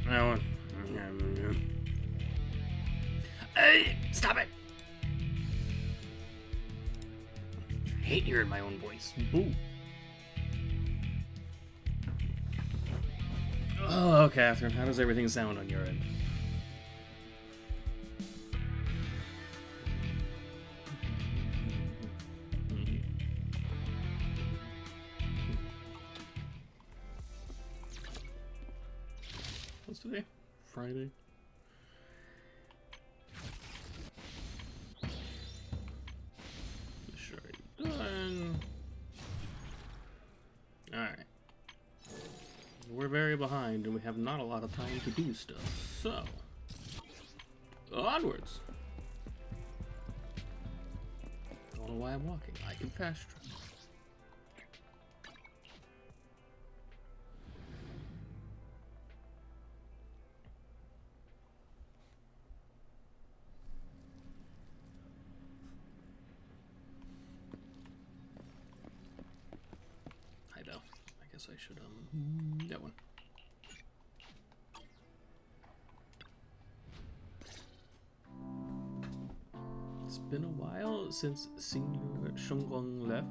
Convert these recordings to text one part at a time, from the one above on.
That one. Hey, stop it! I hate hearing my own voice. Boo. Oh, Catherine, how does everything sound on your end? What's today? Friday? Sure, done. Alright. We're very behind and we have not a lot of time to do stuff, so onwards. Don't know why I'm walking. I can fast travel. I know. I guess I should that one. It's been a while since Senior Shunguang left.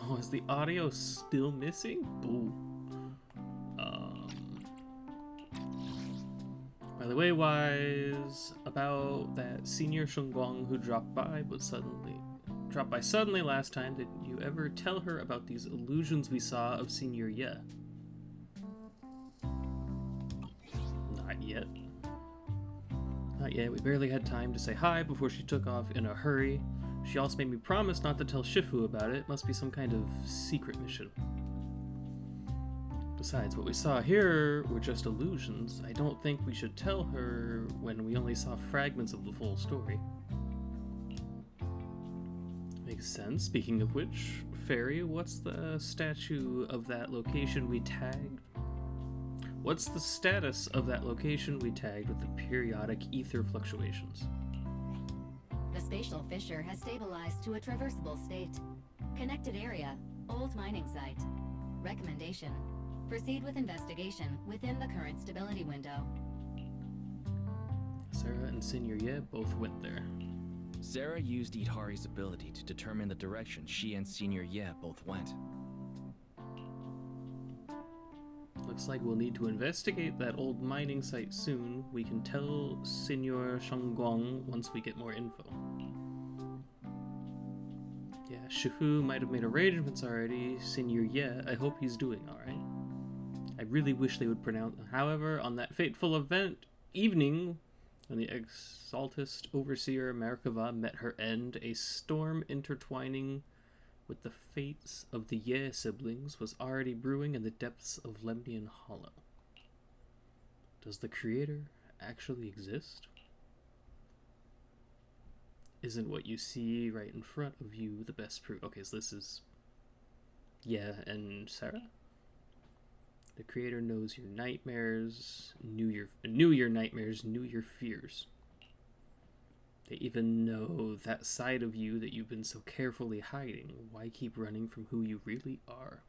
Oh, is the audio still missing? Boo. By the way, Wise, about that Senior Shunguang who dropped by suddenly last time, did you ever tell her about these illusions we saw of Senior Ye? Not yet. Not yet. We barely had time to say hi before she took off in a hurry. She also made me promise not to tell Shifu about it. Must be some kind of secret mission. Besides, what we saw here were just illusions. I don't think we should tell her when we only saw fragments of the full story. Makes sense. Speaking of which, Fairy, what's the statue of that location we tagged? What's the status of that location we tagged with the periodic ether fluctuations? The spatial fissure has stabilized to a traversable state. Connected area, old mining site. Recommendation: proceed with investigation within the current stability window. Sarah and Senior Ye both went there. Sarah used Idhari's ability to determine the direction she and Senior Ye both went. Looks like we'll need to investigate that old mining site soon. We can tell Senior Shangguang once we get more info. Yeah, Shifu might have made arrangements already. Senior Ye, I hope he's doing alright. I really wish they would pronounce. However, on that fateful evening, when the exaltist overseer Merkava met her end, a storm intertwining with the fates of the Ye siblings was already brewing in the depths of Lemnian Hollow. Does the Creator actually exist? Isn't what you see right in front of you the best proof? Okay, so this is Ye and Sarah. The Creator knows your nightmares, knew your nightmares, knew your fears. They even know that side of you that you've been so carefully hiding. Why keep running from who you really are?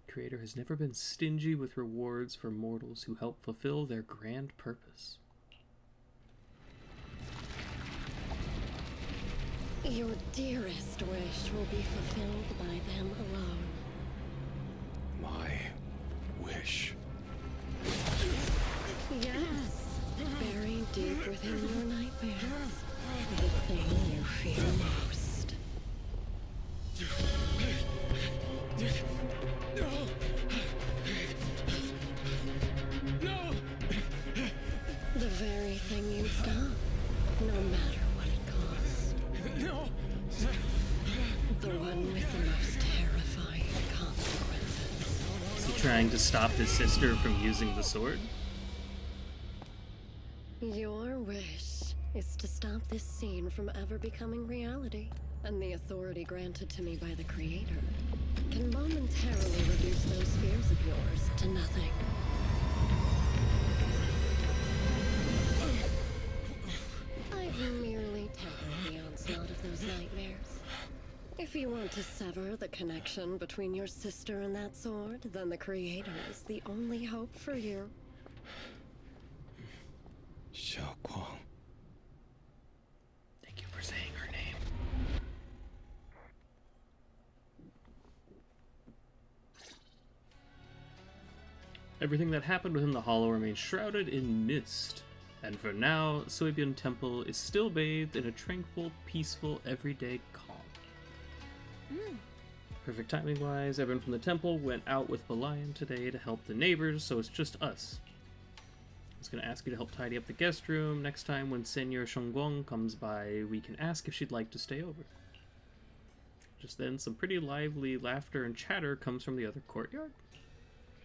Creator has never been stingy with rewards for mortals who help fulfill their grand purpose. Your dearest wish will be fulfilled by them alone. My wish. Yes, buried deep within your nightmares, the thing you fear most. No! The very thing you stop, no matter what it costs. No! The one with the most terrifying consequences. Is he trying to stop his sister from using the sword? Your wish is to stop this scene from ever becoming reality, and the authority granted to me by the Creator can momentarily reduce those fears of yours to nothing. I've merely tempered the onslaught of those nightmares. If If you want to sever the connection between your sister and that sword, then the Creator is the only hope for you. Xiao Guang. Thank you for saying her name. Everything that happened within the hollow remains shrouded in mist. And for now, Soybian Temple is still bathed in a tranquil, peaceful, everyday calm. Perfect timing-wise, everyone from the temple went out with Belian today to help the neighbors, so it's just us. I was going to ask you to help tidy up the guest room. Next time when Senior Shongguang comes by, we can ask if she'd like to stay over. Just then, some pretty lively laughter and chatter comes from the other courtyard.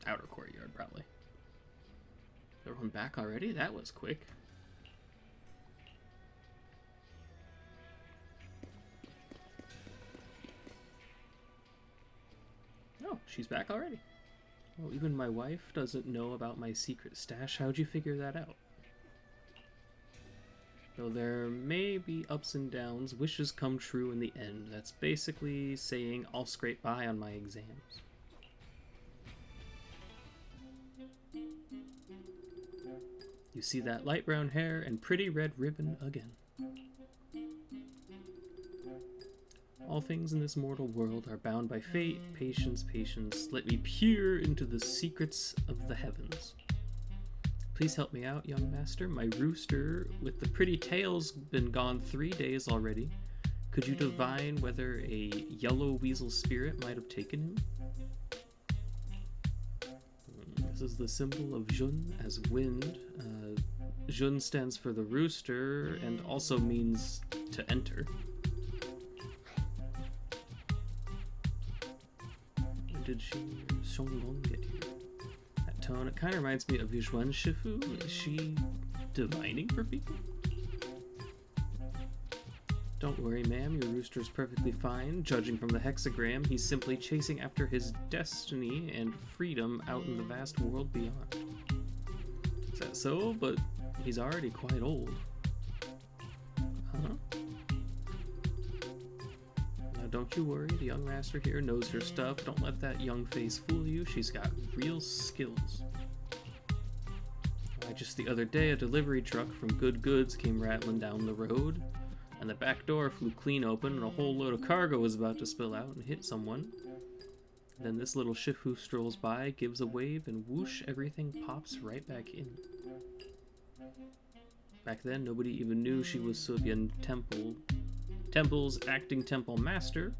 Outer courtyard, probably. Everyone back already? That was quick. Oh, she's back already. Well, even my wife doesn't know about my secret stash. How'd you figure that out? Though there may be ups and downs, wishes come true in the end. That's basically saying I'll scrape by on my exams. You see that light brown hair and pretty red ribbon again. All things in this mortal world are bound by fate. Patience, patience, let me peer into the secrets of the heavens. Please help me out, young master. My rooster with the pretty tail's been gone 3 days already. Could you divine whether a yellow weasel spirit might have taken him? This is the symbol of Jun as wind. Jun stands for the rooster and also means to enter. When did Shonglong get here? That tone, it kind of reminds me of Yizhuan Shifu. Is she divining for people? Don't worry, ma'am, your rooster's perfectly fine. Judging from the hexagram, he's simply chasing after his destiny and freedom out in the vast world beyond. Is that so? But he's already quite old. Huh? Now don't you worry, the young master here knows her stuff. Don't let that young face fool you. She's got real skills. Why, just the other day, a delivery truck from Good Goods came rattling down the road. And the back door flew clean open, and a whole load of cargo was about to spill out and hit someone. Then this little Shifu strolls by, gives a wave, and whoosh, everything pops right back in. Back then, nobody even knew she was Sobian Temple's acting temple master.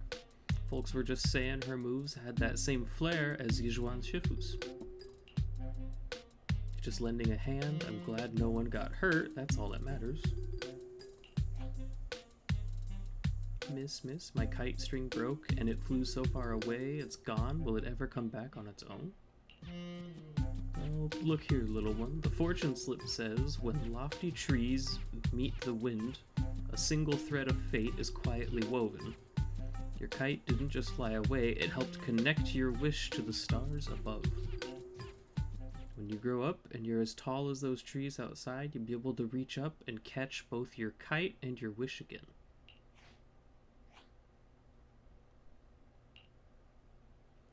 Folks were just saying her moves had that same flair as Yizhuan Shifu's. Just lending a hand, I'm glad no one got hurt, that's all that matters. Miss, my kite string broke and it flew so far away, it's gone. Will it ever come back on its own? Oh, look here, little one. The fortune slip says, when lofty trees meet the wind, a single thread of fate is quietly woven. Your kite didn't just fly away, it helped connect your wish to the stars above. When you grow up and you're as tall as those trees outside, you'll be able to reach up and catch both your kite and your wish again.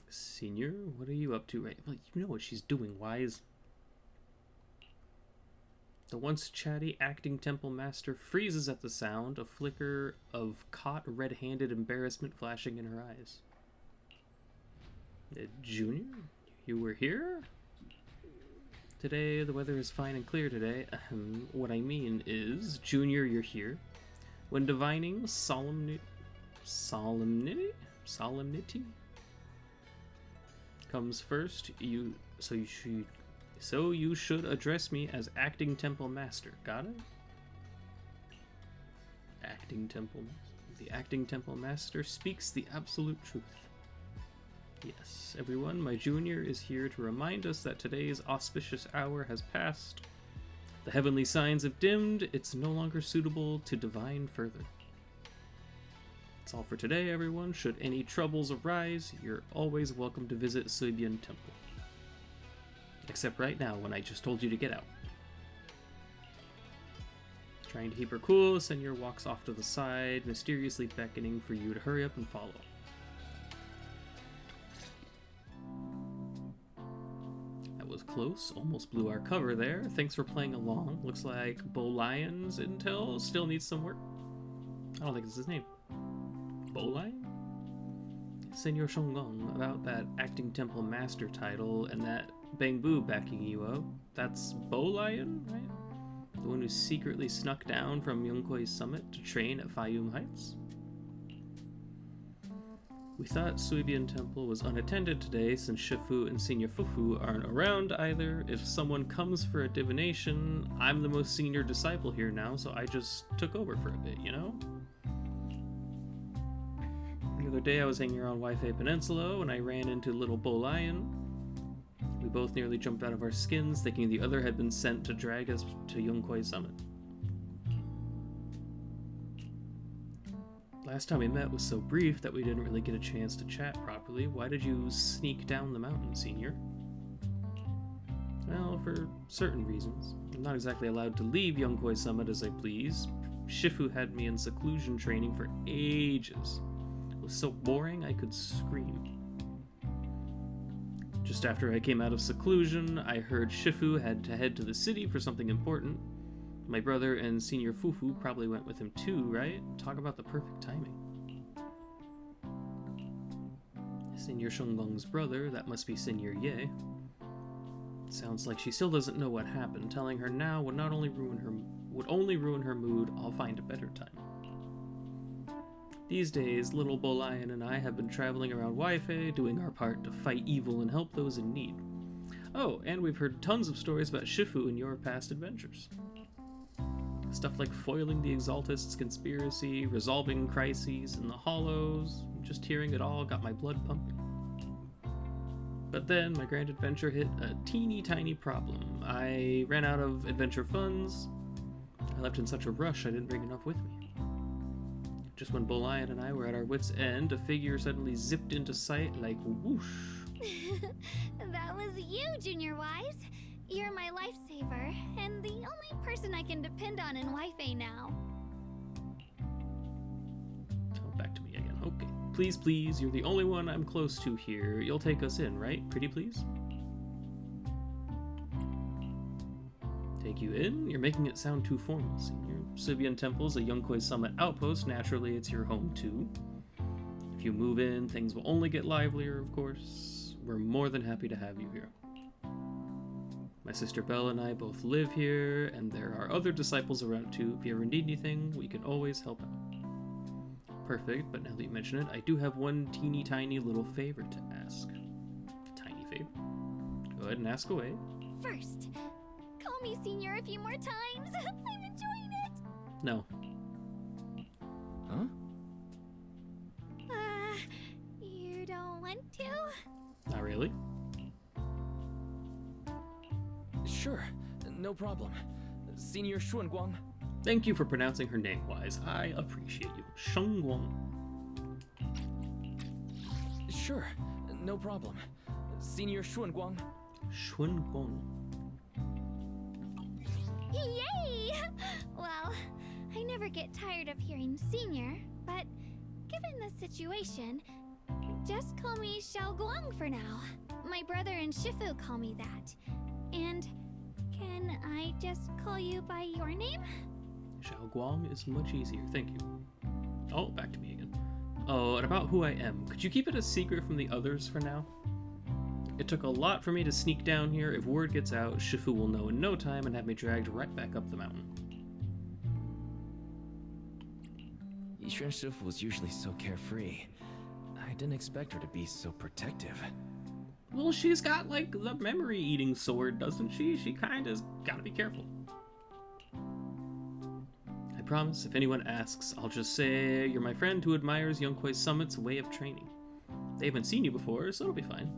Senior, what are you up to right? Well, you know what she's doing, Wise. The once chatty acting temple master freezes at the sound, a flicker of caught red-handed embarrassment flashing in her eyes. Junior, you were here? Today, the weather is fine and clear today. What I mean is, Junior, you're here. When divining solemnity comes first, you should address me as acting temple master. Got it? Acting temple master. The acting temple master speaks the absolute truth. Yes, everyone, my junior is here to remind us that today's auspicious hour has passed. The heavenly signs have dimmed. It's no longer suitable to divine further. That's all for today, everyone. Should any troubles arise, you're always welcome to visit Soybian Temple. Except right now, when I just told you to get out. Trying to keep her cool, Senor walks off to the side, mysteriously beckoning for you to hurry up and follow. was close. Almost blew our cover there. Thanks for playing along. Looks like Bo Lion's intel still needs some work. I don't think it's his name. Bo Lion? Senor Shonggong, about that acting temple master title and that Bang Boo backing you up. That's Bo Lion, right? The one who secretly snuck down from Yongkui's summit to train at Fayum Heights? We thought Suibian Temple was unattended today since Shifu and Senior Fufu aren't around either. If someone comes for a divination, I'm the most senior disciple here now, so I just took over for a bit, you know? The other day I was hanging around Wi-Fi Peninsula when I ran into little Bo Lion. We both nearly jumped out of our skins, thinking the other had been sent to drag us to Yongkui Summit. Last time we met was so brief that we didn't really get a chance to chat properly. Why did you sneak down the mountain, Senior? Well, for certain reasons. I'm not exactly allowed to leave Yongkui Summit as I please. Shifu had me in seclusion training for ages. It was so boring I could scream. Just after I came out of seclusion, I heard Shifu had to head to the city for something important. My brother and Senior Fufu probably went with him too, right? Talk about the perfect timing. Senior Shonggong's brother, that must be Senior Ye. Sounds like she still doesn't know what happened. Telling her now would only ruin her mood. I'll find a better time. These days, little Bo Lion and I have been traveling around Wi-Fi, doing our part to fight evil and help those in need. Oh, and we've heard tons of stories about Shifu and your past adventures. Stuff like foiling the Exaltists' conspiracy, resolving crises in the Hollows. Just hearing it all got my blood pumping. But then my grand adventure hit a teeny tiny problem. I ran out of adventure funds. I left in such a rush I didn't bring enough with me. Just when Bo Lion and I were at our wits' end, a figure suddenly zipped into sight like whoosh. That was you, Junior Wise. You're my lifesaver, and the only person I can depend on in Wi-Fi now. Oh, back to me again. Okay. Please, please, you're the only one I'm close to here. You'll take us in, right? Pretty please? Take you in? You're making it sound too formal, Senior. Subian Temple's a Yongkui Summit outpost. Naturally, it's your home, too. If you move in, things will only get livelier, of course. We're more than happy to have you here. My sister Belle and I both live here, and there are other disciples around too. If you ever need anything, we can always help out. Perfect, but now that you mention it, I do have one teeny tiny little favor to ask. Tiny favor. Go ahead and ask away. First, call me Senior a few more times. I'm enjoying it. No. Huh? You don't want to? Not really. Sure, no problem. Senior Xuanguang. Thank you for pronouncing her name wise. I appreciate you. Shengguang. Sure, no problem. Senior Xuanguang. Shunguang. Yay! Well, I never get tired of hearing Senior, but given the situation, just call me Xiao Guang for now. My brother and Shifu call me that. And can I just call you by your name? Xiao Guang is much easier, thank you. Oh, back to me again. Oh, and about who I am. Could you keep it a secret from the others for now? It took a lot for me to sneak down here. If word gets out, Shifu will know in no time and have me dragged right back up the mountain. Yixuan Shifu was usually so carefree. I didn't expect her to be so protective. Well, she's got, like, the memory-eating sword, doesn't she? She kinda's gotta be careful. I promise, if anyone asks, I'll just say you're my friend who admires Yongkui Summit's way of training. They haven't seen you before, so it'll be fine.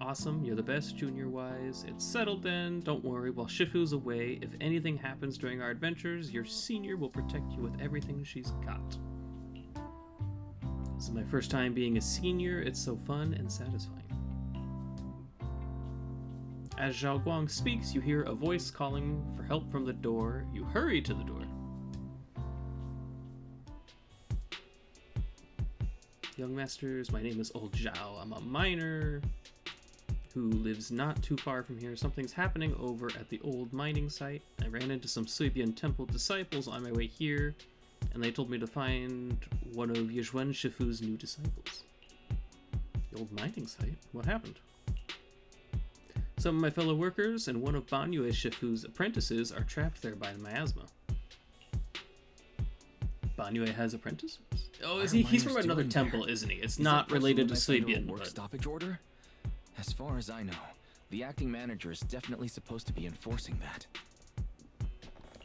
Awesome, you're the best, Junior Wise. It's settled then, don't worry. While Shifu's away, if anything happens during our adventures, your Senior will protect you with everything she's got. This is my first time being a senior. It's so fun and satisfying. As Zhao Guang speaks, you hear a voice calling for help from the door. You hurry to the door. Young masters, my name is Old Zhao. I'm a miner Shifu lives not too far from here. Something's happening over at the old mining site. I ran into some Suibian Temple disciples on my way here, and they told me to find one of Yizhuan Shifu's new disciples. The old mining site? What happened? Some of my fellow workers and one of Banyue Shifu's apprentices are trapped there by the miasma. Banyue has apprentices? Oh, is he? He's from another temple, isn't he? It's not related to Suibian. Work stoppage order? As far as I know, the acting manager is definitely supposed to be enforcing that.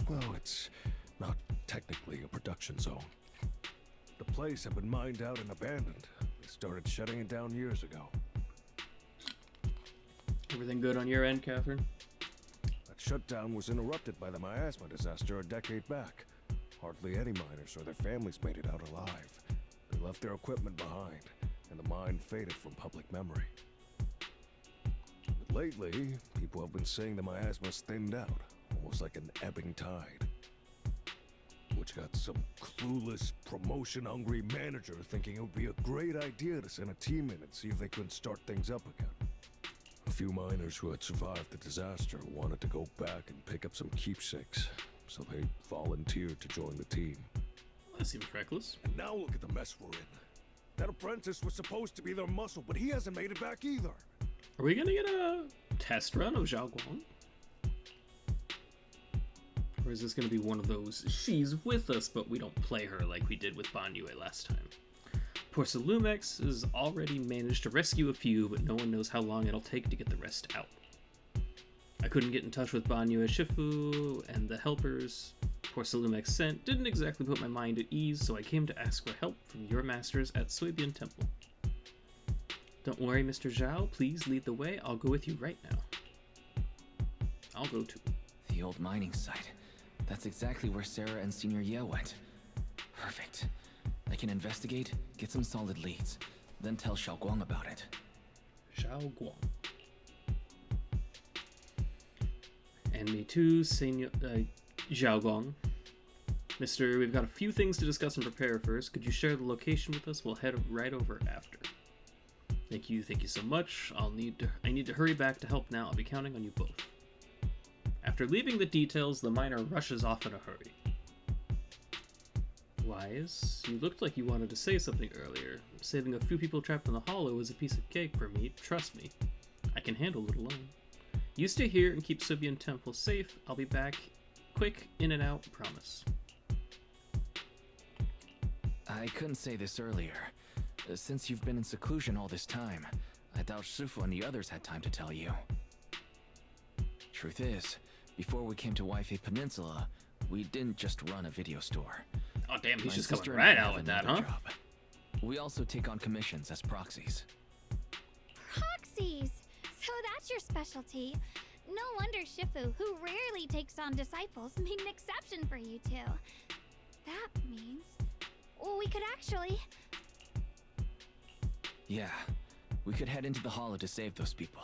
Well, it's not technically a production zone. The place had been mined out and abandoned. They started shutting it down years ago. Everything good on your end, Catherine? That shutdown was interrupted by the miasma disaster a decade back. Hardly any miners or their families made it out alive. They left their equipment behind, and the mine faded from public memory. But lately, people have been saying the miasma's thinned out, almost like an ebbing tide. Which got some clueless, promotion-hungry manager thinking it would be a great idea to send a team in and see if they couldn't start things up again. A few miners who had survived the disaster wanted to go back and pick up some keepsakes, so they volunteered to join the team. That seems reckless. And now look at the mess we're in. That apprentice was supposed to be their muscle, but he hasn't made it back either. Are we gonna get a test run of Zhao Guang? Or is this gonna be one of those, she's with us, but we don't play her like we did with Banyue last time? Porcelumex has already managed to rescue a few, but no one knows how long it'll take to get the rest out. I couldn't get in touch with Banyue Shifu, and the helpers Porcelumex sent didn't exactly put my mind at ease, so I came to ask for help from your masters at Suibian Temple. Don't worry, Mr. Zhao, please lead the way. I'll go with you right now. I'll go too. The old mining site. That's exactly where Sarah and Senior Ye went. Perfect. I can investigate, get some solid leads, then tell Xiao Guang about it. Zhao Guang. And me too, Senior Zhao Guang. Mister, we've got a few things to discuss and prepare first. Could you share the location with us? We'll head right over after. Thank you so much. I need to hurry back to help now. I'll be counting on you both. After leaving the details, the miner rushes off in a hurry. Wise, you looked like you wanted to say something earlier. Saving a few people trapped in the hollow is a piece of cake for me. Trust me. I can handle it alone. You stay here and keep Suibian Temple safe. I'll be back. Quick, in and out, promise. I couldn't say this earlier. Since you've been in seclusion all this time, I doubt Shifu and the others had time to tell you. Truth is, before we came to Waifei Peninsula, we didn't just run a video store. Oh damn, he's My just sister coming and I right out have with that, another huh? job. We also take on commissions as proxies. Proxies! So that's your specialty. No wonder Shifu, who rarely takes on disciples, made an exception for you two. That means... well, we could actually... Yeah, we could head into the hollow to save those people.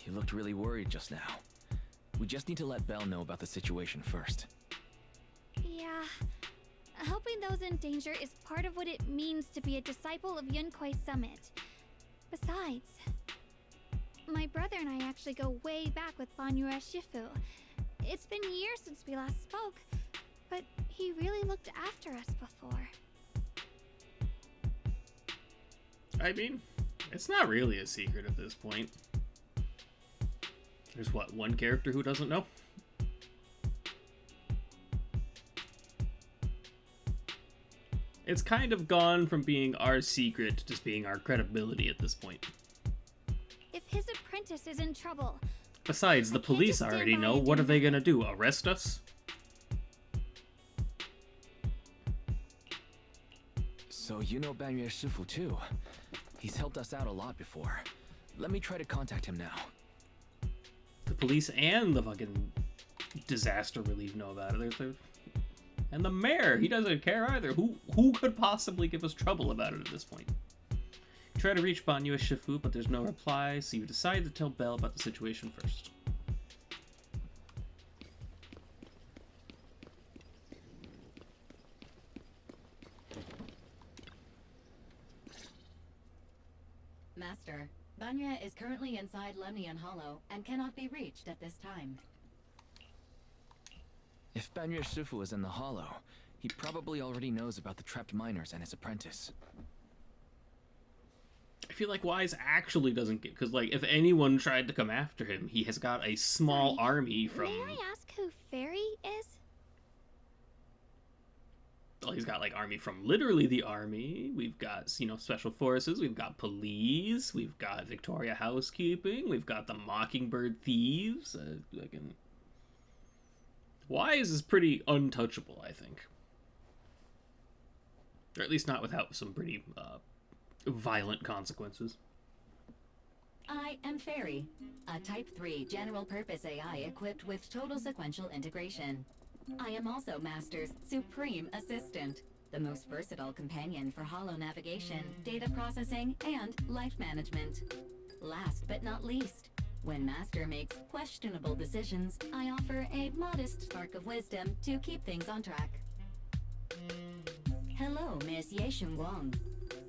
You looked really worried just now. We just need to let Belle know about the situation first. Yeah. Helping those in danger is part of what it means to be a disciple of Yunkuei Summit. Besides, my brother and I actually go way back with Banyue Shifu. It's been years since we last spoke, but he really looked after us before. I mean, it's not really a secret at this point. There's what, one character who doesn't know? It's kind of gone from being our secret to just being our credibility at this point. If his apprentice is in trouble... Besides, the police already know. What are they gonna do? Arrest us? So you know Banyue Shifu too. He's helped us out a lot before. Let me try to contact him now. The police and the fucking disaster relief know about it. And the mayor, he doesn't care either. Who could possibly give us trouble about it at this point? Try to reach Banyue Shifu, but there's no reply, so you decide to tell Belle about the situation first. Master, Banya is currently inside Lemnian Hollow and cannot be reached at this time. If Banyu Shifu is in the hollow, he probably already knows about the trapped miners and his apprentice. I feel like Wise actually doesn't get, because like if anyone tried to come after him, he has got a small Sorry, army from. May I ask who Fairy is? Well, he's got like army from literally the army. We've got, you know, special forces. We've got police. We've got Victoria housekeeping. We've got the Mockingbird thieves. Wise is pretty untouchable, I think, or at least not without some pretty violent consequences. I am Fairy, a Type 3 general-purpose AI equipped with total sequential integration. I am also Master's supreme assistant, the most versatile companion for holo navigation, data processing, and life management. Last but not least, when Master makes questionable decisions, I offer a modest spark of wisdom to keep things on track. Hello, Miss Yeshun Guang.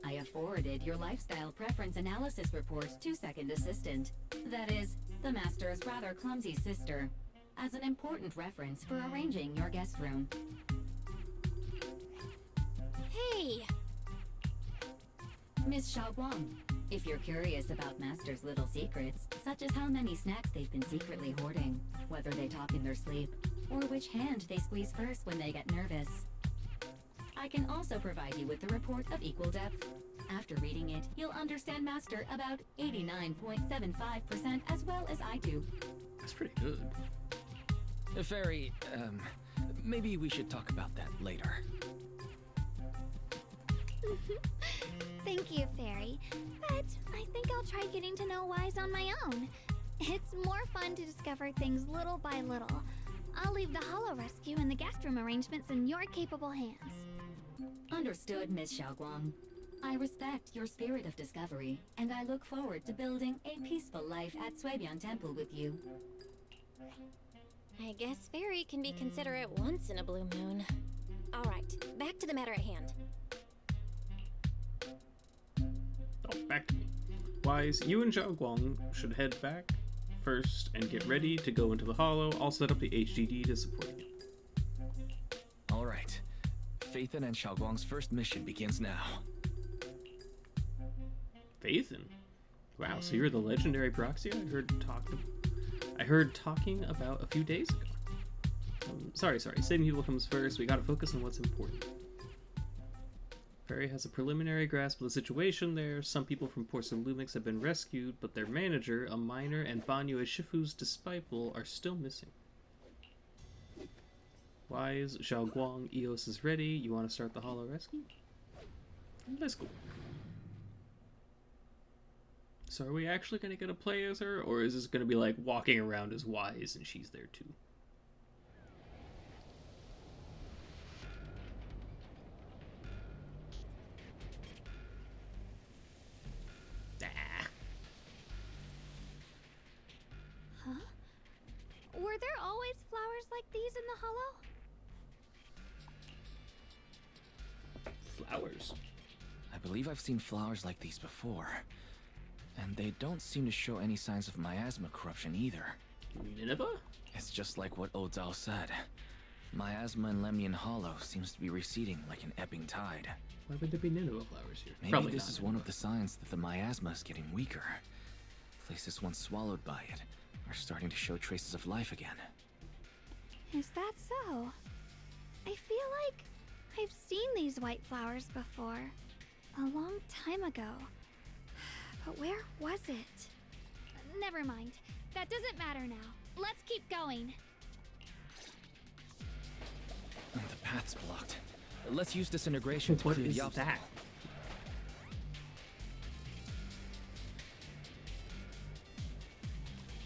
I have forwarded your lifestyle preference analysis report to Second Assistant, that is, the Master's rather clumsy sister, as an important reference for arranging your guest room. Hey! Miss Xiaoguang, if you're curious about Master's little secrets, such as how many snacks they've been secretly hoarding, whether they talk in their sleep, or which hand they squeeze first when they get nervous, I can also provide you with the report of equal depth. After reading it, you'll understand Master about 89.75% as well as I do. That's pretty good. Fairy, maybe we should talk about that later. Thank you, Fairy. But I think I'll try getting to know Wise on my own. It's more fun to discover things little by little. I'll leave the Hollow Rescue and the guest room arrangements in your capable hands. Understood, Miss Xiaoguang. I respect your spirit of discovery, and I look forward to building a peaceful life at Suebian Temple with you. I guess Fairy can be considerate once in a blue moon. Alright, back to the matter at hand. Oh, back to me. Wise, you and Zhao Guang should head back first and get ready to go into the Hollow. I'll set up the HDD to support you. Alright. Phaethon and Xiaoguang's first mission begins now. Phaethon? Wow, so you're the legendary proxy I heard talking about a few days ago. Sorry, saving people comes first. We gotta focus on what's important. Fairy has a preliminary grasp of the situation there. Some people from Porcelain Lumix have been rescued, but their manager, a miner, and Banyu Shifu's disciple are still missing. Wise, Zhao Guang, Eos is ready. You want to start the Hollow Rescue? Let's go. So are we actually going to get to play as her, or is this going to be like walking around as Wise and she's there too? Huh? Were there always flowers like these in the Hollow? Flowers. I believe I've seen flowers like these before. And they don't seem to show any signs of miasma corruption either. Nineveh? It's just like what Odzao said. Miasma in Lemnian Hollow seems to be receding like an ebbing tide. Why would there be Nineveh flowers here? Maybe Probably this not is Nineveh. one of the signs that the miasma is getting weaker. Places once swallowed by it are starting to show traces of life again. Is that so? I feel like I've seen these white flowers before. A long time ago. But where was it? Never mind. That doesn't matter now. Let's keep going. The path's blocked. Let's use disintegration to What clear is the obstacle. that?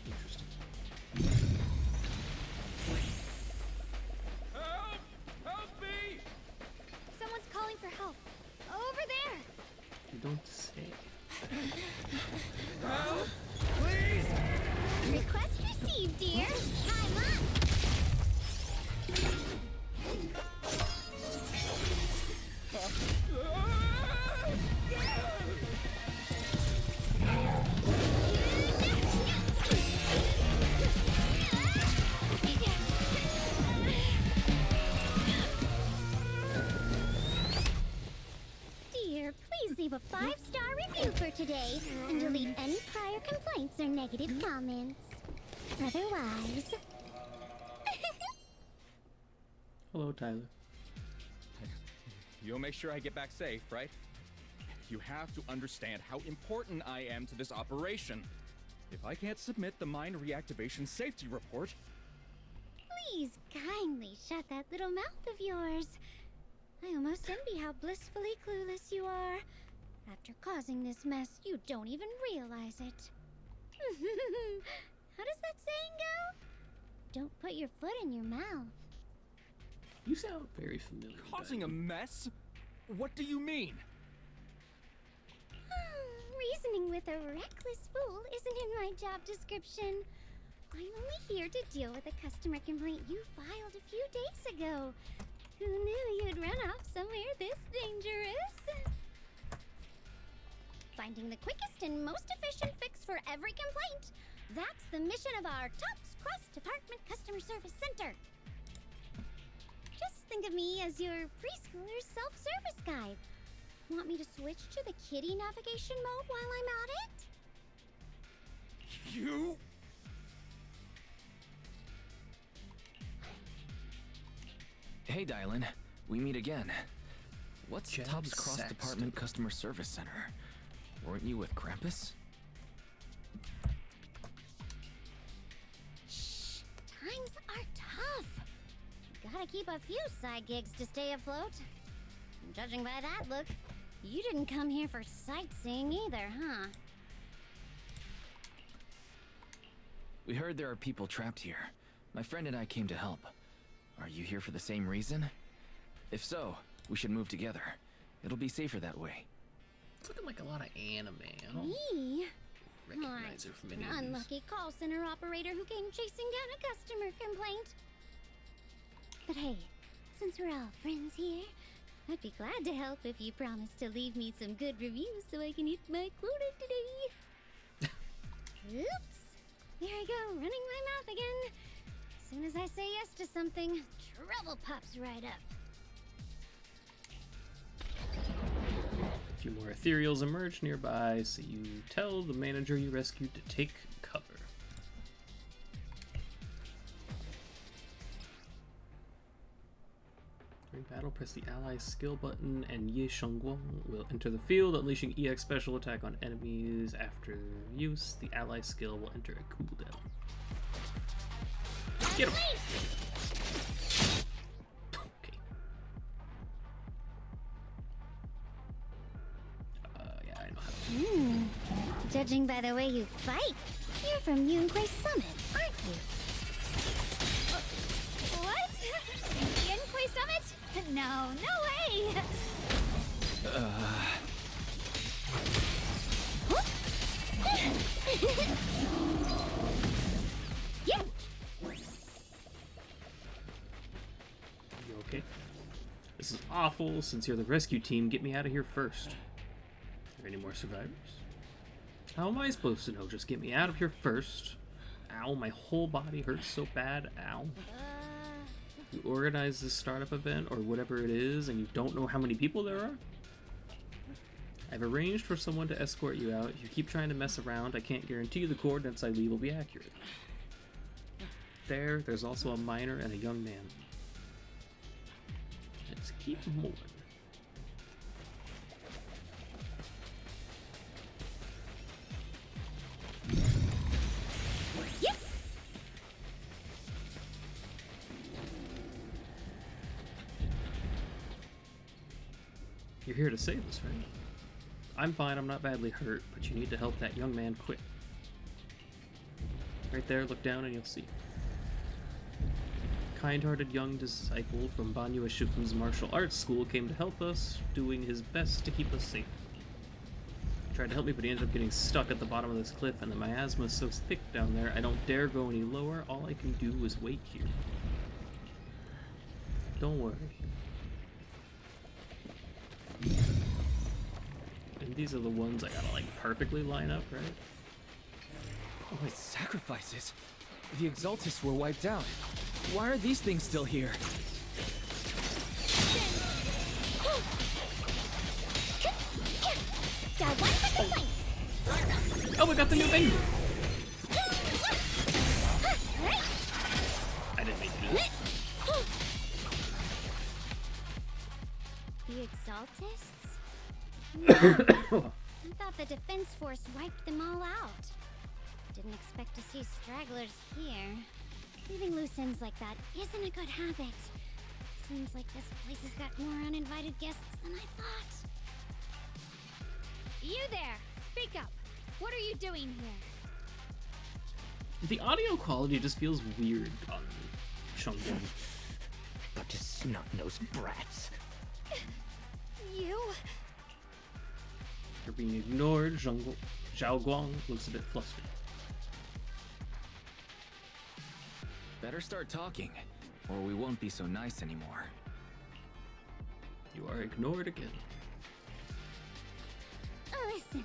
Interesting. Help! Help me! Someone's calling for help. Over there! You don't say. Help! Please! Request received, dear. I'm up. today and delete any prior complaints or negative comments. Otherwise... Hello, Tyler. You'll make sure I get back safe, right? You have to understand how important I am to this operation. If I can't submit the mine reactivation safety report... Please kindly shut that little mouth of yours. I almost envy how blissfully clueless you are. After causing this mess, you don't even realize it. How does that saying go? Don't put your foot in your mouth. You sound very familiar. Causing a mess? What do you mean? Reasoning with a reckless fool isn't in my job description. I'm only here to deal with a customer complaint you filed a few days ago. Who knew you'd run off somewhere this dangerous? Finding the quickest and most efficient fix for every complaint. That's the mission of our TOPS Cross-Department Customer Service Center. Just think of me as your preschooler self-service guide. Want me to switch to the kiddie navigation mode while I'm at it? You? Hey, Dylan. We meet again. What's Jen TOPS Cross Saxton. Department Customer Service Center? Weren't you with Krampus? Shh, times are tough. Gotta keep a few side gigs to stay afloat. And judging by that look, you didn't come here for sightseeing either, huh? We heard there are people trapped here. My friend and I came to help. Are you here for the same reason? If so, we should move together. It'll be safer that way. It's looking like a lot of anime. I don't Me? recognize her from any of An these. unlucky call center operator who came chasing down a customer complaint. But hey, since we're all friends here, I'd be glad to help if you promise to leave me some good reviews so I can hit my quota today. Oops. Here I go, running my mouth again. As soon as I say yes to something, trouble pops right up. A few more ethereals emerge nearby, so you tell the manager you rescued to take cover. During battle, press the ally skill button and Ye Shengguang will enter the field, unleashing EX special attack on enemies. After use, the ally skill will enter a cooldown. Get him! Okay. Yeah, I know how to. Judging by the way you fight, you're from Yunquay Summit, aren't you? What? Yunquay Summit? No, no way! Yeah. You okay? This is awful. Since you're the rescue team, get me out of here first. Are there any more survivors? How am I supposed to know? Just get me out of here first. Ow, my whole body hurts so bad. Ow. You organize this startup event or whatever it is and you don't know how many people there are? I've arranged for someone to escort you out. If you keep trying to mess around, I can't guarantee the coordinates I leave will be accurate. There's also a miner and a young man. Let's keep moving. You're here to save us, right? I'm fine, I'm not badly hurt, but you need to help that young man quick. Right there, look down and you'll see. Kind-hearted young disciple from Banyue Shifu's martial arts school came to help us, doing his best to keep us safe. He tried to help me, but he ended up getting stuck at the bottom of this cliff, and the miasma is so thick down there, I don't dare go any lower. All I can do is wait here. Don't worry. And these are the ones I gotta, like, perfectly line up, right? Oh, it's sacrifices. The Exaltists were wiped out. Why are these things still here? Got one for complaints. Oh, we got the new baby! I didn't mean to do that. The Exaltists? I thought the Defense Force wiped them all out. Didn't expect to see stragglers here. Leaving loose ends like that isn't a good habit. Seems like this place has got more uninvited guests than I thought. You there! Speak up! What are you doing here? The audio quality just feels weird on Shungun. But to snot-nosed brats. You? They're being ignored. Zhao Guang looks a bit flustered. Better start talking, or we won't be so nice anymore. You are ignored again. Listen,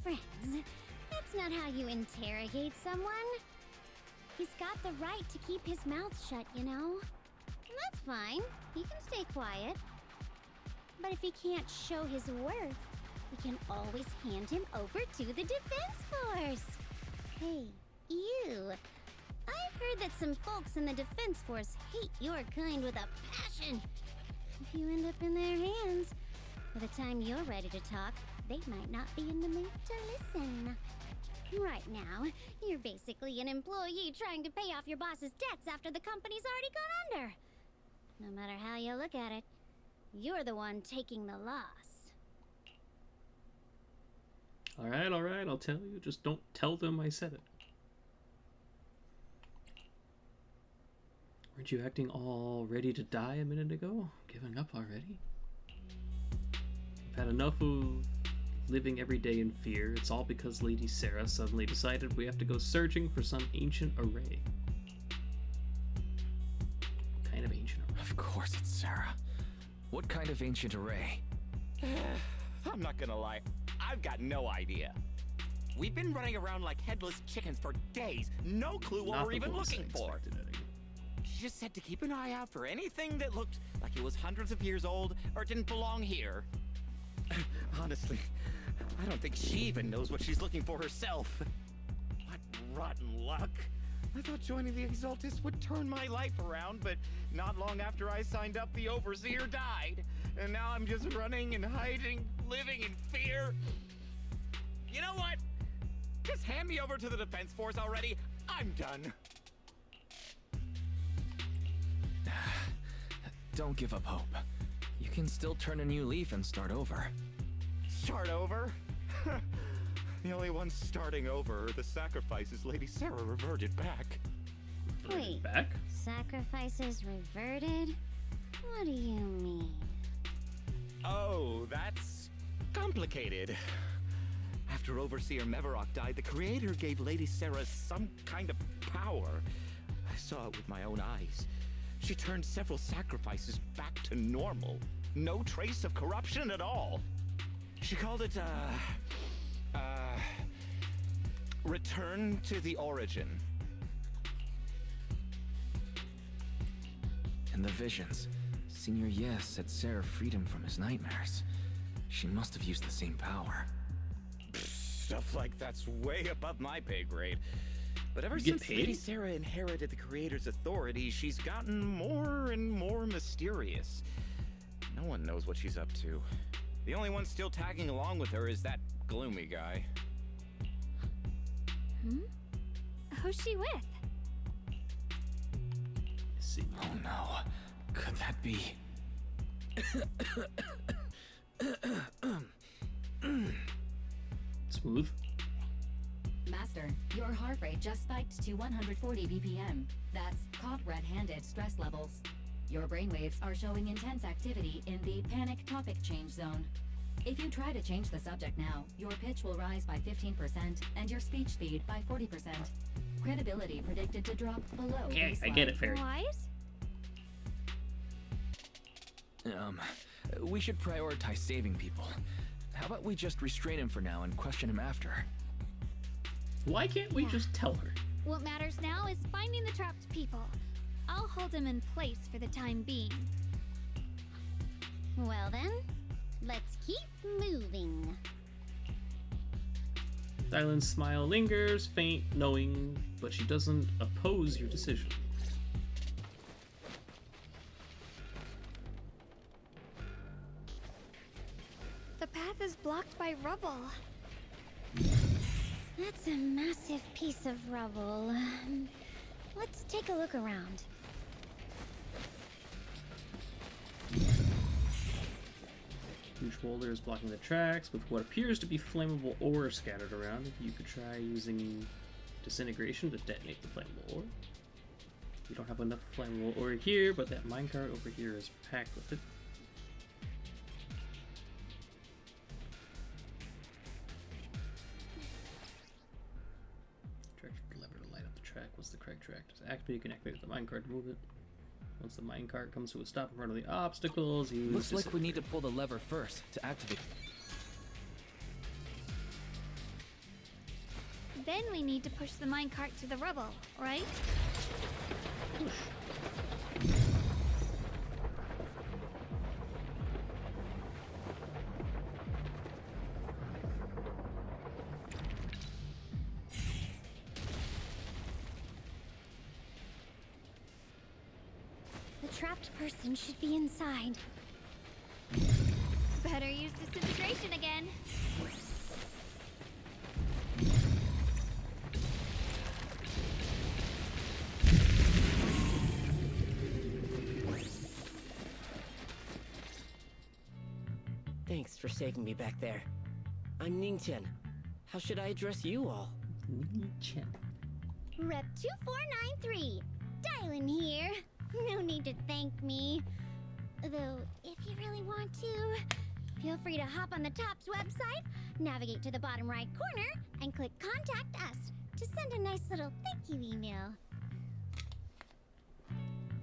friends, that's not how you interrogate someone. He's got the right to keep his mouth shut, you know? And that's fine. He can stay quiet. But if he can't show his worth, we can always hand him over to the Defense Force. Hey, you. I've heard that some folks in the Defense Force hate your kind with a passion. If you end up in their hands, by the time you're ready to talk, they might not be in the mood to listen. Right now, you're basically an employee trying to pay off your boss's debts after the company's already gone under. No matter how you look at it, you're the one taking the loss. Alright, I'll tell you. Just don't tell them I said it. Weren't you acting all ready to die a minute ago? Giving up already? I've had enough of living every day in fear. It's all because Lady Sarah suddenly decided we have to go searching for some ancient array. What kind of ancient array? Of course it's Sarah. What kind of ancient array? I'm not gonna lie, I've got no idea. We've been running around like headless chickens for days. No clue what Not we're the even voice I looking for. expected anyway. She just said to keep an eye out for anything that looked like it was hundreds of years old or didn't belong here. Honestly, I don't think she even knows what she's looking for herself. What rotten luck. I thought joining the Exaltists would turn my life around, but not long after I signed up, the Overseer died. And now I'm just running and hiding, living in fear. You know what? Just hand me over to the Defense Force already. I'm done. Don't give up hope. You can still turn a new leaf and start over. Start over? The only ones starting over are the sacrifices Lady Sarah reverted back. Wait, Back? sacrifices reverted? What do you mean? Oh, that's complicated. After Overseer Mevarok died, the Creator gave Lady Sarah some kind of power. I saw it with my own eyes. She turned several sacrifices back to normal. No trace of corruption at all. She called it, Return to the Origin. In the visions, Senior Yes said Sarah freed him from his nightmares. She must have used the same power. Stuff like that's way above my pay grade. But ever You get since paid? Lady Sarah inherited the Creator's authority, she's gotten more and more mysterious. No one knows what she's up to. The only one still tagging along with her is that gloomy guy. Who's she with? See. Oh no. Could that be? Smooth. Master, your heart rate just spiked to 140 BPM. That's caught red-handed stress levels. Your brainwaves are showing intense activity in the panic topic change zone. If you try to change the subject now, your pitch will rise by 15% and your speech speed by 40%. Credibility predicted to drop below Okay, I baseline. get it, Fairy. Wise? We should prioritize saving people. How about we just restrain him for now and question him after? Why can't we just tell her? What matters now is finding the trapped people. I'll hold them in place for the time being. Well then, let's keep moving. Dylan's smile lingers, faint, knowing, but she doesn't oppose your decision. The path is blocked by rubble. That's a massive piece of rubble. Let's take a look around. Huge boulder is blocking the tracks with what appears to be flammable ore scattered around. You could try using disintegration to detonate the flammable ore. We don't have enough flammable ore here, but that minecart over here is packed with it. Direct the lever to light up the track. What's the correct track? To activate, you can activate the minecart to move it. Once the minecart comes to a stop in front of the obstacles, you Looks like we need to pull the lever first to activate. Then we need to push the minecart to the rubble, right? The trapped person should be inside. Better use disintegration again. Thanks for saving me back there. I'm Ningchen. How should I address you all? Ningchen. Rep 2493. Dylan here. No need to thank me. Though, if you really want to, feel free to hop on the TOPS website, navigate to the bottom right corner, and click Contact Us to send a nice little thank you email.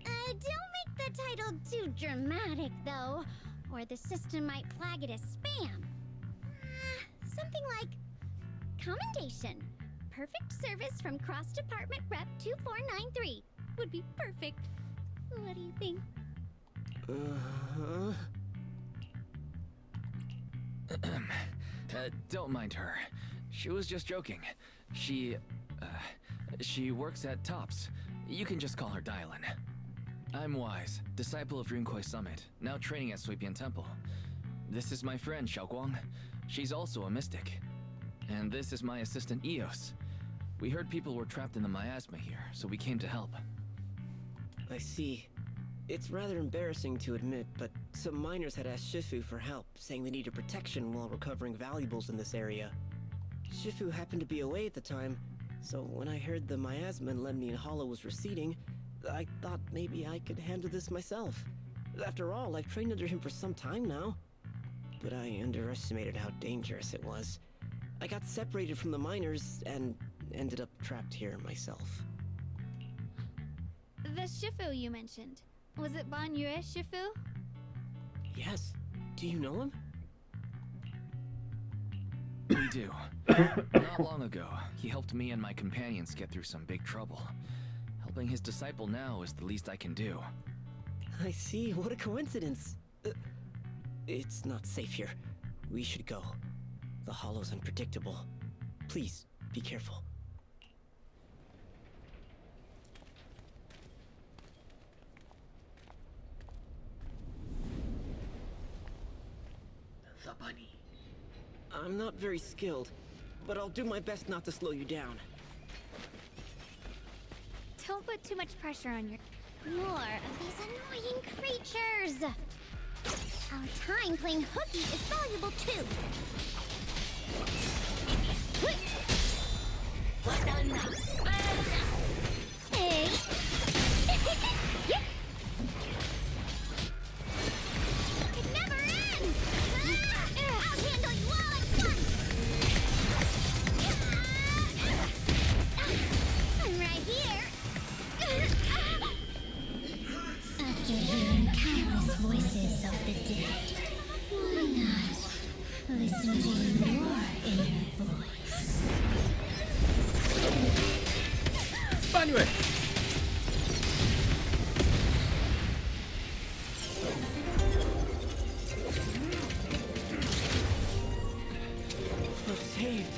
Don't make the title too dramatic, though, or the system might flag it as spam. Something like, Commendation. Perfect service from Cross Department Rep 2493 would be perfect. What do you think? Don't mind her. She was just joking. She works at TOPS. You can just call her Dylan. I'm Wise, disciple of Runkoi Summit, now training at Suipian Temple. This is my friend, Xiaoguang. She's also a mystic. And this is my assistant, Eos. We heard people were trapped in the miasma here, so we came to help. I see. It's rather embarrassing to admit, but some miners had asked Shifu for help, saying they needed protection while recovering valuables in this area. Shifu happened to be away at the time, so when I heard the miasma in Lemnian Hollow was receding, I thought maybe I could handle this myself. After all, I've trained under him for some time now. But I underestimated how dangerous it was. I got separated from the miners and ended up trapped here myself. The Shifu you mentioned. Was it Ban Yue Shifu? Yes. Do you know him? We do. Not long ago, he helped me and my companions get through some big trouble. Helping his disciple now is the least I can do. I see. What a coincidence. It's not safe here. We should go. The hollow's unpredictable. Please, be careful. The bunny. I'm not very skilled, but I'll do my best not to slow you down. Don't put too much pressure on your... More of these annoying creatures! Our time playing hooky is valuable too! Hey! It never ends! I'll handle you all at once! I'm right here! After hearing countless voices of the dead, why not listen to your inner voice? Anyway. We're saved.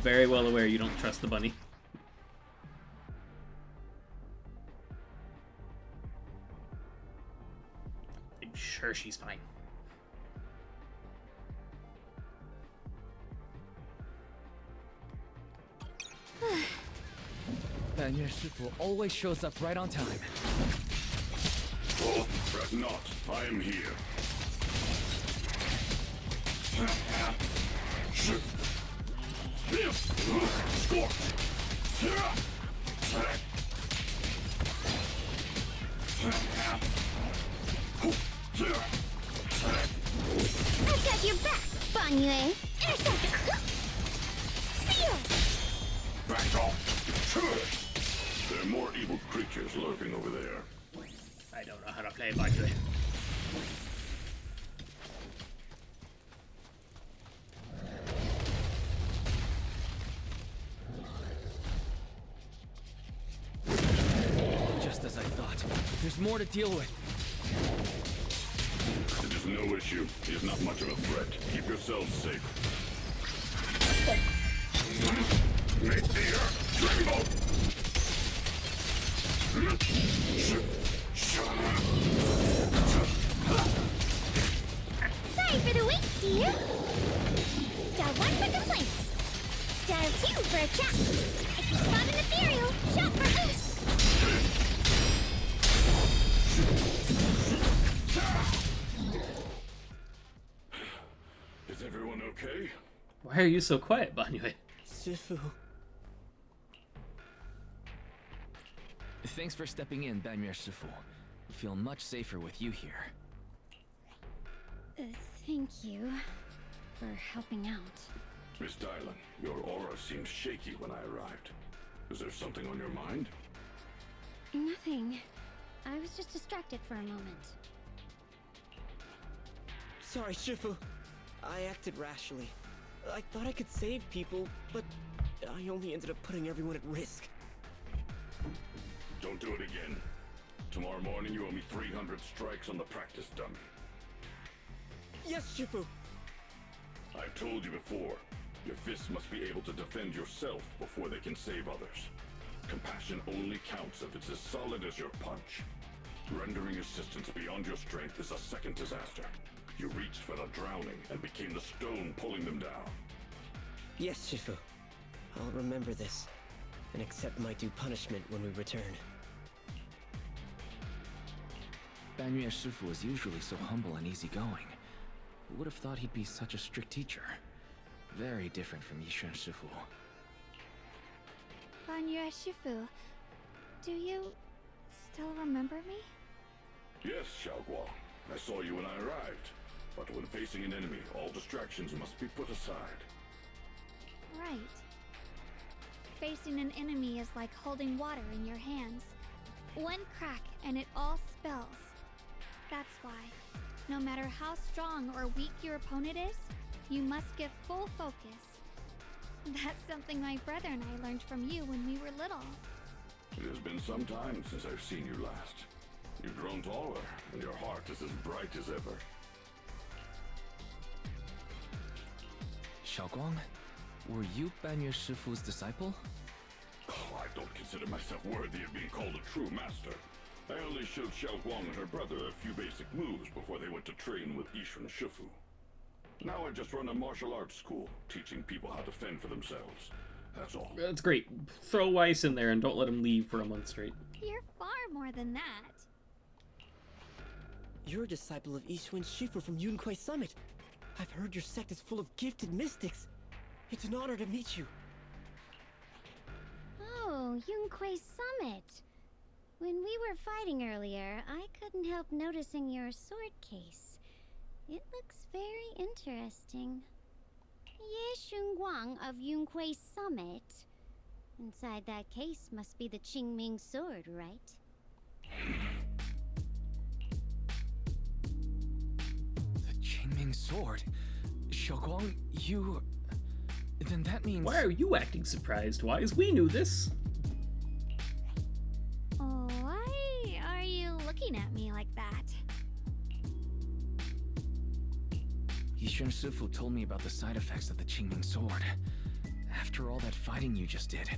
very well aware you don't trust the bunny. I'm sure she's fine. Your Shifu always shows up right on time. Oh, fret not. I am here. I've got your back, Banyue. Intercept! Seal! Back off! There are more evil creatures lurking over there. I don't know how to play Banyue. Just as I thought. There's more to deal with. It is no issue. He is not much of a threat. Keep yourselves safe. Make the earth tremble! Sorry for the wait, dear. Dial 1 for complaints. Dial 2 for a chat. If you spot an ethereal, shout for boost. Is everyone okay? Why are you so quiet, Banyue? Shifu. Thanks for stepping in, Banyue Shifu. I feel much safer with you here. Thank you for helping out. Miss Dylan, your aura seemed shaky when I arrived. Is there something on your mind? Nothing. I was just distracted for a moment. Sorry, Shifu. I acted rashly. I thought I could save people, but I only ended up putting everyone at risk. Don't do it again. Tomorrow morning you owe me 300 strikes on the practice dummy. Yes, Shifu! I've told you before, your fists must be able to defend yourself before they can save others. Compassion only counts if it's as solid as your punch. Rendering assistance beyond your strength is a second disaster. You reached for the drowning and became the stone pulling them down. Yes, Shifu. I'll remember this, and accept my due punishment when we return. Banyue Shifu is usually so humble and easygoing. Who would have thought he'd be such a strict teacher? Very different from Yishuan Shifu. Banyue Shifu, do you still remember me? Yes, Xiaoguang. I saw you when I arrived. But when facing an enemy, all distractions must be put aside. Right. Facing an enemy is like holding water in your hands. One crack and it all spills. That's why, no matter how strong or weak your opponent is, you must give full focus. That's something my brother and I learned from you when we were little. It has been some time since I've seen you last. You've grown taller, and your heart is as bright as ever. Xiaoguang, were you Banyue Shifu's disciple? Oh, I don't consider myself worthy of being called a true master. I only showed Xiaoguang and her brother a few basic moves before they went to train with Yishuan Shifu. Now I just run a martial arts school, teaching people how to fend for themselves. That's all. That's great. Throw Weiss in there and don't let him leave for a month straight. You're far more than that. You're a disciple of Yishuan Shifu from Yunquai Summit. I've heard your sect is full of gifted mystics. It's an honor to meet you. Oh, Yunquai Summit. When we were fighting earlier, I couldn't help noticing your sword case. It looks very interesting. Ye Shunguang of Yunquai Summit. Inside that case must be the Qingming sword, right? The Qingming sword? Xiaoguang, you... Then that means... Why are you acting surprised, Wise? We knew this. Why are you looking at me like that? Yishuan Shifu told me about the side effects of the Qingming sword. After all that fighting you just did,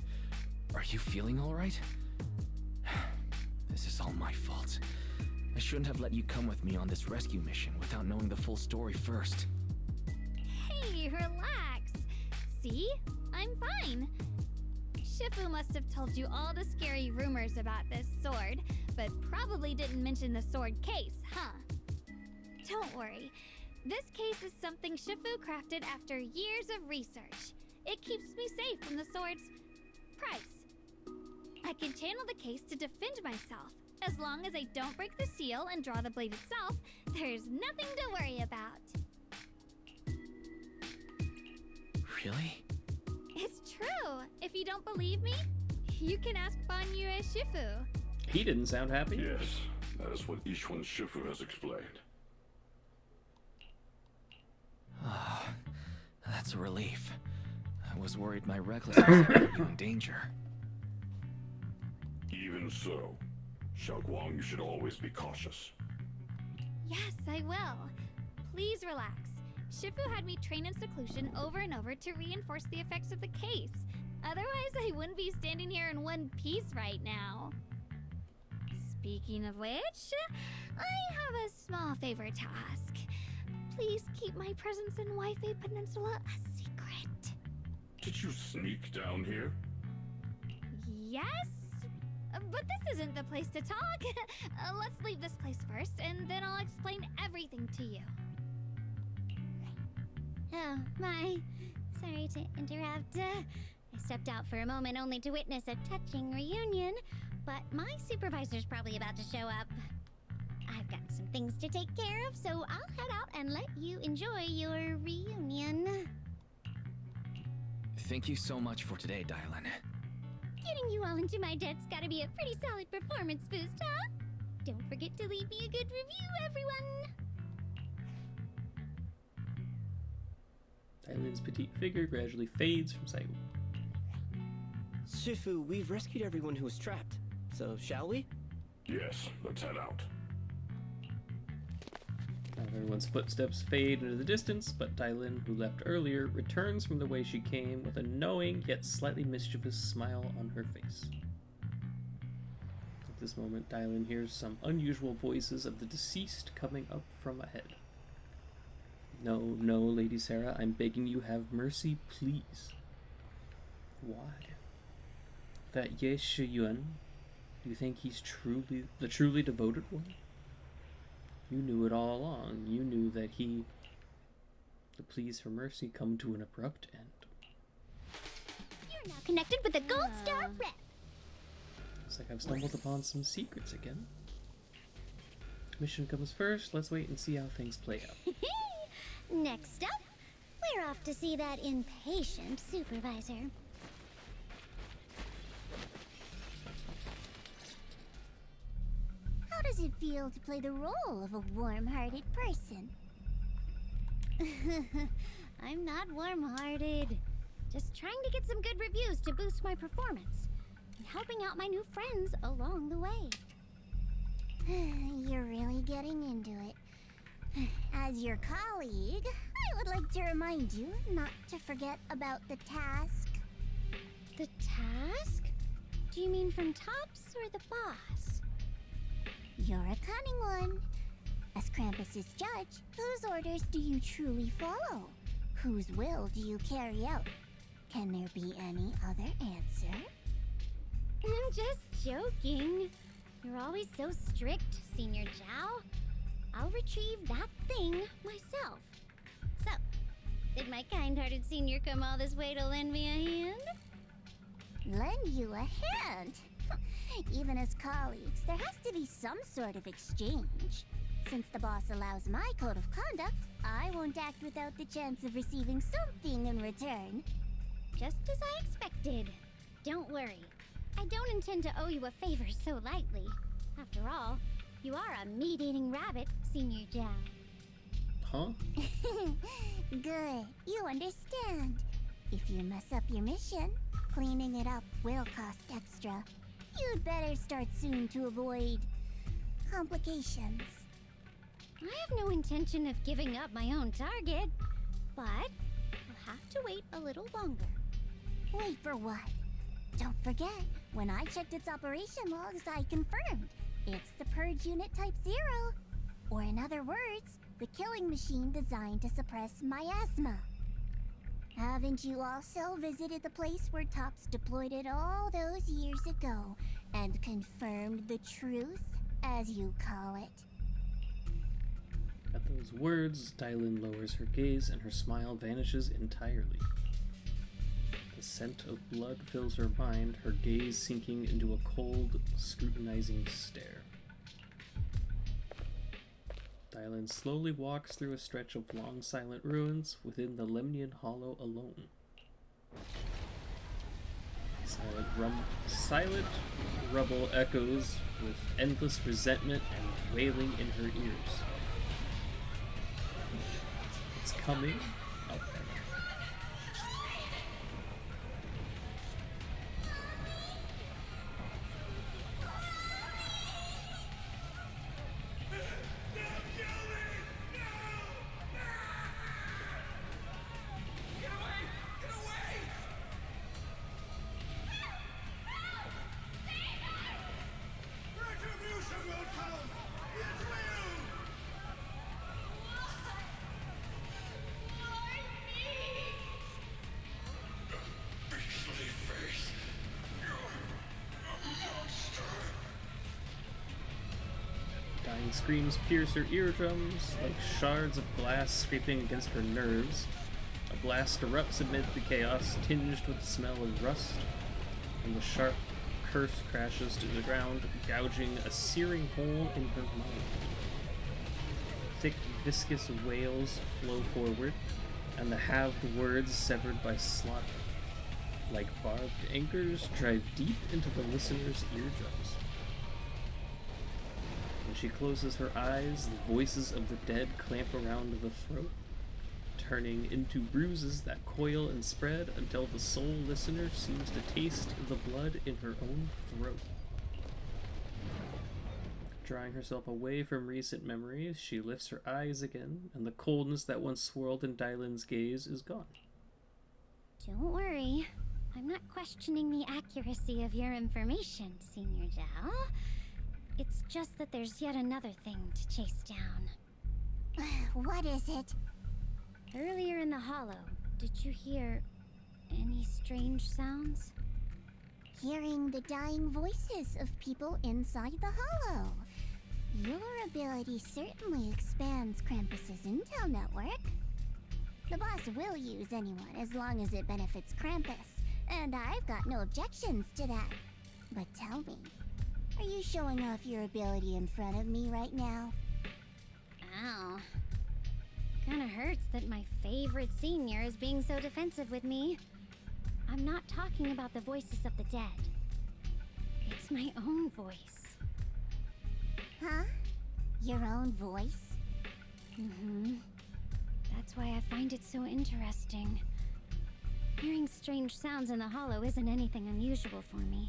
are you feeling alright? This is all my fault. I shouldn't have let you come with me on this rescue mission without knowing the full story first. Hey, relax. See? I'm fine. Shifu must have told you all the scary rumors about this sword, but probably didn't mention the sword case, huh? Don't worry. This case is something Shifu crafted after years of research. It keeps me safe from the sword's price. I can channel the case to defend myself. As long as I don't break the seal and draw the blade itself, there's nothing to worry about. Really? It's true. If you don't believe me, you can ask Banyu Shifu. He didn't sound happy. Yes, that is what Ishwan Shifu has explained. Ah, that's a relief. I was worried my recklessness put you in danger. Even so, Xiaoguang, you should always be cautious. Yes, I will. Please relax. Shifu had me train in seclusion over and over to reinforce the effects of the case. Otherwise, I wouldn't be standing here in one piece right now. Speaking of which, I have a small favor to ask. Please keep my presence in Wi-Fi Peninsula a secret. Did you sneak down here? Yes? But this isn't the place to talk. Let's leave this place first, and then I'll explain everything to you. Oh, my. Sorry to interrupt. I stepped out for a moment only to witness a touching reunion, but my supervisor's probably about to show up. I've got some things to take care of, so I'll head out and let you enjoy your reunion. Thank you so much for today, Dylan. Getting you all into my debt's gotta be a pretty solid performance boost, huh? Don't forget to leave me a good review, everyone! Dylan's petite figure gradually fades from sight. Shifu, we've rescued everyone who was trapped. So, shall we? Yes, let's head out. Everyone's footsteps fade into the distance, but Dylan, who left earlier, returns from the way she came with a knowing yet slightly mischievous smile on her face. At this moment, Dylan hears some unusual voices of the deceased coming up from ahead. No, no, Lady Sarah, I'm begging you, have mercy, please. Why? That Ye Shiyuan, do you think he's the truly devoted one? You knew it all along. You knew that the pleas for mercy come to an abrupt end. You're now connected with the Gold Star Rep. Looks like I've stumbled upon some secrets again. Mission comes first. Let's wait and see how things play out. Next up, we're off to see that impatient supervisor. How does it feel to play the role of a warm-hearted person? I'm not warm-hearted. Just trying to get some good reviews to boost my performance. And helping out my new friends along the way. You're really getting into it. As your colleague, I would like to remind you not to forget about the task. The task? Do you mean from Tops or the boss? You're a cunning one. As Krampus's judge, whose orders do you truly follow? Whose will do you carry out? Can there be any other answer? I'm just joking. You're always so strict, Senior Zhao. I'll retrieve that thing myself. So, did my kind-hearted senior come all this way to lend me a hand? Lend you a hand? Even as colleagues, there has to be some sort of exchange. Since the boss allows my code of conduct, I won't act without the chance of receiving something in return. Just as I expected. Don't worry. I don't intend to owe you a favor so lightly. After all, you are a meat-eating rabbit, Senior Zhao. Huh? Good. You understand. If you mess up your mission, cleaning it up will cost extra. You'd better start soon to avoid complications. I have no intention of giving up my own target, but I'll have to wait a little longer. Wait for what? Don't forget, when I checked its operation logs, I confirmed. It's the Purge Unit Type 0. Or in other words, the killing machine designed to suppress miasma. Haven't you also visited the place where Tops deployed it all those years ago and confirmed the truth, as you call it? At those words, Dylan lowers her gaze and her smile vanishes entirely. The scent of blood fills her mind, her gaze sinking into a cold, scrutinizing stare. Dylan slowly walks through a stretch of long, silent ruins within the Lemnian Hollow alone. Silent rubble echoes with endless resentment and wailing in her ears. It's coming. Okay. Dying screams pierce her eardrums like shards of glass scraping against her nerves. A blast erupts amid the chaos, tinged with the smell of rust, and the sharp curse crashes to the ground, gouging a searing hole in her mind. Thick, viscous wails flow forward, and the halved words severed by slaughter, like barbed anchors, drive deep into the listener's eardrums. When she closes her eyes, the voices of the dead clamp around the throat, turning into bruises that coil and spread until the sole listener seems to taste the blood in her own throat. Drawing herself away from recent memories, she lifts her eyes again, and the coldness that once swirled in Dylan's gaze is gone. Don't worry. I'm not questioning the accuracy of your information, Senior Zhao. It's just that there's yet another thing to chase down. What is it? Earlier in the hollow, did you hear any strange sounds? Hearing the dying voices of people inside the hollow. Your ability certainly expands Krampus's intel network. The boss will use anyone as long as it benefits Krampus, and I've got no objections to that. But tell me, are you showing off your ability in front of me right now? Ow. Kinda hurts that my favorite senior is being so defensive with me. I'm not talking about the voices of the dead. It's my own voice. Huh? Your own voice? Mm-hmm. That's why I find it so interesting. Hearing strange sounds in the hollow isn't anything unusual for me.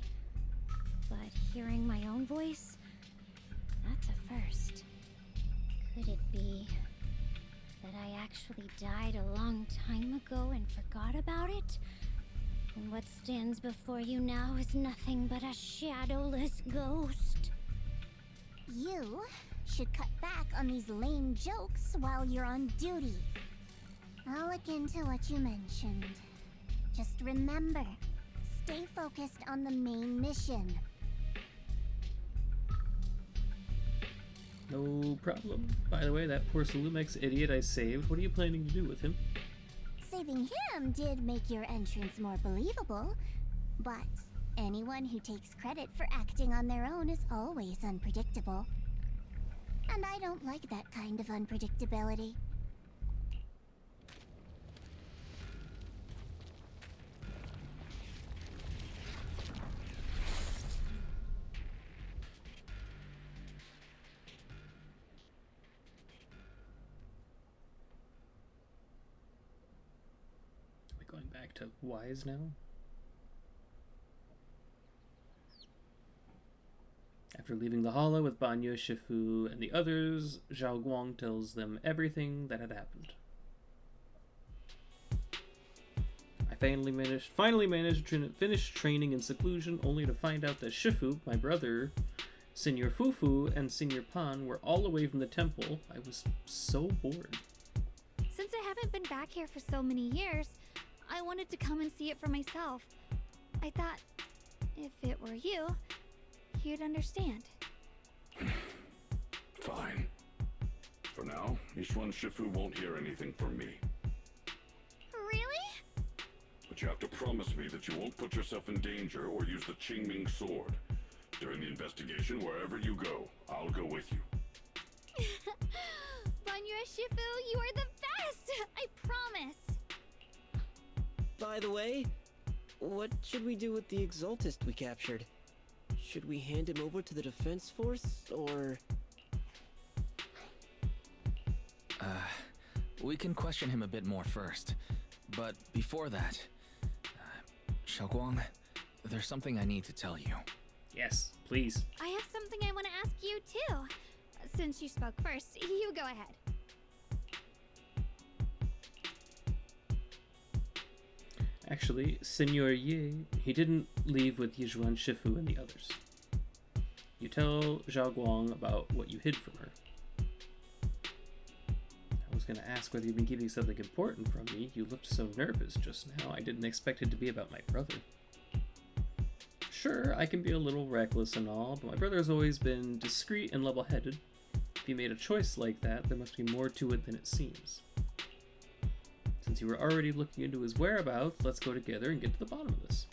But hearing my own voice? That's a first. Could it be that I actually died a long time ago and forgot about it? And what stands before you now is nothing but a shadowless ghost. You should cut back on these lame jokes while you're on duty. I'll look into what you mentioned. Just remember, stay focused on the main mission. No problem. By the way, that poor Salumex idiot I saved, what are you planning to do with him? Saving him did make your entrance more believable, but anyone who takes credit for acting on their own is always unpredictable. And I don't like that kind of unpredictability. Going back to Wise now. After leaving the hollow with Banyo, Shifu, and the others, Zhao Guang tells them everything that had happened. I finally managed to finish training in seclusion, only to find out that Shifu, my brother, Senior Fufu, and Senior Pan were all away from the temple. I was so bored. Since I haven't been back here for so many years, I wanted to come and see it for myself. I thought, if it were you, you'd understand. Fine. For now, Ishwan Shifu won't hear anything from me. Really? But you have to promise me that you won't put yourself in danger or use the Qingming sword. During the investigation, wherever you go, I'll go with you. Banya Shifu, you are the best! I promise! By the way, what should we do with the Exaltist we captured? Should we hand him over to the defense force, or... We can question him a bit more first. But before that, Xiaoguang, there's something I need to tell you. Yes, please. I have something I want to ask you, too. Since you spoke first, you go ahead. Actually, Senor Yi, he didn't leave with Yizhuan Shifu and the others. You tell Zhao Guang about what you hid from her. I was going to ask whether you've been keeping something important from me. You looked so nervous just now. I didn't expect it to be about my brother. Sure, I can be a little reckless and all, but my brother has always been discreet and level-headed. If he made a choice like that, there must be more to it than it seems. Since you were already looking into his whereabouts, let's go together and get to the bottom of this.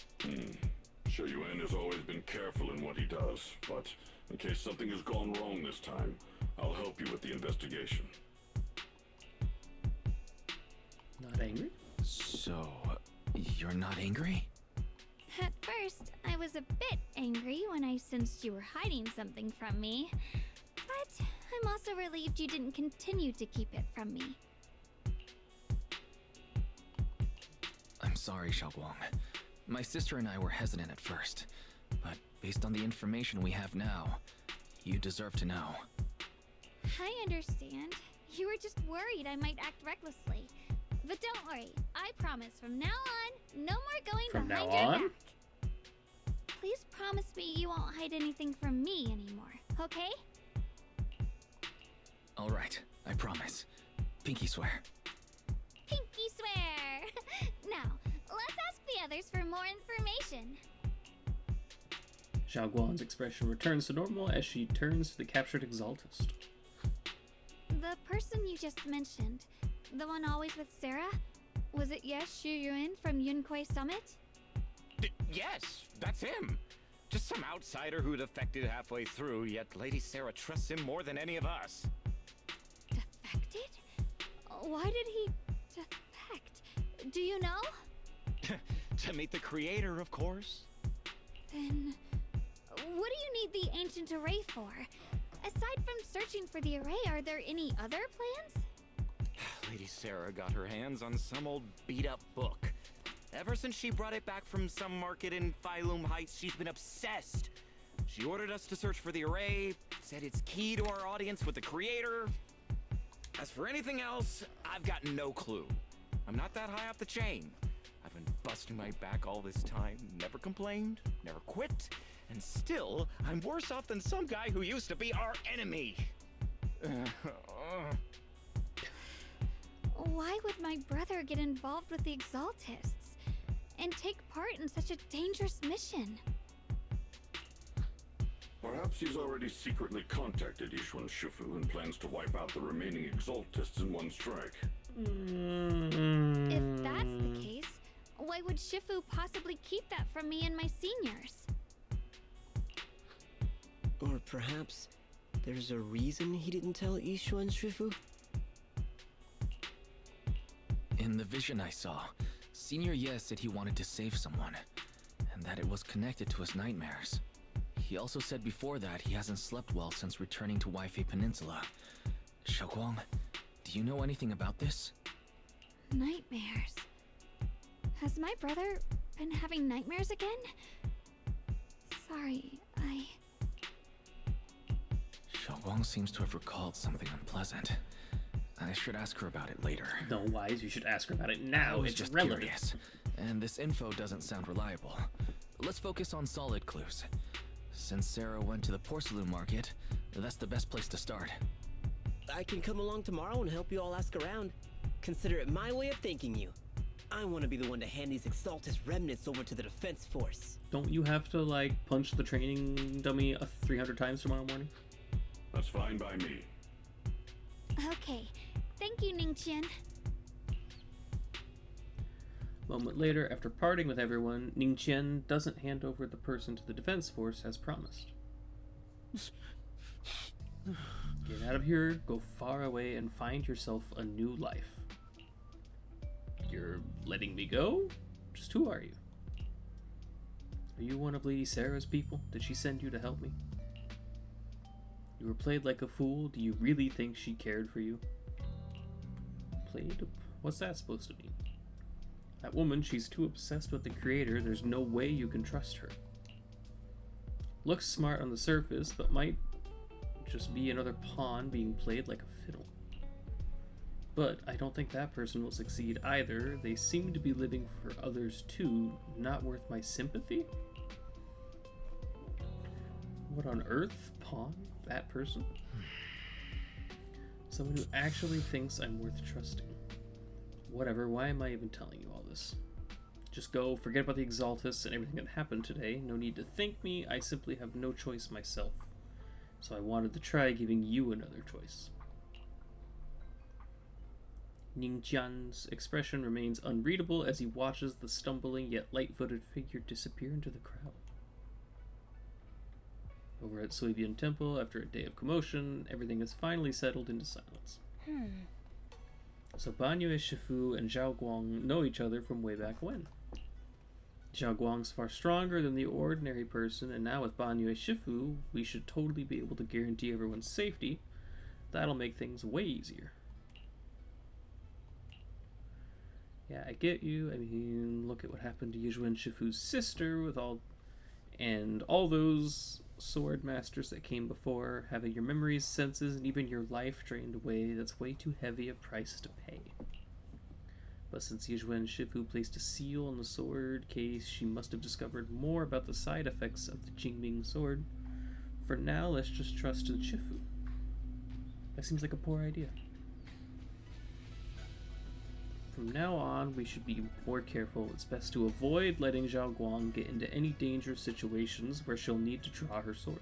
Sure, Yuan has always been careful in what he does, but in case something has gone wrong this time, I'll help you with the investigation. Not angry? So, you're not angry? At first, I was a bit angry when I sensed you were hiding something from me. But I'm also relieved you didn't continue to keep it from me. I'm sorry, Xiaoguang. My sister and I were hesitant at first, but based on the information we have now, you deserve to know. I understand. You were just worried I might act recklessly. But don't worry, I promise from now on, no more going From behind now your on? back. Please promise me you won't hide anything from me anymore, okay? All right, I promise. Pinky swear. Pinky swear! Now, let's ask the others for more information. Zhao Guan's expression returns to normal as she turns to the captured Exaltist. The person you just mentioned, the one always with Sarah? Was it Xu Yuan from Yunquei Summit? Yes, that's him. Just some outsider who defected halfway through, yet Lady Sarah trusts him more than any of us. Defected? Why did he defect? Do you know? To meet the creator, of course. Then, what do you need the ancient array for? Aside from searching for the array, are there any other plans? Lady Sarah got her hands on some old beat-up book. Ever since she brought it back from some market in Phylum Heights, she's been obsessed. She ordered us to search for the array, said it's key to our audience with the creator. As for anything else, I've got no clue. I'm not that high up the chain. I've been busting my back all this time, never complained, never quit, and still, I'm worse off than some guy who used to be our enemy. Why would my brother get involved with the Exaltists and take part in such a dangerous mission? Perhaps he's already secretly contacted Ishwan Shifu and plans to wipe out the remaining Exaltists in one strike. If that's the case, why would Shifu possibly keep that from me and my seniors? Or perhaps there's a reason he didn't tell Ishwan Shifu? In the vision I saw, Senior Ye said he wanted to save someone, and that it was connected to his nightmares. He also said before that he hasn't slept well since returning to Waifei Peninsula. Xiaoguang, do you know anything about this? Nightmares. Has my brother been having nightmares again? Sorry, Xiaoguang seems to have recalled something unpleasant. I should ask her about it later. No, Wise, you should ask her about it I now. was It's just relevant. curious, and this info doesn't sound reliable. Let's focus on solid clues. Since Sarah went to the porcelain market, that's the best place to start. I can come along tomorrow and help you all ask around. Consider it my way of thanking you. I want to be the one to hand these Exaltus remnants over to the defense force. Don't you have to, like, punch the training dummy 300 times tomorrow morning? That's fine by me. Okay. Thank you, Ningqian. A moment later, after parting with everyone, Ningqian doesn't hand over the person to the defense force as promised. Get out of here, go far away, and find yourself a new life. You're letting me go? Just who are you? Are you one of Lady Sarah's people? Did she send you to help me? You were played like a fool? Do you really think she cared for you? Played? What's that supposed to mean? That woman, she's too obsessed with the creator, there's no way you can trust her. Looks smart on the surface, but might just be another pawn being played like a fiddle. But I don't think that person will succeed either. They seem to be living for others too. Not worth my sympathy? What on earth? Pawn? That person? Someone who actually thinks I'm worth trusting. Whatever, why am I even telling you all this? Just go, forget about the Exaltus and everything that happened today. No need to thank me, I simply have no choice myself. So I wanted to try giving you another choice. Ningqian's expression remains unreadable as he watches the stumbling yet light-footed figure disappear into the crowd. Over at Suibian Temple, after a day of commotion, everything has finally settled into silence. So Banyue Shifu and Zhao Guang know each other from way back when. Zhao Guang's far stronger than the ordinary person, and now with Banyue Shifu, we should totally be able to guarantee everyone's safety. That'll make things way easier. Yeah, I get you. I mean, look at what happened to Yizhuan Shifu's sister with all those sword masters that came before, having your memories, senses, and even your life drained away. That's way too heavy a price to pay. But since Yizhuan Shifu placed a seal on the sword case, she must have discovered more about the side effects of the Qingming sword. For now, let's just trust in Shifu. That seems like a poor idea. From now on, we should be more careful. It's best to avoid letting Zhao Guang get into any dangerous situations where she'll need to draw her sword.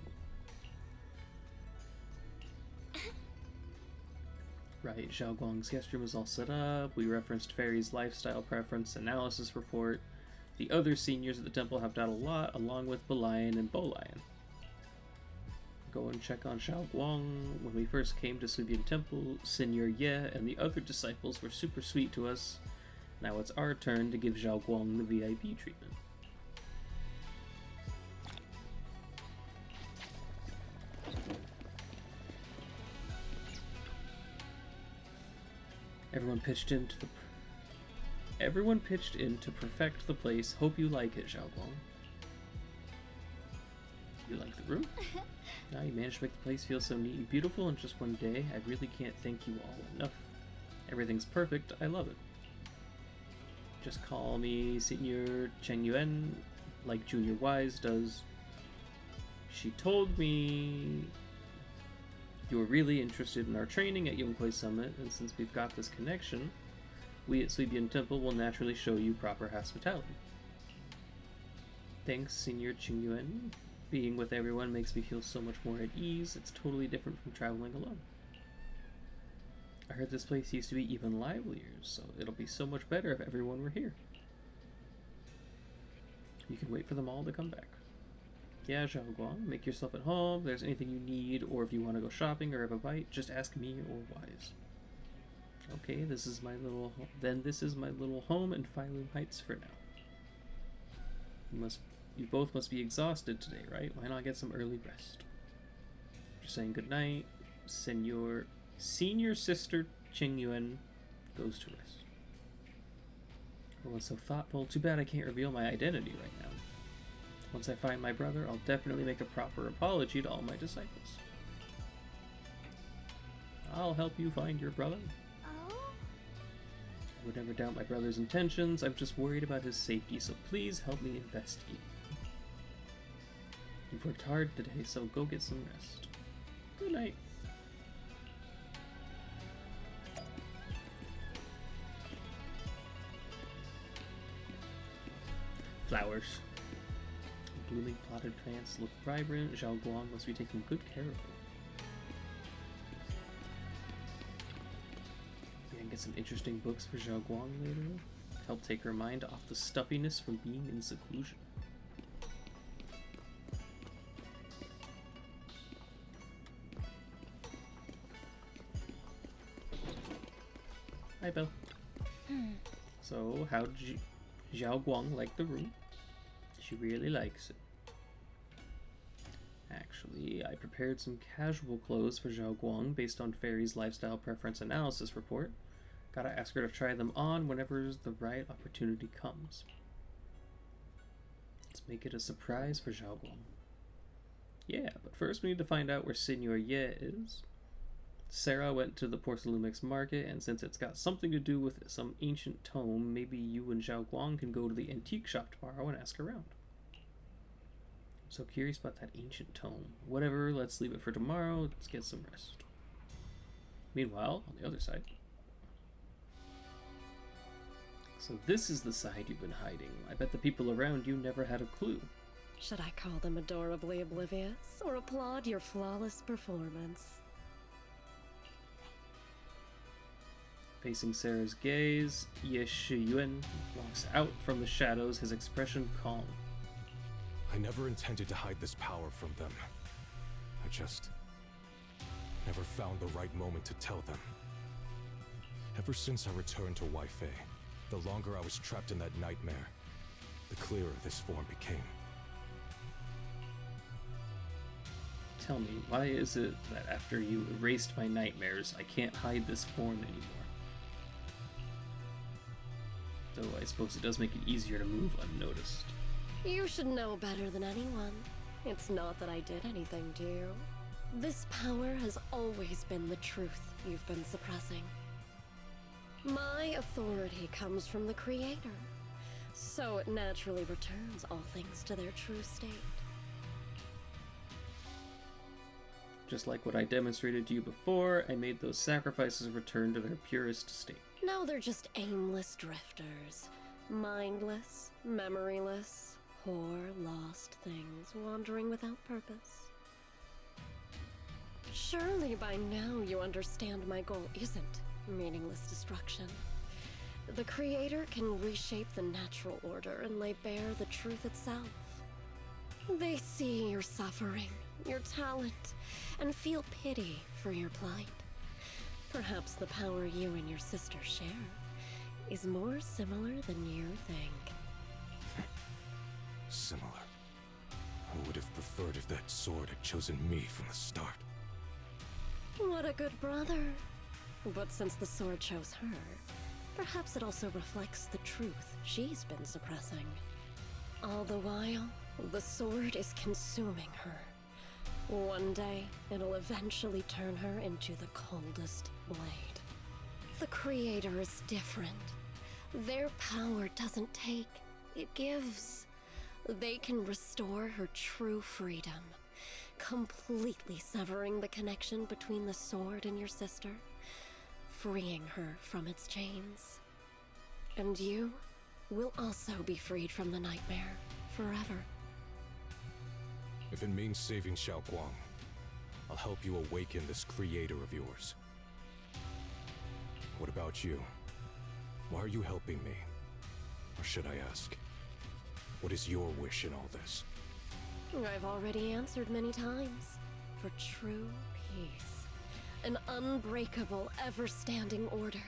Right, Zhao Guang's guest room is all set up. We referenced Fairy's lifestyle preference analysis report. The other seniors at the temple have done a lot, along with Belian and Bolian. Go and check on Zhao Guang. When we first came to Suibian Temple, Senior Ye and the other disciples were super sweet to us. Now it's our turn to give Zhao Guang the VIP treatment. Everyone pitched in to perfect the place. Hope you like it, Zhao Guang. You like the room? Now you managed to make the place feel so neat and beautiful in just one day. I really can't thank you all enough. Everything's perfect. I love it. Just call me Senior Cheng Yuan, like Junior Wise does. She told me you were really interested in our training at Yonghui Summit, and since we've got this connection, we at Suibian Temple will naturally show you proper hospitality. Thanks, Senior Cheng Yuan. Being with everyone makes me feel so much more at ease. It's totally different from traveling alone. I heard this place used to be even livelier, so it'll be so much better if everyone were here. You can wait for them all to come back. Yeah, Zhao Guang, make yourself at home. If there's anything you need, or if you want to go shopping or have a bite, just ask me or Wise. Okay, this is my little home in Phylum Heights for now. You both must be exhausted today, right? Why not get some early rest? Just saying goodnight. Senior Sister Cheng Yuan goes to rest. Everyone's so thoughtful. Too bad I can't reveal my identity right now. Once I find my brother, I'll definitely make a proper apology to all my disciples. I'll help you find your brother. would never doubt my brother's intentions. I'm just worried about his safety, so please help me investigate. You've worked hard today, so go get some rest. Good night. Flowers. Blooming potted plants look vibrant. Zhao Guang must be taking good care of them. Yeah, get some interesting books for Zhao Guang later. Help take her mind off the stuffiness from being in seclusion. Hi, Belle. So, how did Zhao Guang like the room? She really likes it. Actually, I prepared some casual clothes for Zhao Guang based on Fairy's lifestyle preference analysis report. Gotta ask her to try them on whenever the right opportunity comes. Let's make it a surprise for Zhao Guang. Yeah, but first we need to find out where Senor Ye is. Sarah went to the Porcelumix market, and since it's got something to do with some ancient tome, maybe you and Zhao Guang can go to the antique shop tomorrow and ask around. I'm so curious about that ancient tome. Whatever, let's leave it for tomorrow. Let's get some rest. Meanwhile, on the other side. So this is the side you've been hiding. I bet the people around you never had a clue. Should I call them adorably oblivious or applaud your flawless performance? Facing Sarah's gaze, Ye Shiyuan walks out from the shadows, his expression calm. I never intended to hide this power from them. I just never found the right moment to tell them. Ever since I returned to Weifei, the longer I was trapped in that nightmare, the clearer this form became. Tell me, why is it that after you erased my nightmares, I can't hide this form anymore? Though I suppose it does make it easier to move unnoticed. You should know better than anyone. It's not that I did anything to you. This power has always been the truth you've been suppressing. My authority comes from the Creator, so it naturally returns all things to their true state. Just like what I demonstrated to you before, I made those sacrifices return to their purest state. Now they're just aimless drifters. Mindless, memoryless, poor, lost things wandering without purpose. Surely by now you understand my goal isn't meaningless destruction. The Creator can reshape the natural order and lay bare the truth itself. They see your suffering, your talent, and feel pity for your plight. Perhaps the power you and your sister share is more similar than you think. Similar? I would have preferred if that sword had chosen me from the start. What a good brother. But since the sword chose her, perhaps it also reflects the truth she's been suppressing. All the while, the sword is consuming her. One day, it'll eventually turn her into the coldest blade. The Creator is different. Their power doesn't take, it gives. They can restore her true freedom, completely severing the connection between the sword and your sister, freeing her from its chains. And you will also be freed from the nightmare forever. If it means saving Xiao Guang, I'll help you awaken this creator of yours. What about you? Why are you helping me? Or should I ask, what is your wish in all this? I've already answered many times. For true peace. An unbreakable, ever-standing order.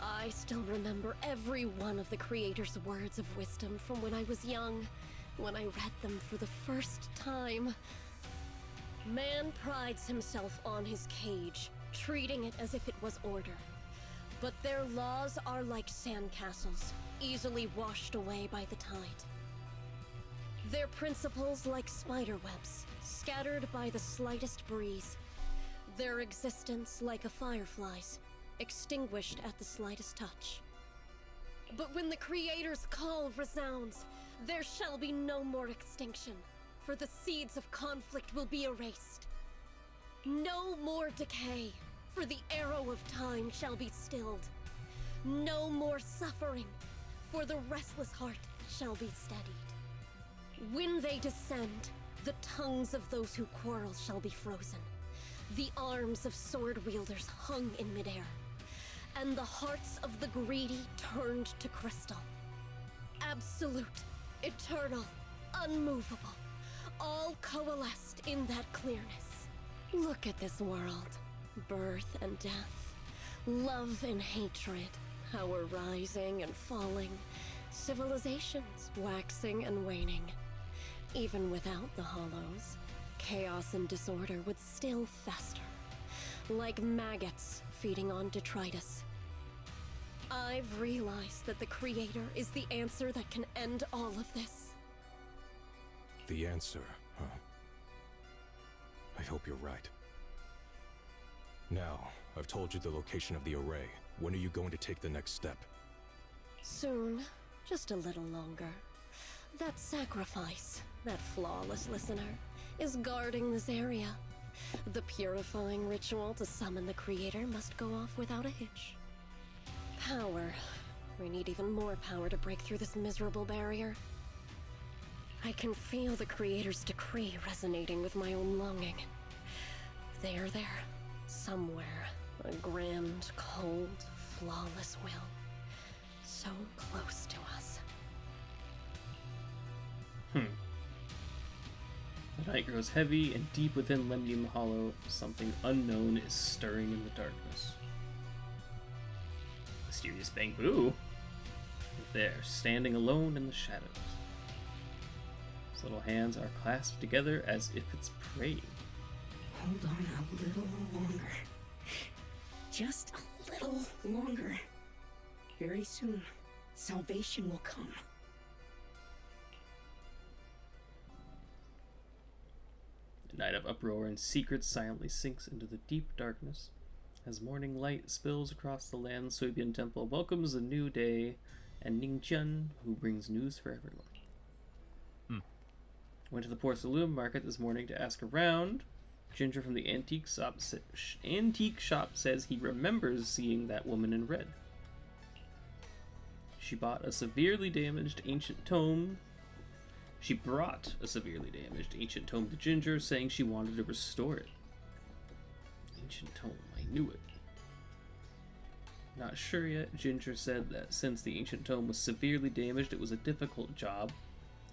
I still remember every one of the Creator's words of wisdom from when I was young, when I read them for the first time. Man prides himself on his cage, treating it as if it was order. But their laws are like sandcastles, easily washed away by the tide. Their principles like spiderwebs, scattered by the slightest breeze. Their existence like a firefly's, extinguished at the slightest touch. But when the Creator's call resounds, there shall be no more extinction, for the seeds of conflict will be erased. No more decay, for the arrow of time shall be stilled. No more suffering, for the restless heart shall be steadied. When they descend, the tongues of those who quarrel shall be frozen, the arms of sword wielders hung in midair, and the hearts of the greedy turned to crystal. Absolute, eternal, unmovable, all coalesced in that clearness. Look at this world. Birth and death, love and hatred, power rising and falling, civilizations waxing and waning. Even without the hollows, chaos and disorder would still fester, like maggots feeding on detritus. I've realized that the Creator is the answer that can end all of this. The answer, huh? I hope you're right. Now, I've told you the location of the array. When are you going to take the next step? Soon. Just a little longer. That sacrifice, that flawless listener, is guarding this area. The purifying ritual to summon the Creator must go off without a hitch. Power. We need even more power to break through this miserable barrier. I can feel the Creator's decree resonating with my own longing. They are there. Somewhere, a grand, cold, flawless will. So close to us. The night grows heavy, and deep within Lemnium Hollow, something unknown is stirring in the darkness. Mysterious Bangbu is there, standing alone in the shadows. His little hands are clasped together as if it's praying. Hold on a little longer. Just a little longer. Very soon, salvation will come. The night of uproar and secrets silently sinks into the deep darkness. As morning light spills across the land, Suibyan Temple welcomes a new day, and Ningqian, who brings news for everyone. Went to the porcelain market this morning to ask around. Ginger from the antique shop says he remembers seeing that woman in red. She brought a severely damaged ancient tome to Ginger, saying she wanted to restore it. Ancient tome, I knew it. Not sure yet. Ginger said that since the ancient tome was severely damaged, it was a difficult job,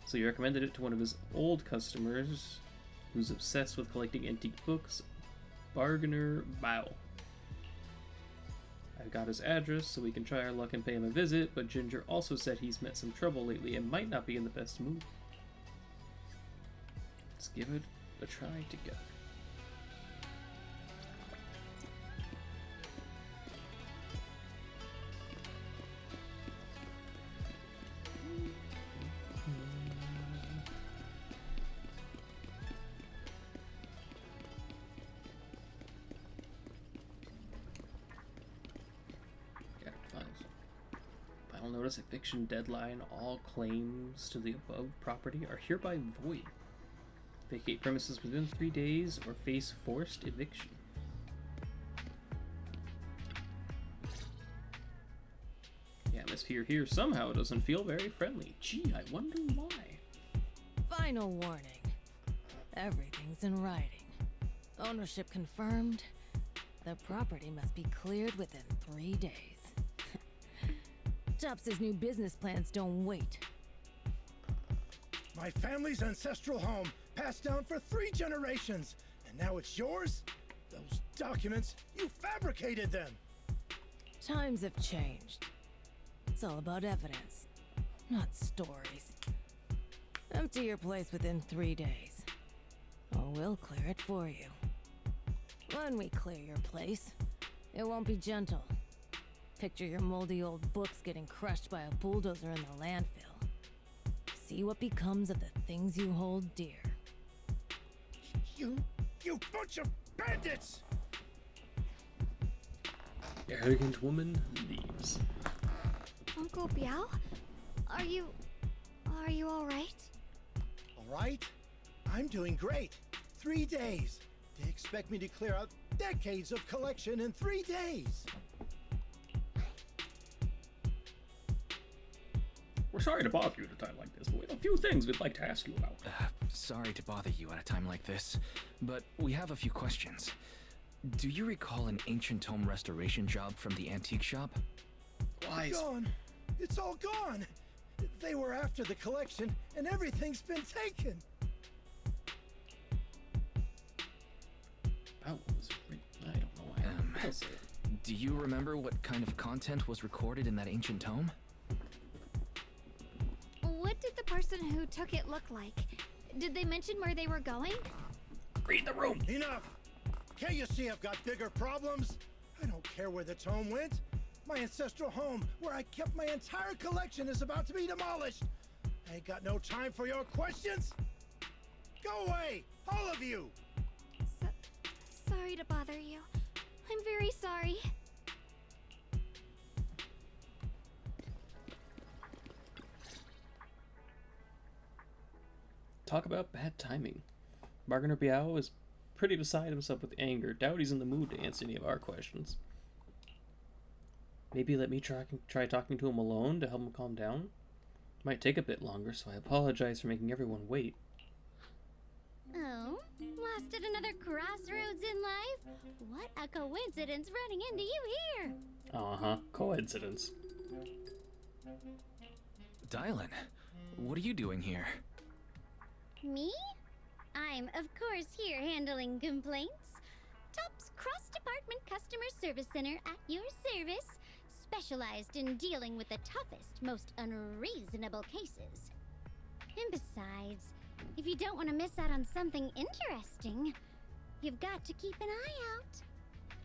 so he recommended it to one of his old customers who's obsessed with collecting antique books, Bargainer Bao. I've got his address so we can try our luck and pay him a visit, but Ginger also said he's met some trouble lately and might not be in the best mood. Let's give it a try together. Notice eviction deadline. All claims to the above property are hereby void. Vacate premises within 3 days or face forced eviction. The atmosphere here somehow doesn't feel very friendly. Gee, I wonder why. Final warning. Everything's in writing. Ownership confirmed. The property must be cleared within 3 days. Tops's new business plans don't wait. My family's ancestral home, passed down for 3 generations, and now it's yours? Those documents, you fabricated them! Times have changed. It's all about evidence, not stories. Empty your place within 3 days, or we'll clear it for you. When we clear your place, it won't be gentle. Picture your moldy old books getting crushed by a bulldozer in the landfill. See what becomes of the things you hold dear. You bunch of bandits! Arrogant woman leaves. Uncle Biao? Are you alright? Alright? I'm doing great. 3 days. They expect me to clear out decades of collection in 3 days. We're sorry to bother you at a time like this, but we have a few things we'd like to ask you about. Sorry to bother you at a time like this, but we have a few questions. Do you recall an ancient tome restoration job from the antique shop? Wise. Gone. It's all gone. They were after the collection, and everything's been taken. About what was written? I don't know. I'll say it. Do you remember what kind of content was recorded in that ancient tome? What did the person who took it look like? Did they mention where they were going? Read the room. Enough. Can't you see I've got bigger problems? I don't care where the tome went. My ancestral home, where I kept my entire collection, is about to be demolished. I ain't got no time for your questions. Go away, all of you. Sorry to bother you. I'm very sorry. Talk about bad timing. Bargainer Biao is pretty beside himself with anger. Doubt he's in the mood to answer any of our questions. Maybe let me try talking to him alone to help him calm down? Might take a bit longer, so I apologize for making everyone wait. Oh, lost at another crossroads in life? What a coincidence running into you here! Uh-huh, coincidence. Dylan, what are you doing here? Me? I'm, of course, here handling complaints. Top's cross-department customer service center at your service, specialized in dealing with the toughest, most unreasonable cases. And besides, if you don't want to miss out on something interesting, you've got to keep an eye out.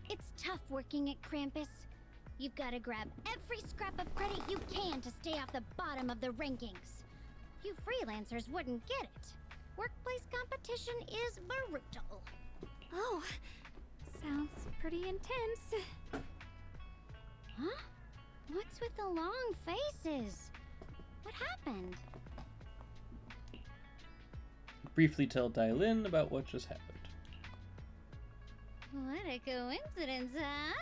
It's tough working at Krampus. You've got to grab every scrap of credit you can to stay off the bottom of the rankings. You freelancers wouldn't get it. Workplace competition is brutal. Oh, sounds pretty intense. Huh? What's with the long faces? What happened? Briefly tell Dylan about what just happened. What a coincidence, huh?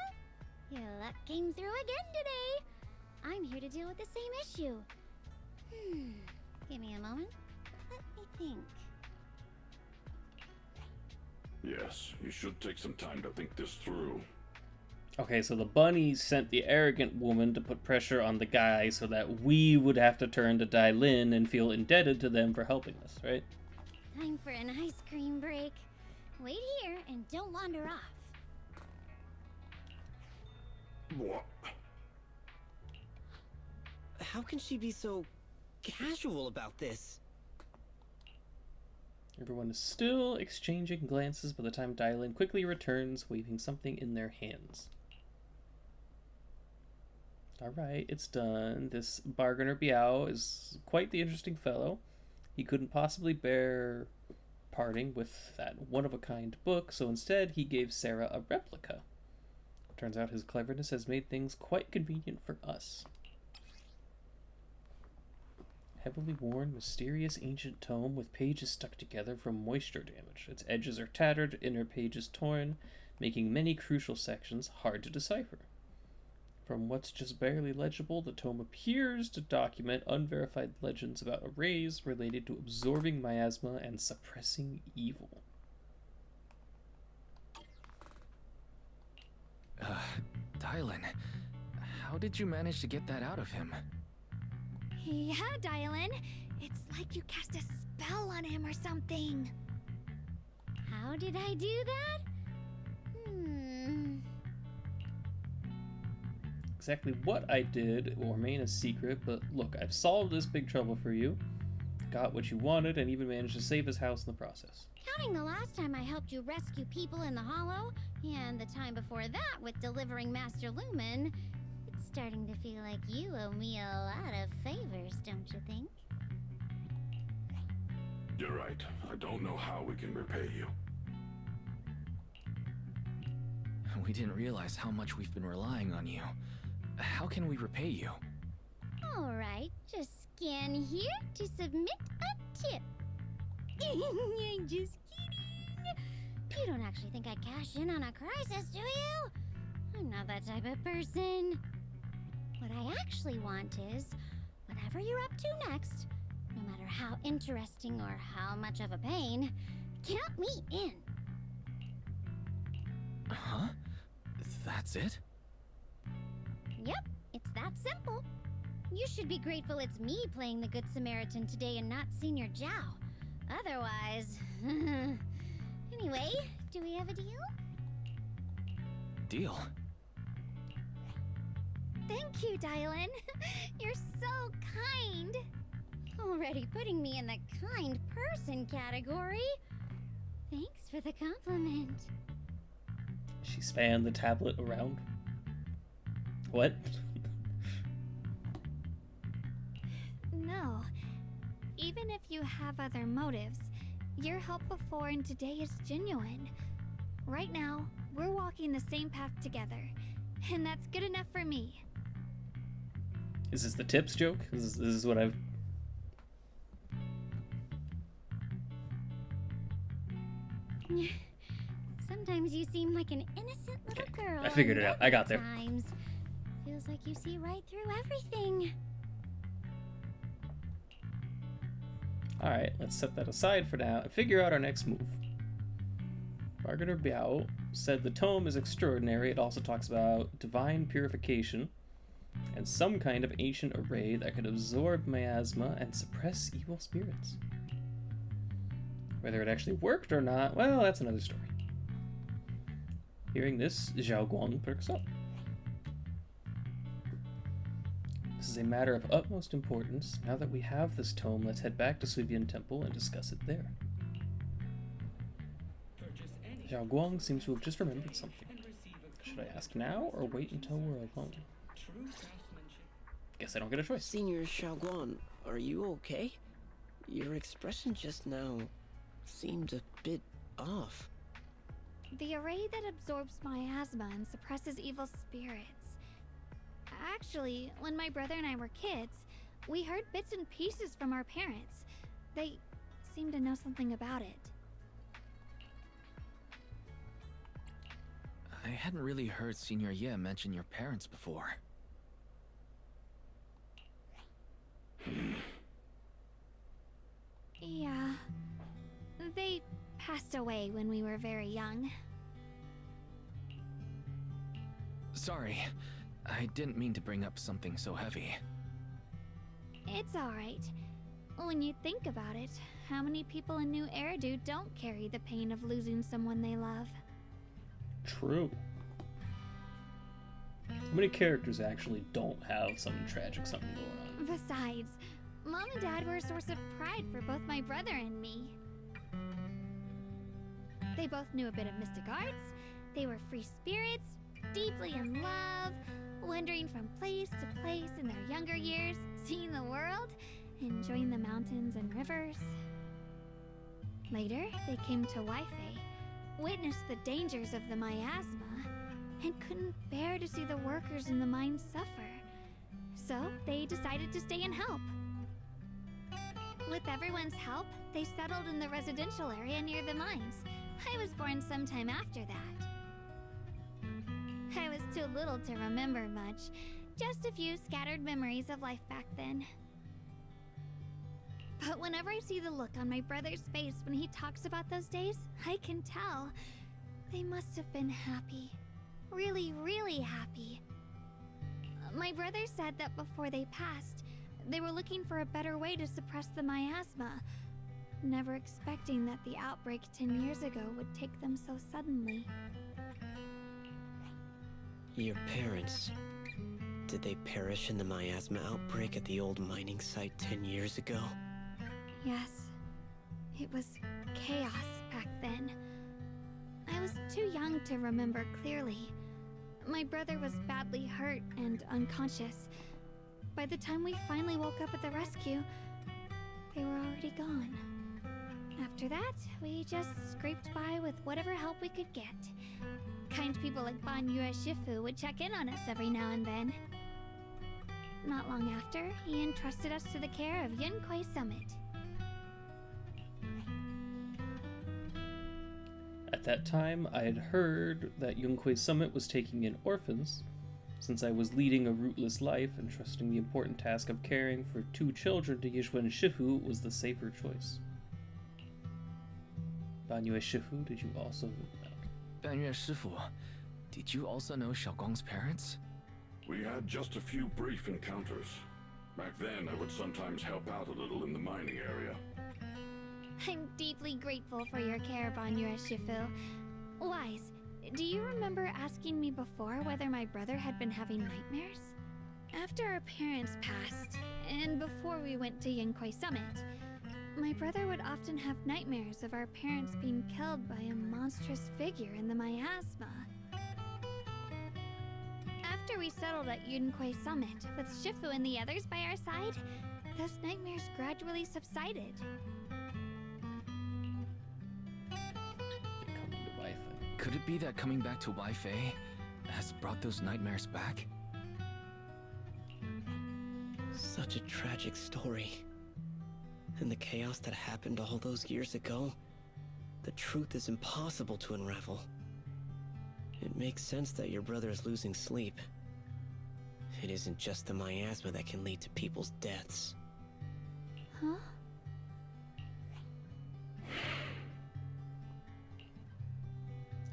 Your luck came through again today. I'm here to deal with the same issue. Give me a moment. Let me think. Yes, you should take some time to think this through. Okay, so the bunny sent the arrogant woman to put pressure on the guy so that we would have to turn to Dylan and feel indebted to them for helping us, right? Time for an ice cream break. Wait here and don't wander off. What? How can she be so casual about this? Everyone is still exchanging glances by the time Dylan quickly returns, waving something in their hands. Alright, it's done. This Bargainer Biao is quite the interesting fellow. He couldn't possibly bear parting with that one-of-a-kind book, so instead he gave Sarah a replica. Turns out his cleverness has made things quite convenient for us. Heavily worn, mysterious ancient tome with pages stuck together from moisture damage. Its edges are tattered, inner pages torn, making many crucial sections hard to decipher. From what's just barely legible, the tome appears to document unverified legends about arrays related to absorbing miasma and suppressing evil. Dylan, how did you manage to get that out of him? Yeah, Dylan. It's like you cast a spell on him or something. How did I do that? Exactly what I did will remain a secret, but look, I've solved this big trouble for you. Got what you wanted and even managed to save his house in the process. Counting the last time I helped you rescue people in the Hollow, and the time before that with delivering Master Lumen, it's starting to feel like you owe me a lot of favors, don't you think? You're right. I don't know how we can repay you. We didn't realize how much we've been relying on you. How can we repay you? Alright, just scan here to submit a tip. I'm just kidding. You don't actually think I'd cash in on a crisis, do you? I'm not that type of person. What I actually want is, whatever you're up to next, no matter how interesting or how much of a pain, count me in. Huh? That's it? Yep, it's that simple. You should be grateful it's me playing the Good Samaritan today and not Senior Zhao. Otherwise... Anyway, do we have a deal? Deal? Thank you, Dylan. You're so kind. Already putting me in the kind person category. Thanks for the compliment. She spanned the tablet around. What? No. Even if you have other motives, your help before and today is genuine. Right now, we're walking the same path together, and that's good enough for me. Is this the tips joke? This is what I've... Sometimes you seem like an innocent little girl. I figured it out. I got there. Times. Feels like you see right through everything. Alright, let's set that aside for now and figure out our next move. Bargainer Biao said the tome is extraordinary. It also talks about divine purification and some kind of ancient array that could absorb miasma and suppress evil spirits. Whether it actually worked or not, well, that's another story. Hearing this, Zhao Guang perks up. This is a matter of utmost importance. Now that we have this tome, let's head back to Suibian Temple and discuss it there. Zhao Guang seems to have just remembered something. Should I ask now or wait until we're alone? Guess I don't get a choice. Senior Xiaoguan, are you okay? Your expression just now seemed a bit off. The array that absorbs miasma and suppresses evil spirits. Actually, when my brother and I were kids, we heard bits and pieces from our parents. They seemed to know something about it. I hadn't really heard Senior Ye mention your parents before. Yeah. They passed away when we were very young. Sorry, I didn't mean to bring up something so heavy. It's alright. When you think about it, how many people in New Eridu don't carry the pain of losing someone they love? True. How many characters actually don't have some tragic something going on? Besides, Mom and Dad were a source of pride for both my brother and me. They both knew a bit of mystic arts, they were free spirits, deeply in love, wandering from place to place in their younger years, seeing the world, enjoying the mountains and rivers. Later, they came to Weifei, witnessed the dangers of the miasma, and couldn't bear to see the workers in the mines suffer. So, they decided to stay and help. With everyone's help, they settled in the residential area near the mines. I was born sometime after that. I was too little to remember much, just a few scattered memories of life back then. But whenever I see the look on my brother's face when he talks about those days, I can tell they must have been happy. Really, really happy. My brother said that before they passed, they were looking for a better way to suppress the miasma, never expecting that the outbreak 10 years ago would take them so suddenly. Your parents, did they perish in the miasma outbreak at the old mining site 10 years ago? Yes. It was chaos back then. I was too young to remember clearly. My brother was badly hurt and unconscious. By the time we finally woke up at the rescue, they were already gone. After that, we just scraped by with whatever help we could get. kind people like Ban Yue Shifu would check in on us every now and then. Not long after, he entrusted us to the care of Yunquai Summit. At that time, I had heard that Yunquai Summit was taking in orphans. Since I was leading a rootless life, entrusting the important task of caring for 2 children to Yishwen Shifu was the safer choice. Banyue Shifu, did you also know about? Banyue Shifu, did you also know Xiaoguang's parents? We had just a few brief encounters. Back then, I would sometimes help out a little in the mining area. I'm deeply grateful for your care, Ban Yue Shifu. Wise, do you remember asking me before whether my brother had been having nightmares? After our parents passed, and before we went to Yunquai Summit, my brother would often have nightmares of our parents being killed by a monstrous figure in the miasma. After we settled at Yunquai Summit, with Shifu and the others by our side, those nightmares gradually subsided. Could it be that coming back to Waifei has brought those nightmares back? Such a tragic story. And the chaos that happened all those years ago, the truth is impossible to unravel. It makes sense that your brother is losing sleep. It isn't just the miasma that can lead to people's deaths. Huh?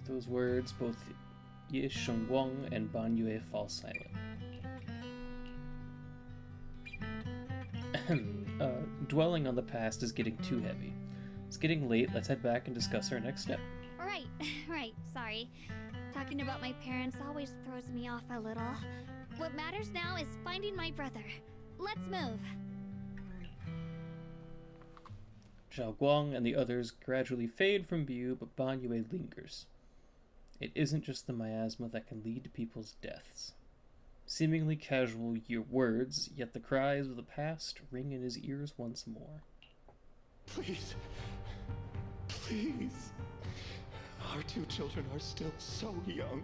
Those words, both Ye Shengguang and Ban Yue fall silent. Dwelling on the past is getting too heavy. It's getting late, let's head back and discuss our next step. Right, sorry. Talking about my parents always throws me off a little. What matters now is finding my brother. Let's move. Zhao Guang and the others gradually fade from view, but Ban Yue lingers. It isn't just the miasma that can lead to people's deaths. Seemingly casual words, yet the cries of the past ring in his ears once more. Please. Please. Our 2 children are still so young.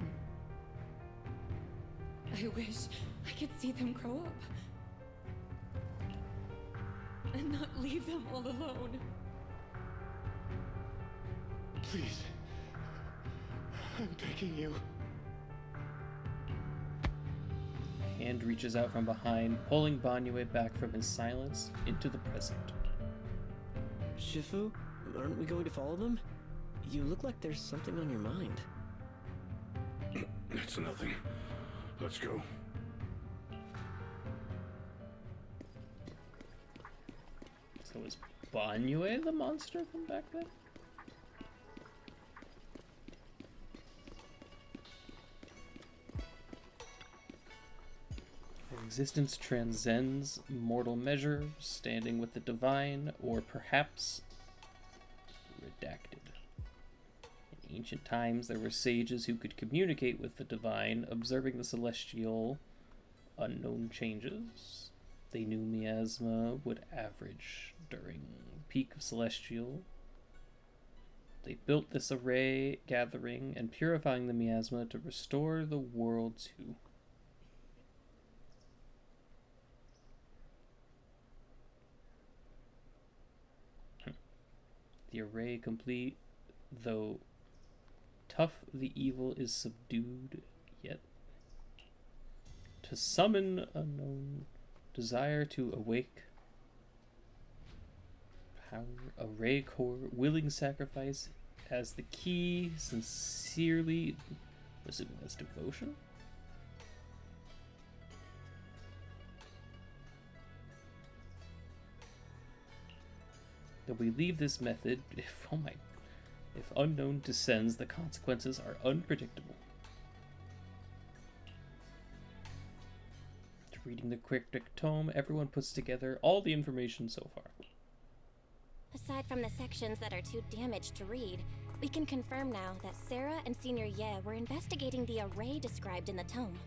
I wish I could see them grow up. And not leave them all alone. Please. I'm begging you. A hand reaches out from behind, pulling Ban Yue back from his silence into the present. Shifu, aren't we going to follow them? You look like there's something on your mind. It's nothing. Let's go. So is Ban Yue the monster from back then? Existence transcends mortal measure, standing with the divine, or perhaps redacted. In ancient times, there were sages who could communicate with the divine, observing the celestial unknown changes. They knew miasma would average during peak of celestial. They built this array, gathering and purifying the miasma to restore the world to. The array complete, though tough the evil is subdued yet. To summon unknown desire to awake. Power, array core, willing sacrifice as the key, sincerely, assuming that's devotion. That we leave this method, if unknown descends, the consequences are unpredictable. Reading the cryptic tome, everyone puts together all the information so far. Aside from the sections that are too damaged to read, we can confirm now that Sarah and Senior Ye were investigating the array described in the tome.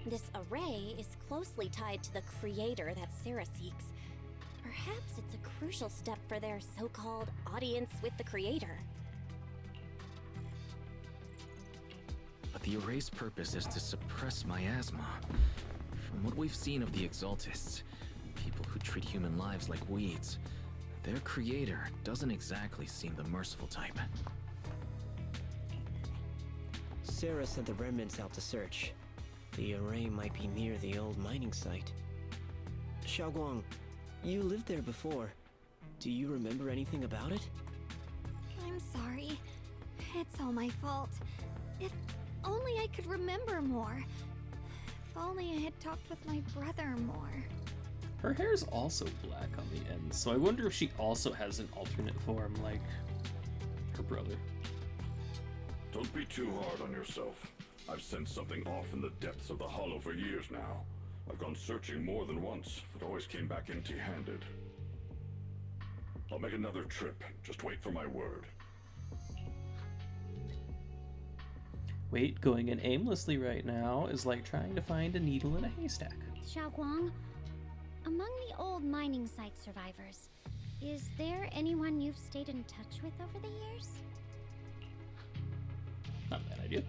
This array is closely tied to the creator that Sarah seeks. Perhaps it's a crucial step for their so-called audience with the creator. but the array's purpose is to suppress miasma. From what we've seen of the Exaltists, people who treat human lives like weeds, their creator doesn't exactly seem the merciful type. Sarah sent the remnants out to search. The array might be near the old mining site. Xiaoguang, you lived there before. Do you remember anything about it? I'm sorry. It's all my fault. If only I could remember more. If only I had talked with my brother more. Her hair's also black on the ends, so I wonder if she also has an alternate form like her brother. Don't be too hard on yourself. I've sensed something off in the depths of the hollow for years now. I've gone searching more than once, but always came back empty-handed. I'll make another trip. Just wait for my word. Wait, going in aimlessly right now is like trying to find a needle in a haystack. Xiaoguang, among the old mining site survivors, is there anyone you've stayed in touch with over the years? Not a bad idea.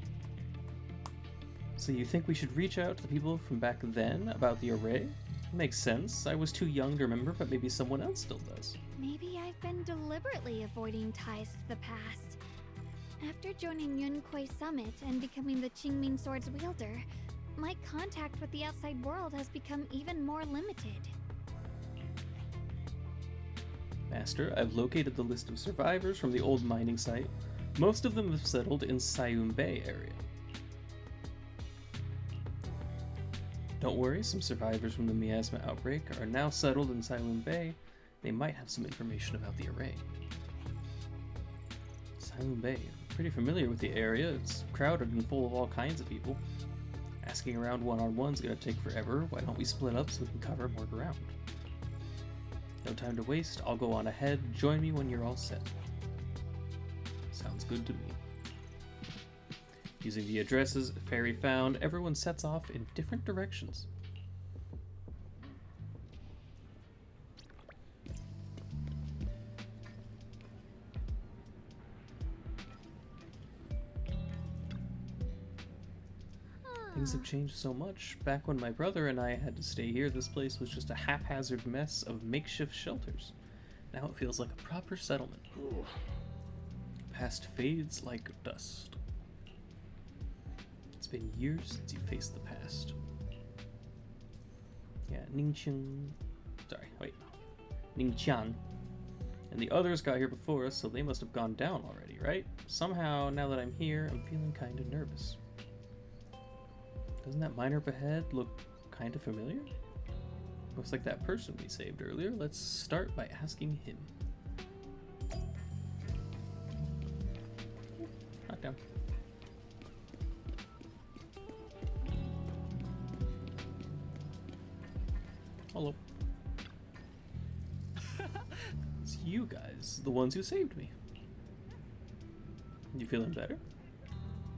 So you think we should reach out to the people from back then about the array? Makes sense. I was too young to remember, but maybe someone else still does. Maybe I've been deliberately avoiding ties to the past. After joining Yunkuei Summit and becoming the Qingming Sword's wielder, my contact with the outside world has become even more limited. Master, I've located the list of survivors from the old mining site. Most of them have settled in Sayun Bay area. Don't worry, some survivors from the miasma outbreak are now settled in Sayun Bay. They might have some information about the array. Sayun Bay. I'm pretty familiar with the area. It's crowded and full of all kinds of people. Asking around one-on-one's gonna take forever. Why don't we split up so we can cover more ground? No time to waste. I'll go on ahead. Join me when you're all set. Sounds good to me. Using the addresses Fairy found, everyone sets off in different directions. Things have changed so much. Back when my brother and I had to stay here, this place was just a haphazard mess of makeshift shelters. Now it feels like a proper settlement. Past fades like dust. It's been years since you faced the past. Yeah, Ningqiang... Sorry, wait. Ningqiang. And the others got here before us, so they must have gone down already, right? Somehow, now that I'm here, I'm feeling kind of nervous. Doesn't that miner up ahead look kind of familiar? Looks like that person we saved earlier. Let's start by asking him. Knock down. Hello. It's you guys, the ones who saved me. You feeling better?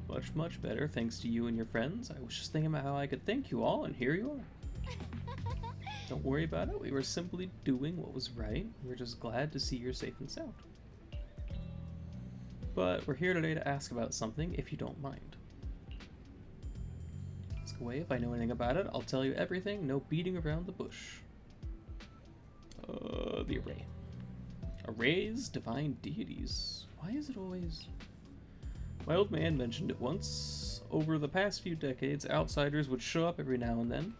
Much, much better, thanks to you and your friends. I was just thinking about how I could thank you all, and here you are. Don't worry about it. We were simply doing what was right. We're just glad to see you're safe and sound. But we're here today to ask about something, if you don't mind. Ask away. If I know anything about it, I'll tell you everything. No beating around the bush. The array. Arrays, divine deities. Why is it always... My old man mentioned it once. Over the past few decades, outsiders would show up every now and then,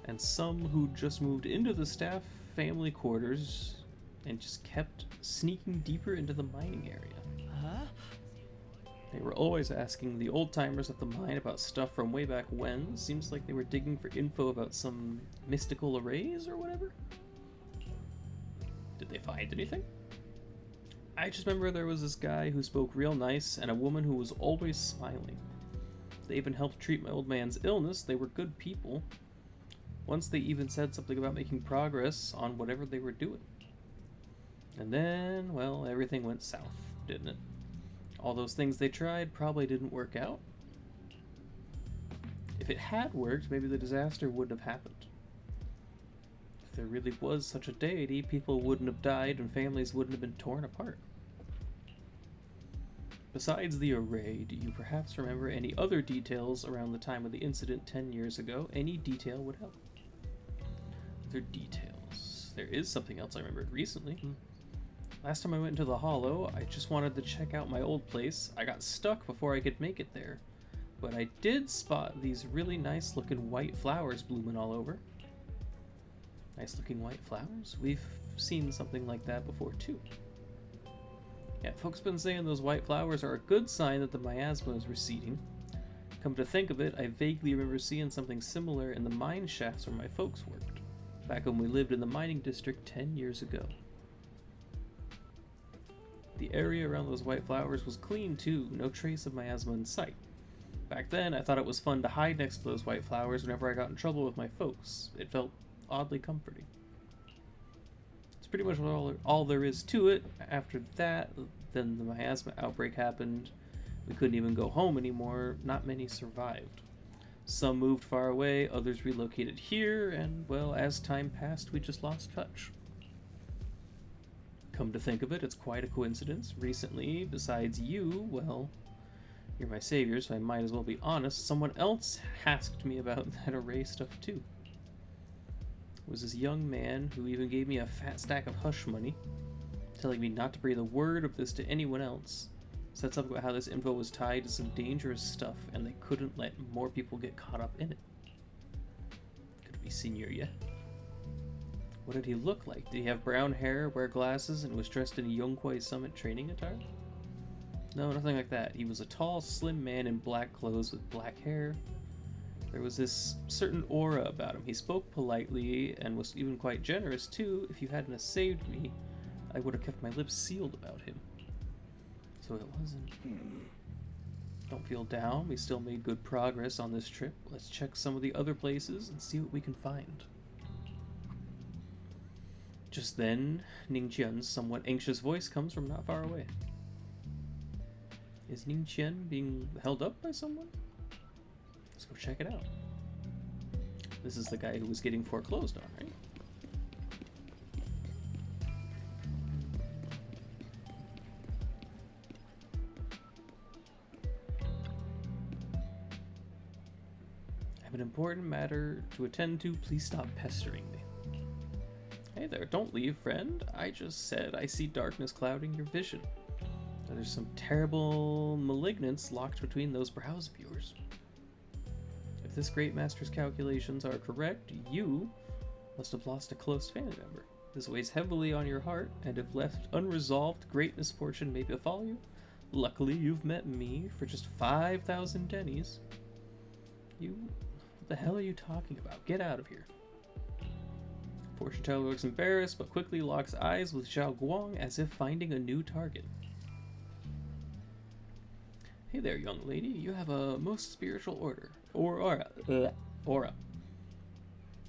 and some who just moved into the staff family quarters and just kept sneaking deeper into the mining area. Huh? They were always asking the old-timers at the mine about stuff from way back when. Seems like they were digging for info about some mystical arrays or whatever. Did they find anything? I just remember there was this guy who spoke real nice and a woman who was always smiling. They even helped treat my old man's illness. They were good people. Once they even said something about making progress on whatever they were doing. And then, well, everything went south, didn't it? All those things they tried probably didn't work out. If it had worked, maybe the disaster wouldn't have happened. If there really was such a deity, people wouldn't have died and families wouldn't have been torn apart. Besides the array, do you perhaps remember any other details around the time of the incident 10 years ago? Any detail would help. Other details. There is something else I remembered recently. Last time I went into the Hollow, I just wanted to check out my old place. I got stuck before I could make it there. But I did spot these really nice looking white flowers blooming all over. Nice looking white flowers? We've seen something like that before too. Yeah, folks been saying those white flowers are a good sign that the miasma is receding. Come to think of it, I vaguely remember seeing something similar in the mine shafts where my folks worked, back when we lived in the mining district 10 years ago. The area around those white flowers was clean too, no trace of miasma in sight. Back then, I thought it was fun to hide next to those white flowers whenever I got in trouble with my folks. It felt oddly comforting. It's pretty much all there is to it. After that, then the miasma outbreak happened. We couldn't even go home anymore. Not many survived. Some moved far away, others relocated here, and, well, as time passed, we just lost touch. Come to think of it, it's quite a coincidence. Recently, besides you, well, you're my savior, so I might as well be honest, someone else asked me about that array stuff too. It was this young man who even gave me a fat stack of hush money, telling me not to breathe a word of this to anyone else. Said something about how this info was tied to some dangerous stuff and they couldn't let more people get caught up in it. Could it be Senior yet? What did he look like? Did he have brown hair, wear glasses, and was dressed in Yongkwei Summit training attire? No, nothing like that. He was a tall, slim man in black clothes with black hair. There was this certain aura about him. He spoke politely and was even quite generous too. If you hadn't have saved me, I would have kept my lips sealed about him. So it wasn't. Don't feel down. We still made good progress on this trip. Let's check some of the other places and see what we can find. Just then, Ningqian's somewhat anxious voice comes from not far away. Is Ningqian being held up by someone? Let's go check it out. This is the guy who was getting foreclosed on, right? I have an important matter to attend to. Please stop pestering me. Hey there, don't leave, friend. I just said I see darkness clouding your vision. There's some terrible malignance locked between those brows of yours. If this great master's calculations are correct, you must have lost a close family member. This weighs heavily on your heart, and if left unresolved, great misfortune may befall you. Luckily, you've met me for just 5,000 dennies. What the hell are you talking about? Get out of here. Fortune teller looks embarrassed, but quickly locks eyes with Xiao Guang as if finding a new target. Hey there, young lady. You have a most spiritual aura.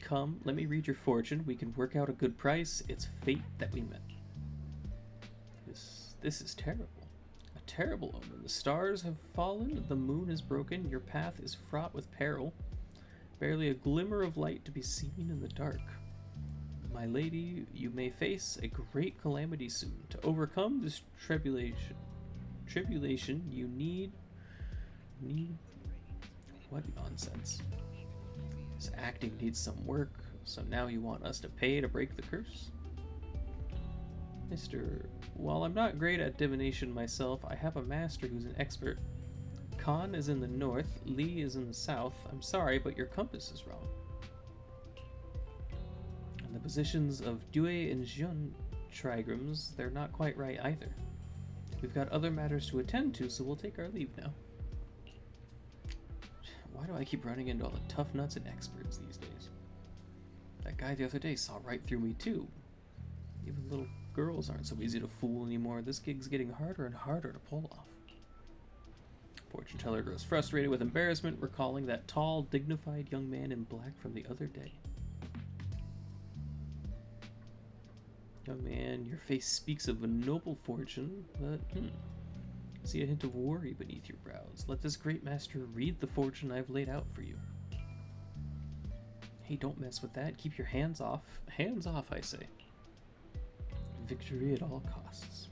Come, let me read your fortune. We can work out a good price. It's fate that we met. This is terrible. A terrible omen. The stars have fallen, the moon is broken, your path is fraught with peril. Barely a glimmer of light to be seen in the dark. My lady, you may face a great calamity soon. To overcome this tribulation, you need... What nonsense. This acting needs some work, so now you want us to pay to break the curse? Mister, while I'm not great at divination myself, I have a master who's an expert. Khan is in the north, Li is in the south. I'm sorry, but your compass is wrong. And the positions of Due and Jun trigrams, they're not quite right either. We've got other matters to attend to, so we'll take our leave now. Why do I keep running into all the tough nuts and experts these days? That guy the other day saw right through me too. Even little girls aren't so easy to fool anymore. This gig's getting harder and harder to pull off. Fortune teller grows frustrated with embarrassment, recalling that tall, dignified young man in black from the other day. Young man, your face speaks of a noble fortune, but see a hint of worry beneath your brows. Let this great master read the fortune I've laid out for you. Hey, don't mess with that. Keep your hands off. Hands off, I say. Victory at all costs.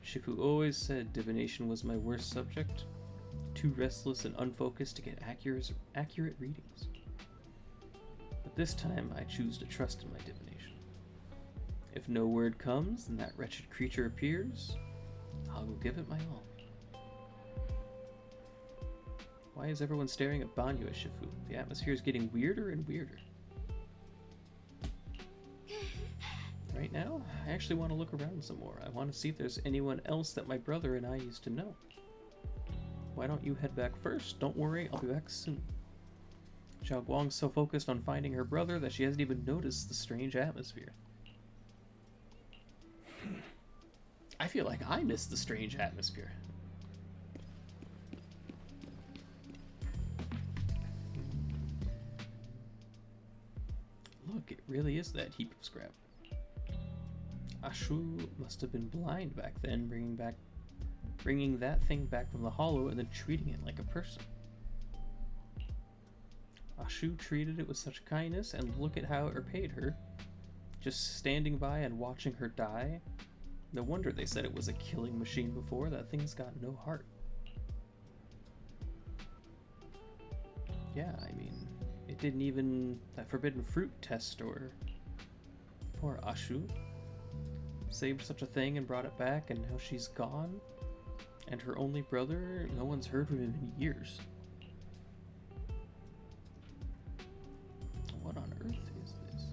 Shifu always said divination was my worst subject. Too restless and unfocused to get accurate readings. But this time, I choose to trust in my divination. If no word comes and that wretched creature appears, I will give it my all. Why is everyone staring at Banyu at Shifu? The atmosphere is getting weirder and weirder. Right now, I actually want to look around some more. I want to see if there's anyone else that my brother and I used to know. Why don't you head back first? Don't worry, I'll be back soon. Xiao Guang's so focused on finding her brother that she hasn't even noticed the strange atmosphere. I feel like I missed the strange atmosphere. Look, it really is that heap of scrap. Ashu must have been blind back then, bringing that thing back from the hollow and then treating it like a person. Ashu treated it with such kindness, and look at how it repaid her. Just standing by and watching her die. No wonder they said it was a killing machine before. That thing's got no heart. Yeah, I mean, it didn't even... that forbidden fruit test or... Poor Ashu. Saved such a thing and brought it back, and now she's gone. And her only brother, no one's heard from him in years. What on earth is this?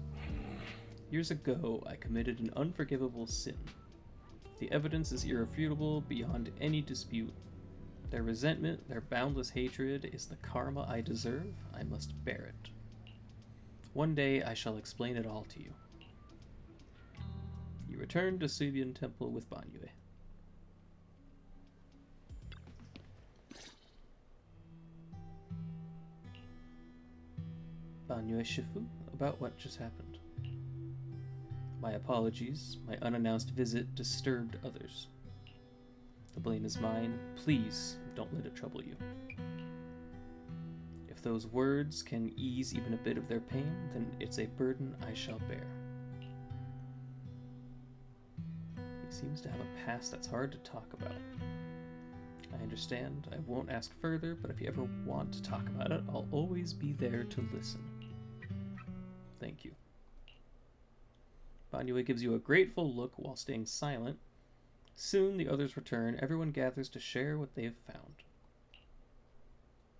Years ago, I committed an unforgivable sin. The evidence is irrefutable beyond any dispute. Their resentment, their boundless hatred, is the karma I deserve. I must bear it. One day I shall explain it all to you. You return to Subian Temple with Banyue. Banyue Shifu, about what just happened. My apologies. My unannounced visit disturbed others. The blame is mine. Please, don't let it trouble you. If those words can ease even a bit of their pain, then it's a burden I shall bear. He seems to have a past that's hard to talk about. I understand. I won't ask further, but if you ever want to talk about it, I'll always be there to listen. Thank you. Banyue gives you a grateful look while staying silent. Soon the others return. Everyone gathers to share what they have found.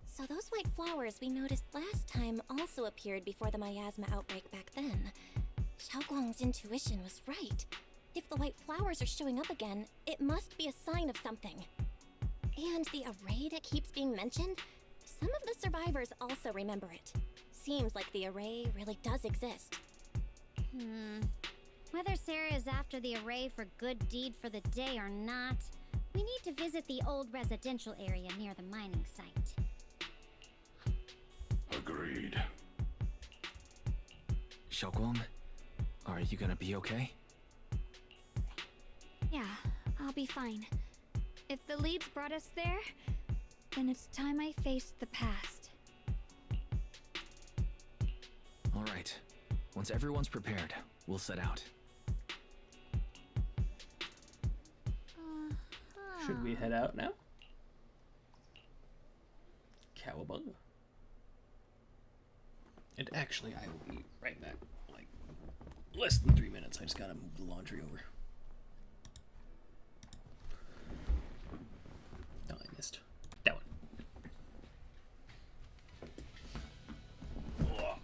So those white flowers we noticed last time also appeared before the miasma outbreak back then. Xiaoguang's intuition was right. If the white flowers are showing up again, it must be a sign of something. And the array that keeps being mentioned? Some of the survivors also remember it. Seems like the array really does exist. Whether Sarah is after the array for good deed for the day or not, we need to visit the old residential area near the mining site. Agreed. Xiaoguang, are you gonna be okay? Yeah, I'll be fine. If the leads brought us there, then it's time I faced the past. All right. Once everyone's prepared, we'll set out. Should we head out now? Cowabunga. And actually, I will be right back. Like, less than 3 minutes. I just gotta move the laundry over. No, I missed. That one. Oh, ouch.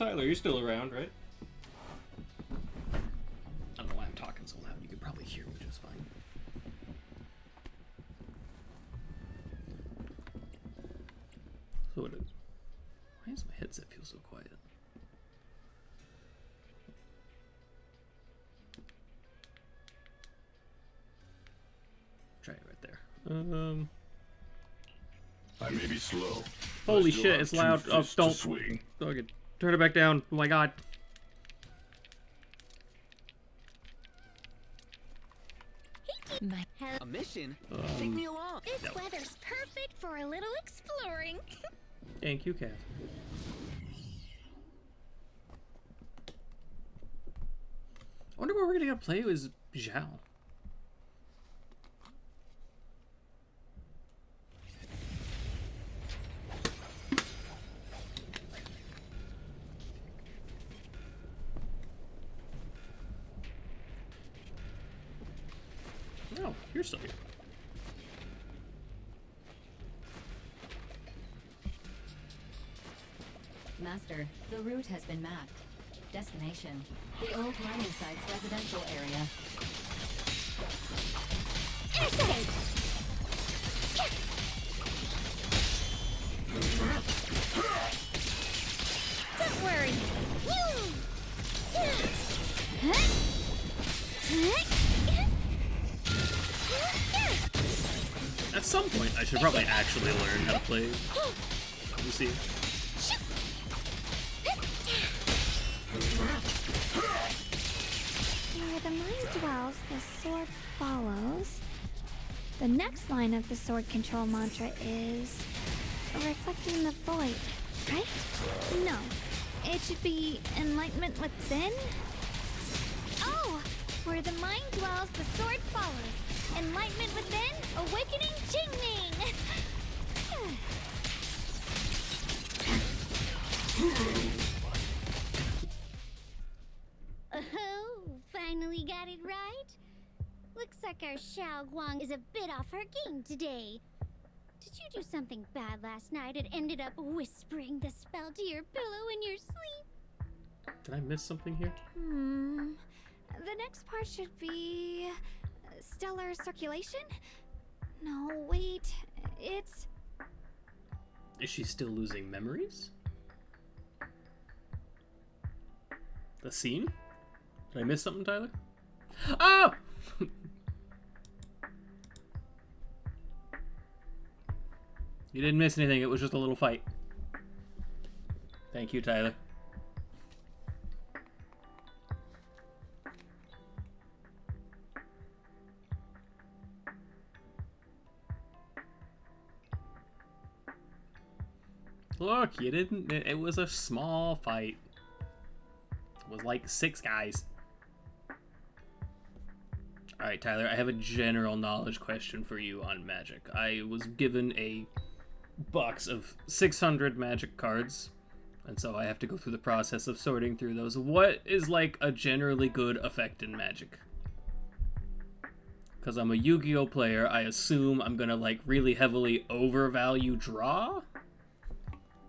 Tyler, you're still around, right? I don't know why I'm talking so loud. You can probably hear me just fine. So what is... Why does my headset feel so quiet? Try it right there. I may be slow. Holy shit, it's loud. Oh, don't. Swing. Okay, turn it back down. Oh my god. A mission? Take me along. This weather's perfect for a little exploring. Thank you, Cass. I wonder what we're gonna play with Zhao. Oh, you're still here. Master, the route has been mapped. Destination, the old mining site's residential area. Intercept! Don't worry. At some point, I should probably actually learn how to play. You see? Where the mind dwells, the sword follows. The next line of the sword control mantra is reflecting the void, right? No, it should be enlightenment within. Oh, where the mind dwells, the sword follows. Enlightenment within, awakening Jingming. Oh, finally got it right. Looks like our Xiao Guang is a bit off her game today. Did you do something bad last night and ended up whispering the spell to your pillow in your sleep? Did I miss something here? The next part should be stellar circulation? No, wait. It's... Is she still losing memories? The scene? Did I miss something, Tyler? Oh! You didn't miss anything, it was just a little fight. Thank you, Tyler. Look, you didn't... It was a small fight. It was like 6 guys. Alright, Tyler, I have a general knowledge question for you on magic. I was given a box of 600 magic cards, and so I have to go through the process of sorting through those. What is, like, a generally good effect in magic? Because I'm a Yu-Gi-Oh player, I assume I'm gonna, like, really heavily overvalue draw?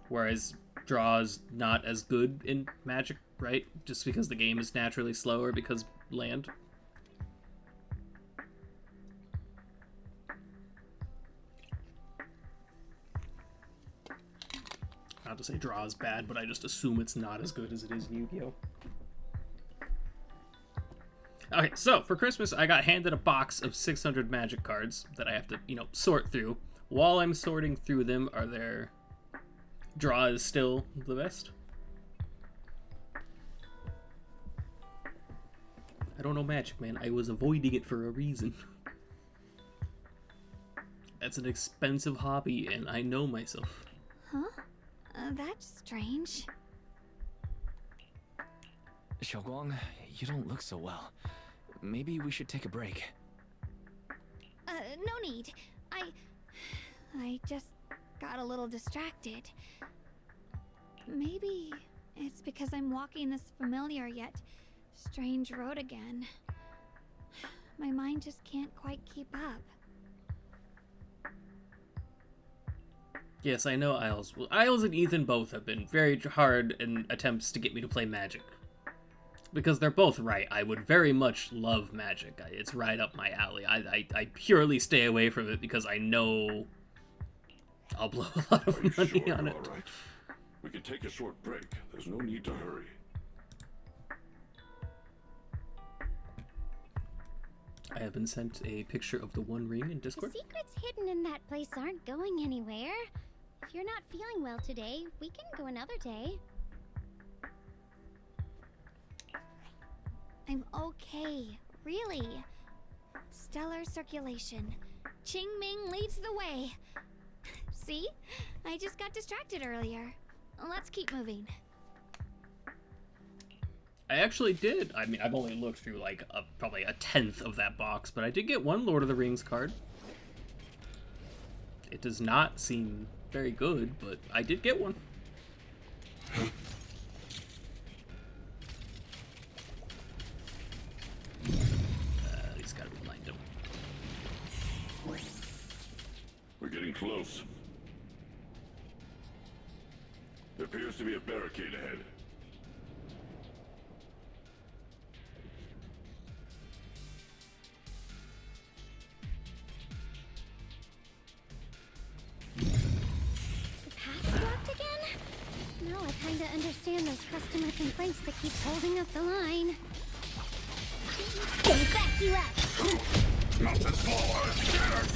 Whereas draw is not as good in magic, right? Just because the game is naturally slower because land. Not to say draw is bad, but I just assume it's not as good as it is in Yu-Gi-Oh! Okay, so for Christmas, I got handed a box of 600 magic cards that I have to, you know, sort through. While I'm sorting through them, are there... Draw is still the best? I don't know magic, man. I was avoiding it for a reason. That's an expensive hobby, and I know myself. Huh? That's strange. Xiaoguang, you don't look so well. Maybe we should take a break. No need. I just got a little distracted. Maybe it's because I'm walking this familiar yet strange road again. My mind just can't quite keep up. Yes, I know Isles. Well, Isles and Ethan both have been very hard in attempts to get me to play Magic. Because they're both right. I would very much love Magic. It's right up my alley. I purely stay away from it because I know I'll blow a lot of money on it. All right. We can take a short break. There's no need to hurry. I have been sent a picture of the One Ring in Discord. The secrets hidden in that place aren't going anywhere. If you're not feeling well today, we can go another day. I'm okay, really. Stellar circulation. Qing Ming leads the way. See? I just got distracted earlier. Let's keep moving. I actually did. I mean, I've only looked through like probably a tenth of that box, but I did get one Lord of the Rings card. It does not seem very good, but I did get one. He's gotta be lined up. We're getting close. There appears to be a barricade ahead. Now I kinda understand those customer complaints that keep holding up the line. Gonna back you up! Not this forward!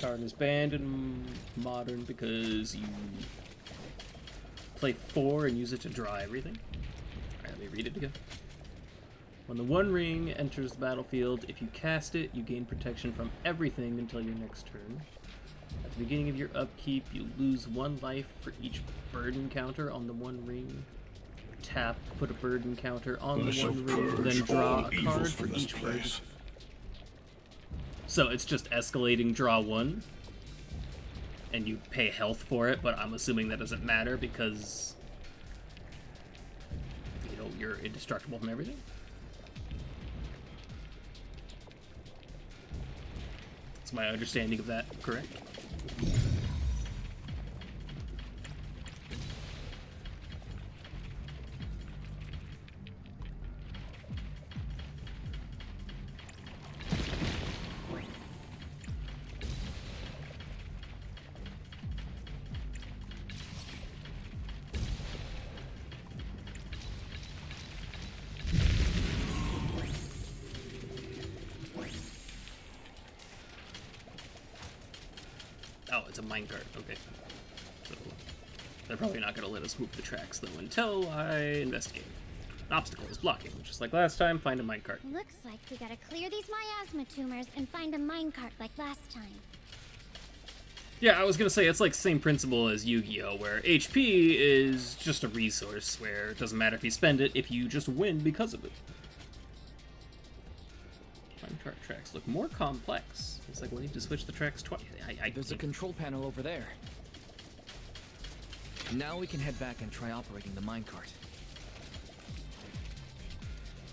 Card is banned in Modern because you play 4 and use it to draw everything. Alright, let me read it again. When the One Ring enters the battlefield, if you cast it, you gain protection from everything until your next turn. At the beginning of your upkeep, you lose 1 life for each burden counter on the One Ring. Tap, put a burden counter on the One Ring, then draw a card for each burden. So it's just escalating draw 1, and you pay health for it, but I'm assuming that doesn't matter because, you know, you're indestructible from everything. Is my understanding of that correct? Oh, it's a minecart. Okay. So they're probably not going to let us move the tracks, though, until I investigate. An obstacle is blocking. Just like last time, find a minecart. Looks like we gotta clear these miasma tumors and find a minecart like last time. Yeah, I was going to say, it's like the same principle as Yu-Gi-Oh!, where HP is just a resource, where it doesn't matter if you spend it, if you just win because of it. Minecart tracks look more complex. It's like we'll need to switch the tracks twice. There's a control panel over there. Now we can head back and try operating the minecart.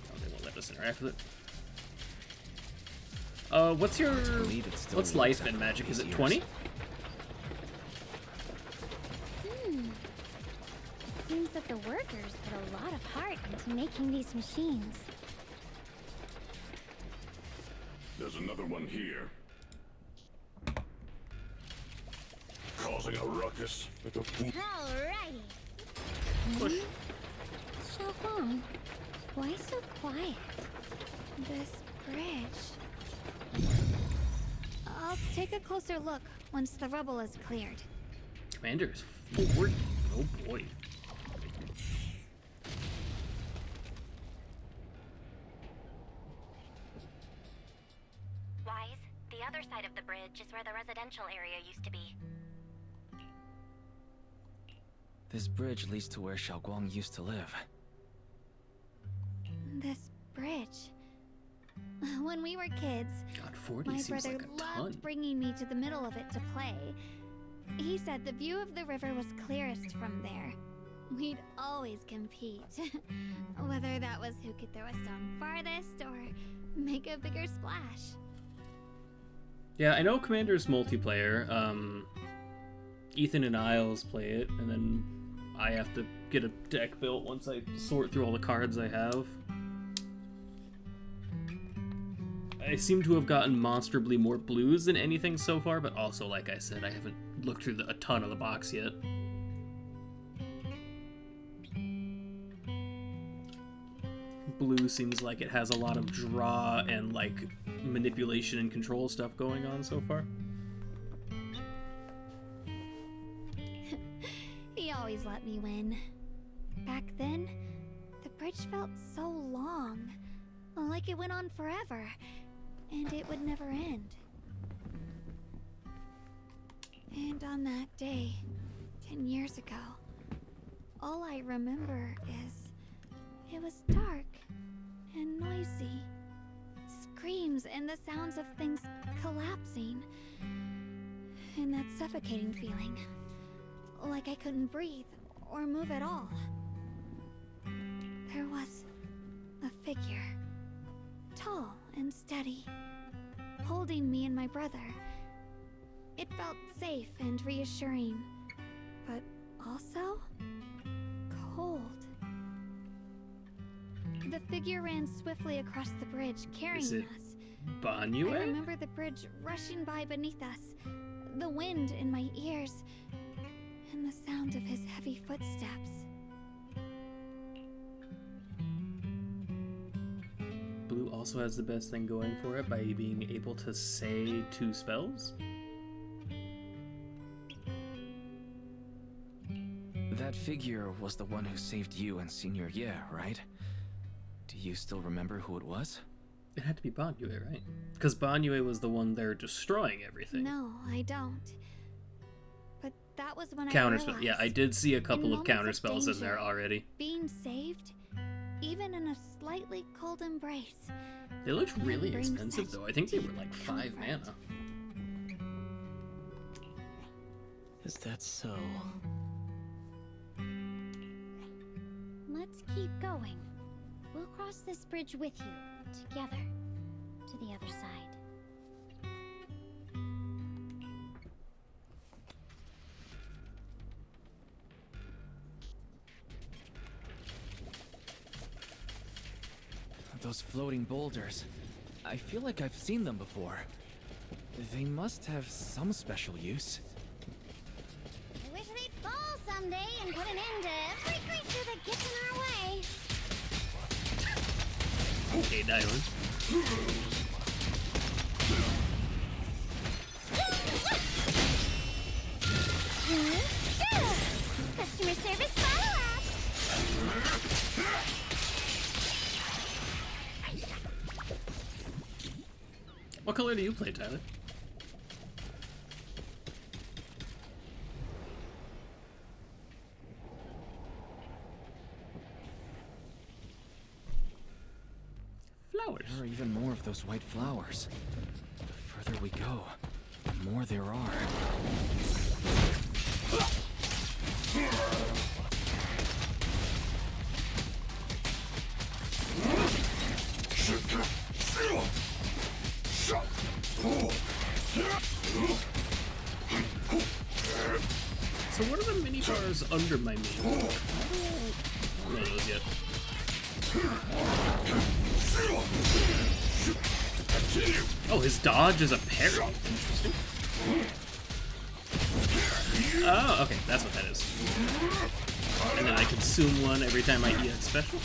Oh, they won't let us interact with it. What's life in Magic? Is it 20? Seems that the workers put a lot of heart into making these machines. There's another one here. Causing a ruckus. Alrighty. Xiaoguang, why so quiet? This bridge. I'll take a closer look once the rubble is cleared. Commander is forward. Oh boy. Wise, the other side of the bridge is where the residential area used to be. This bridge leads to where Xiaoguang used to live. This bridge. When we were kids, 40 My seems brother like a loved ton. bringing me to the middle of it to play. He said the view of the river was clearest from there. We'd always compete. Whether that was who could throw a stone farthest or make a bigger splash. Yeah, I know Commander's multiplayer. Ethan and Isles play it, and then I have to get a deck built once I sort through all the cards I have. I seem to have gotten monstrably more blues than anything so far, but also, like I said, I haven't looked through a ton of the box yet. Blue seems like it has a lot of draw and, like, manipulation and control stuff going on so far. He always let me win. Back then, the bridge felt so long. Like it went on forever. And it would never end. And on that day, 10 years ago, all I remember is it was dark and noisy. Screams and the sounds of things collapsing. And that suffocating feeling. Like I couldn't breathe or move at all. There was a figure. Tall and steady. Holding me and my brother. It felt safe and reassuring. But also cold. The figure ran swiftly across the bridge, carrying Is it us. Banyue? I remember the bridge rushing by beneath us, the wind in my ears, and the sound of his heavy footsteps. Blue also has the best thing going for it by being able to say 2 spells. That figure was the one who saved you and Senior Ye, right? Do you still remember who it was? It had to be Banyue, right? Because Banyue was the one there destroying everything. No, I don't. But that was when Counterspell. I realized, Yeah, I did see a couple of moments of counterspells in there danger, already. being saved, even in a slightly cold embrace. They looked really brings expensive such though. I think they were like deep 5 comfort. mana. Is that so? Let's keep going. We'll cross this bridge with you, together, to the other side. Those floating boulders. I feel like I've seen them before. They must have some special use. I wish they'd fall someday and put an end to every creature that gets in our way. Okay, Dylan. Customer service follow-up. What color do you play, Tyler? Flowers. There are even more of those white flowers. The further we go, the more there are. So what are the mini bars under my meat? I don't know those yet. Oh, his dodge is a parry. Interesting. Oh, okay, that's what that is. And then I consume one every time I eat a special.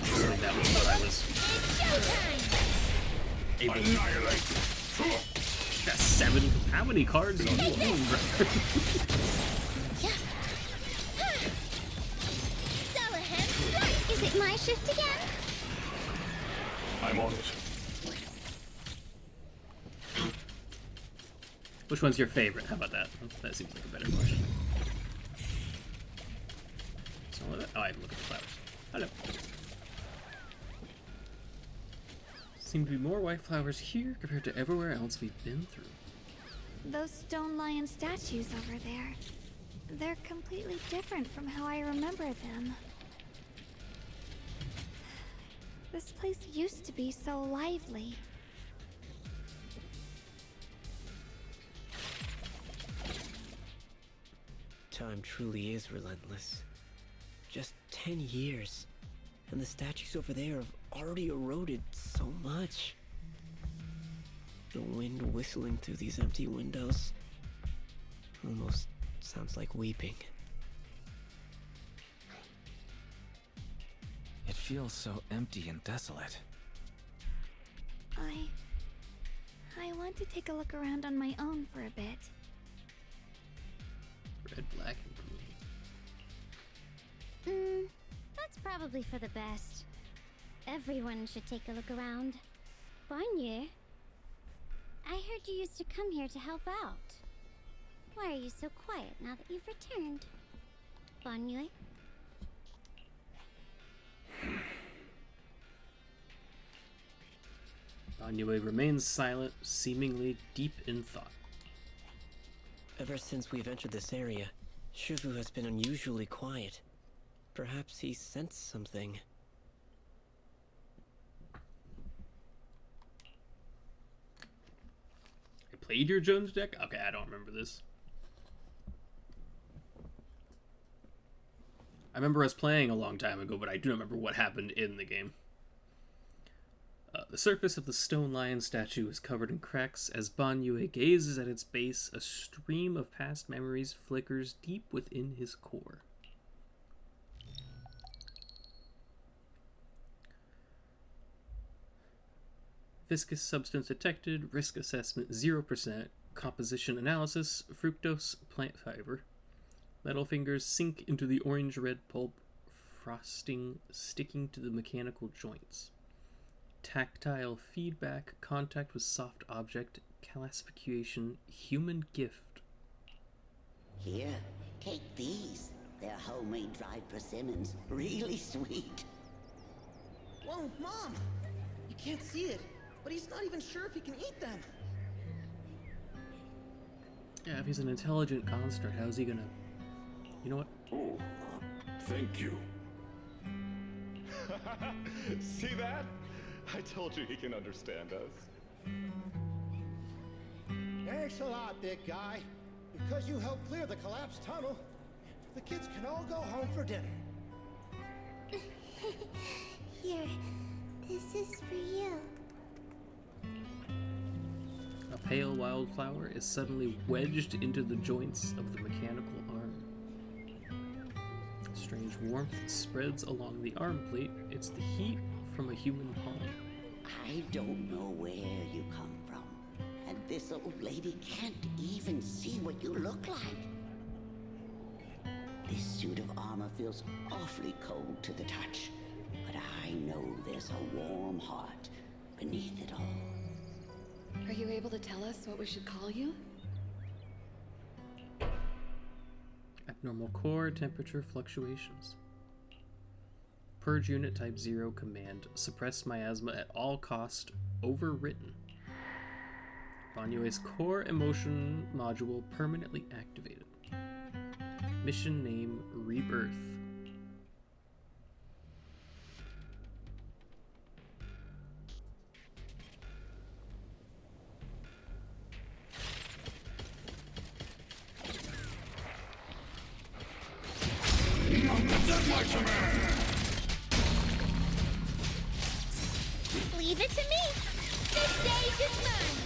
So that was what I was able to annihilate. Got 7. How many cards do you own, brother? Is it my shift again? I'm on it. Which one's your favorite? How about that? That seems like a better question. Oh, I have to look at the flowers. Hello. Seem to be more white flowers here compared to everywhere else we've been through. Those stone lion statues over there. They're completely different from how I remember them. This place used to be so lively. Time truly is relentless. Just 10 years, and the statues over there have already eroded so much. The wind whistling through these empty windows almost sounds like weeping. It feels so empty and desolate. I want to take a look around on my own for a bit. Red, black, and blue. That's probably for the best. Everyone should take a look around. Bonnier, I heard you used to come here to help out. Why are you so quiet now that you've returned? Bonnier? Banyue remains silent, seemingly deep in thought. Ever since we've entered this area, Shifu has been unusually quiet. Perhaps he sensed something. I played your Jones deck? Okay, I don't remember this. I remember us playing a long time ago, but I do not remember what happened in the game. The surface of the stone lion statue is covered in cracks. As Banyue gazes at its base, a stream of past memories flickers deep within his core. Viscous substance detected, risk assessment 0%, composition analysis, fructose plant fiber. Metal fingers sink into the orange-red pulp, frosting sticking to the mechanical joints. Tactile feedback, contact with soft object, classification, human gift. Here, take these. They're homemade dried persimmons. Really sweet. Whoa, Mom! You can't see it, but he's not even sure if he can eat them. Yeah, if he's an intelligent construct, how's he gonna... You know what? Oh, thank you. See that? I told you he can understand us. Thanks a lot, big guy. Because you helped clear the collapsed tunnel, the kids can all go home for dinner. Here, this is for you. A pale wildflower is suddenly wedged into the joints of the mechanical arm. Strange warmth spreads along the arm plate. It's the heat from a human palm. I don't know where you come from, and this old lady can't even see what you look like. This suit of armor feels awfully cold to the touch, but I know there's a warm heart beneath it all. Are you able to tell us what we should call you? Abnormal core temperature fluctuations. Purge unit type 0 command. Suppress miasma at all cost. Overwritten. Banyue's core emotion module permanently activated. Mission name Rebirth. Leave it to me. The stage is mine.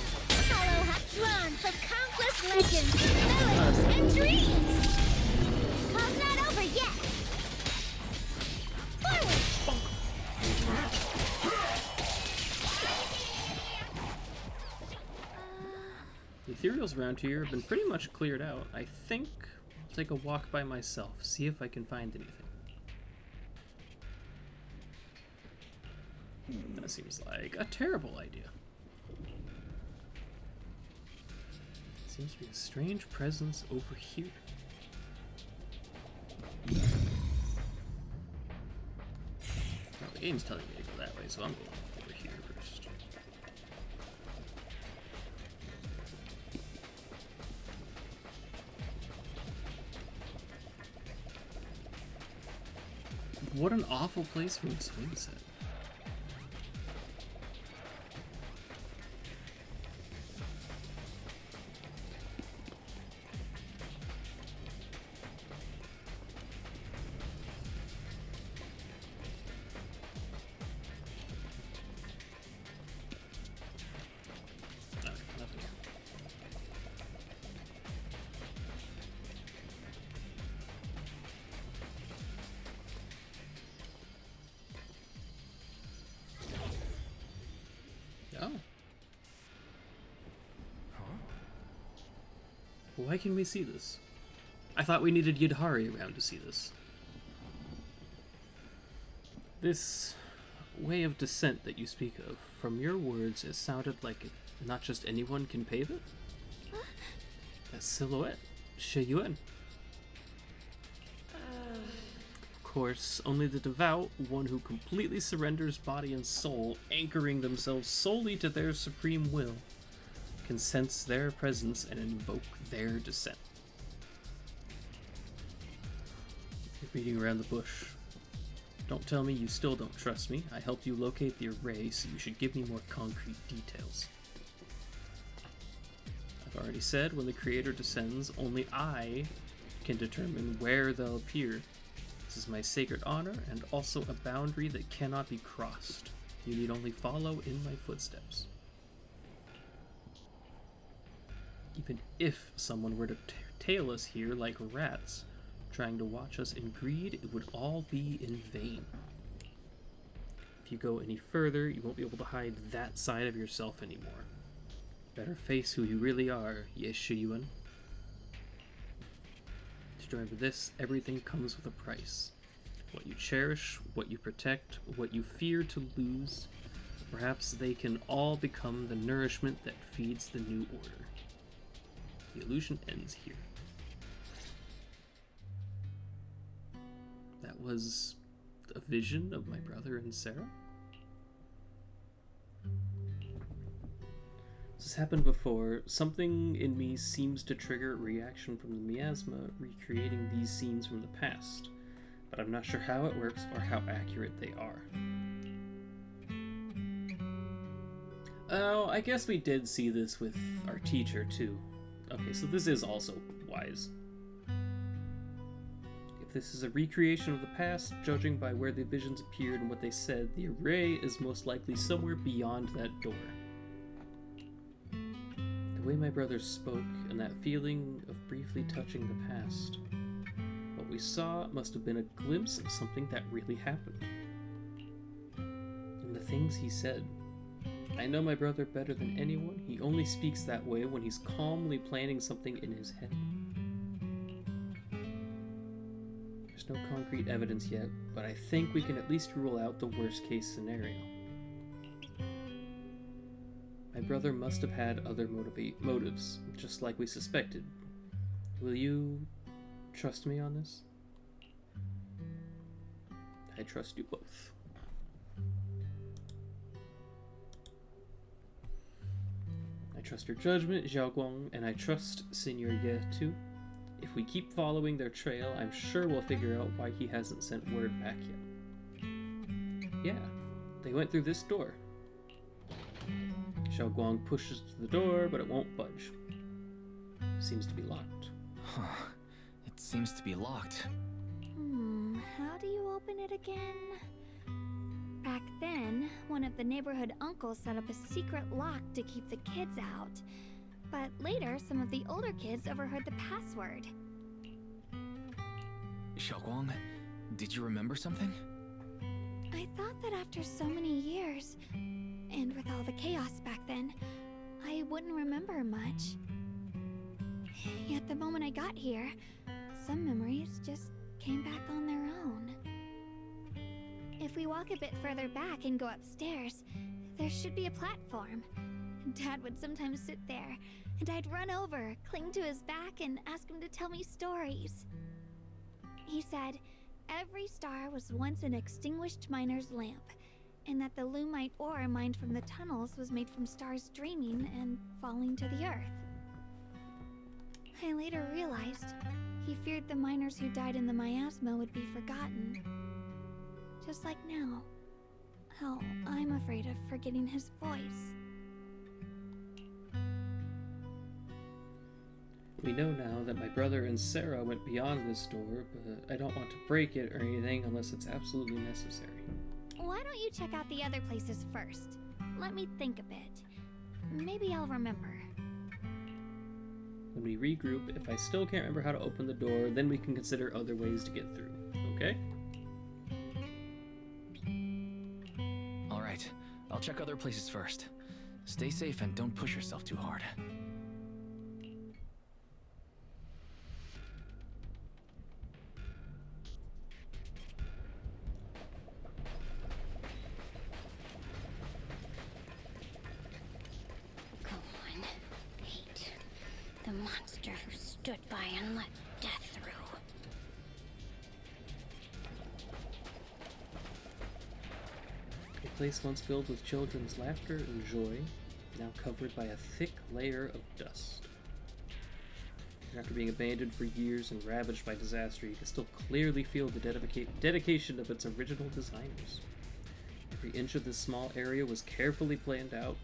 Hollow drawn from countless legends, melodies, and dreams. Call's not over yet. Forward. The ethereals around here have been pretty much cleared out. I think I'll take a walk by myself, see if I can find anything. That seems like a terrible idea. Seems to be a strange presence over here. game's telling me to go that way, so I'm going over here first. What an awful place for a swing set. Oh. Why can we see this? I thought we needed Yidhari around to see this. This way of descent that you speak of, from your words, it sounded like not just anyone can pave it? That silhouette, Shi Yuan. Of course, only the devout, one who completely surrenders body and soul, anchoring themselves solely to their supreme will, can sense their presence and invoke their descent. You're beating around the bush. Don't tell me you still don't trust me. I helped you locate the array, so you should give me more concrete details. I've already said when the creator descends, only I can determine where they'll appear. This is my sacred honor and also a boundary that cannot be crossed. You need only follow in my footsteps. Even if someone were to tail us here like rats, trying to watch us in greed, it would all be in vain. If you go any further, you won't be able to hide that side of yourself anymore. Better face who you really are, Shi Yuan. To remember this, everything comes with a price. What you cherish, what you protect, what you fear to lose, perhaps they can all become the nourishment that feeds the new order. The illusion ends here. That was a vision of my brother and Sarah? This has happened before. Something in me seems to trigger a reaction from the miasma, recreating these scenes from the past, but I'm not sure how it works or how accurate they are. Oh, I guess we did see this with our teacher too. Okay, so this is also wise. If this is a recreation of the past, judging by where the visions appeared and what they said, the array is most likely somewhere beyond that door. The way my brother spoke and that feeling of briefly touching the past, what we saw must have been a glimpse of something that really happened. And the things he said. I know my brother better than anyone. He only speaks that way when he's calmly planning something in his head. There's no concrete evidence yet, but I think we can at least rule out the worst case scenario. My brother must have had other motives, just like we suspected. Will you trust me on this? I trust you both. I trust your judgment, Xiaoguang, and I trust Senior Ye too. If we keep following their trail, I'm sure we'll figure out why he hasn't sent word back yet. Yeah, they went through this door. Xiaoguang pushes to the door, but it won't budge. Seems to be locked. Huh. It seems to be locked. How do you open it again? Back then, one of the neighborhood uncles set up a secret lock to keep the kids out. But later, some of the older kids overheard the password. Xiaoguang, did you remember something? I thought that after so many years, and with all the chaos back then, I wouldn't remember much. Yet the moment I got here, some memories just came back on their own. If we walk a bit further back and go upstairs, there should be a platform. Dad would sometimes sit there, and I'd run over, cling to his back, and ask him to tell me stories. He said, every star was once an extinguished miner's lamp, and that the Lumite ore mined from the tunnels was made from stars dreaming and falling to the earth. I later realized he feared the miners who died in the miasma would be forgotten. Just like now, how I'm afraid of forgetting his voice. We know now that my brother and Sarah went beyond this door, but I don't want to break it or anything unless it's absolutely necessary. Why don't you check out the other places first? Let me think a bit. Maybe I'll remember. When we regroup, if I still can't remember how to open the door, then we can consider other ways to get through, okay? Alright, I'll check other places first. Stay safe and don't push yourself too hard. Go on. Hate. The monster who stood by and let death through. A place once filled with children's laughter and joy, now covered by a thick layer of dust. After being abandoned for years and ravaged by disaster, you can still clearly feel the dedication of its original designers. Every inch of this small area was carefully planned out,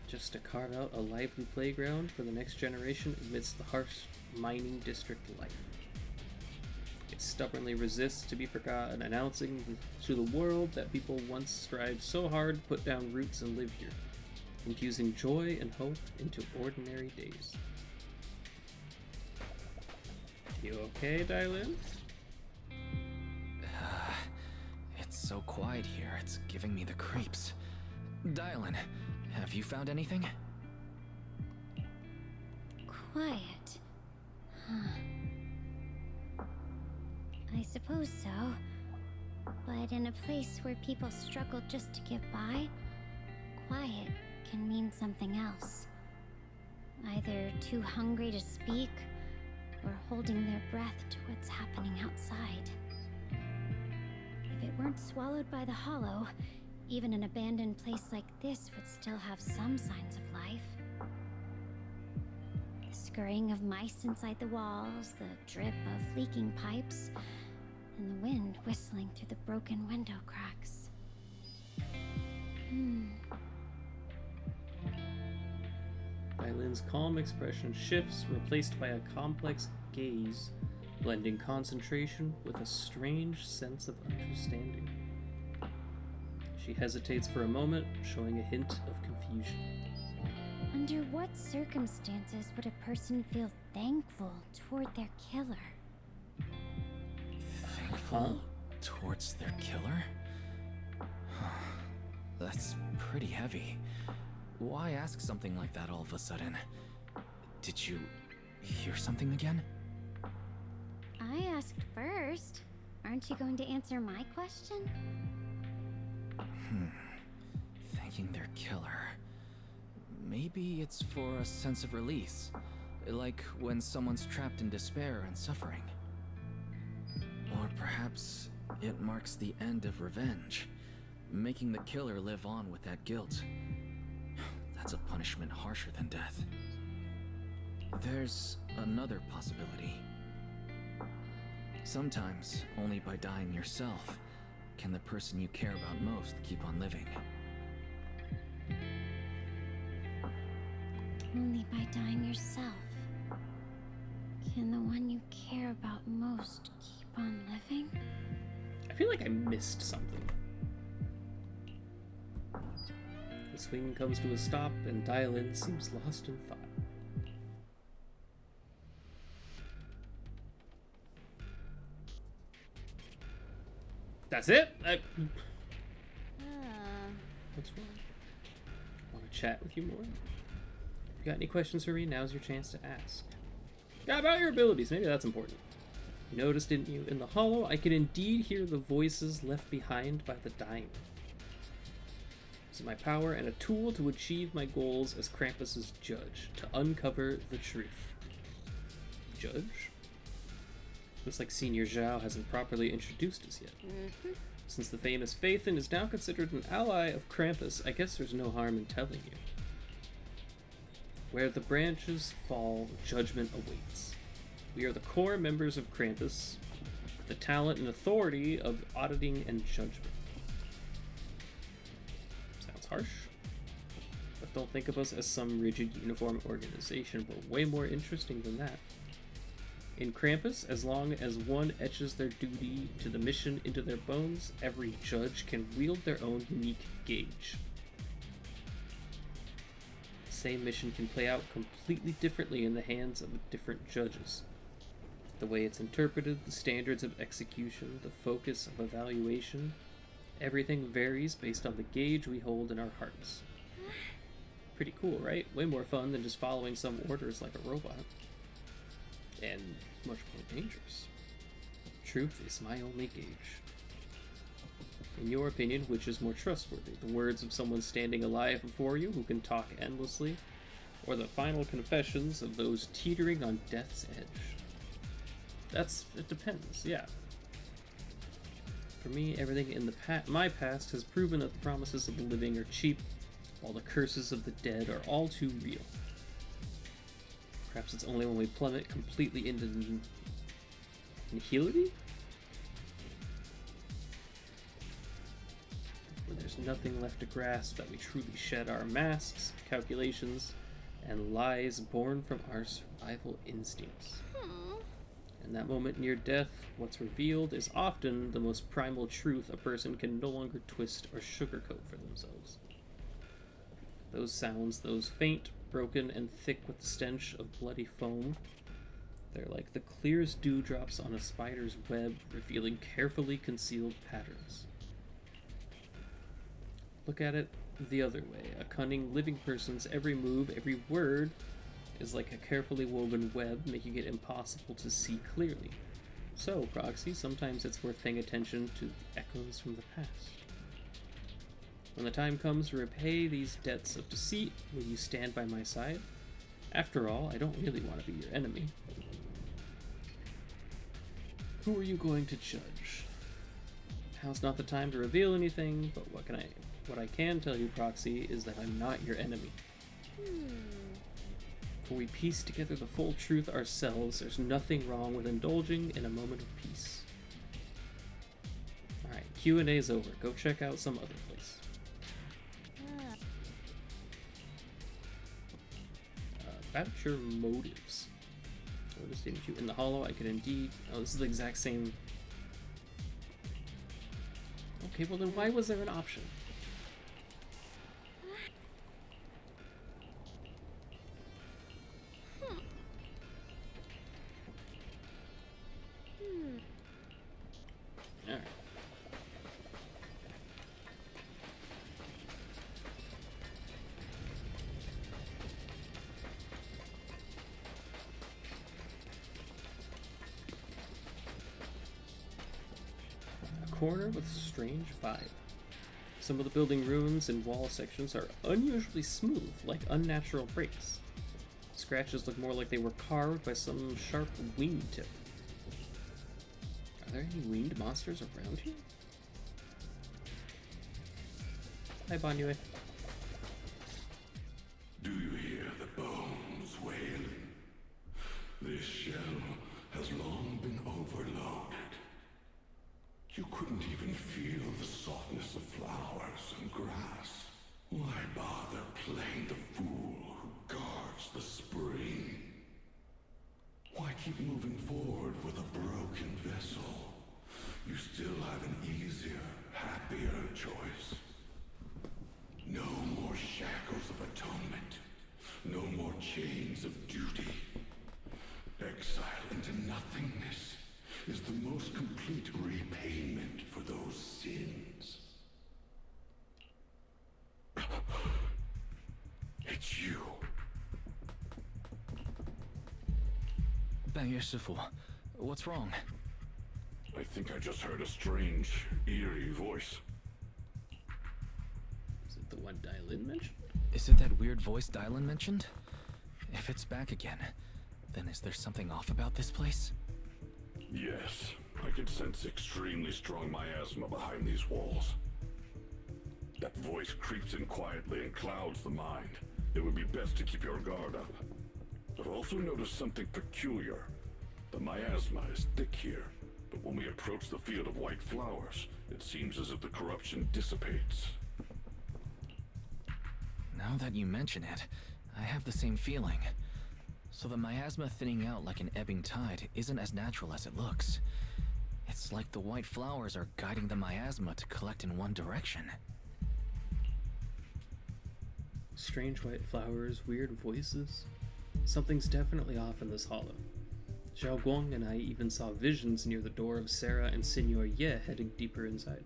just to carve out a lively playground for the next generation amidst the harsh mining district life. It stubbornly resists to be forgotten, announcing to the world that people once strived so hard to put down roots and live here, infusing joy and hope into ordinary days. You okay, Dylan? It's so quiet here, it's giving me the creeps. Dylan, have you found anything? Quiet. Huh. I suppose so. But in a place where people struggle just to get by, quiet can mean something else. Either too hungry to speak, or holding their breath to what's happening outside. If it weren't swallowed by the hollow, even an abandoned place like this would still have some signs of life. The scurrying of mice inside the walls, the drip of leaking pipes, and the wind whistling through the broken window cracks. Dylan's calm expression shifts, replaced by a complex gaze, blending concentration with a strange sense of understanding. She hesitates for a moment, showing a hint of confusion. Under what circumstances would a person feel thankful toward their killer? Thankful towards their killer? That's pretty heavy. Why ask something like that all of a sudden? Did you hear something again? I asked first. Aren't you going to answer my question? Thanking their killer. Maybe it's for a sense of release. Like when someone's trapped in despair and suffering. Or perhaps it marks the end of revenge, making the killer live on with that guilt. That's a punishment harsher than death. There's another possibility. Sometimes, only by dying yourself, can the person you care about most keep on living. Only by dying yourself can the one you care about most keep on living? I feel like I missed something. The swing comes to a stop, and Dylan seems lost in thought. That's it? What's wrong? Want to chat with you more? If you got any questions for me, now's your chance to ask. Yeah, about your abilities, maybe that's important. You noticed, didn't you? In the hollow, I can indeed hear the voices left behind by the dying. This is my power and a tool to achieve my goals as Krampus's judge, to uncover the truth. Judge? Looks like Senior Zhao hasn't properly introduced us yet. Since the famous Phaethon is now considered an ally of Krampus, I guess there's no harm in telling you. Where the branches fall, judgment awaits. We are the core members of Krampus, the talent and authority of auditing and judgment. Sounds harsh, but don't think of us as some rigid uniform organization. We're way more interesting than that. In Krampus, as long as one etches their duty to the mission into their bones, every judge can wield their own unique gauge. The same mission can play out completely differently in the hands of different judges. The way it's interpreted, the standards of execution, the focus of evaluation, everything varies based on the gauge we hold in our hearts. Pretty cool, right? Way more fun than just following some orders like a robot. And much more dangerous. Truth is my only gauge. In your opinion, which is more trustworthy? The words of someone standing alive before you who can talk endlessly, or the final confessions of those teetering on death's edge? It depends, yeah. For me, everything in my past has proven that the promises of the living are cheap, while the curses of the dead are all too real. Perhaps it's only when we plummet completely into nihility? When there's nothing left to grasp that we truly shed our masks, calculations, and lies born from our survival instincts. In that moment near death, what's revealed is often the most primal truth a person can no longer twist or sugarcoat for themselves. Those sounds, those faint, broken, and thick with the stench of bloody foam, they're like the clearest dewdrops on a spider's web, revealing carefully concealed patterns. Look at it the other way. A cunning, living person's every move, every word, is like a carefully woven web, making it impossible to see clearly. So, Proxy, sometimes it's worth paying attention to the echoes from the past. When the time comes to repay these debts of deceit, will you stand by my side? After all, I don't really want to be your enemy. Who are you going to judge? Now's not the time to reveal anything, but what I can tell you, Proxy, is that I'm not your enemy. For we piece together the full truth ourselves, there's nothing wrong with indulging in a moment of peace. Alright, Q&A's over. Go check out some other place. About your motives. Notice, didn't you? In the hollow, I could indeed... Oh, this is the exact same... Okay, well then why was there an option? Alright. Corner with strange vibe. Some of the building ruins and wall sections are unusually smooth, like unnatural breaks. Scratches look more like they were carved by some sharp wingtip. Are there any winged monsters around here? Hi, Banyue. Do you hear the bones wailing? This shell has long been overloaded. You couldn't even feel the softness of flowers and grass. Why bother playing the fool who guards the spring? Why keep moving forward with a broken vessel? You still have an easier, happier choice. No more shackles of atonement. No more chains of duty. Exile into nothingness is the most complete repayment for those sins. It's you. 半月师傅, what's wrong? I think I just heard a strange, eerie voice. Is it the one Dylan mentioned? Is it that weird voice Dylan mentioned? If it's back again, then is there something off about this place? Yes, I can sense extremely strong miasma behind these walls. That voice creeps in quietly and clouds the mind. It would be best to keep your guard up. I've also noticed something peculiar. The miasma is thick here, but when we approach the field of white flowers, it seems as if the corruption dissipates. Now that you mention it, I have the same feeling. So the miasma thinning out like an ebbing tide isn't as natural as it looks. It's like the white flowers are guiding the miasma to collect in one direction. Strange white flowers, weird voices. Something's definitely off in this hollow. Xiao Guang and I even saw visions near the door of Sarah and Senor Ye heading deeper inside.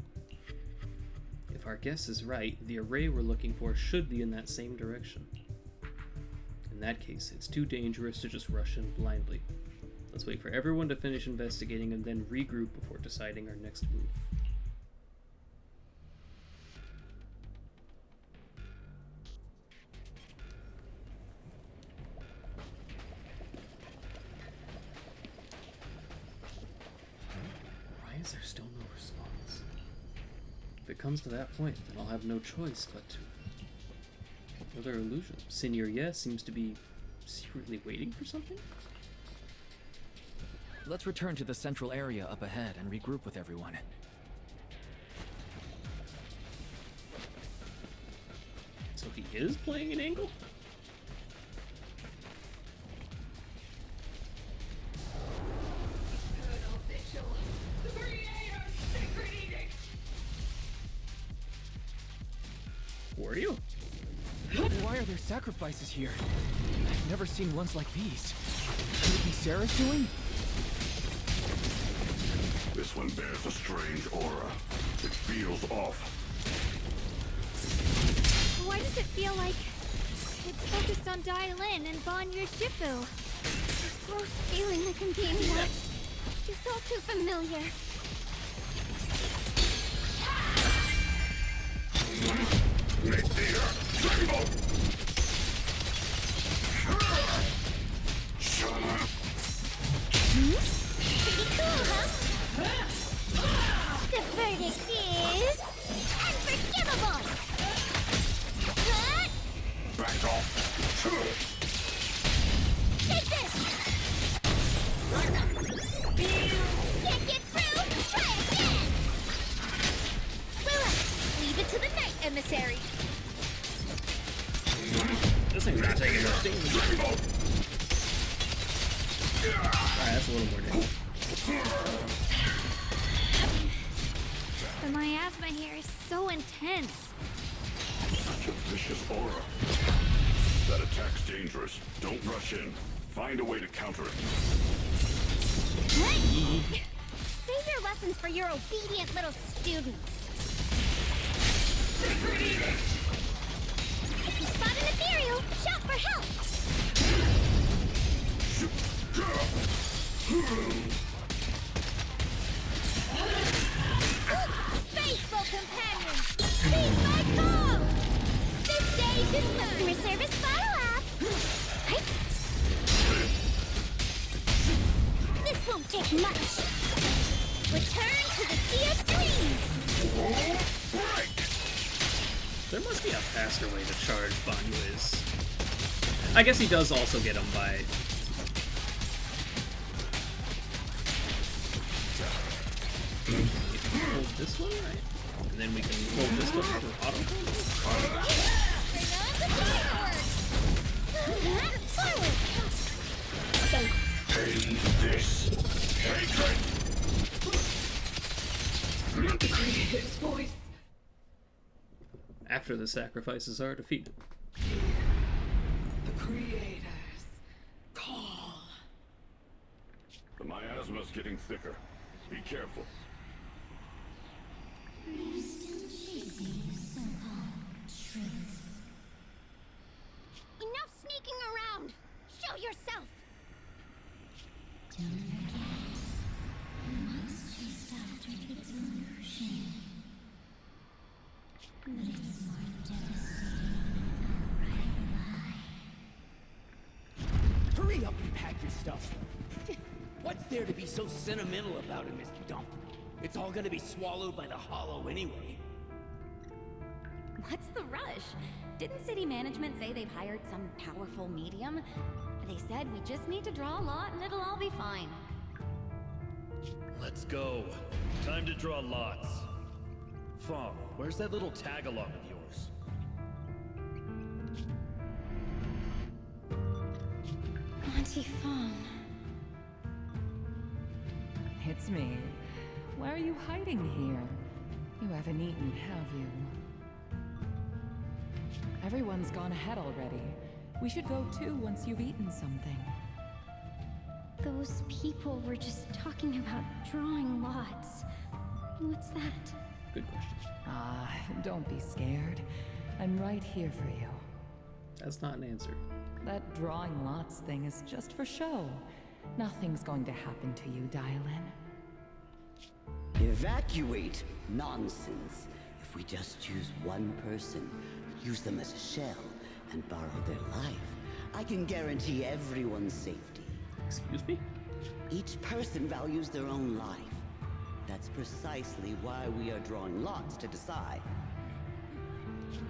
If our guess is right, the array we're looking for should be in that same direction. In that case, it's too dangerous to just rush in blindly. Let's wait for everyone to finish investigating and then regroup before deciding our next move. Why is there still no response? If it comes to that point, then I'll have no choice but to... Another illusion. Senor Ye seems to be secretly waiting for something? Let's return to the central area up ahead and regroup with everyone. So he is playing an angle? Who are you? Why are there sacrifices here? I've never seen ones like these. Could it be Sarah's doing? This one bears a strange aura. It feels off. Why does it feel like it's focused on Dialin and Banyu Shifu? This gross feeling that can being watched. It's all too familiar. Pretty cool, huh? The verdict is unforgivable. Back off. Take this. Can't get through? Try again. Relax. Leave it to the night emissary. This thing's not taking no damage. Alright, that's a little more damage. The miasma here is so intense. Such a vicious aura. That attack's dangerous. Don't rush in. Find a way to counter it. Save your lessons for your obedient little students. If you spot an ethereal, shout for help! Faithful companions, heed my call! This stage is customer service follow-up! This won't take much! Return to the Sea of Dreams! There must be a faster way to charge Banyu's. I guess he does also get him by... Hold this one, right? And then we can hold this one for auto combo? End this hatred! The Creator's voice. After the sacrifices are defeated. The Creator's call. The miasma's getting thicker. Be careful. Enough sneaking around! Show yourself! Don't forget, you once chased after the delusion. But it's more devastating than a right lie. Hurry up and pack your stuff. What's there to be so sentimental about it, Mr. Dump? It's all gonna be swallowed by the hollow anyway. What's the rush? Didn't city management say they've hired some powerful medium? They said we just need to draw a lot and it'll all be fine. Let's go. Time to draw lots. Fong, where's that little tag-along of yours? Auntie Fong. It's me. Why are you hiding here? You haven't eaten, have you? Everyone's gone ahead already. We should go too once you've eaten something. Those people were just talking about drawing lots. What's that? Good question. Don't be scared. I'm right here for you. That's not an answer. That drawing lots thing is just for show. Nothing's going to happen to you, Dylan. Evacuate? Nonsense. If we just choose one person, use them as a shell, and borrow their life, I can guarantee everyone's safety. Excuse me? Each person values their own life. That's precisely why we are drawing lots to decide.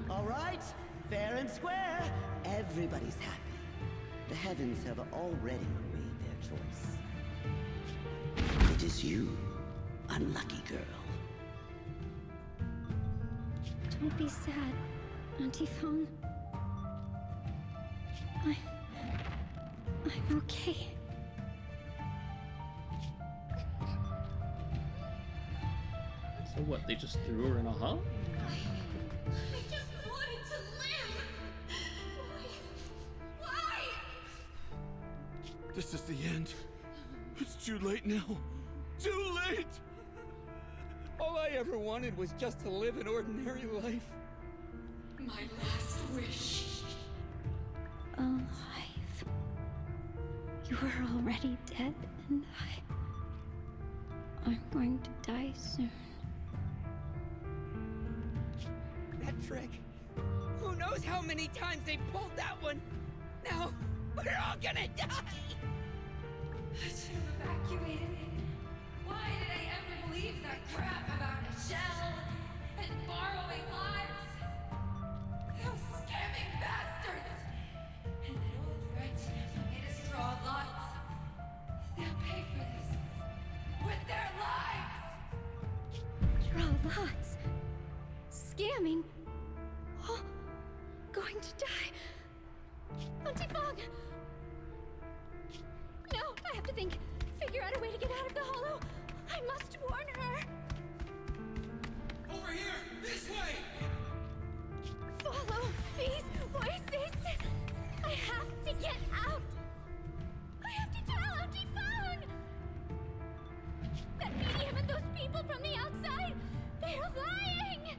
All right, fair and square. Everybody's happy. The heavens have already made their choice. It is you, unlucky girl. Don't be sad, Auntie Fong. I'm okay. So what, they just threw her in a hole? I just wanted to live! Why? This is the end. It's too late now. Too late! All I ever wanted was just to live an ordinary life. My last wish. Alive. You are already dead, and I'm going to die soon. That trick. Who knows how many times they pulled that one? Now, we're all gonna die! I should have evacuated. Why did I ever believe that crap about a shell and borrowing lives? Those scamming bastards! And that old wretch who made us draw lots. They'll pay for this with their lives! Draw lots. Scamming. Oh, going to die. Auntie Fong! No, I have to think. Figure out a way to get out of the hollow. I must warn her. Over here! This way! Follow these voices. I have to get out. I have to tell Auntie Fong. That medium and those people from the outside, they're lying.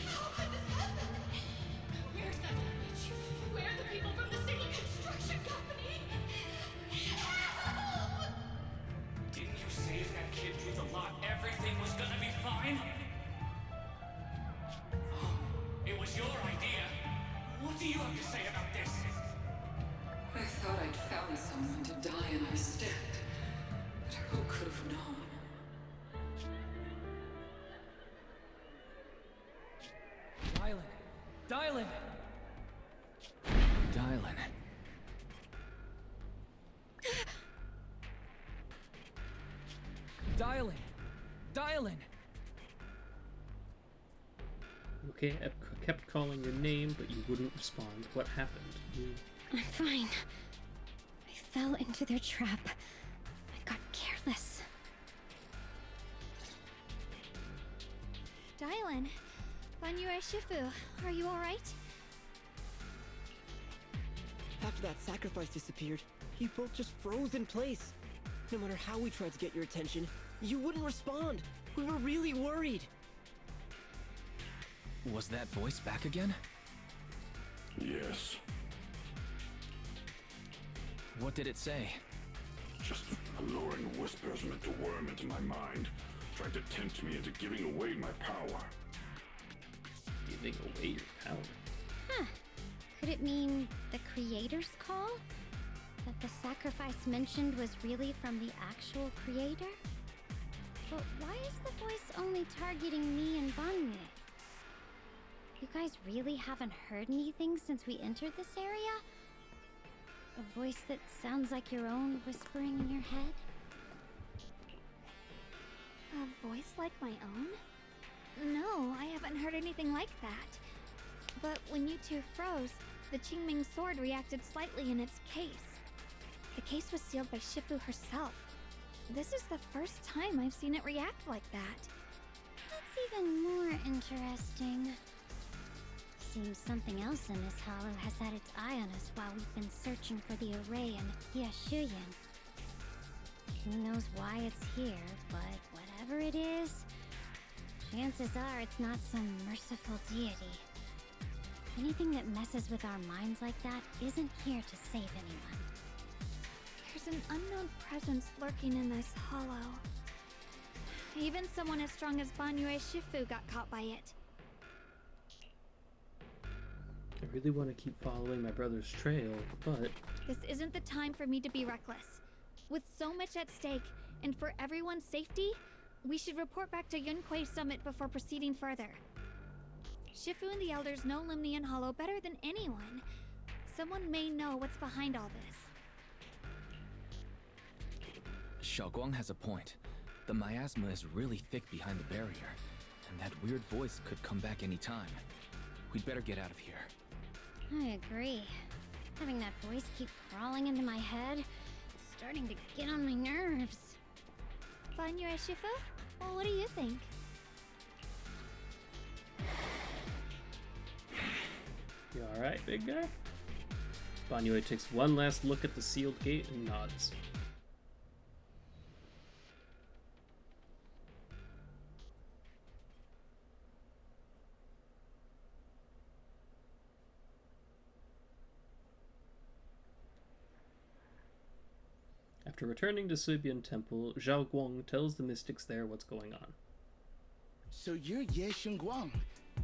How could this happen? Where's that witch? Where are the people from the city construction company? Help! Didn't you say if that kid drew the lot, everything was gonna be fine? Oh, it was your idea. What do you have to say about this? I thought I'd found someone to die in our stead. But who could have known? Dylan! Dylan. Dylan! Dylan! Okay, I kept calling your name, but you wouldn't respond. What happened? I'm fine. I fell into their trap. I got careless. Dylan, Banyue Shifu, are you alright? After that sacrifice disappeared, you both just froze in place. No matter how we tried to get your attention, you wouldn't respond. We were really worried. Was that voice back again? Yes. What did it say? Just alluring whispers meant to worm into my mind, trying to tempt me into giving away my power. Giving away your power? Huh. Could it mean the creator's call? That the sacrifice mentioned was really from the actual creator? But why is the voice only targeting me and Banye? You guys really haven't heard anything since we entered this area? A voice that sounds like your own whispering in your head? A voice like my own? No, I haven't heard anything like that. But when you two froze, the Qingming sword reacted slightly in its case. The case was sealed by Shifu herself. This is the first time I've seen it react like that. That's even more interesting. Seems something else in this hollow has had its eye on us while we've been searching for the array in Yashuyan. Who knows why it's here, but whatever it is, chances are it's not some merciful deity. Anything that messes with our minds like that isn't here to save anyone. There's an unknown presence lurking in this hollow. Even someone as strong as Banyue Shifu got caught by it. I really want to keep following my brother's trail, but... This isn't the time for me to be reckless. With so much at stake, and for everyone's safety, we should report back to Yunquei Summit before proceeding further. Shifu and the Elders know Limnian Hollow better than anyone. Someone may know what's behind all this. Xiaoguang has a point. The miasma is really thick behind the barrier, and that weird voice could come back any time. We'd better get out of here. I agree. Having that voice keep crawling into my head is starting to get on my nerves. Banyue Shifu? Well, what do you think? You alright, big guy? Banyue takes one last look at the sealed gate and nods. After returning to Subian Temple, Zhao Guang tells the mystics there what's going on. So you're Ye Xingguang,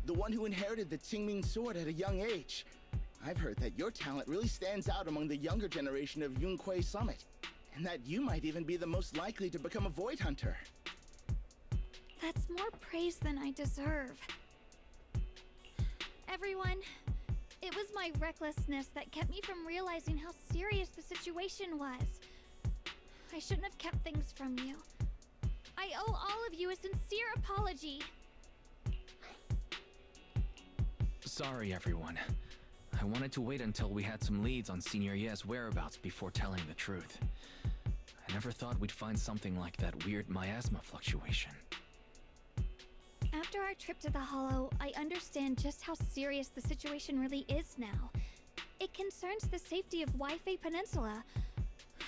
the one who inherited the Qingming sword at a young age. I've heard that your talent really stands out among the younger generation of Yunquei Summit, and that you might even be the most likely to become a Void Hunter. That's more praise than I deserve. Everyone, it was my recklessness that kept me from realizing how serious the situation was. I shouldn't have kept things from you. I owe all of you a sincere apology. Sorry, everyone. I wanted to wait until we had some leads on Senior Ye's whereabouts before telling the truth. I never thought we'd find something like that weird miasma fluctuation. After our trip to the Hollow, I understand just how serious the situation really is now. It concerns the safety of Waifei Peninsula,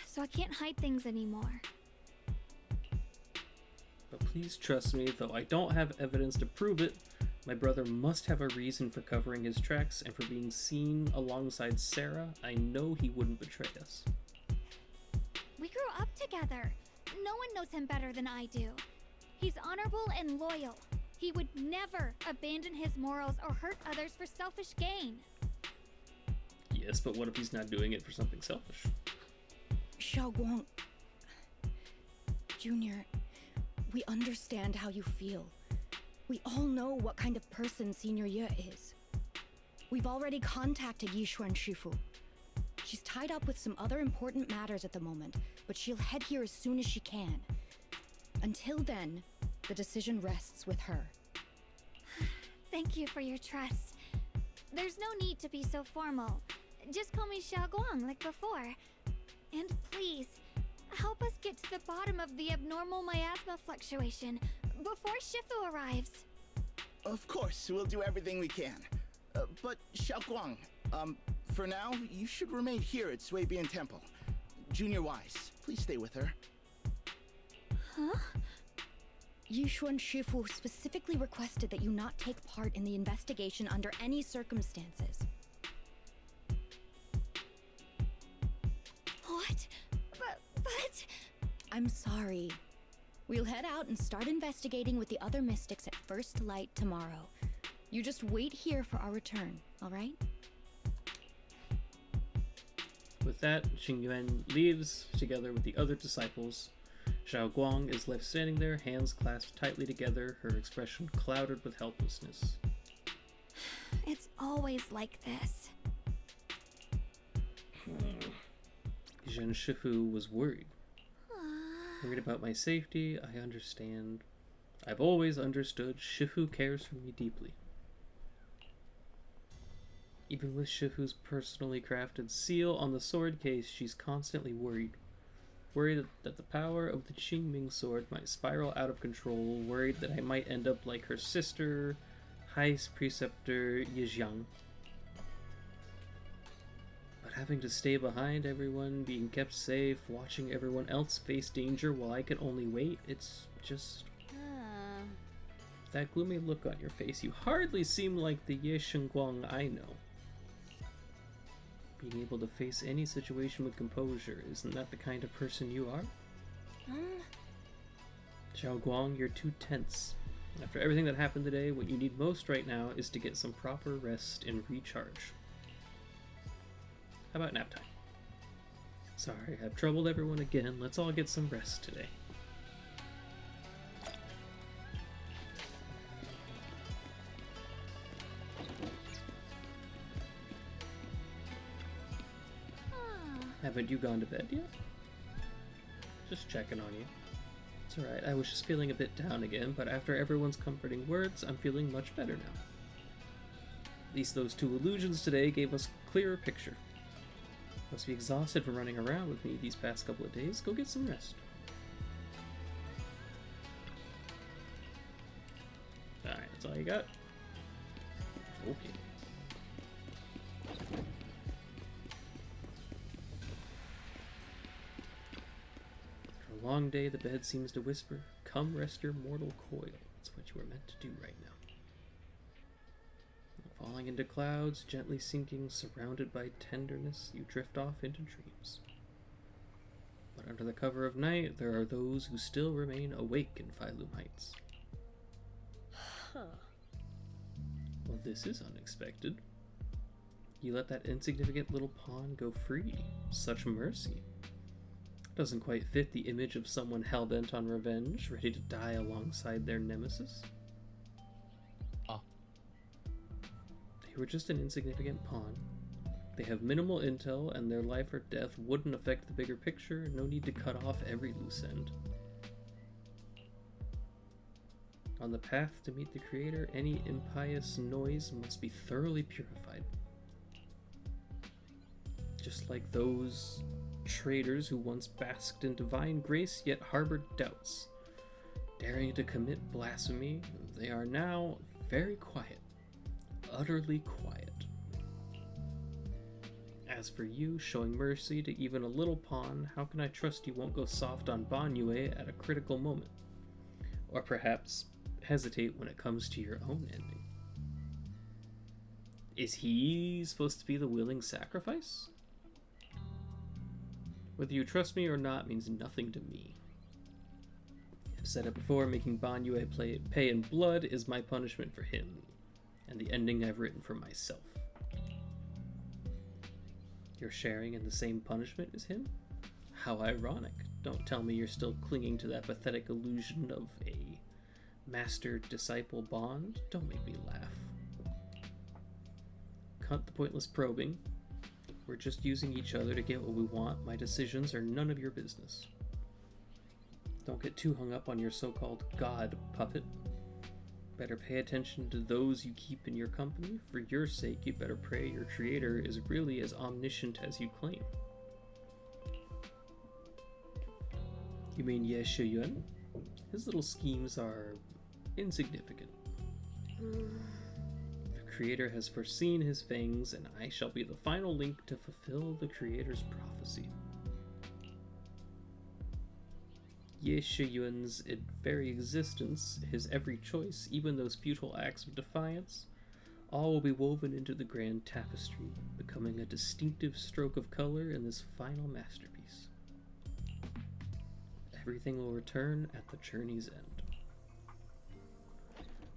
so I can't hide things anymore. But please trust me, though I don't have evidence to prove it, my brother must have a reason for covering his tracks, and for being seen alongside Sarah, I know he wouldn't betray us. We grew up together. No one knows him better than I do. He's honorable and loyal. He would never abandon his morals or hurt others for selfish gain. Yes, but what if he's not doing it for something selfish? Xiaoguang... Junior, we understand how you feel. We all know what kind of person Senior Ye is. We've already contacted Yishuan Shifu. She's tied up with some other important matters at the moment, but she'll head here as soon as she can. Until then, the decision rests with her. Thank you for your trust. There's no need to be so formal. Just call me Xiaoguang like before. And please, help us get to the bottom of the abnormal miasma fluctuation before Shifu arrives. Of course, we'll do everything we can. But Xiaoguang, for now, you should remain here at Suibian Temple. Junior Wise, please stay with her. Huh? Yishuan Shifu specifically requested that you not take part in the investigation under any circumstances. What? But... I'm sorry. We'll head out and start investigating with the other mystics at first light tomorrow. You just wait here for our return, all right? With that, Xingyuan leaves together with the other disciples. Xiao Guang is left standing there, hands clasped tightly together, her expression clouded with helplessness. It's always like this. Zhen Shifu was worried. Worried about my safety, I understand. I've always understood Shifu cares for me deeply. Even with Shifu's personally crafted seal on the sword case, she's constantly worried. Worried that the power of the Qingming sword might spiral out of control, worried that I might end up like her sister, High Preceptor Yijiang. But having to stay behind everyone, being kept safe, watching everyone else face danger while I can only wait, it's just... That gloomy look on your face, you hardly seem like the Ye Shengguang I know. Being able to face any situation with composure, isn't that the kind of person you are? Xiao Guang, you're too tense. After everything that happened today, what you need most right now is to get some proper rest and recharge. How about nap time? Sorry, I've troubled everyone again. Let's all get some rest today. Haven't you gone to bed yet? Just checking on you. It's alright, I was just feeling a bit down again, but after everyone's comforting words, I'm feeling much better now. At least those two illusions today gave us a clearer picture. Must be exhausted from running around with me these past couple of days. Go get some rest. Alright, that's all you got? Okay. Long day, the bed seems to whisper, "Come rest your mortal coil." That's what you were meant to do right now. Falling into clouds, gently sinking, surrounded by tenderness, you drift off into dreams. But under the cover of night, there are those who still remain awake in Phylum Heights. Well, this is unexpected. You let that insignificant little pawn go free. Such mercy. Doesn't quite fit the image of someone hell-bent on revenge, ready to die alongside their nemesis. They were just an insignificant pawn. They have minimal intel, and their life or death wouldn't affect the bigger picture. No need to cut off every loose end. On the path to meet the Creator, any impious noise must be thoroughly purified. Just like those traitors who once basked in divine grace yet harbored doubts. Daring to commit blasphemy, they are now very quiet. Utterly quiet. As for you, showing mercy to even a little pawn, how can I trust you won't go soft on Banyue at a critical moment? Or perhaps hesitate when it comes to your own ending? Is he supposed to be the willing sacrifice? Whether you trust me or not means nothing to me. I've said it before, making Banyue pay in blood is my punishment for him, and the ending I've written for myself. You're sharing in the same punishment as him? How ironic. Don't tell me you're still clinging to that pathetic illusion of a master-disciple bond. Don't make me laugh. Cut the pointless probing. We're just using each other to get what we want. My decisions are none of your business. Don't get too hung up on your so-called god puppet. Better pay attention to those you keep in your company. For your sake, you better pray your creator is really as omniscient as you claim. You mean Ye Shiyuan? His little schemes are insignificant. The Creator has foreseen his fangs, and I shall be the final link to fulfill the Creator's prophecy. Ye Shiyuan's very existence, his every choice, even those futile acts of defiance, all will be woven into the grand tapestry, becoming a distinctive stroke of color in this final masterpiece. Everything will return at the journey's end.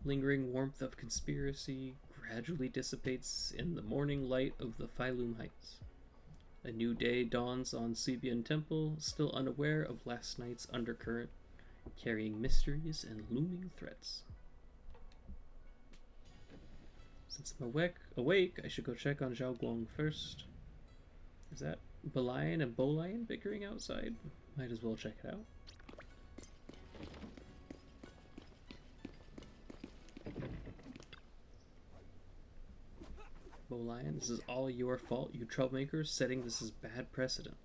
Lingering warmth of conspiracy gradually dissipates in the morning light of the Phylum Heights. A new day dawns on Subian Temple, still unaware of last night's undercurrent, carrying mysteries and looming threats. Since I'm awake, I should go check on Zhao Guang first. Is that Belian and Bolian bickering outside? Might as well check it out. Bolian, this is all your fault, you troublemakers, setting this as bad precedent.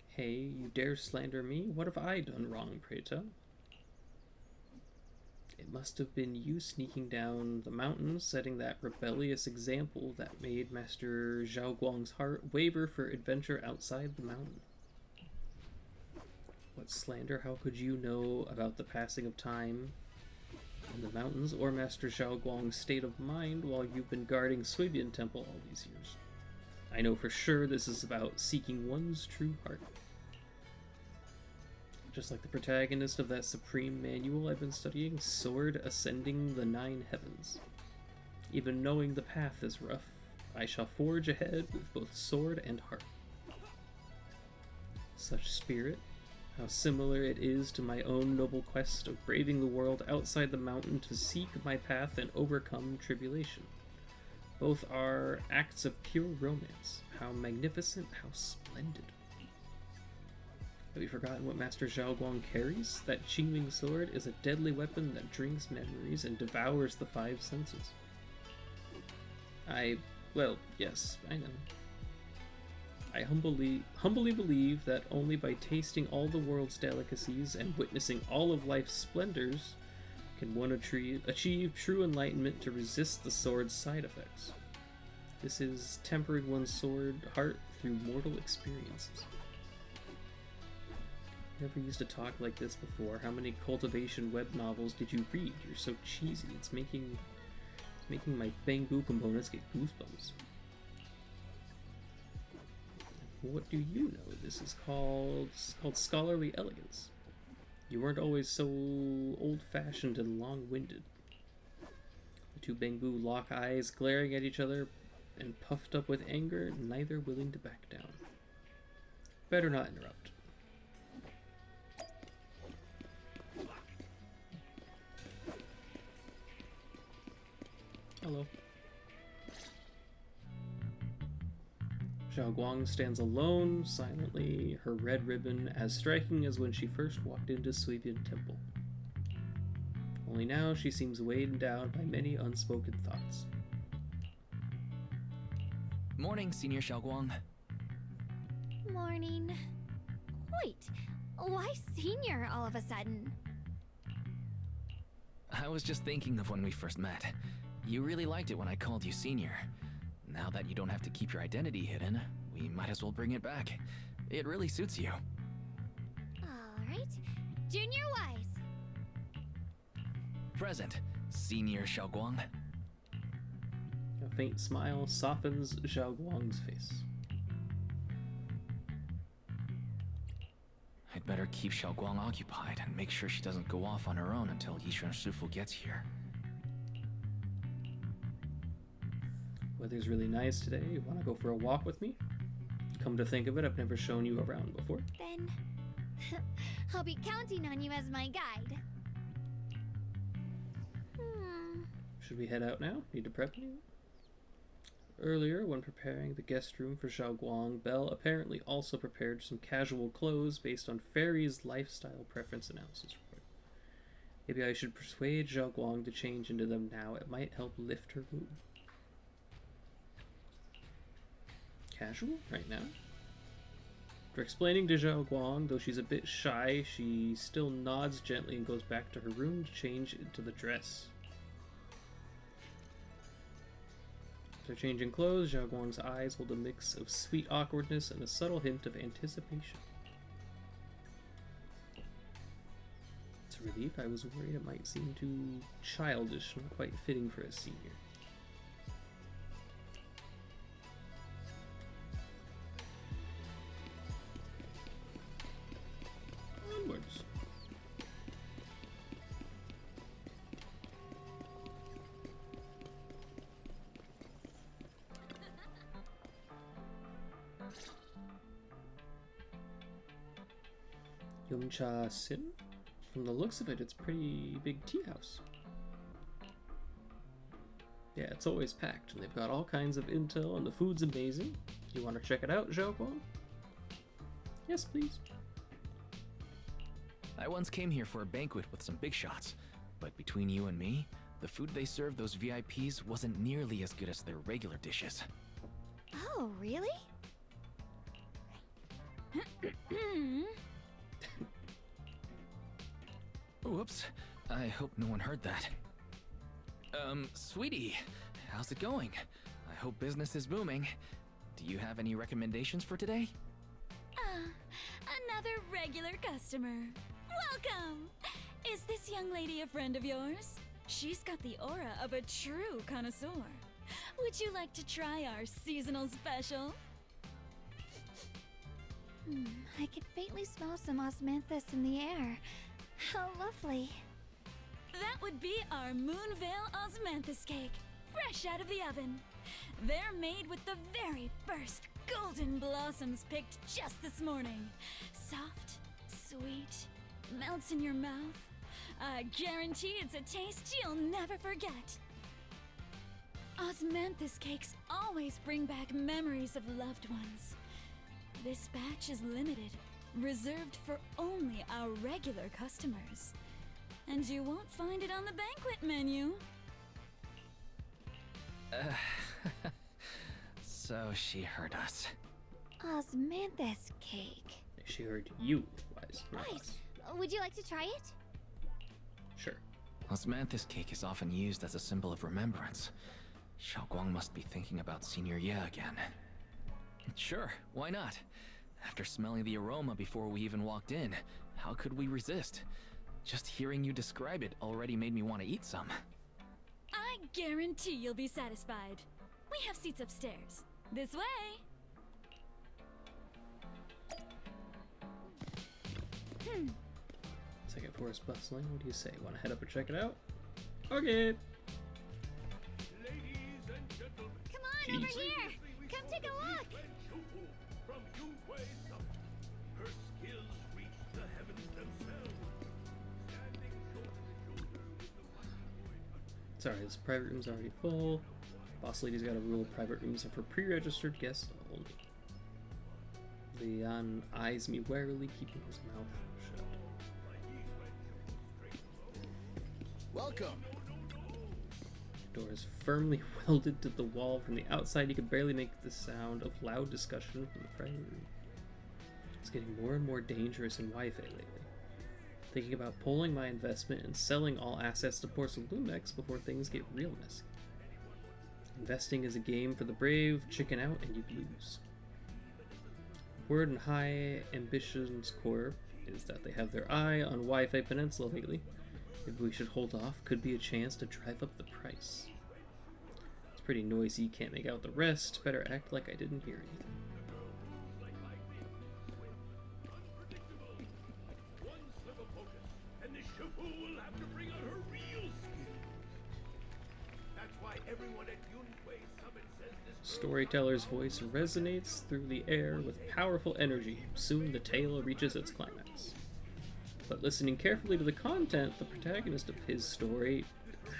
Hey, you dare slander me? What have I done wrong, pray tell? It must have been you sneaking down the mountain, setting that rebellious example that made Master Zhao Guang's heart waver for adventure outside the mountain. What slander? How could you know about the passing of time in the mountains, or Master Zhao Guang's state of mind while you've been guarding Suibian Temple all these years? I know for sure this is about seeking one's true heart. Just like the protagonist of that supreme manual I've been studying, Sword Ascending the Nine Heavens. Even knowing the path is rough, I shall forge ahead with both sword and heart. Such spirit, how similar it is to my own noble quest of braving the world outside the mountain to seek my path and overcome tribulation. Both are acts of pure romance. How magnificent, how splendid. Have you forgotten what Master Zhao Guang carries? That Qingming sword is a deadly weapon that drinks memories and devours the five senses. Well, yes, I know. I humbly believe that only by tasting all the world's delicacies and witnessing all of life's splendors can one achieve true enlightenment to resist the sword's side effects. This is tempering one's sword heart through mortal experiences. Never used to talk like this before. How many cultivation web novels did you read? You're so cheesy. It's making my Bangbu components get goosebumps. What do you know? This is called scholarly elegance. You weren't always so old-fashioned and long-winded. The two Bangbu lock eyes, glaring at each other and puffed up with anger, neither willing to back down. Better not interrupt. Hello. Zhao Guang stands alone, silently, her red ribbon as striking as when she first walked into Suibian Temple. Only now she seems weighed down by many unspoken thoughts. Morning, Senior Zhao Guang. Morning. Wait, why Senior all of a sudden? I was just thinking of when we first met. You really liked it when I called you Senior. Now that you don't have to keep your identity hidden, we might as well bring it back. It really suits you. Alright. Junior Wise. Present, Senior Zhao Guang. A faint smile softens Zhao Guang's face. I'd better keep Zhao Guang occupied and make sure she doesn't go off on her own until Yishuan Shifu gets here. Weather's really nice today. You want to go for a walk with me? Come to think of it, I've never shown you around before. Then I'll be counting on you as my guide. Should we head out now? Need to prep you? Earlier, when preparing the guest room for Zhao Guang, Belle apparently also prepared some casual clothes based on Fairy's lifestyle preference analysis report. Maybe I should persuade Zhao Guang to change into them now. It might help lift her mood. Casual? Right now? After explaining to Zhao Guang, though she's a bit shy, she still nods gently and goes back to her room to change into the dress. After changing clothes, Zhao Guang's eyes hold a mix of sweet awkwardness and a subtle hint of anticipation. It's a relief. I was worried it might seem too childish, not quite fitting for a senior. Onwards. Yumcha Sin? From the looks of it, it's a pretty big tea house. Yeah, it's always packed, and they've got all kinds of intel, and the food's amazing. You want to check it out, Xiaoguang? Yes, please. I once came here for a banquet with some big shots, but between you and me, the food they served those VIPs wasn't nearly as good as their regular dishes. Oh, really? Whoops. I hope no one heard that. Sweetie, how's it going? I hope business is booming. Do you have any recommendations for today? Another regular customer. Welcome! Is this young lady a friend of yours? She's got the aura of a true connoisseur. Would you like to try our seasonal special? I could faintly smell some osmanthus in the air. How lovely. That would be our Moonvale Osmanthus cake, fresh out of the oven. They're made with the very first golden blossoms picked just this morning. Soft, sweet, melts in your mouth. I guarantee it's a taste you'll never forget. Osmanthus cakes always bring back memories of loved ones. This batch is limited, reserved for only our regular customers. And you won't find it on the banquet menu. So she heard us. Osmanthus cake. She heard you, Wise. Not Right. us. Would you like to try it? Sure. Osmanthus cake is often used as a symbol of remembrance. Xiaoguang must be thinking about Senior Ye again. Sure, why not? After smelling the aroma before we even walked in, how could we resist? Just hearing you describe it already made me want to eat some. I guarantee you'll be satisfied. We have seats upstairs. This way. Second floor is bustling. What do you say? Want to head up and check it out? Okay. Come on, over here! Come take a look! Sorry, this private room's already full. Boss lady's got a rule: private rooms are for pre-registered guests only. Leon eyes me warily, keeping his mouth shut. Welcome. The door is firmly welded to the wall from the outside. You can barely make the sound of loud discussion from the private room. It's getting more and more dangerous in Wi-Fi lately. Thinking about pulling my investment and selling all assets to Porcelanumex before things get real messy. Investing is a game for the brave. Chicken out and you lose. Word in High Ambitions Corp is that they have their eye on Wi-Fi Peninsula lately. Maybe we should hold off. Could be a chance to drive up the price. It's pretty noisy. Can't make out the rest. Better act like I didn't hear anything. Storyteller's voice resonates through the air with powerful energy. Soon the tale reaches its climax. But listening carefully to the content, the protagonist of his story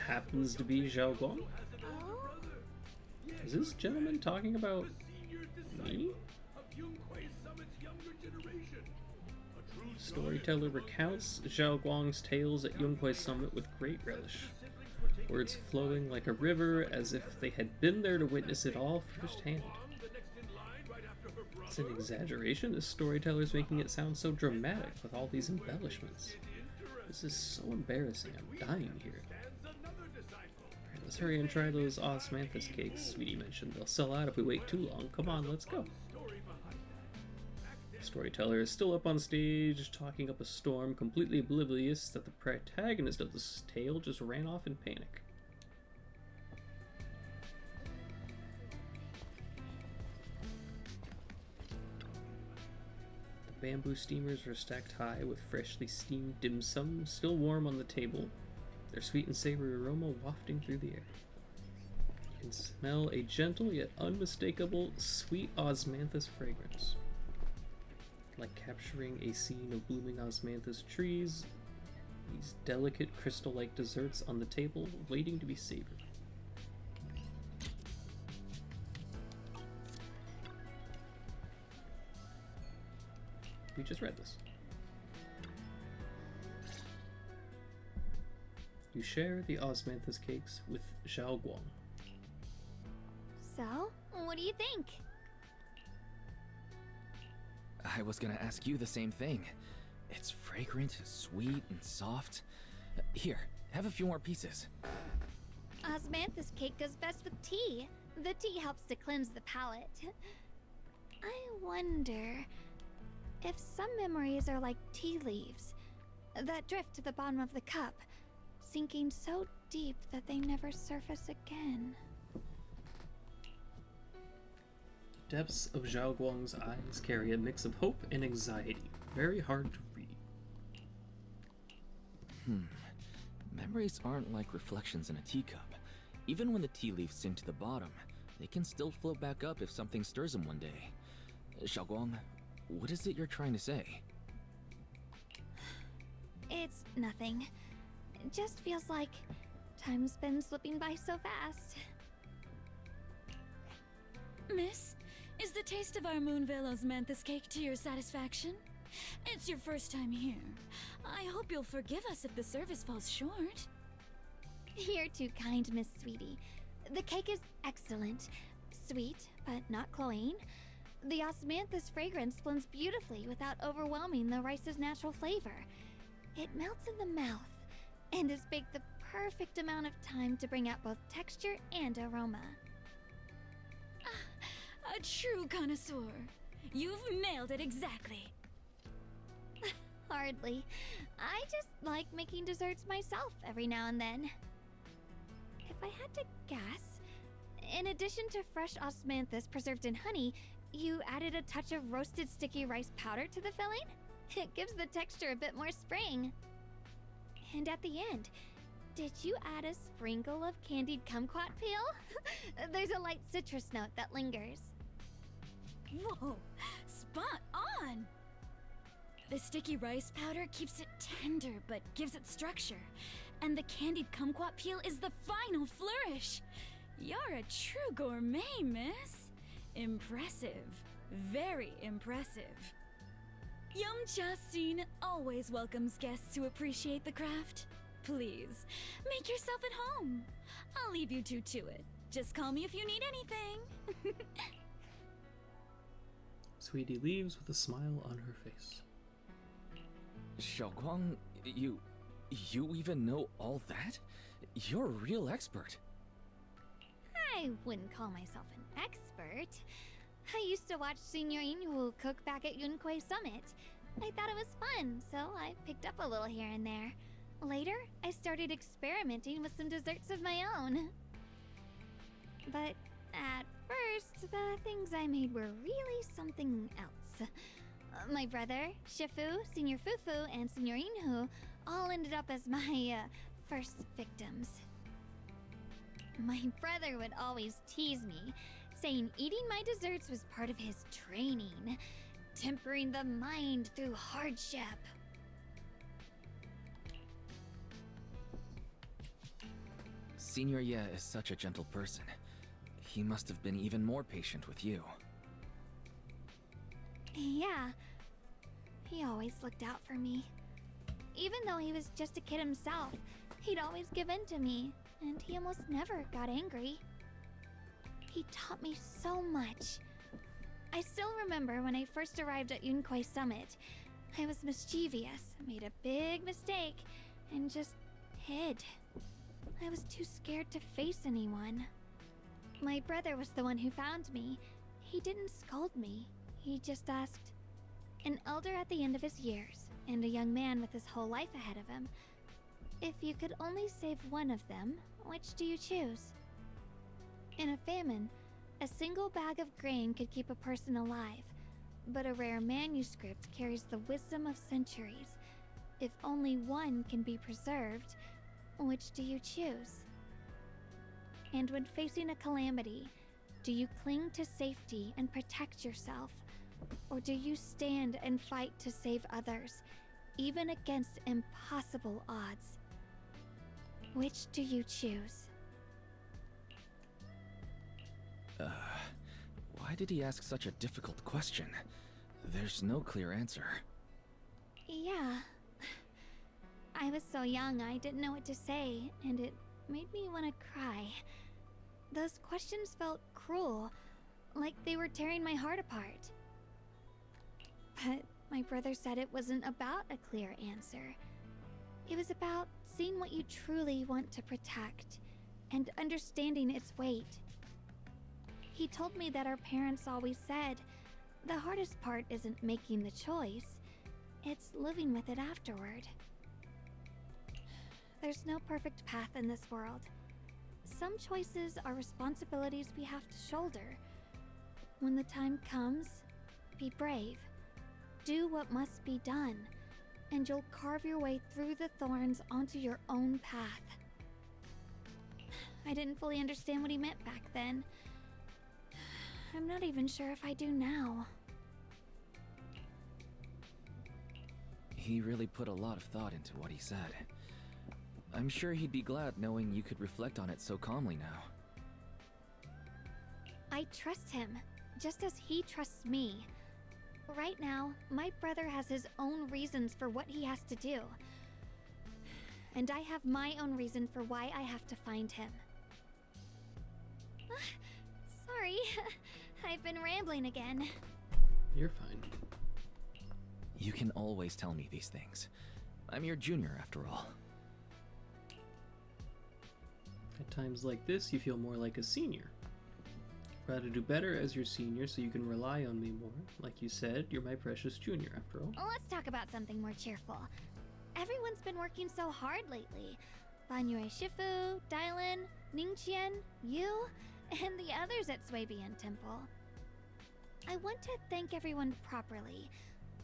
happens to be Xiaoguang. Is this gentleman talking about me? Storyteller recounts Xiaoguang's tales at Yunkwei Summit with great relish. Words flowing like a river, as if they had been there to witness it all firsthand. It's an exaggeration. This storyteller's making it sound so dramatic with all these embellishments. This is so embarrassing. I'm dying here. Alright, let's hurry and try those osmanthus cakes Sweetie mentioned. They'll sell out if we wait too long. Come on, let's go. The storyteller is still up on stage, talking up a storm, completely oblivious that the protagonist of this tale just ran off in panic. The bamboo steamers are stacked high with freshly steamed dim sum, still warm on the table, their sweet and savory aroma wafting through the air. You can smell a gentle yet unmistakable sweet osmanthus fragrance. like capturing a scene of blooming osmanthus trees, these delicate crystal-like desserts on the table, waiting to be savored. We just read this. You share the osmanthus cakes with Xiao Guang. So, what do you think? I was gonna ask you the same thing. It's fragrant, sweet, and soft. Here, have a few more pieces. Osmanthus cake goes best with tea. The tea helps to cleanse the palate. I wonder if some memories are like tea leaves that drift to the bottom of the cup, sinking so deep that they never surface again. The depths of Zhao Guang's eyes carry a mix of hope and anxiety. Very hard to read. Memories aren't like reflections in a teacup. Even when the tea leaves sink to the bottom, they can still float back up if something stirs them one day. Xiaoguang, what is it you're trying to say? It's nothing. It just feels like time's been slipping by so fast. Miss, is the taste of our Moonvale Osmanthus cake to your satisfaction? It's your first time here. I hope you'll forgive us if the service falls short. You're too kind, Miss Sweetie. The cake is excellent. Sweet, but not cloying. The osmanthus fragrance blends beautifully without overwhelming the rice's natural flavor. It melts in the mouth and is baked the perfect amount of time to bring out both texture and aroma. A true connoisseur. You've nailed it exactly. Hardly. I just like making desserts myself every now and then. If I had to guess, in addition to fresh osmanthus preserved in honey, you added a touch of roasted sticky rice powder to the filling? It gives the texture a bit more spring. And at the end, did you add a sprinkle of candied kumquat peel? There's a light citrus note that lingers. Whoa, spot on! The sticky rice powder keeps it tender but gives it structure. And the candied kumquat peel is the final flourish. You're a true gourmet, miss. Impressive. Very impressive. Yum-Cha Scene always welcomes guests who appreciate the craft. Please, make yourself at home. I'll leave you two to it. Just call me if you need anything. Sweetie leaves with a smile on her face. Xiaoguang, you even know all that? You're a real expert. I wouldn't call myself an expert. I used to watch Senior Inhu cook back at Yunquay Summit. I thought it was fun, so I picked up a little here and there. Later, I started experimenting with some desserts of my own. But at first, the things I made were really something else. My brother, Shifu, Senior Fufu, and Senior Inhu all ended up as my first victims. My brother would always tease me, saying eating my desserts was part of his training, tempering the mind through hardship. Senior Ye is such a gentle person. He must have been even more patient with you. Yeah, he always looked out for me. Even though he was just a kid himself, he'd always give in to me, and he almost never got angry. He taught me so much. I still remember when I first arrived at Yunquay Summit. I was mischievous, made a big mistake, and just hid. I was too scared to face anyone. My brother was the one who found me. He didn't scold me. He just asked, an elder at the end of his years, and a young man with his whole life ahead of him, if you could only save one of them, which do you choose? In a famine, a single bag of grain could keep a person alive, but a rare manuscript carries the wisdom of centuries. If only one can be preserved, which do you choose? And when facing a calamity, do you cling to safety and protect yourself, Or do you stand and fight to save others, even against impossible odds? Which do you choose? Why did he ask such a difficult question? There's no clear answer. Yeah. I was so young, I didn't know what to say, and it made me want to cry. Those questions felt cruel, like they were tearing my heart apart. But my brother said it wasn't about a clear answer. It was about seeing what you truly want to protect, and understanding its weight. He told me that our parents always said, the hardest part isn't making the choice, it's living with it afterward. There's no perfect path in this world. Some choices are responsibilities we have to shoulder. When the time comes, be brave. Do what must be done, and you'll carve your way through the thorns onto your own path. I didn't fully understand what he meant back then. I'm not even sure if I do now. He really put a lot of thought into what he said. I'm sure he'd be glad knowing you could reflect on it so calmly now. I trust him, just as he trusts me. Right now, my brother has his own reasons for what he has to do. And I have my own reason for why I have to find him. Sorry, I've been rambling again. You're fine. You can always tell me these things. I'm your junior, after all. At times like this, you feel more like a senior. Try to do better as your senior so you can rely on me more. Like you said, you're my precious junior, after all. Let's talk about something more cheerful. Everyone's been working so hard lately. Banyue Shifu, Dylan, Ningqian, you, and the others at Swabian Temple. I want to thank everyone properly.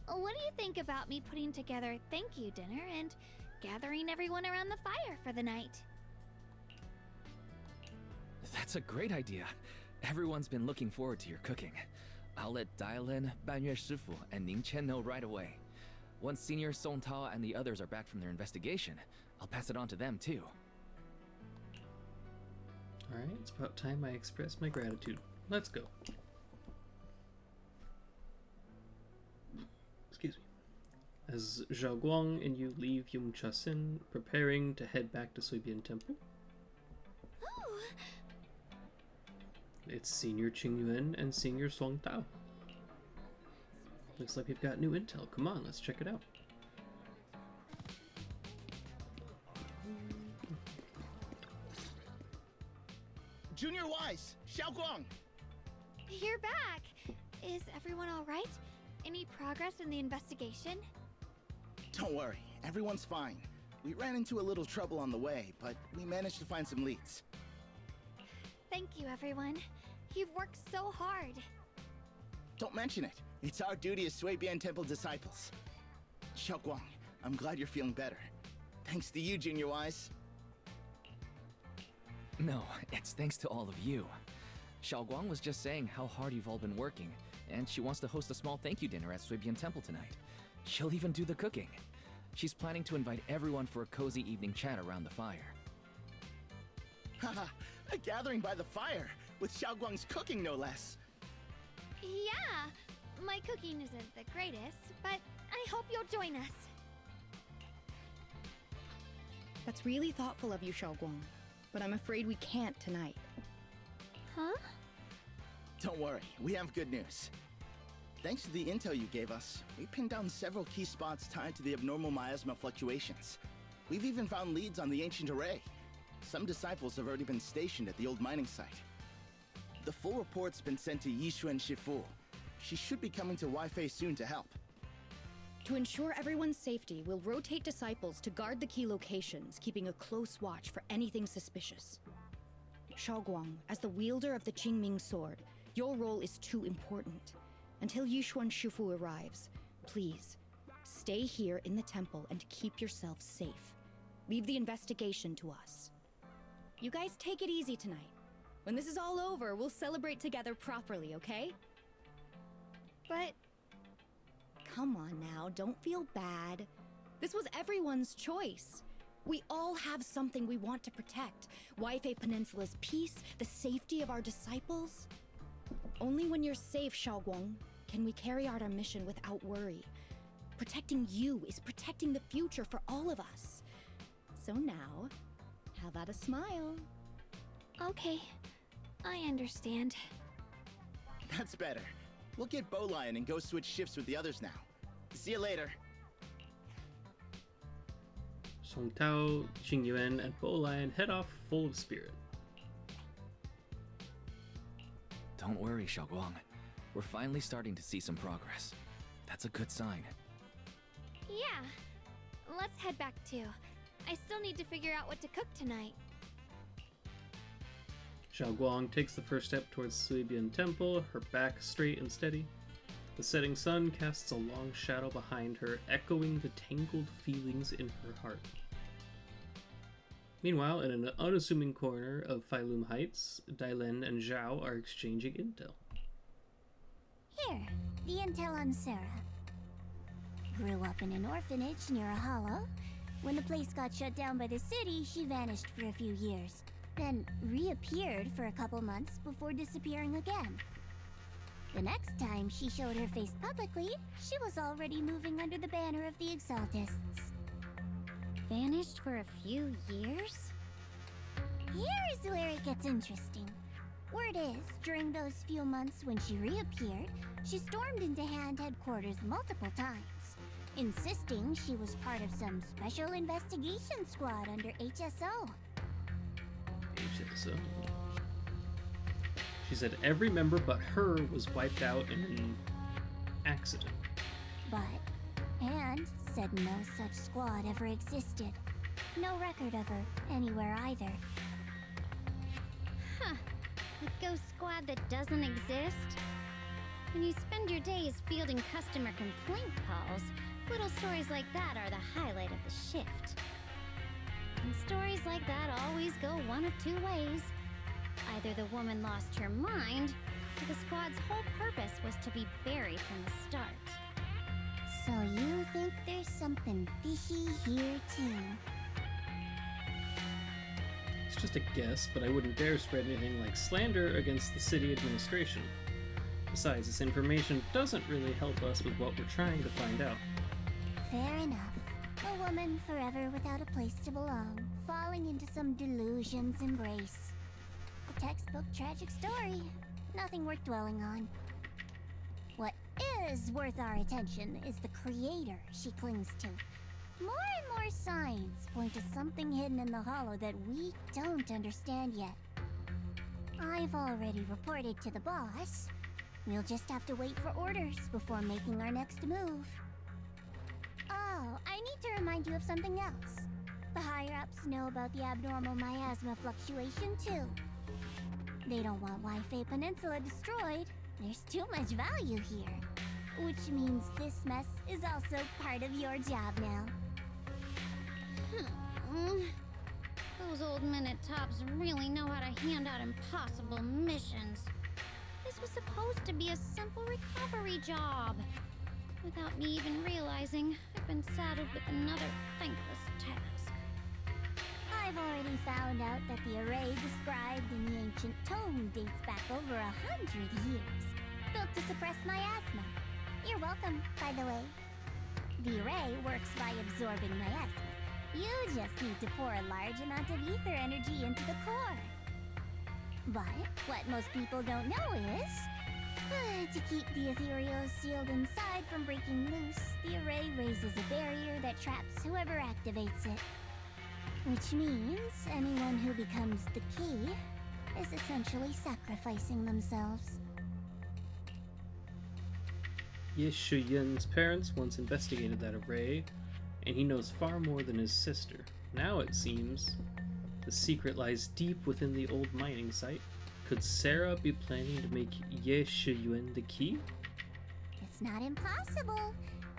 What do you think about me putting together a thank you dinner and gathering everyone around the fire for the night? That's a great idea. Everyone's been looking forward to your cooking. I'll let Dylan, Banyue Shifu, and Ningqian know right away. Once Senior Song Tao and the others are back from their investigation, I'll pass it on to them too. Alright, it's about time I express my gratitude. Let's go. Excuse me. As Zhao Guang and you leave Yongchasen, preparing to head back to Suibian Temple. Oh. It's Senior Qingyuan and Senior Song Tao. Looks like we've got new intel. Come on, let's check it out. Junior Wise, Xiaoguang! You're back! Is everyone alright? Any progress in the investigation? Don't worry, everyone's fine. We ran into a little trouble on the way, but we managed to find some leads. Thank you, everyone. You've worked so hard. Don't mention it. It's our duty as Swabian Temple disciples. Xiaoguang, I'm glad you're feeling better. Thanks to you, Junior Wise. No, it's thanks to all of you. Xiaoguang was just saying how hard you've all been working, and she wants to host a small thank you dinner at Swabian Temple tonight. She'll even do the cooking. She's planning to invite everyone for a cozy evening chat around the fire. Haha, a gathering by the fire, with Xiaoguang's cooking no less. Yeah, my cooking isn't the greatest, but I hope you'll join us. That's really thoughtful of you, Xiaoguang, but I'm afraid we can't tonight. Huh? Don't worry, we have good news. Thanks to the intel you gave us, we pinned down several key spots tied to the abnormal miasma fluctuations. We've even found leads on the ancient array. Some disciples have already been stationed at the old mining site. The full report's been sent to Yishuan Shifu. She should be coming to Waifei soon to help. To ensure everyone's safety, we'll rotate disciples to guard the key locations, keeping a close watch for anything suspicious. Xiaoguang, as the wielder of the Qingming sword, your role is too important. Until Yishuan Shifu arrives, please, stay here in the temple and keep yourself safe. Leave the investigation to us. You guys take it easy tonight. When this is all over, we'll celebrate together properly, okay? But Come on now, don't feel bad. This was everyone's choice. We all have something we want to protect. Waifei Peninsula's peace, the safety of our disciples. Only when you're safe, Xiaoguang, can we carry out our mission without worry. Protecting you is protecting the future for all of us. So now, how about a smile? Okay, I understand. That's better. We'll get Bowlion and go switch shifts with the others now. See you later. Song Tao, Xing Yuan, and Bowlion head off full of spirit. Don't worry, Xiaoguang. We're finally starting to see some progress. That's a good sign. Yeah, let's head back too. I still need to figure out what to cook tonight. Xiaoguang takes the first step towards Suibian Temple, her back straight and steady. The setting sun casts a long shadow behind her, echoing the tangled feelings in her heart. Meanwhile, in an unassuming corner of Failum Heights, Dailen and Zhao are exchanging intel. Here, the intel on Sarah. Grew up in an orphanage near a hollow. When the place got shut down by the city, she vanished for a few years, then reappeared for a couple months before disappearing again. The next time she showed her face publicly, she was already moving under the banner of the Exaltists. Vanished for a few years? Here's where it gets interesting. Word is, during those few months when she reappeared, she stormed into Hand headquarters multiple times, insisting she was part of some special investigation squad under HSO. HSO. She said every member but her was wiped out in an accident. But Hand said no such squad ever existed. No record of her anywhere either. Huh. A ghost squad that doesn't exist? When you spend your days fielding customer complaint calls, little stories like that are the highlight of the shift. And stories like that always go one of two ways. Either the woman lost her mind, or the squad's whole purpose was to be buried from the start. So you think there's something fishy here too? It's just a guess, but I wouldn't dare spread anything like slander against the city administration. Besides, this information doesn't really help us with what we're trying to find out. Fair enough. A woman forever without a place to belong, falling into some delusion's embrace. A textbook tragic story. Nothing worth dwelling on. What is worth our attention is the creator she clings to. More and more signs point to something hidden in the hollow that we don't understand yet. I've already reported to the boss. We'll just have to wait for orders before making our next move. Oh, I need to remind you of something else. The higher-ups know about the abnormal miasma fluctuation too. They don't want Waifei Peninsula destroyed. There's too much value here. Which means this mess is also part of your job now. Those old minute tops really know how to hand out impossible missions. This was supposed to be a simple recovery job. Without me even realizing, I've been saddled with another thankless task. I've already found out that the array described in the ancient tome dates back over 100 years, built to suppress miasma. You're welcome, by the way. The array works by absorbing miasma. You just need to pour a large amount of ether energy into the core. But what most people don't know is, to keep the ethereal sealed inside from breaking loose, the array raises a barrier that traps whoever activates it. Which means anyone who becomes the key is essentially sacrificing themselves. Ye Shuyun's parents once investigated that array, and he knows far more than his sister. Now it seems the secret lies deep within the old mining site. Could Sarah be planning to make Ye Shuyun the key? It's not impossible.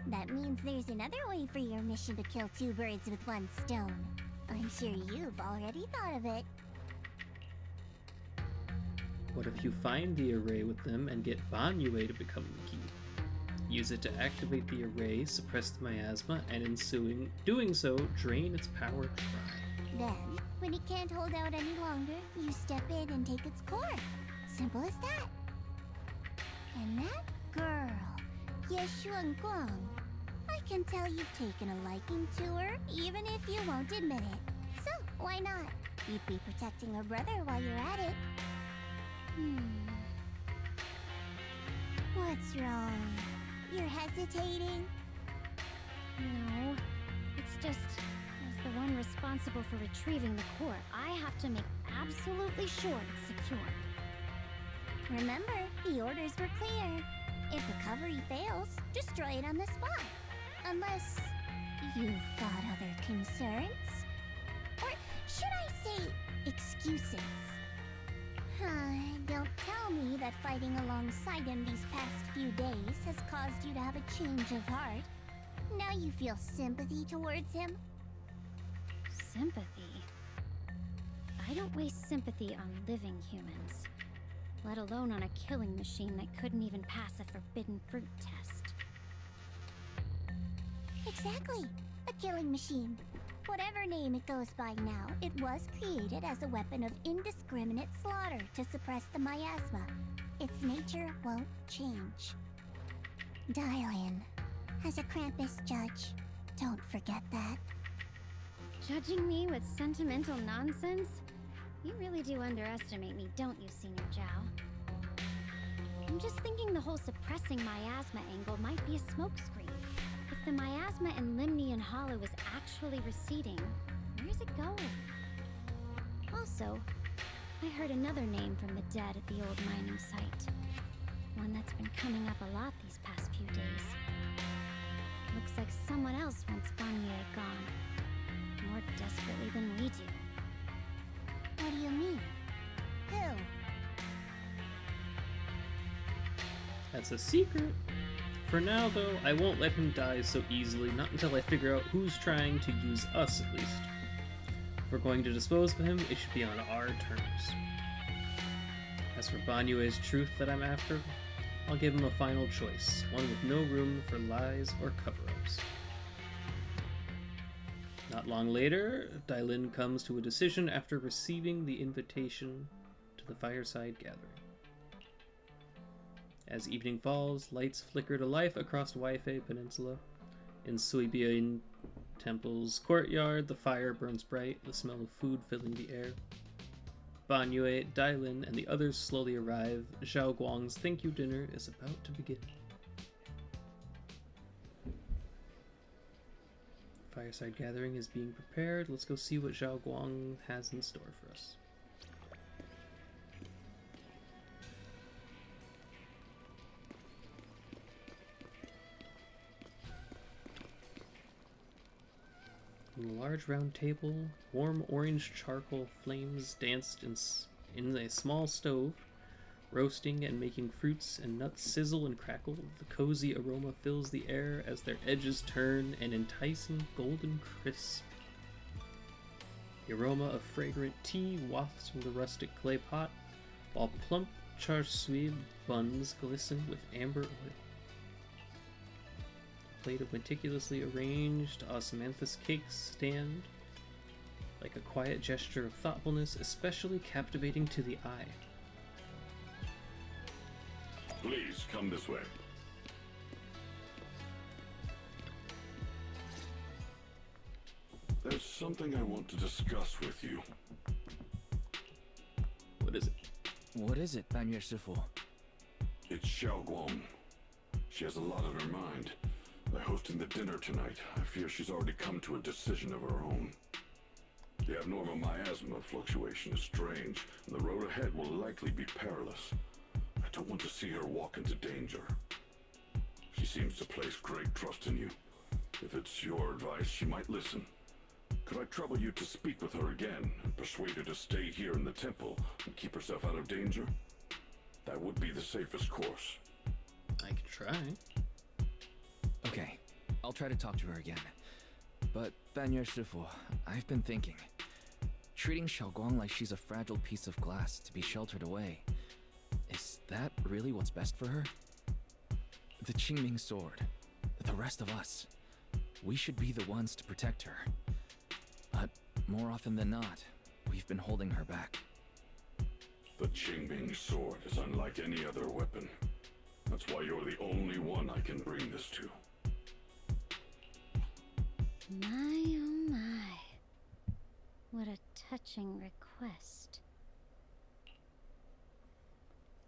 That means there's another way for your mission to kill two birds with one stone. I'm sure you've already thought of it. What if you find the array with them and get Banyue to become the key? Use it to activate the array, suppress the miasma, and in doing so, drain its power dry. Then, when it can't hold out any longer, you step in and take its core. Simple as that. And that girl, Yeshuan Guang, I can tell you've taken a liking to her, even if you won't admit it. So, why not? You'd be protecting her brother while you're at it. What's wrong? You're hesitating? No, it's just, as the one responsible for retrieving the core, I have to make absolutely sure it's secure. Remember, the orders were clear. If recovery fails, destroy it on the spot. Unless you've got other concerns? Or should I say, excuses? Don't tell me that fighting alongside him these past few days has caused you to have a change of heart. Now you feel sympathy towards him? Sympathy? I don't waste sympathy on living humans, let alone on a killing machine that couldn't even pass a forbidden fruit test. Exactly. A killing machine. Whatever name it goes by now, it was created as a weapon of indiscriminate slaughter to suppress the miasma. Its nature won't change. Dial in. As a Krampus judge, don't forget that. Judging me with sentimental nonsense? You really do underestimate me, don't you, Senior Zhao? I'm just thinking the whole suppressing miasma angle might be a smokescreen. If the miasma in Limnian Hollow is actually receding, where's it going? Also, I heard another name from the dead at the old mining site. One that's been coming up a lot these past few days. Looks like someone else wants Banye gone. More desperately than we do. What do you mean? Who? That's a secret. For now, though, I won't let him die so easily, not until I figure out who's trying to use us, at least. If we're going to dispose of him, it should be on our terms. As for Banyue's truth that I'm after, I'll give him a final choice, one with no room for lies or cover-ups. Not long later, Dailin comes to a decision after receiving the invitation to the fireside gathering. As evening falls, lights flicker to life across Waifei Peninsula. In Suibian Temple's courtyard, the fire burns bright, the smell of food filling the air. Banyue, Dailin, and the others slowly arrive. Zhao Guang's thank you dinner is about to begin. Fireside gathering is being prepared. Let's go see what Zhao Guang has in store for us. On a large round table, warm orange charcoal flames danced in a small stove, roasting and making fruits and nuts sizzle and crackle. The cozy aroma fills the air as their edges turn an enticing golden crisp. The aroma of fragrant tea wafts from the rustic clay pot, while plump char siu buns glisten with amber oil. Plate of meticulously arranged osmanthus cakes stand like a quiet gesture of thoughtfulness, especially captivating to the eye. Please come this way. There's something I want to discuss with you. What is it? What is it, Banyue Shifu? It's Xiao Guang. She has a lot on her mind. By hosting the dinner tonight, I fear she's already come to a decision of her own. The abnormal miasma fluctuation is strange, and the road ahead will likely be perilous. I don't want to see her walk into danger. She seems to place great trust in you. If it's your advice, she might listen. Could I trouble you to speak with her again and persuade her to stay here in the temple and keep herself out of danger? That would be the safest course. I could try. Okay, I'll try to talk to her again. But, Banyue Shifu, I've been thinking. Treating Xiaoguang like she's a fragile piece of glass to be sheltered away. Is that really what's best for her? The Qingming sword. The rest of us. We should be the ones to protect her. But more often than not, we've been holding her back. The Qingming sword is unlike any other weapon. That's why you're the only one I can bring this to. My oh my. What a touching request.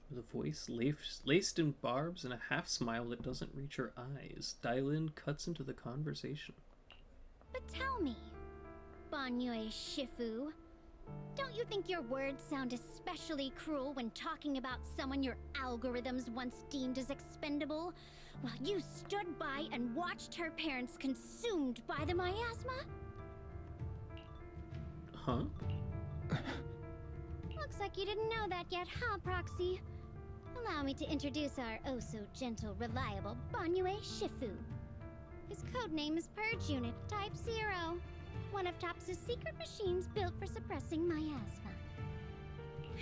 With a voice laced in barbs and a half smile that doesn't reach her eyes, Dylan cuts into the conversation. But tell me, Banyue Shifu, don't you think your words sound especially cruel when talking about someone your algorithms once deemed as expendable, while you stood by and watched her parents consumed by the miasma? Huh? Looks like you didn't know that yet, huh, Proxy? Allow me to introduce our oh-so-gentle, reliable Banyue Shifu. His codename is Purge Unit Type 0, one of TOPS' secret machines built for suppressing miasma.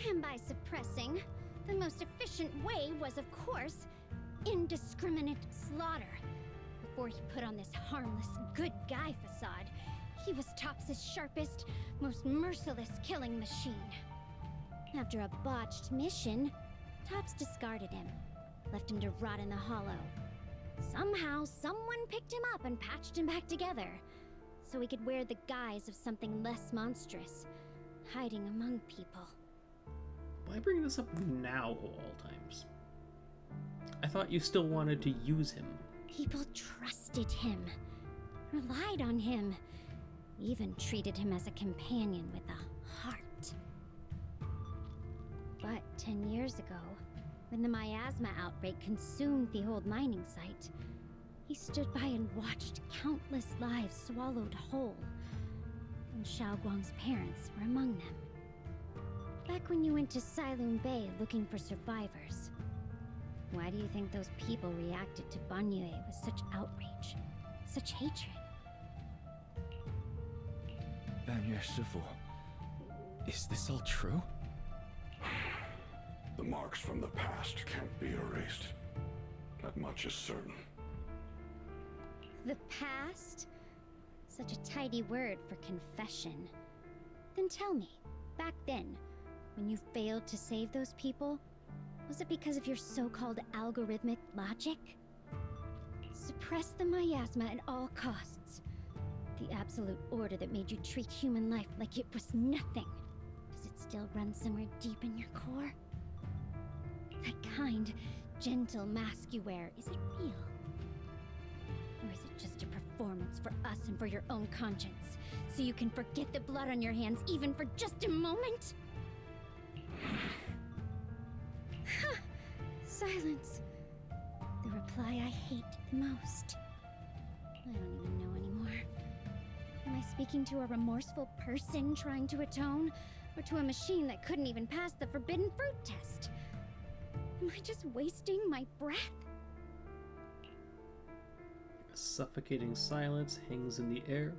And by suppressing, the most efficient way was, of course, indiscriminate slaughter. Before he put on this harmless, good guy facade, he was TOPS' sharpest, most merciless killing machine. After a botched mission, TOPS discarded him, left him to rot in the hollow. Somehow, someone picked him up and patched him back together, so he could wear the guise of something less monstrous, hiding among people. Why bring this up now of all times? I thought you still wanted to use him. People trusted him, relied on him, even treated him as a companion with a heart. But 10 years ago, when the miasma outbreak consumed the old mining site, he stood by and watched countless lives swallowed whole. And Xiaoguang's parents were among them. Back when you went to Silum Bay looking for survivors, why do you think those people reacted to Banyue with such outrage, such hatred? Banyue Shifu, is this all true? The marks from the past can't be erased. That much is certain. The past? Such a tidy word for confession. Then tell me, back then, when you failed to save those people, was it because of your so-called algorithmic logic? Suppress the miasma at all costs. The absolute order that made you treat human life like it was nothing. Does it still run somewhere deep in your core? That kind, gentle mask you wear, is it real? Or is it just a performance for us and for your own conscience, so you can forget the blood on your hands even for just a moment? Silence. The reply I hate the most. I don't even know anymore. Am I speaking to a remorseful person trying to atone, or to a machine that couldn't even pass the forbidden fruit test? Am I just wasting my breath? A suffocating silence hangs in the air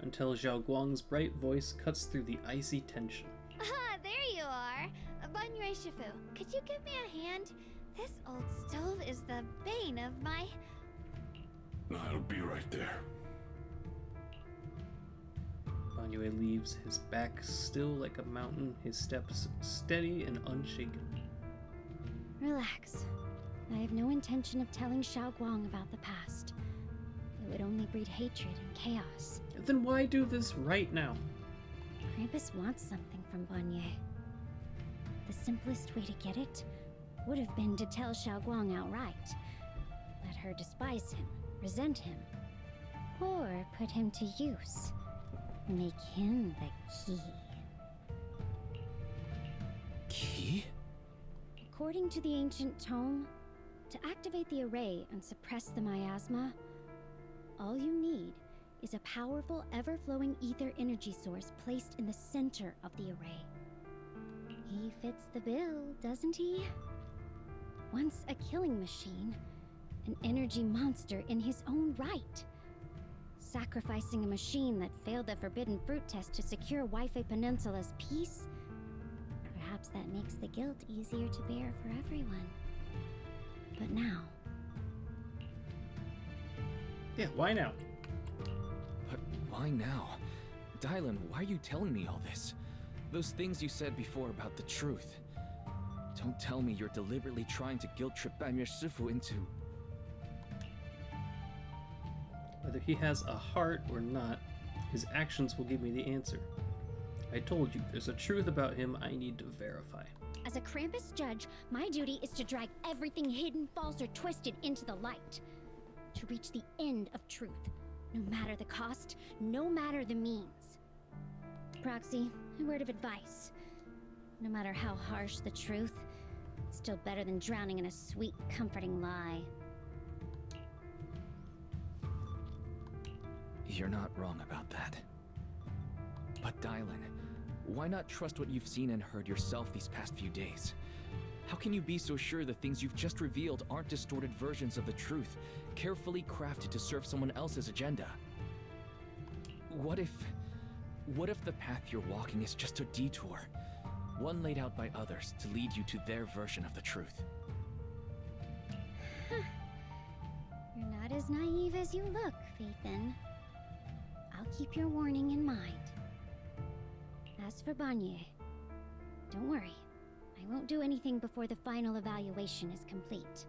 until Zhao Guang's bright voice cuts through the icy tension. Ah, there you are. Banyue Shifu, could you give me a hand? This old stove is the bane of my... I'll be right there. Banyue leaves his back still like a mountain, his steps steady and unshaken. Relax. I have no intention of telling Xiaoguang about the past. It would only breed hatred and chaos. Then why do this right now? Krampus wants something from Banyue. The simplest way to get it would have been to tell Xiaoguang outright. Let her despise him, resent him, or put him to use. Make him the key. Key? According to the ancient tome, to activate the array and suppress the miasma, all you need is a powerful, ever-flowing ether energy source placed in the center of the array. He fits the bill, doesn't he? Once a killing machine, an energy monster in his own right. Sacrificing a machine that failed the forbidden fruit test to secure Wi-Fi Peninsula's peace? Perhaps that makes the guilt easier to bear for everyone. But now, Yeah, why now? But why now? Dylan, why are you telling me all this? Those things you said before about the truth. Don't tell me you're deliberately trying to guilt-trip Banyue Shifu into... Whether he has a heart or not, his actions will give me the answer. I told you, there's a truth about him I need to verify. As a Krampus judge, my duty is to drag everything hidden, false, or twisted into the light. To reach the end of truth, no matter the cost, no matter the means. Proxy, a word of advice. No matter how harsh the truth, it's still better than drowning in a sweet, comforting lie. You're not wrong about that. But Dylan, why not trust what you've seen and heard yourself these past few days? How can you be so sure the things you've just revealed aren't distorted versions of the truth, carefully crafted to serve someone else's agenda? What if the path you're walking is just a detour? One laid out by others to lead you to their version of the truth. You're not as naive as you look, Phaethan. I'll keep your warning in mind. As for Banyue, don't worry. I won't do anything before the final evaluation is complete.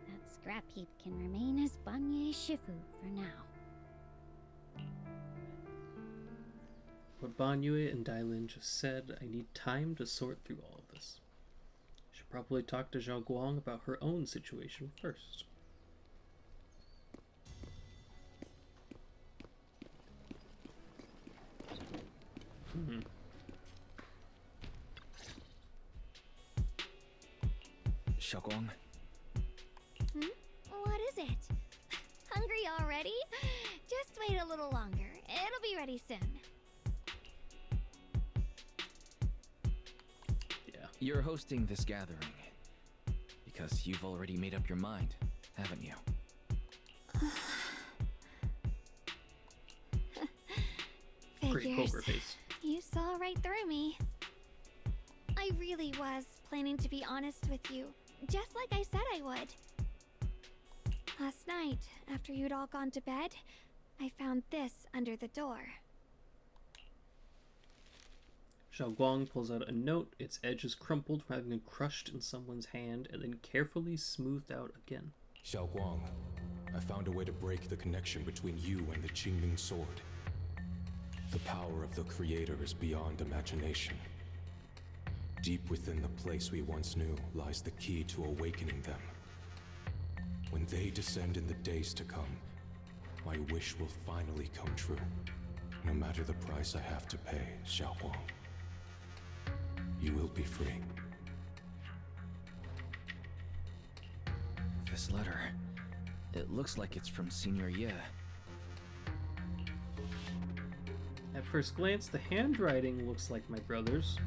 That scrap heap can remain as Banyue Shifu for now. What Banyue and Dylan just said, I need time to sort through all of this. I should probably talk to Zhao Guang about her own situation first. Xiaoguang? What is it? Hungry already? Just wait a little longer. It'll be ready soon. Yeah. You're hosting this gathering because you've already made up your mind, haven't you? Great poker face. You saw right through me. I really was planning to be honest with you, just like I said I would. Last night, after you'd all gone to bed, I found this under the door. Zhao Guang pulls out a note, its edges crumpled from having been crushed in someone's hand and then carefully smoothed out again. Xiao Guang, I found a way to break the connection between you and the Qingming sword. The power of the Creator is beyond imagination. Deep within the place we once knew lies the key to awakening them. When they descend in the days to come, my wish will finally come true, no matter the price I have to pay, Xiao Guang. You will be free. This letter, it looks like it's from Senior Ye. At first glance, the handwriting looks like my brother's,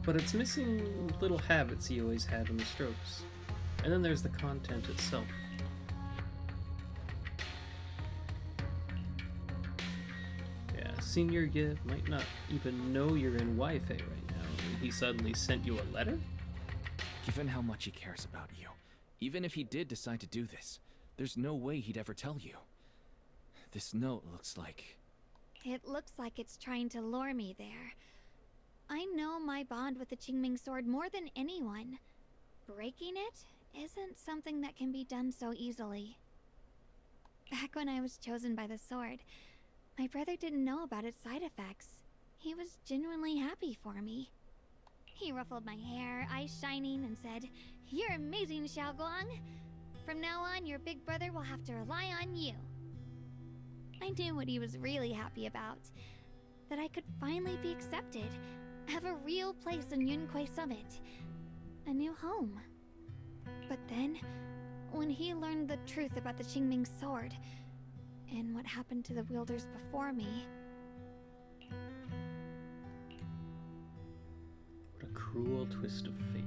but it's missing little habits he always had in the strokes. And then there's the content itself. Yeah, Senior Ye might not even know you're in Wi-Fi right now. He suddenly sent you a letter? Given how much he cares about you, even if he did decide to do this, there's no way he'd ever tell you. This note looks like... It looks like it's trying to lure me there. I know my bond with the Qingming sword more than anyone. Breaking it isn't something that can be done so easily. Back when I was chosen by the sword, my brother didn't know about its side effects. He was genuinely happy for me. He ruffled my hair, eyes shining, and said, "You're amazing, Xiaoguang. From now on, your big brother will have to rely on you." I knew what he was really happy about. That I could finally be accepted, have a real place in Yunquay Summit, a new home. But then, when he learned the truth about the Qingming sword, and what happened to the wielders before me... What a cruel twist of fate.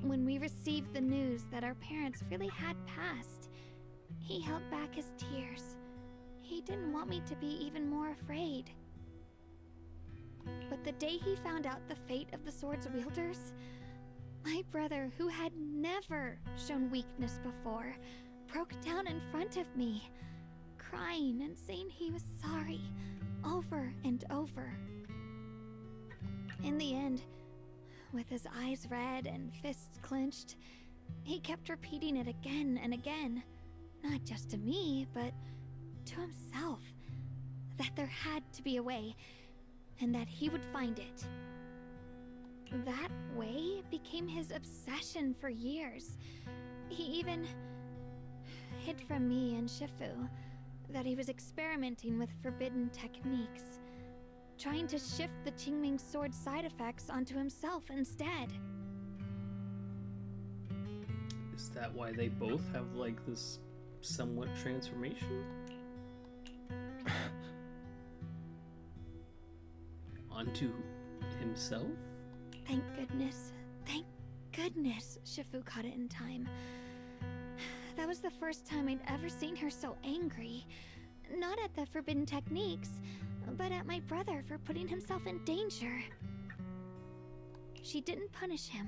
When we received the news that our parents really had passed, he held back his tears. He didn't want me to be even more afraid. But the day he found out the fate of the sword's wielders, my brother, who had never shown weakness before, broke down in front of me. crying and saying he was sorry, over and over. In the end, with his eyes red and fists clenched, he kept repeating it again and again, not just to me, but to himself, that there had to be a way, and that he would find it. That way became his obsession for years. He even hid from me and Shifu that he was experimenting with forbidden techniques, trying to shift the Qingming sword side effects onto himself instead. Is that why they both have like this somewhat transformation? Onto himself? Thank goodness. Thank goodness Shifu caught it in time. That was the first time I'd ever seen her so angry. Not at the forbidden techniques, but at my brother for putting himself in danger. She didn't punish him.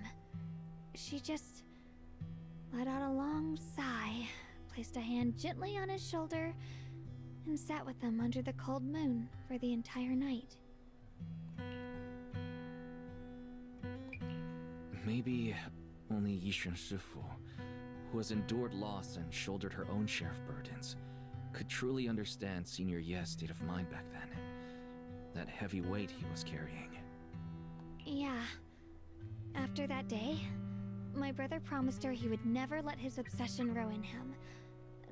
She just let out a long sigh, placed a hand gently on his shoulder, and sat with him under the cold moon for the entire night. Maybe only Yishun Shifu, who has endured loss and shouldered her own share of burdens, could truly understand Senior Ye's state of mind back then. That heavy weight he was carrying. Yeah. After that day, my brother promised her he would never let his obsession ruin him.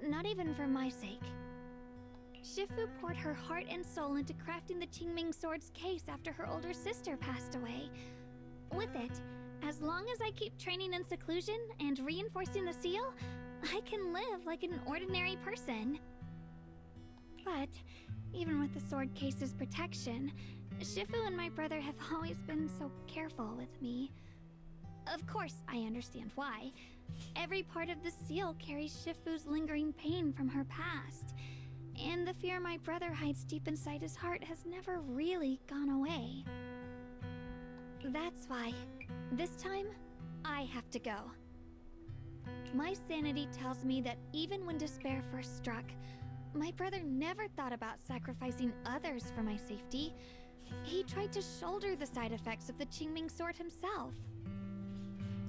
Not even for my sake. Shifu poured her heart and soul into crafting the Qingming sword's case after her older sister passed away. With it, as long as I keep training in seclusion and reinforcing the seal, I can live like an ordinary person. But even with the sword case's protection, Shifu and my brother have always been so careful with me. Of course, I understand why. Every part of the seal carries Shifu's lingering pain from her past, and the fear my brother hides deep inside his heart has never really gone away. That's why, this time, I have to go. My sanity tells me that even when despair first struck, my brother never thought about sacrificing others for my safety. He tried to shoulder the side effects of the Qingming sword himself.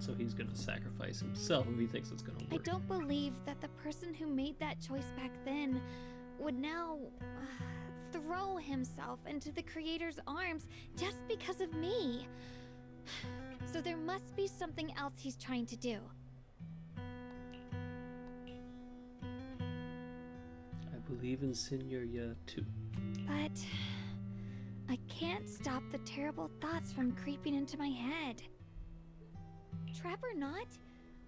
So he's gonna sacrifice himself if he thinks it's gonna work. I don't believe that the person who made that choice back then would now throw himself into the Creator's arms just because of me. So there must be something else he's trying to do. I believe in Senior Ye too. But I can't stop the terrible thoughts from creeping into my head. Trap or not,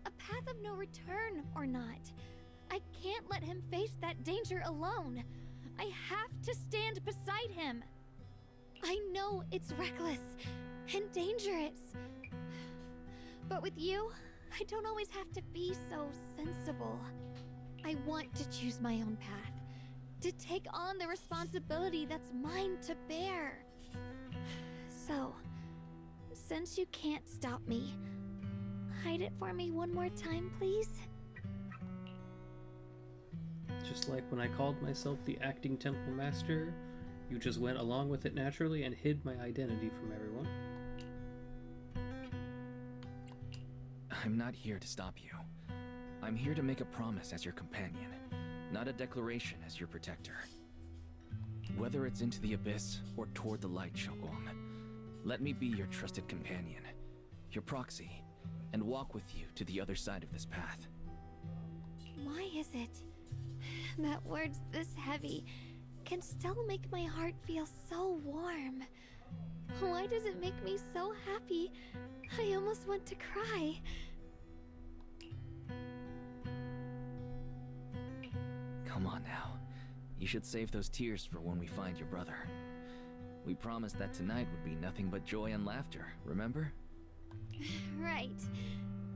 a path of no return or not, I can't let him face that danger alone. I have to stand beside him. I know it's reckless and dangerous, but with you, I don't always have to be so sensible. I want to choose my own path, to take on the responsibility that's mine to bear. So, since you can't stop me, hide it for me one more time, please? Just like when I called myself the acting temple master, you just went along with it naturally and hid my identity from everyone. I'm not here to stop you. I'm here to make a promise as your companion, not a declaration as your protector. Whether it's into the abyss or toward the light, Xiaoguang, let me be your trusted companion, your proxy, and walk with you to the other side of this path. Why is it that words this heavy can still make my heart feel so warm? Why does it make me so happy I almost want to cry? Come on now. You should save those tears for when we find your brother. We promised that tonight would be nothing but joy and laughter, remember? Right.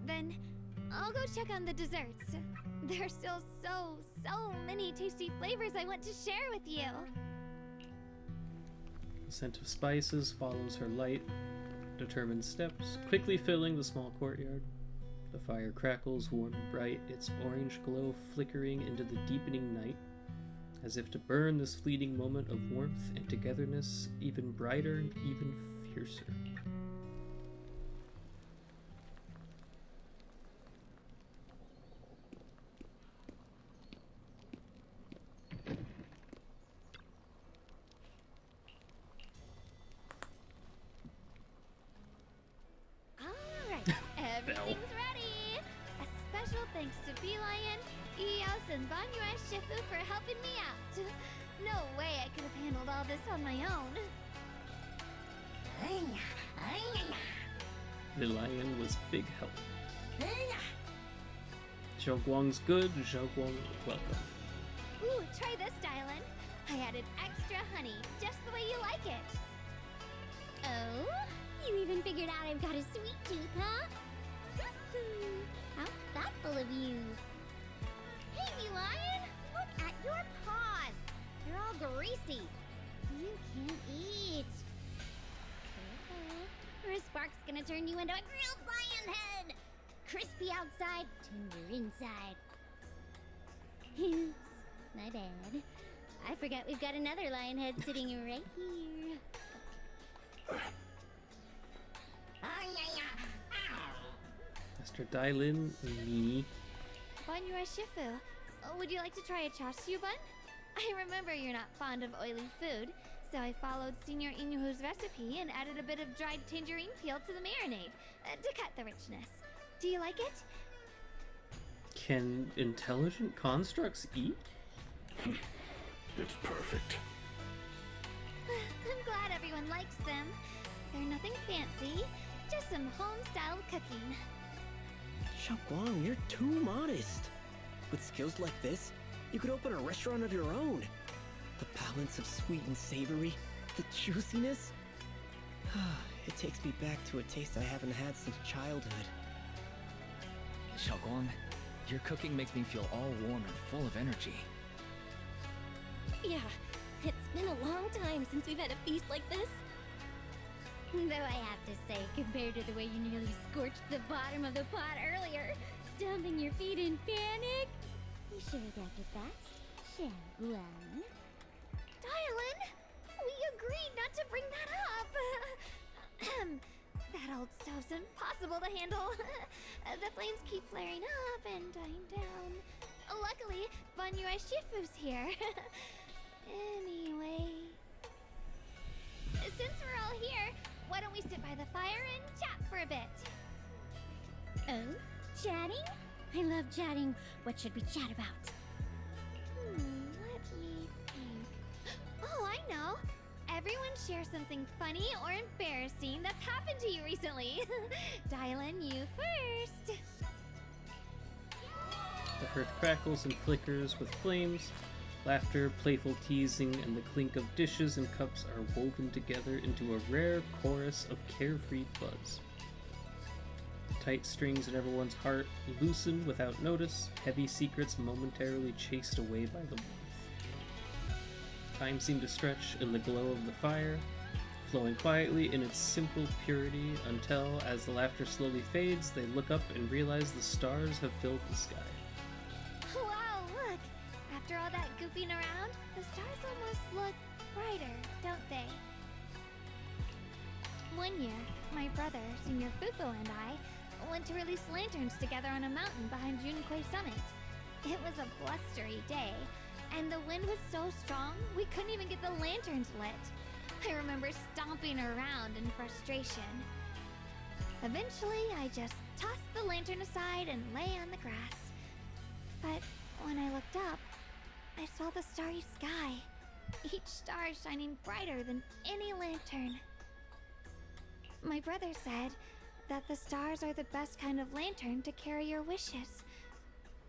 Then I'll go check on the desserts. There's still so many tasty flavors I want to share with you. The scent of spices follows her light, determined steps, quickly filling the small courtyard. The fire crackles warm and bright, its orange glow flickering into the deepening night. as if to burn this fleeting moment of warmth and togetherness even brighter and even fiercer. Alright, everything's ready! A special thanks to Bee Lion, Eos, and Banyue Shifu for helping me out. No way I could have handled all this on my own. The lion was big help. Zhao Guang's good, Zhao Guang welcome. Ooh, try this, Dylan. I added extra honey, just the way you like it. Oh? You even figured out I've got a sweet tooth, huh? How thoughtful of you. Hey, Bee Lion! Look at your paws! They're all greasy. You can't eat. Or a spark's gonna turn you into a grilled lion head! Crispy outside, tender inside. Oops, my bad. I forgot we've got another lion head sitting right here. Master Dailin, me. Banyue Shifu, would you like to try a chashu bun? I remember you're not fond of oily food, so I followed Senior Inuhu's recipe and added a bit of dried tangerine peel to the marinade to cut the richness. Do you like it? Can intelligent constructs eat? It's perfect. I'm glad everyone likes them. They're nothing fancy, just some home-style cooking. Xiaoguang, you're too modest. With skills like this, you could open a restaurant of your own. The balance of sweet and savory, the juiciness. It takes me back to a taste I haven't had since childhood. Xiaoguang, your cooking makes me feel all warm and full of energy. Yeah, it's been a long time since we've had a feast like this. Though I have to say, compared to the way you nearly scorched the bottom of the pot earlier, stomping your feet in panic, you should have acted fast, Xiaoguang. Dylan, we agreed not to bring that up. That old stove's impossible to handle. The flames keep flaring up and dying down. Luckily, Banyue Shifu's here. Anyway, since we're all here, why don't we sit by the fire and chat for a bit? Oh, chatting? I love chatting. What should we chat about? Let me think. Oh, I know. Everyone share something funny or embarrassing that's happened to you recently. Dylan, you first. The hearth crackles and flickers with flames. Laughter, playful teasing, and the clink of dishes and cups are woven together into a rare chorus of carefree buzz. Tight strings in everyone's heart loosen without notice, heavy secrets momentarily chased away by the warmth. Time seemed to stretch in the glow of the fire, flowing quietly in its simple purity until, as the laughter slowly fades, they look up and realize the stars have filled the sky. Wow, look! After all that goofing around, the stars almost look brighter, don't they? One year, my brother, Senior Fufu, and I went to release lanterns together on a mountain behind Junkui Summit. It was a blustery day, and the wind was so strong we couldn't even get the lanterns lit. I remember stomping around in frustration. Eventually, I just tossed the lantern aside and lay on the grass. But when I looked up, I saw the starry sky, each star shining brighter than any lantern. My brother said that the stars are the best kind of lantern to carry your wishes.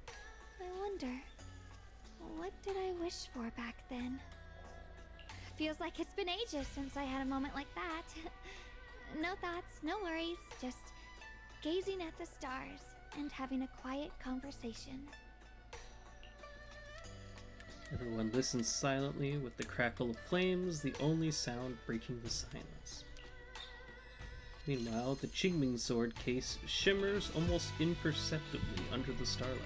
I wonder, what did I wish for back then? Feels like it's been ages since I had a moment like that. No thoughts, no worries, just gazing at the stars and having a quiet conversation. Everyone listens silently with the crackle of flames, the only sound breaking the silence. Meanwhile, the Qingming sword case shimmers almost imperceptibly under the starlight.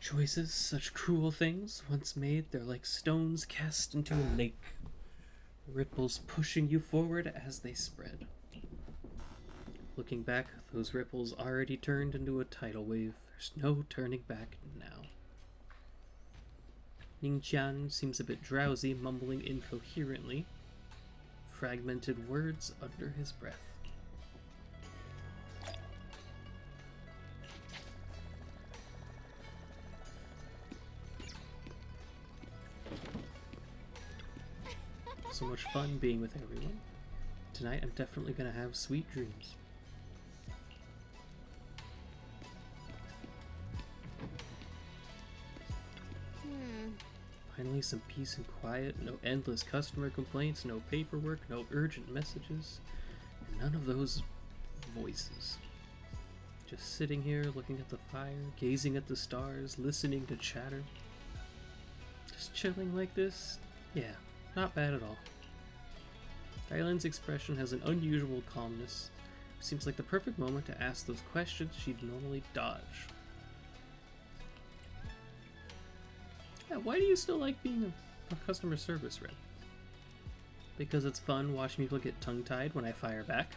Choices, such cruel things, once made, they're like stones cast into a lake. Ripples pushing you forward as they spread. Looking back, those ripples already turned into a tidal wave. There's no turning back now. Ningqian seems a bit drowsy, mumbling incoherently, fragmented words under his breath. So much fun being with everyone. Tonight I'm definitely gonna have sweet dreams. Finally some peace and quiet, no endless customer complaints, no paperwork, no urgent messages, and none of those voices. Just sitting here looking at the fire, gazing at the stars, listening to chatter. Just chilling like this? Yeah, not bad at all. Dylan's expression has an unusual calmness. Seems like the perfect moment to ask those questions she'd normally dodge. Yeah, why do you still like being a customer service rep? Because it's fun watching people get tongue-tied when I fire back.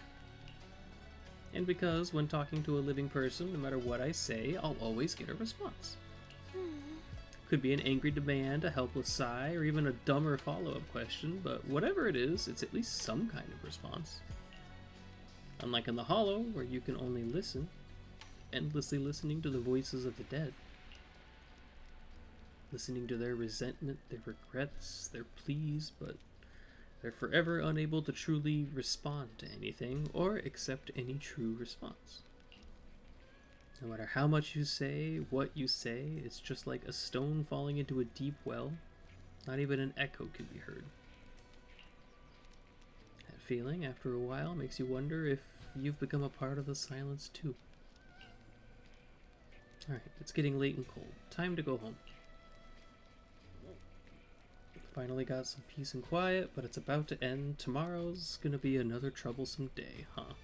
And because when talking to a living person, no matter what I say, I'll always get a response. Could be an angry demand, a helpless sigh, or even a dumber follow-up question, but whatever it is, it's at least some kind of response. Unlike in the Hollow, where you can only listen, endlessly listening to the voices of the dead. Listening to their resentment, their regrets, their pleas, but they're forever unable to truly respond to anything or accept any true response. No matter how much you say, what you say, it's just like a stone falling into a deep well. Not even an echo can be heard. That feeling, after a while, makes you wonder if you've become a part of the silence too. Alright, it's getting late and cold. Time to go home. Finally got some peace and quiet, but it's about to end. Tomorrow's gonna be another troublesome day, huh?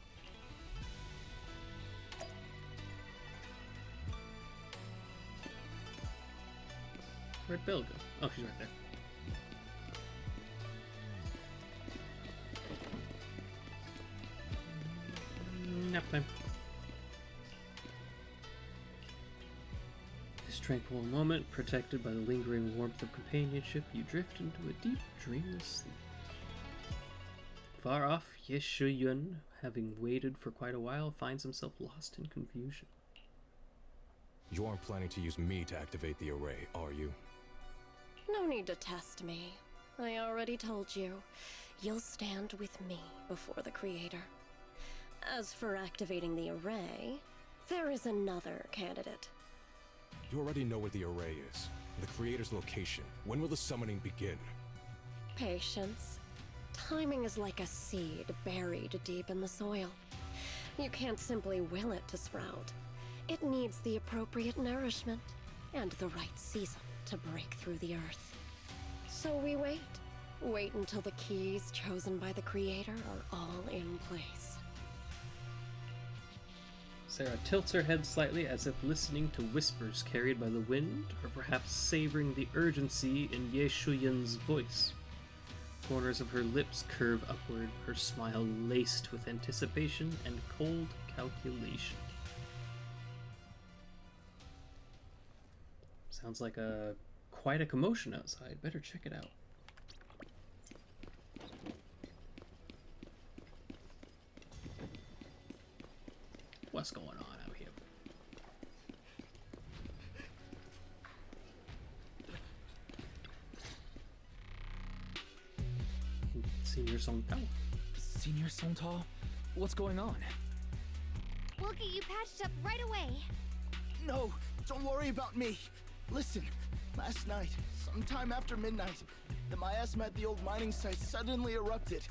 Where'd Belle go? Oh, she's right there. Nap time. This tranquil moment, protected by the lingering warmth of companionship, you drift into a deep, dreamless sleep. Far off, Ye Shuyun, having waited for quite a while, finds himself lost in confusion. You aren't planning to use me to activate the array, are you? No need to test me. I already told you. You'll stand with me before the Creator. As for activating the array, there is another candidate. You already know where the array is. The Creator's location. When will the summoning begin? Patience. Timing is like a seed buried deep in the soil. You can't simply will it to sprout. It needs the appropriate nourishment and the right season to break through the earth. So we wait. Wait until the keys chosen by the Creator are all in place. Sarah tilts her head slightly as if listening to whispers carried by the wind, or perhaps savoring the urgency in Ye Shuyun's voice. Corners of her lips curve upward, her smile laced with anticipation and cold calculation. Sounds like quite a commotion outside. Better check it out. What's going on out here? Senior Songtao. Senior Songtao? What's going on? We'll get you patched up right away. No, don't worry about me. Listen, last night, sometime after midnight, the miasma at the old mining site suddenly erupted.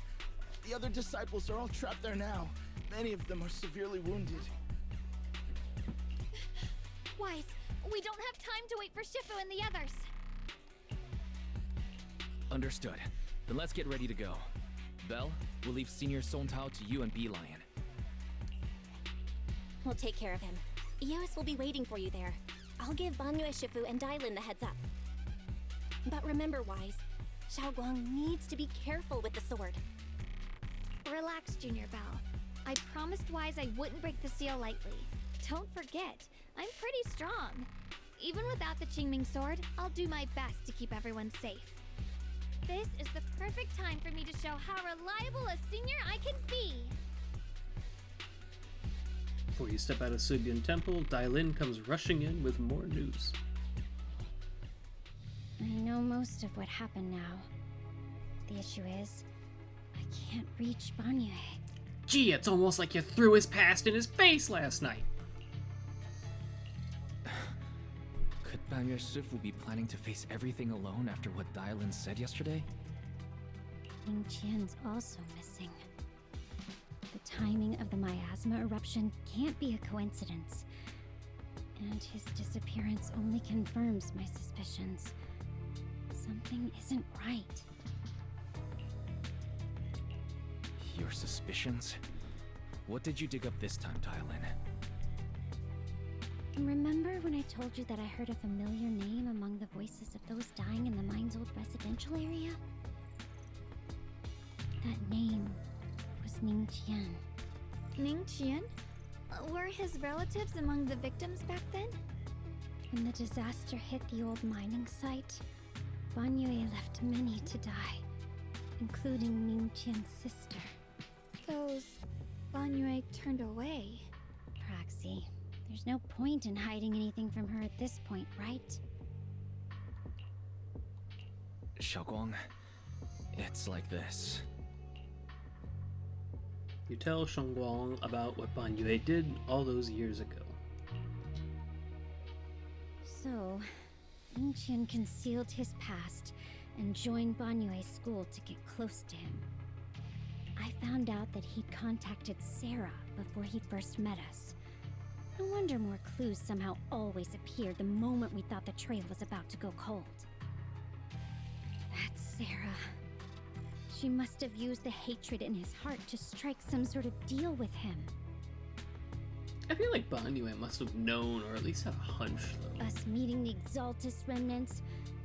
The other disciples are all trapped there now. Many of them are severely wounded. Wise, we don't have time to wait for Shifu and the others. Understood. Then let's get ready to go. Belle, we'll leave Senior Songtao to you and Bee Lion. We'll take care of him. Eos will be waiting for you there. I'll give Banyue Shifu and Dailin the heads up. But remember, Wise, Xiaoguang needs to be careful with the sword. Relax, Junior Belle. I promised Wise I wouldn't break the seal lightly. Don't forget, I'm pretty strong. Even without the Qingming sword, I'll do my best to keep everyone safe. This is the perfect time for me to show how reliable a senior I can be. Before you step out of Sugyun Temple, Dailin comes rushing in with more news. I know most of what happened now. The issue is, I can't reach Banyue. Gee, it's almost like you threw his past in his face last night. Could Banyue Shifu be planning to face everything alone after what Dailin said yesterday? Ning Qian's also missing. The timing of the miasma eruption can't be a coincidence. And his disappearance only confirms my suspicions. Something isn't right. Your suspicions? What did you dig up this time, Dailin? Remember when I told you that I heard a familiar name among the voices of those dying in the mine's old residential area? That name was Ning Qian. Ning Qian? Were his relatives among the victims back then? When the disaster hit the old mining site, Banyue left many to die, including Ning Qian's sister. Those Banyue turned away. Praxi, there's no point in hiding anything from her at this point, right? Xiaoguang, it's like this. You tell Shengguang about what Banyue did all those years ago. So, Ning Qian concealed his past and joined Banyue's school to get close to him. I found out that he'd contacted Sarah before he first met us. No wonder more clues somehow always appeared the moment we thought the trail was about to go cold. That's Sarah. She must have used the hatred in his heart to strike some sort of deal with him. I feel like Banyue must have known, or at least had a hunch, though. Us meeting the Exaltus remnants,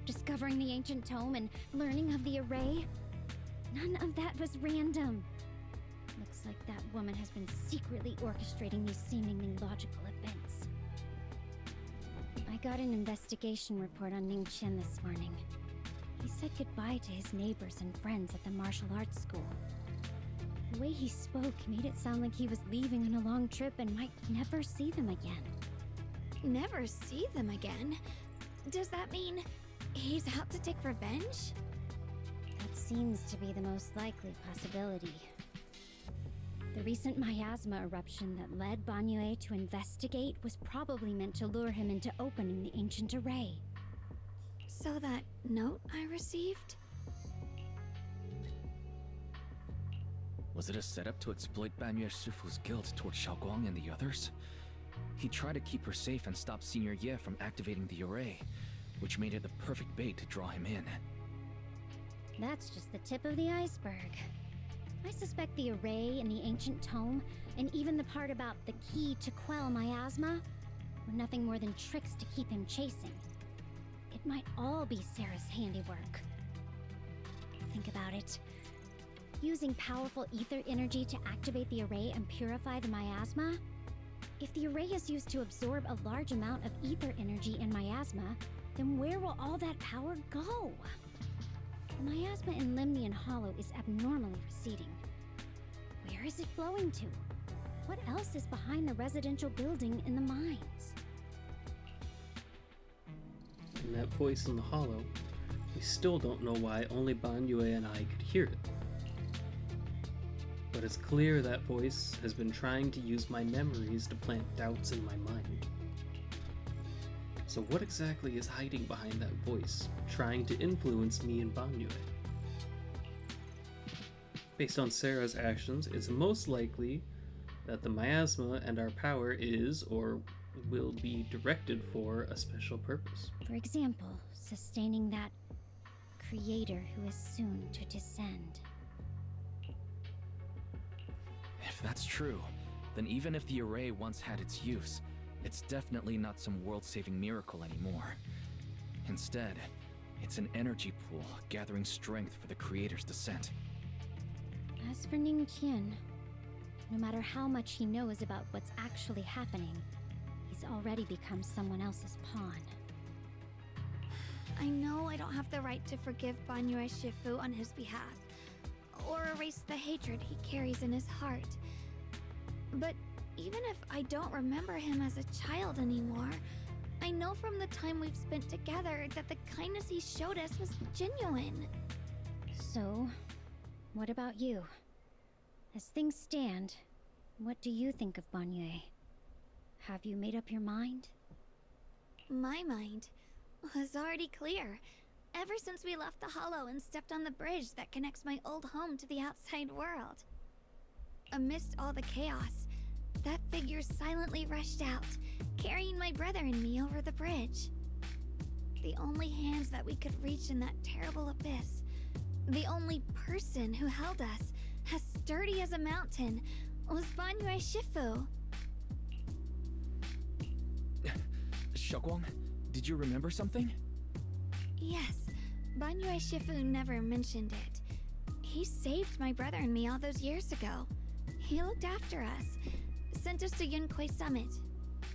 discovering the ancient tome, and learning of the array. None of that was random. Looks like that woman has been secretly orchestrating these seemingly logical events. I got an investigation report on Ning Qian this morning. He said goodbye to his neighbors and friends at the martial arts school. The way he spoke made it sound like he was leaving on a long trip and might never see them again. Never see them again? Does that mean he's out to take revenge? That seems to be the most likely possibility. The recent miasma eruption that led Banyue to investigate was probably meant to lure him into opening the ancient array. So that note I received? Was it a setup to exploit Banyue Shifu's guilt toward Xiaoguang and the others? He tried to keep her safe and stop Senior Ye from activating the array, which made it the perfect bait to draw him in. That's just the tip of the iceberg. I suspect the array and the ancient tome, and even the part about the key to quell miasma, were nothing more than tricks to keep him chasing. It might all be Sarah's handiwork. Think about it. Using powerful ether energy to activate the array and purify the miasma? If the array is used to absorb a large amount of ether energy and miasma, then where will all that power go? The miasma in Limnian Hollow is abnormally receding. Where is it flowing to? What else is behind the residential building in the mines? And that voice in the hollow, we still don't know why only Banyue and I could hear it. But it's clear that voice has been trying to use my memories to plant doubts in my mind. So what exactly is hiding behind that voice, trying to influence me and Banyue? Based on Sarah's actions, it's most likely that the miasma and our power is, or will be, directed for a special purpose. For example, sustaining that creator who is soon to descend. If that's true, then even if the array once had its use, It's definitely not some world-saving miracle anymore. Instead, it's an energy pool gathering strength for the Creator's descent. As for Ning Qian, no matter how much he knows about what's actually happening, he's already become someone else's pawn. I know I don't have the right to forgive Banyue Shifu on his behalf, or erase the hatred he carries in his heart. But even if I don't remember him as a child anymore, I know from the time we've spent together that the kindness he showed us was genuine. So, what about you? As things stand, what do you think of Banyue? Have you made up your mind? My mind was already clear, ever since we left the Hollow and stepped on the bridge that connects my old home to the outside world. Amidst all the chaos, that figure silently rushed out, carrying my brother and me over the bridge. The only hands that we could reach in that terrible abyss, the only person who held us, as sturdy as a mountain, was Banyue Shifu. Xiaoguang, did you remember something? Yes, Banyue Shifu never mentioned it. He saved my brother and me all those years ago. He looked after us, sent us to Yunquay Summit,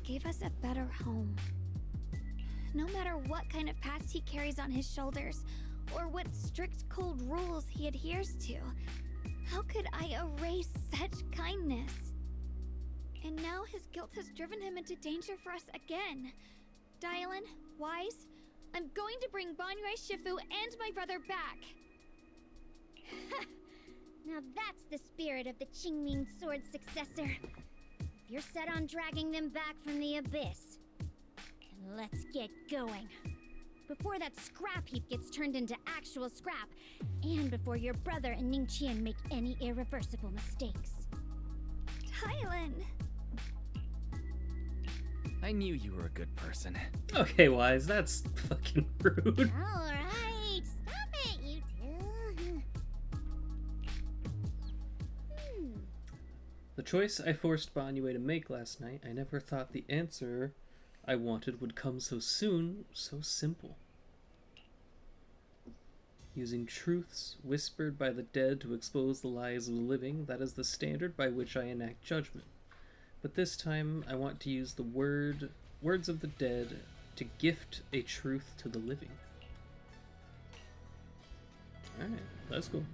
gave us a better home. No matter what kind of past he carries on his shoulders, or what strict cold rules he adheres to, how could I erase such kindness? And now his guilt has driven him into danger for us again. Dylan, Wise, I'm going to bring Banyue Shifu and my brother back. Now that's the spirit of the Qingming Sword successor. If you're set on dragging them back from the abyss, then let's get going. Before that scrap heap gets turned into actual scrap, and before your brother and Ning Qian make any irreversible mistakes. Dylan! I knew you were a good person. Okay, Wise, that's fucking rude. Alright, stop it, you two. The choice I forced Banyue to make last night, I never thought the answer I wanted would come so soon, so simple. Using truths whispered by the dead to expose the lies of the living, that is the standard by which I enact judgment. But this time, I want to use the words of the dead to gift a truth to the living. Alright, that's cool.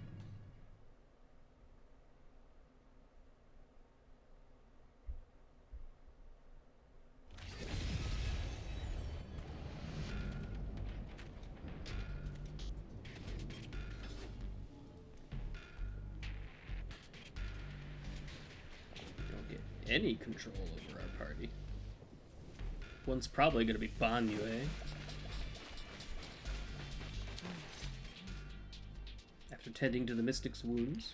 Any control over our party. One's probably going to be Banyue. After tending to the mystic's wounds.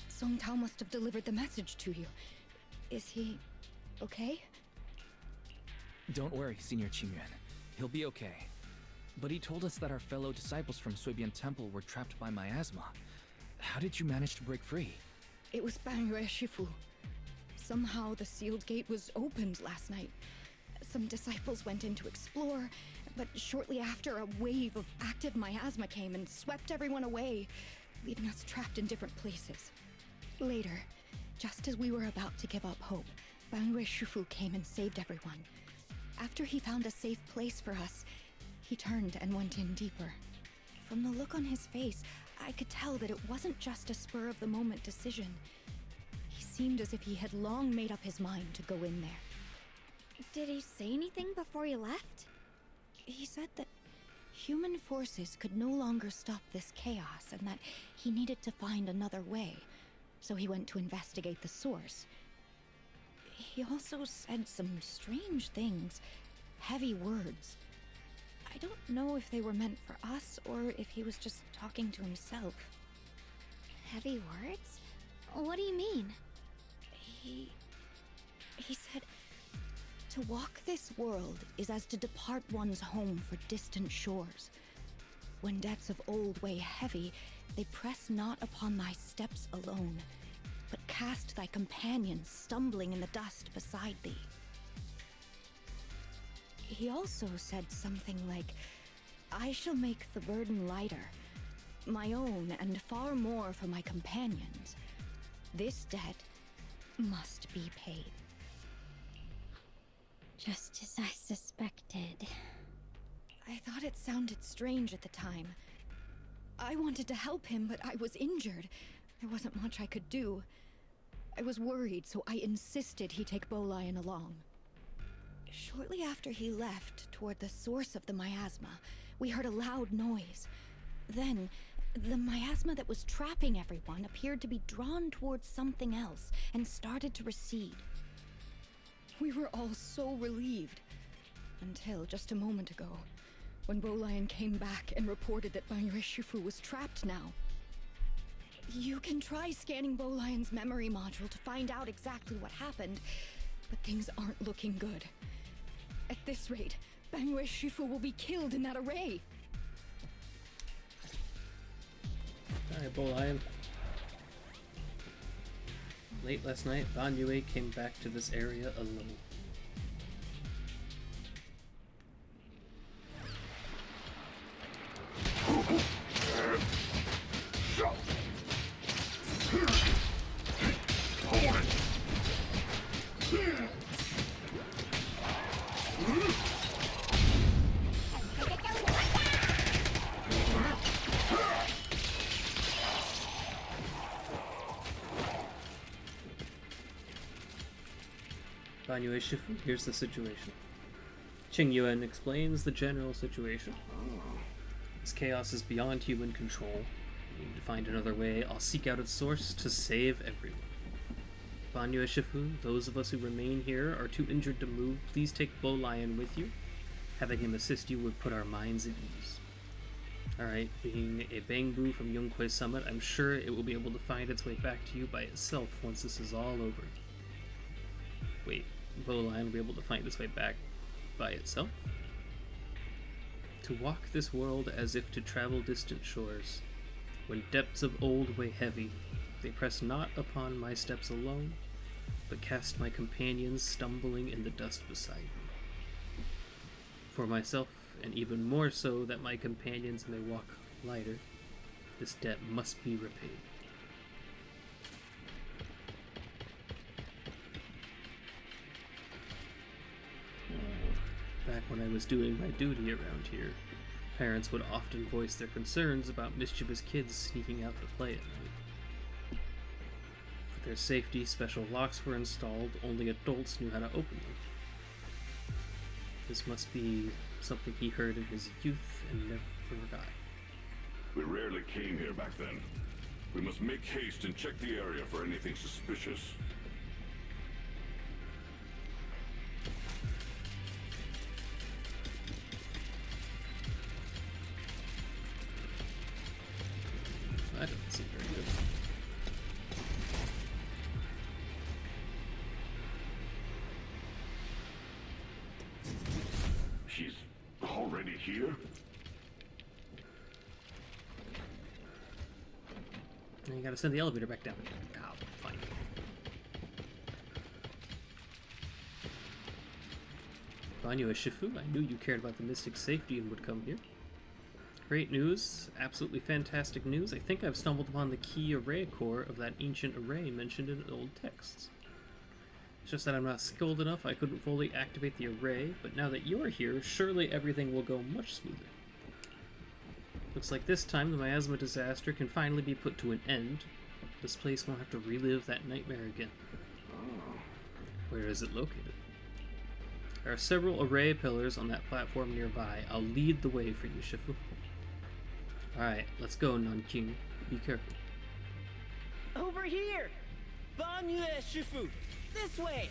Song Tao must have delivered the message to you. Is he okay? Don't worry, Senior Qingyuan. He'll be okay. But he told us that our fellow disciples from Suibian Temple were trapped by miasma. How did you manage to break free? It was Banyue Shifu. Somehow the sealed gate was opened last night. Some disciples went in to explore, but shortly after, a wave of active miasma came and swept everyone away, leaving us trapped in different places. Later, just as we were about to give up hope, Banyue Shifu came and saved everyone. After he found a safe place for us, he turned and went in deeper. From the look on his face, I could tell that it wasn't just a spur-of-the-moment decision. He seemed as if he had long made up his mind to go in there. Did he say anything before he left? He said that human forces could no longer stop this chaos and that he needed to find another way, so he went to investigate the source. He also said some strange things, heavy words. I don't know if they were meant for us or if he was just talking to himself. Heavy words? What do you mean? He said, to walk this world is as to depart one's home for distant shores. When debts of old weigh heavy, they press not upon thy steps alone, but cast thy companions stumbling in the dust beside thee. he also said something like, I shall make the burden lighter, my own and far more for my companions. This debt must be paid. Just as I suspected. I thought it sounded strange at the time. I wanted to help him, but I was injured. There wasn't much I could do. I was worried, so I insisted he take Bolian along. Shortly after he left, toward the source of the miasma, we heard a loud noise. Then, the miasma that was trapping everyone appeared to be drawn towards something else and started to recede. We were all so relieved. Until just a moment ago, when Bolian came back and reported that Banyue Shifu was trapped now. You can try scanning Bolian's memory module to find out exactly what happened, but things aren't looking good. At this rate, Banyue Shifu will be killed in that array. Alright, Bolian. Late last night, Banyue came back to this area alone. Banyue Shifu, here's the situation. Qing Yuan explains the general situation. This chaos is beyond human control. We need to find another way. I'll seek out its source to save everyone. Banyue Shifu, those of us who remain here are too injured to move. Please take Bolian with you. Having him assist you would put our minds at ease. Alright, being a Bangbu from Yunkwei Summit, I'm sure it will be able to find its way back to you by itself once this is all over. Wait, Bolian will be able to find its way back by itself? To walk this world as if to travel distant shores, when depths of old weigh heavy, they press not upon my steps alone, but cast my companions stumbling in the dust beside me. For myself, and even more so that my companions may walk lighter, this debt must be repaid. Back when I was doing my duty around here, parents would often voice their concerns about mischievous kids sneaking out to play at night. For their safety, special locks were installed. Only adults knew how to open them. This must be something he heard in his youth and never forgot. We rarely came here back then. We must make haste and check the area for anything suspicious. That doesn't seem very good. She's already here? Now you gotta send the elevator back down. Oh, fine. Banyue Shifu, I knew you cared about the Mystic's safety and would come here. Great news, absolutely fantastic news. I think I've stumbled upon the key array core of that ancient array mentioned in old texts. It's just that I'm not skilled enough, I couldn't fully activate the array, but now that you're here, surely everything will go much smoother. Looks like this time the miasma disaster can finally be put to an end. This place won't have to relive that nightmare again. Where is it located? There are several array pillars on that platform nearby. I'll lead the way for you, Shifu. Alright, let's go, Nanjing. Be careful. Over here! Banyue Shifu! This way!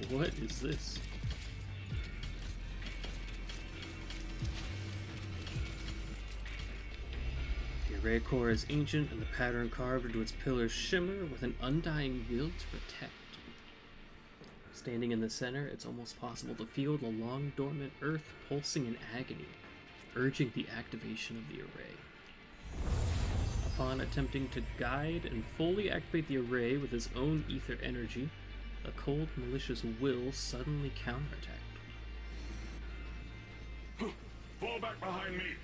What is this? The array core is ancient and the pattern carved into its pillars shimmer with an undying will to protect. It's Standing in the center, it's almost possible to feel the long dormant earth pulsing in agony, urging the activation of the array. Upon attempting to guide and fully activate the array with his own ether energy, a cold, malicious will suddenly counterattacked. Fall back behind me!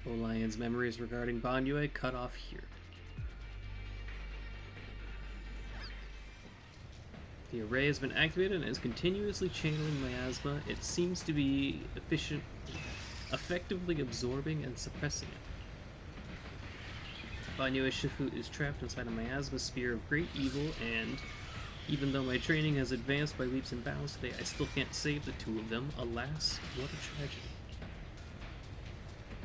Olion's memories regarding Banyue cut off here. The array has been activated and is continuously channeling miasma. It seems to be effectively absorbing and suppressing it. Banyue Shifu is trapped inside a miasma sphere of great evil, and even though my training has advanced by leaps and bounds today, I still can't save the two of them. Alas, what a tragedy.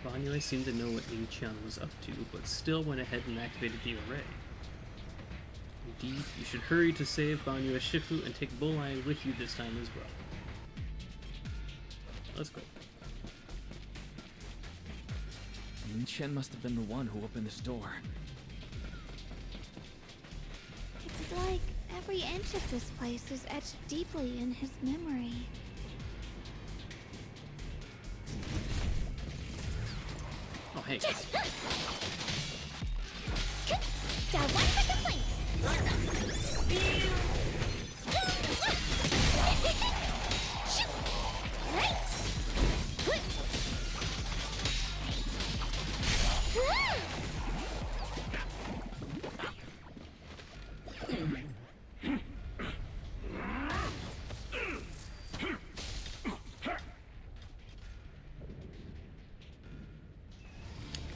Banyue seemed to know what Ning Qian was up to, but still went ahead and activated the array. Indeed, you should hurry to save Banyue Shifu and take Bull-Lion with you this time as well. Let's go. Ning Qian must have been the one who opened this door. It's like every inch of this place is etched deeply in his memory. Oh, hey.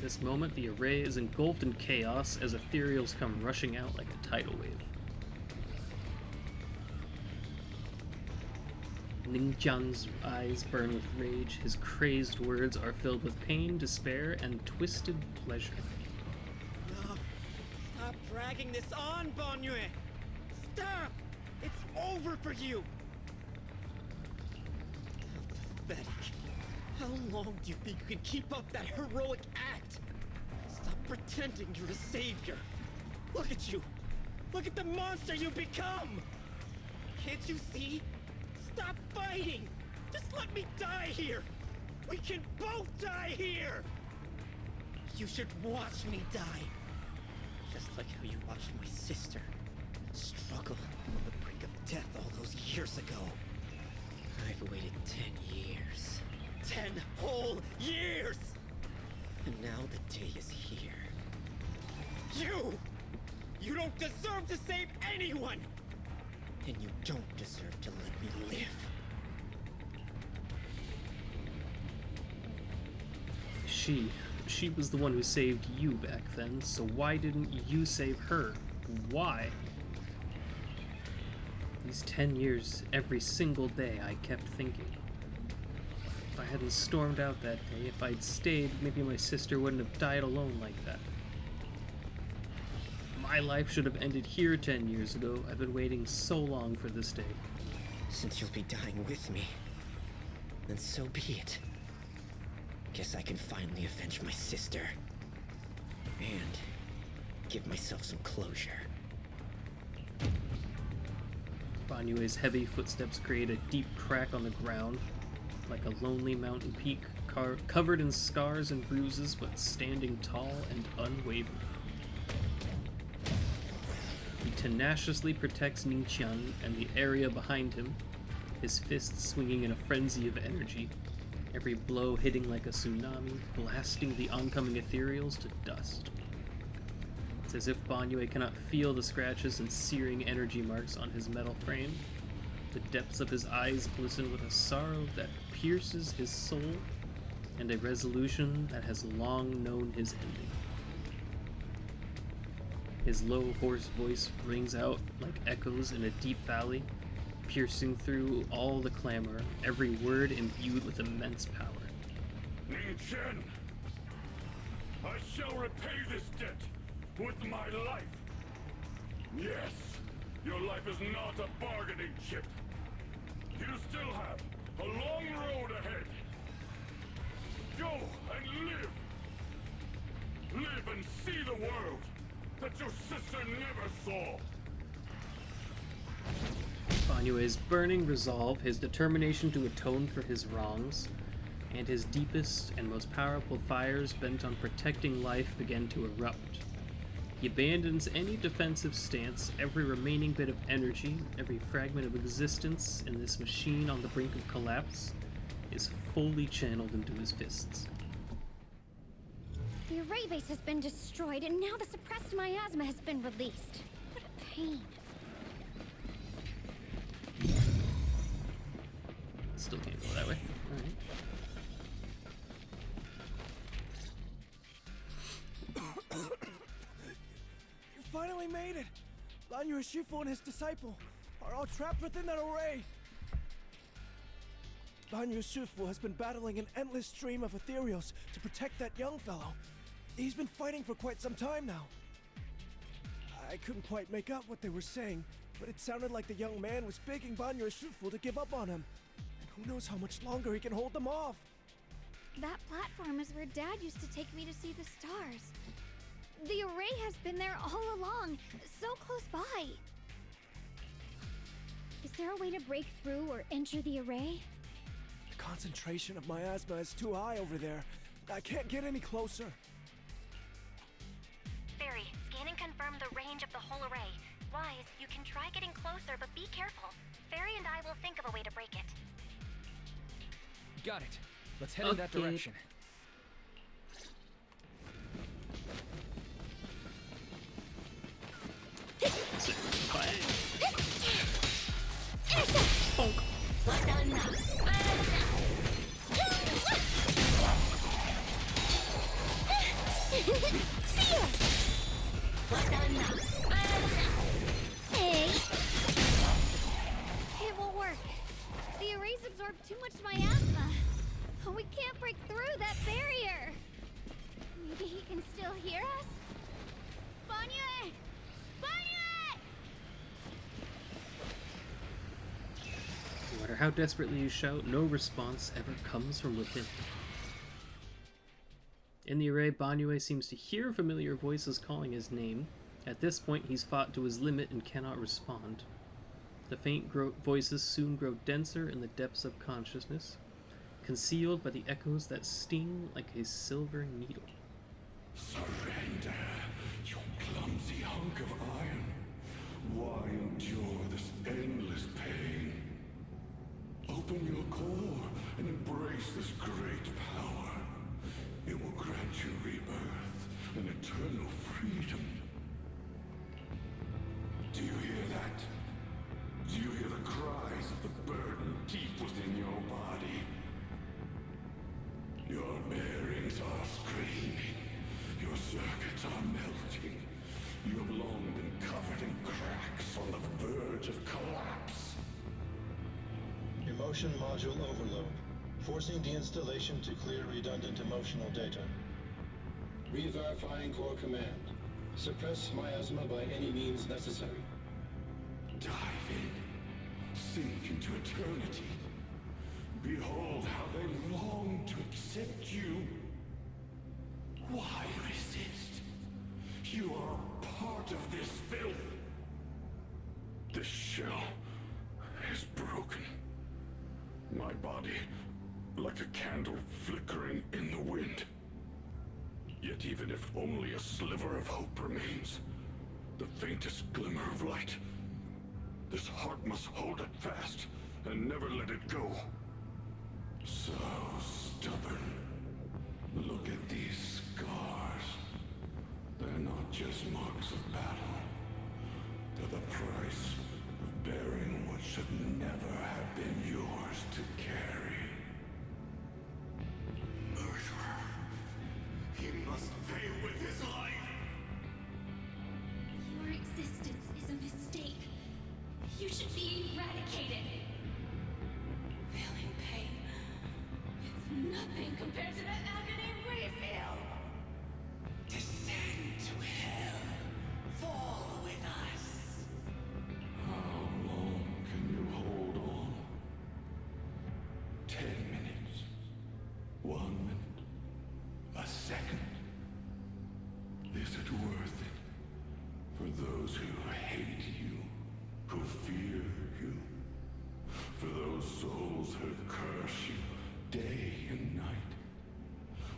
This moment, the array is engulfed in chaos as ethereals come rushing out like a tidal wave. Ning Qian's eyes burn with rage. His crazed words are filled with pain, despair, and twisted pleasure. No. Stop dragging this on, Banyue! Stop! It's over for you! How pathetic. How long do you think you can keep up that heroic act? Stop pretending you're a savior. Look at you. Look at the monster you become. Can't you see? Stop fighting. Just let me die here. We can both die here. You should watch me die. Just like how you watched my sister struggle on the brink of death all those years ago. I've waited 10 years. 10 whole years! And now the day is here. You don't deserve to save anyone! And you don't deserve to let me live. She was the one who saved you back then, so why didn't you save her? Why? These 10 years, every single day, I kept thinking. If I hadn't stormed out that day, if I'd stayed, maybe my sister wouldn't have died alone like that. My life should have ended here 10 years ago. I've been waiting so long for this day. Since you'll be dying with me, then so be it. Guess I can finally avenge my sister. And give myself some closure. Banyue's heavy footsteps create a deep crack on the ground, like a lonely mountain peak covered in scars and bruises, but standing tall and unwavering. He tenaciously protects Ning Qian and the area behind him, his fists swinging in a frenzy of energy, every blow hitting like a tsunami, blasting the oncoming ethereals to dust. It's as if Banyue cannot feel the scratches and searing energy marks on his metal frame. The depths of his eyes glisten with a sorrow that pierces his soul, and a resolution that has long known his ending. His low, hoarse voice rings out like echoes in a deep valley, piercing through all the clamor, every word imbued with immense power. Ning Qian! I shall repay this debt with my life! Yes, your life is not a bargaining chip. You still have a long road ahead. Go! and see the world that your sister never saw. Banyue's burning resolve, his determination to atone for his wrongs, and his deepest and most powerful fires bent on protecting life began to erupt. He abandons any defensive stance, every remaining bit of energy, every fragment of existence in this machine on the brink of collapse is fully channeled into his fists. The array base has been destroyed, and now the suppressed miasma has been released. What a pain. Still can't go that way. Alright. You finally made it! Lanyu Shifu and his disciple are all trapped within that array. Banyu Shifu has been battling an endless stream of ethereals to protect that young fellow. He's been fighting for quite some time now. I couldn't quite make out what they were saying, but it sounded like the young man was begging Banyu Shifu to give up on him. And who knows how much longer he can hold them off. That platform is where Dad used to take me to see the stars. The array has been there all along, so close by. Is there a way to break through or enter the array? The concentration of miasma is too high over there. I can't get any closer. Barry, scan and confirm the range of the whole array. Wise, you can try getting closer, but be careful. Barry and I will think of a way to break it. Got it. Let's head in that direction. Hey! It won't work. The arrays absorb too much miasma. We can't break through that barrier. Maybe he can still hear us? Banyue! Banyue! No matter how desperately you shout, no response ever comes from within. In the array, Banyue seems to hear familiar voices calling his name. At this point, he's fought to his limit and cannot respond. The faint voices soon grow denser in the depths of consciousness, concealed by the echoes that sting like a silver needle. Surrender, you clumsy hunk of iron. Why endure this endless pain? Open your core and embrace this great power. It will grant you rebirth and eternal freedom. Do you hear that? Do you hear the cries of the burden deep within your body? Your bearings are screaming. Your circuits are melting. You have long been covered in cracks on the verge of collapse. Emotion module overload. Forcing deinstallation to clear redundant emotional data. Re-verifying core command. Suppress miasma by any means necessary. Dive in. Sink into eternity. Behold how they long to accept you. Why resist? You are a part of this filth. This shell is broken. My body, like a candle flickering in the wind. Yet even if only a sliver of hope remains, the faintest glimmer of light, this heart must hold it fast and never let it go. So stubborn. Look at these scars. They're not just marks of battle. They're the price of bearing what should never have been yours to carry. Murderer. He must pay with his life. Your existence is a mistake. You should be eradicated. Feeling pain. It's nothing compared to the agony we feel. Descend to hell. Fall with us. How long can you hold on? 10 minutes. 1 minute. A second. those who hate you, who fear you, for those souls who curse you day and night,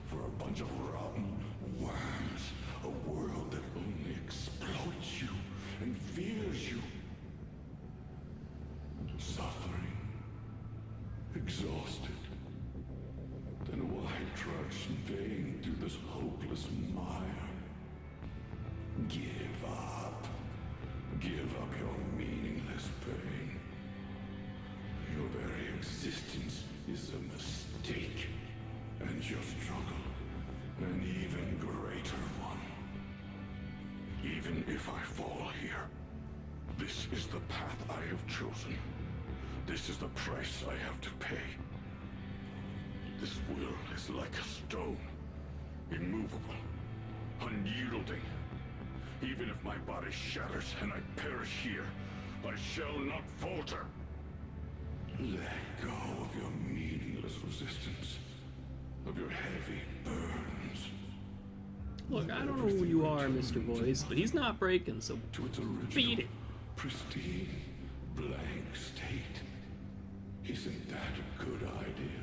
for a bunch of rotten worms, a world that only exploits you and fears you, suffering, exhausted. Then why trudge in vain through this hopeless mire? Give up. Give up your meaningless pain. Your very existence is a mistake, and your struggle an even greater one. Even if I fall here, this is the path I have chosen. This is the price I have to pay. This will is like a stone, immovable, unyielding. Even if my body shatters and I perish here, I shall not falter. Let go of your meaningless resistance, of your heavy burdens. Look, I don't know who you are, Mr. Voice, but he's not breaking, so beat it. Pristine, blank state. Isn't that a good idea?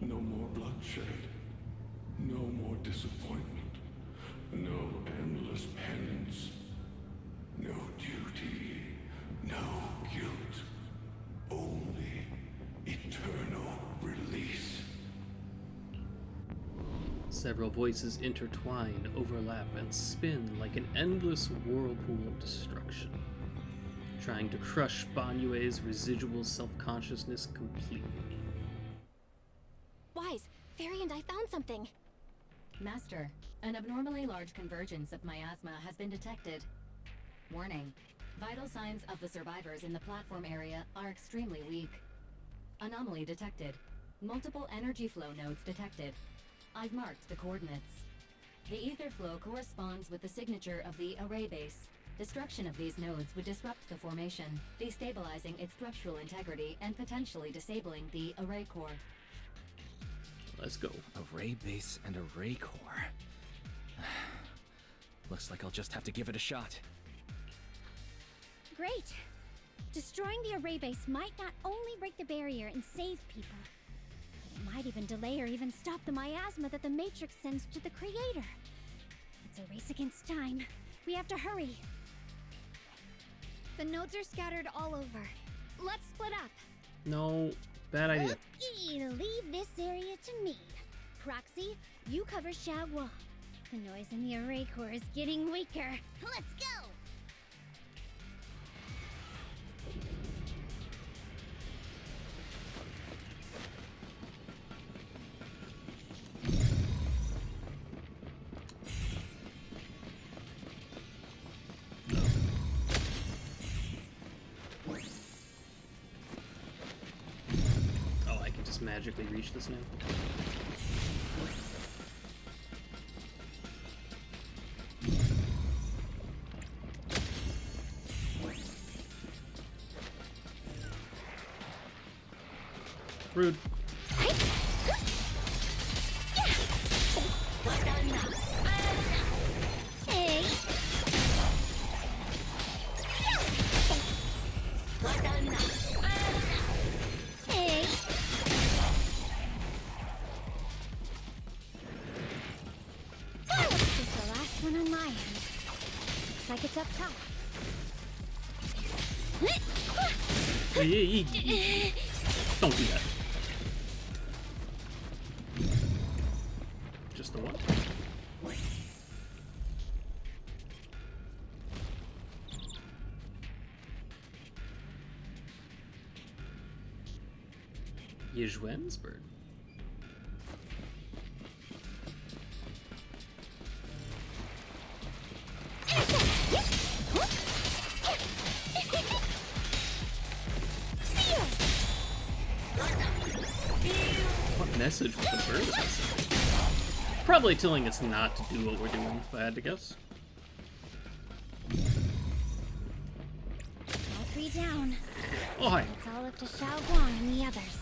No more bloodshed. No more disappointment. No endless penance. No duty. No guilt. Only eternal release. Several voices intertwine, overlap, and spin like an endless whirlpool of destruction, trying to crush Banyue's residual self-consciousness completely. Wise, Fairy and I found something. Master, an abnormally large convergence of miasma has been detected. Warning, vital signs of the survivors in the platform area are extremely weak. Anomaly detected. Multiple energy flow nodes detected. I've marked the coordinates. The ether flow corresponds with the signature of the array base. Destruction of these nodes would disrupt the formation, destabilizing its structural integrity and potentially disabling the array core. Let's go. Array base and array core. Looks like I'll just have to give it a shot. Great. Destroying the array base might not only break the barrier and save people, but it might even delay or even stop the miasma that the Matrix sends to the Creator. It's a race against time. We have to hurry. The nodes are scattered all over. Let's split up. No, bad idea. Okay, leave this area to me. Proxy, you cover Xiaoguang. The noise in the array core is getting weaker. Let's go! Magically reach this now. Rude. Hey. Hey. This is the last one on my end. Looks like it's up top. Hey. Don't do that. Just the one. Yizhuan's bird. What message was the bird sending? Probably telling us not to do what we're doing, if I had to guess. All three down. Oh, hi. It's all up to Xiaoguang and the others.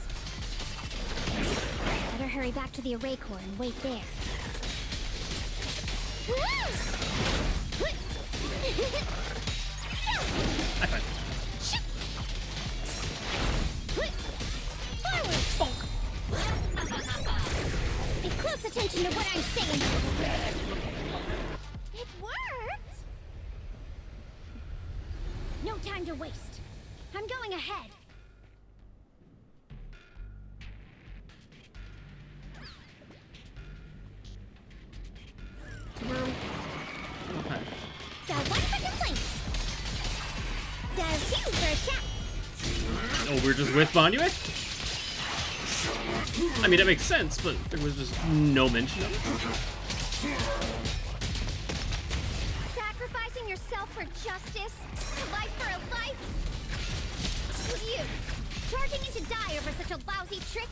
Better hurry back to the array core and wait there. Pay close attention to what I'm saying. It worked! No time to waste. I'm going ahead. Okay. Got one for complaints. Does two for a shot. Oh, we're just with Banyue? I mean, that makes sense, but there was just no mention of it. Sacrificing yourself for justice? A life for a life? You, charging in to die over such a lousy trick?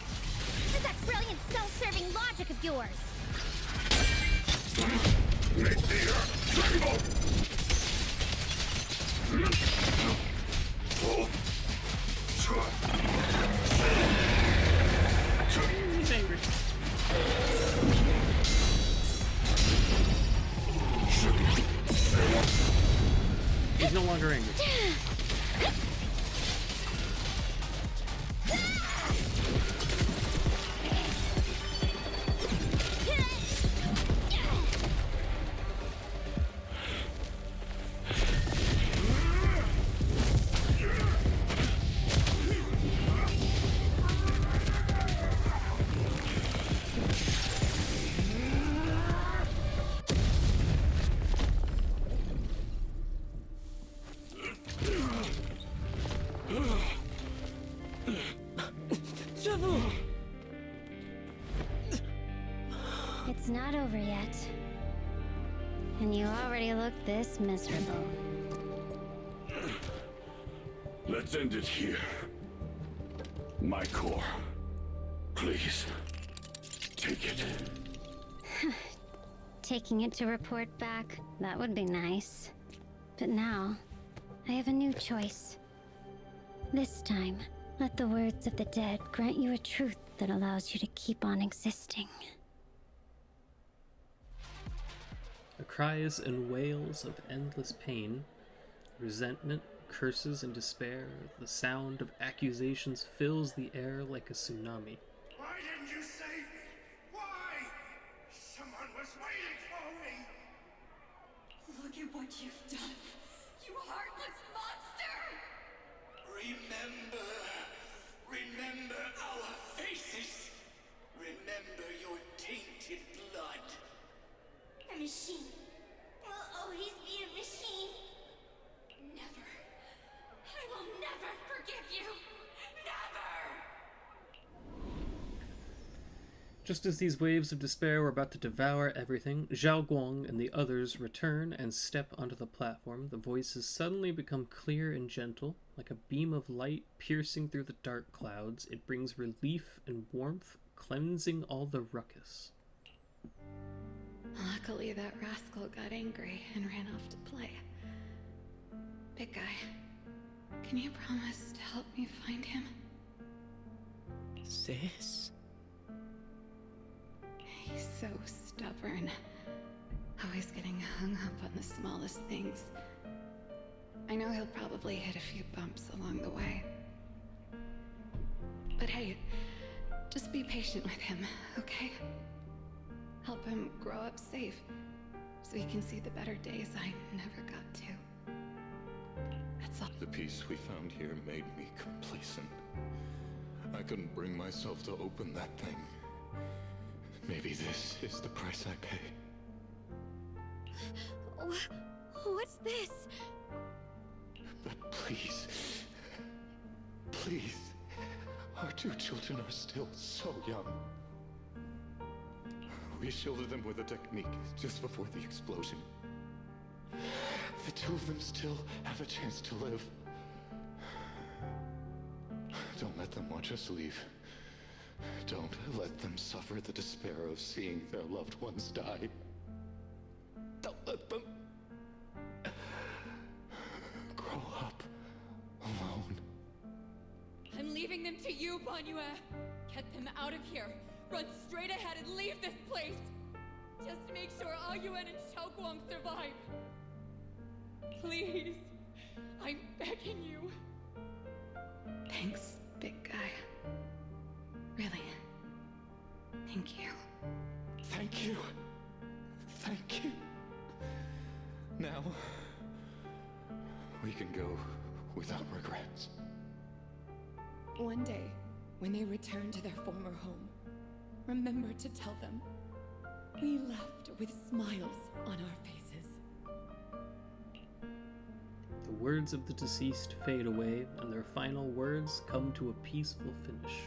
Where's that brilliant self-serving logic of yours? He's angry. He's no longer angry. It's not over yet. And you already look this miserable. Let's end it here. My core. Please. Take it. Taking it to report back, that would be nice. But now, I have a new choice. This time, let the words of the dead grant you a truth that allows you to keep on existing. The cries and wails of endless pain, resentment, curses, and despair, the sound of accusations fills the air like a tsunami. Why didn't you save me? Why? Someone was waiting for me! Look at what you've done, you heartless monster! Remember our faces! Remember your tainted blood! A machine will always be a machine. Never. I will never forgive you. Never! Just as these waves of despair were about to devour everything, Zhao Guang and the others return and step onto the platform. The voices suddenly become clear and gentle, like a beam of light piercing through the dark clouds. It brings relief and warmth, cleansing all the ruckus. Luckily, that rascal got angry and ran off to play. Big guy, can you promise to help me find him? Sis? He's so stubborn. Always getting hung up on the smallest things. I know he'll probably hit a few bumps along the way. But hey, just be patient with him, okay? Help him grow up safe, so he can see the better days I never got to. That's all. The peace we found here made me complacent. I couldn't bring myself to open that thing. Maybe this is the price I pay. What's this? But please, please, our two children are still so young. We shielded them with a technique just before the explosion. The two of them still have a chance to live. Don't let them watch us leave. Don't let them suffer the despair of seeing their loved ones die. Don't let them grow up alone. I'm leaving them to you, Banyue. Get them out of here. Run straight ahead and leave this place. Just make sure Ayuan and Xiaoguang survive. Please. I'm begging you. Thanks, big guy. Really. Thank you. Thank you. Thank you. Now, we can go without regrets. One day, when they return to their former home, remember to tell them we left with smiles on our faces. The words of the deceased fade away, and their final words come to a peaceful finish.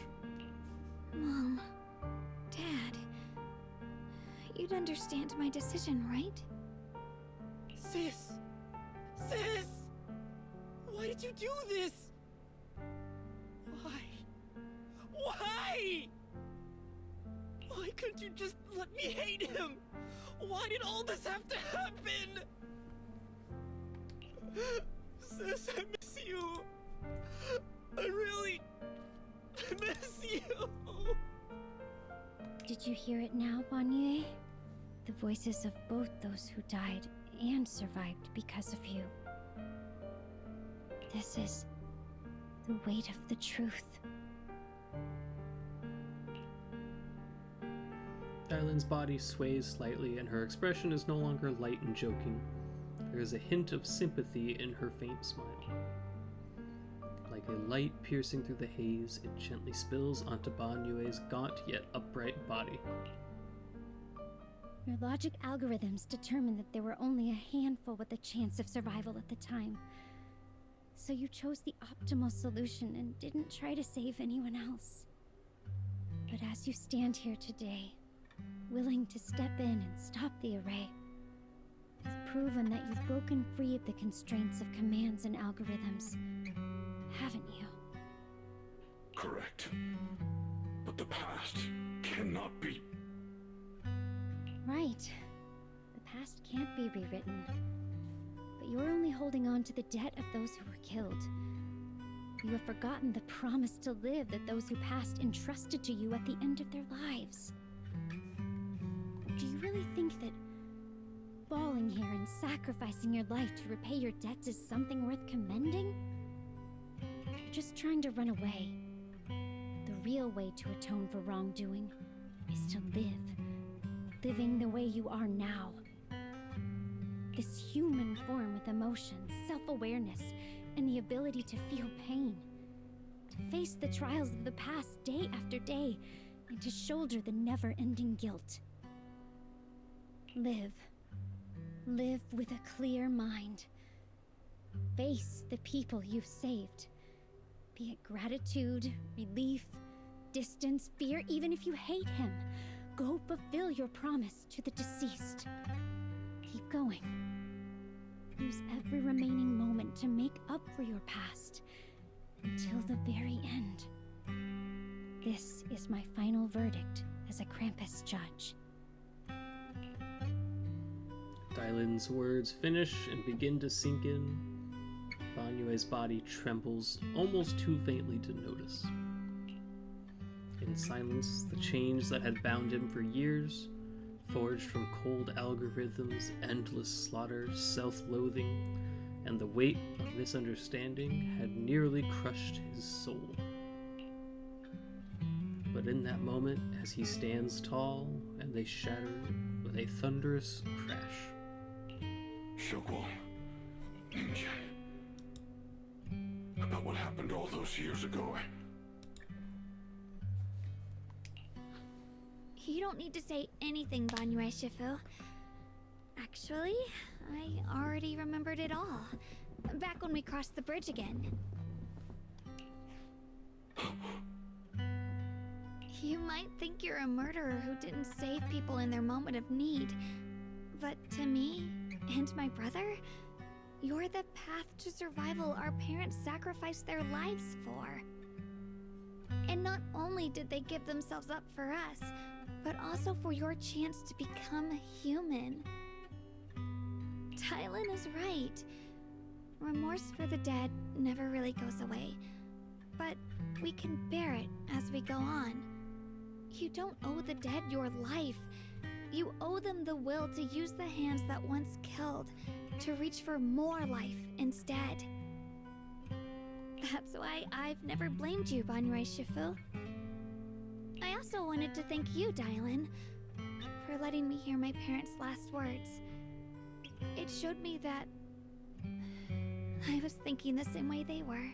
Mom, Dad, you'd understand my decision, right? Sis! Sis! Why did you do this? Why? Why? Why couldn't you just let me hate him? Why did all this have to happen? Sis, I miss you. I really miss you. Did you hear it now, Banyue? The voices of both those who died and survived because of you. This is the weight of the truth. Dylan's body sways slightly, and her expression is no longer light and joking. There is a hint of sympathy in her faint smile. Like a light piercing through the haze, it gently spills onto Banyue's gaunt yet upright body. Your logic algorithms determined that there were only a handful with a chance of survival at the time. So you chose the optimal solution and didn't try to save anyone else. But as you stand here today, willing to step in and stop the array, you've proven that you've broken free of the constraints of commands and algorithms, haven't you? Correct. But the past cannot be. Right. The past can't be rewritten. But you're only holding on to the debt of those who were killed. You have forgotten the promise to live that those who passed entrusted to you at the end of their lives. Do you really think that falling here and sacrificing your life to repay your debts is something worth commending? You're just trying to run away. The real way to atone for wrongdoing is to live. Living the way you are now. This human form with emotions, self-awareness, and the ability to feel pain. To face the trials of the past day after day, and to shoulder the never-ending guilt. Live. Live with a clear mind. Face the people you've saved. Be it gratitude, relief, distance, fear, even if you hate him. Go fulfill your promise to the deceased. Keep going. Use every remaining moment to make up for your past. Until the very end. This is my final verdict as a Krampus judge. Dylan's words finish and begin to sink in. Banyue's body trembles almost too faintly to notice. In silence, the chains that had bound him for years, forged from cold algorithms, endless slaughter, self-loathing, and the weight of misunderstanding had nearly crushed his soul. But in that moment, as he stands tall, and they shatter with a thunderous crash. Shogwon, Ninja. About what happened all those years ago. You don't need to say anything, Banyue Shifu. Actually, I already remembered it all. Back when we crossed the bridge again. You might think you're a murderer who didn't save people in their moment of need. But to me, and my brother, you're the path to survival our parents sacrificed their lives for. And not only did they give themselves up for us, but also for your chance to become human. Tylan is right. Remorse for the dead never really goes away. But we can bear it as we go on. You don't owe the dead your life. You owe them the will to use the hands that once killed to reach for more life instead. That's why I've never blamed you, Banrei Shifu. I also wanted to thank you, Dylan, for letting me hear my parents' last words. It showed me that I was thinking the same way they were.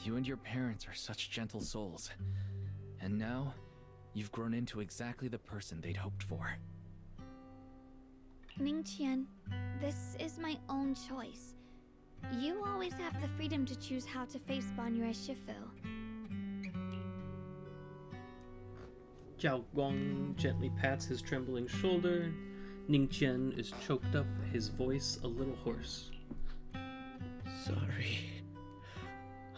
You and your parents are such gentle souls. And now, you've grown into exactly the person they'd hoped for. Ningqian, this is my own choice. You always have the freedom to choose how to face Banrei Shifu. Zhao Guang gently pats his trembling shoulder. Ningqian is choked up, his voice a little hoarse. Sorry.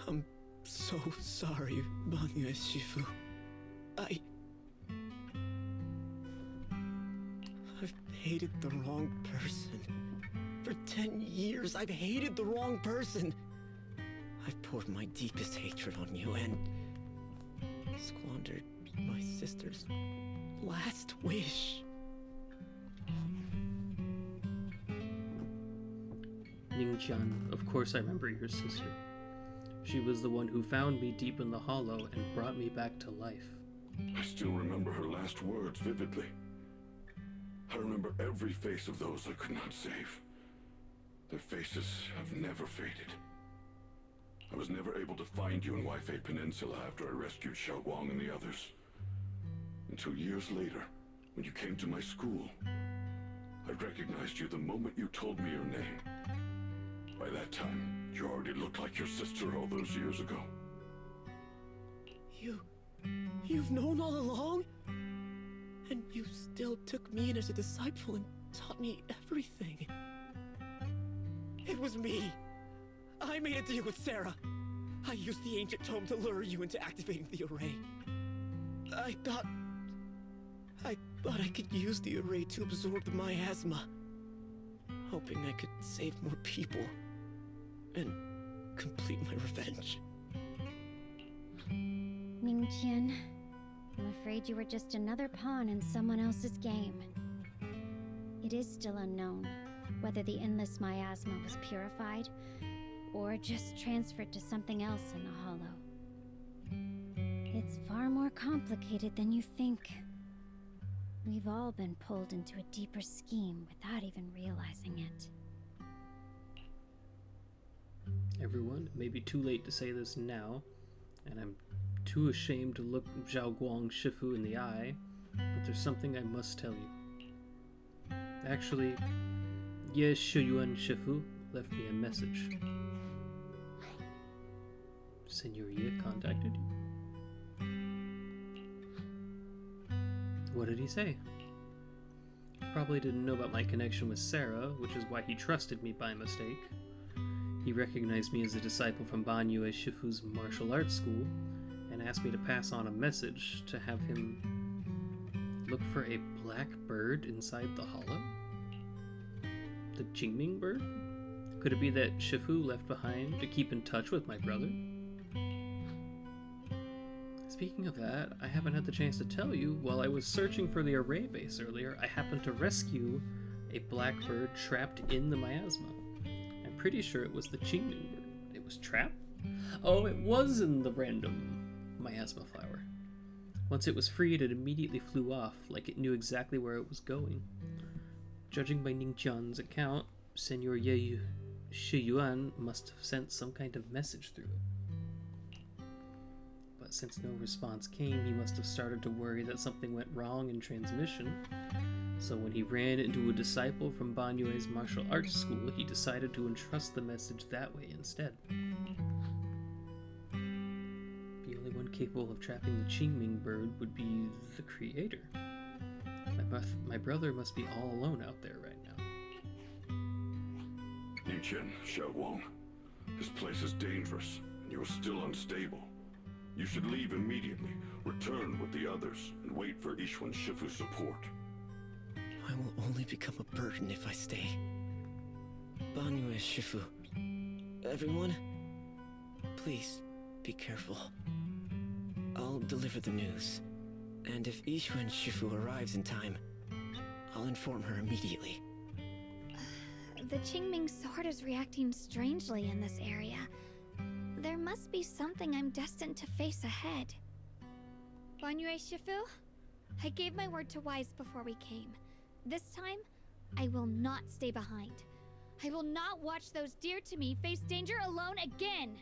I'm so sorry, Banrei Shifu. I've hated the wrong person. For 10 years, I've hated the wrong person. I've poured my deepest hatred on you and squandered my sister's last wish. Ningqian, of course I remember your sister. She was the one who found me deep in the hollow and brought me back to life. I still remember her last words vividly. I remember every face of those I could not save. Their faces have never faded. I was never able to find you in Waifei Peninsula after I rescued Xiao Guang and the others. Until years later, when you came to my school, I recognized you the moment you told me your name. By that time, you already looked like your sister all those years ago. You've known all along? And you still took me in as a disciple and taught me everything. It was me. I made a deal with Sarah. I used the ancient tome to lure you into activating the array. I thought I could use the array to absorb the miasma, hoping I could save more people and complete my revenge. Ningqian, I'm afraid you were just another pawn in someone else's game. It is still unknown whether the endless miasma was purified or just transferred to something else in the hollow. It's far more complicated than you think. We've all been pulled into a deeper scheme without even realizing it. Everyone, it may be too late to say this now, and I'm too ashamed to look Zhao Guang Shifu in the eye, but there's something I must tell you. Actually, Ye Shiyuan Shifu left me a message. Senor Ye contacted you? What did he say? Probably didn't know about my connection with Sarah, which is why he trusted me by mistake. He recognized me as a disciple from Banyue Shifu's martial arts school, and asked me to pass on a message to have him look for a black bird inside the hollow? The Jingming bird? Could it be that Shifu left behind to keep in touch with my brother? Speaking of that, I haven't had the chance to tell you, while I was searching for the array base earlier, I happened to rescue a black bird trapped in the miasma. I'm pretty sure it was the Qingming bird. It was trapped? Oh, it was in the random miasma flower. Once it was freed, it immediately flew off, like it knew exactly where it was going. Judging by Ningqian's account, Senor Ye Shiyuan must have sent some kind of message through it. But since no response came, he must have started to worry that something went wrong in transmission. So when he ran into a disciple from Banyue's martial arts school, he decided to entrust the message that way instead. The only one capable of trapping the Qingming bird would be the creator. My brother must be all alone out there right now. Ningqian, Xiao Guang, this place is dangerous, and you are still unstable. You should leave immediately, return with the others, and wait for Yixuan Shifu's support. I will only become a burden if I stay. Banyue Shifu, everyone, please be careful. I'll deliver the news. And if Yixuan Shifu arrives in time, I'll inform her immediately. The Qingming sword is reacting strangely in this area. There must be something I'm destined to face ahead. Banyue Shifu, I gave my word to Wise before we came. This time, I will not stay behind. I will not watch those dear to me face danger alone again!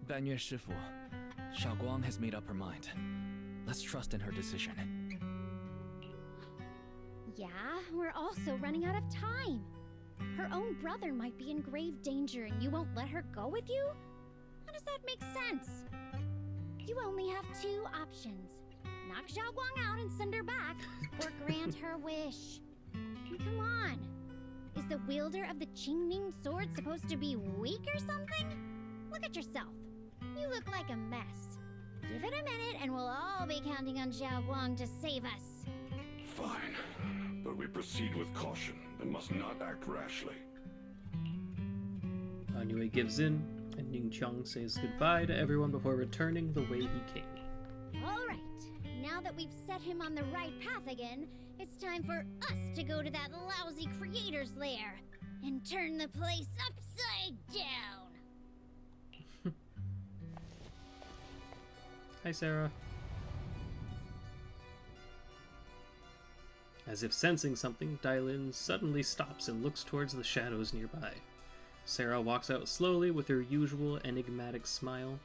Banyue Shifu, Xiaoguang has made up her mind. Let's trust in her decision. Yeah, we're also running out of time. Her own brother might be in grave danger and you won't let her go with you? How does that make sense? You only have two options. Knock Xiaoguang out and send her back, or grant her wish. And come on. Is the wielder of the Qingming sword supposed to be weak or something? Look at yourself. You look like a mess. Give it a minute and we'll all be counting on Xiaoguang to save us. Fine, but we proceed with caution and must not act rashly. Banyue gives in, and Ningqiang says goodbye to everyone before returning the way he came. All right. Now that we've set him on the right path again, it's time for us to go to that lousy creator's lair and turn the place upside down. Hi, Sarah. As if sensing something, Dailin suddenly stops and looks towards the shadows nearby. Sarah walks out slowly with her usual enigmatic smile,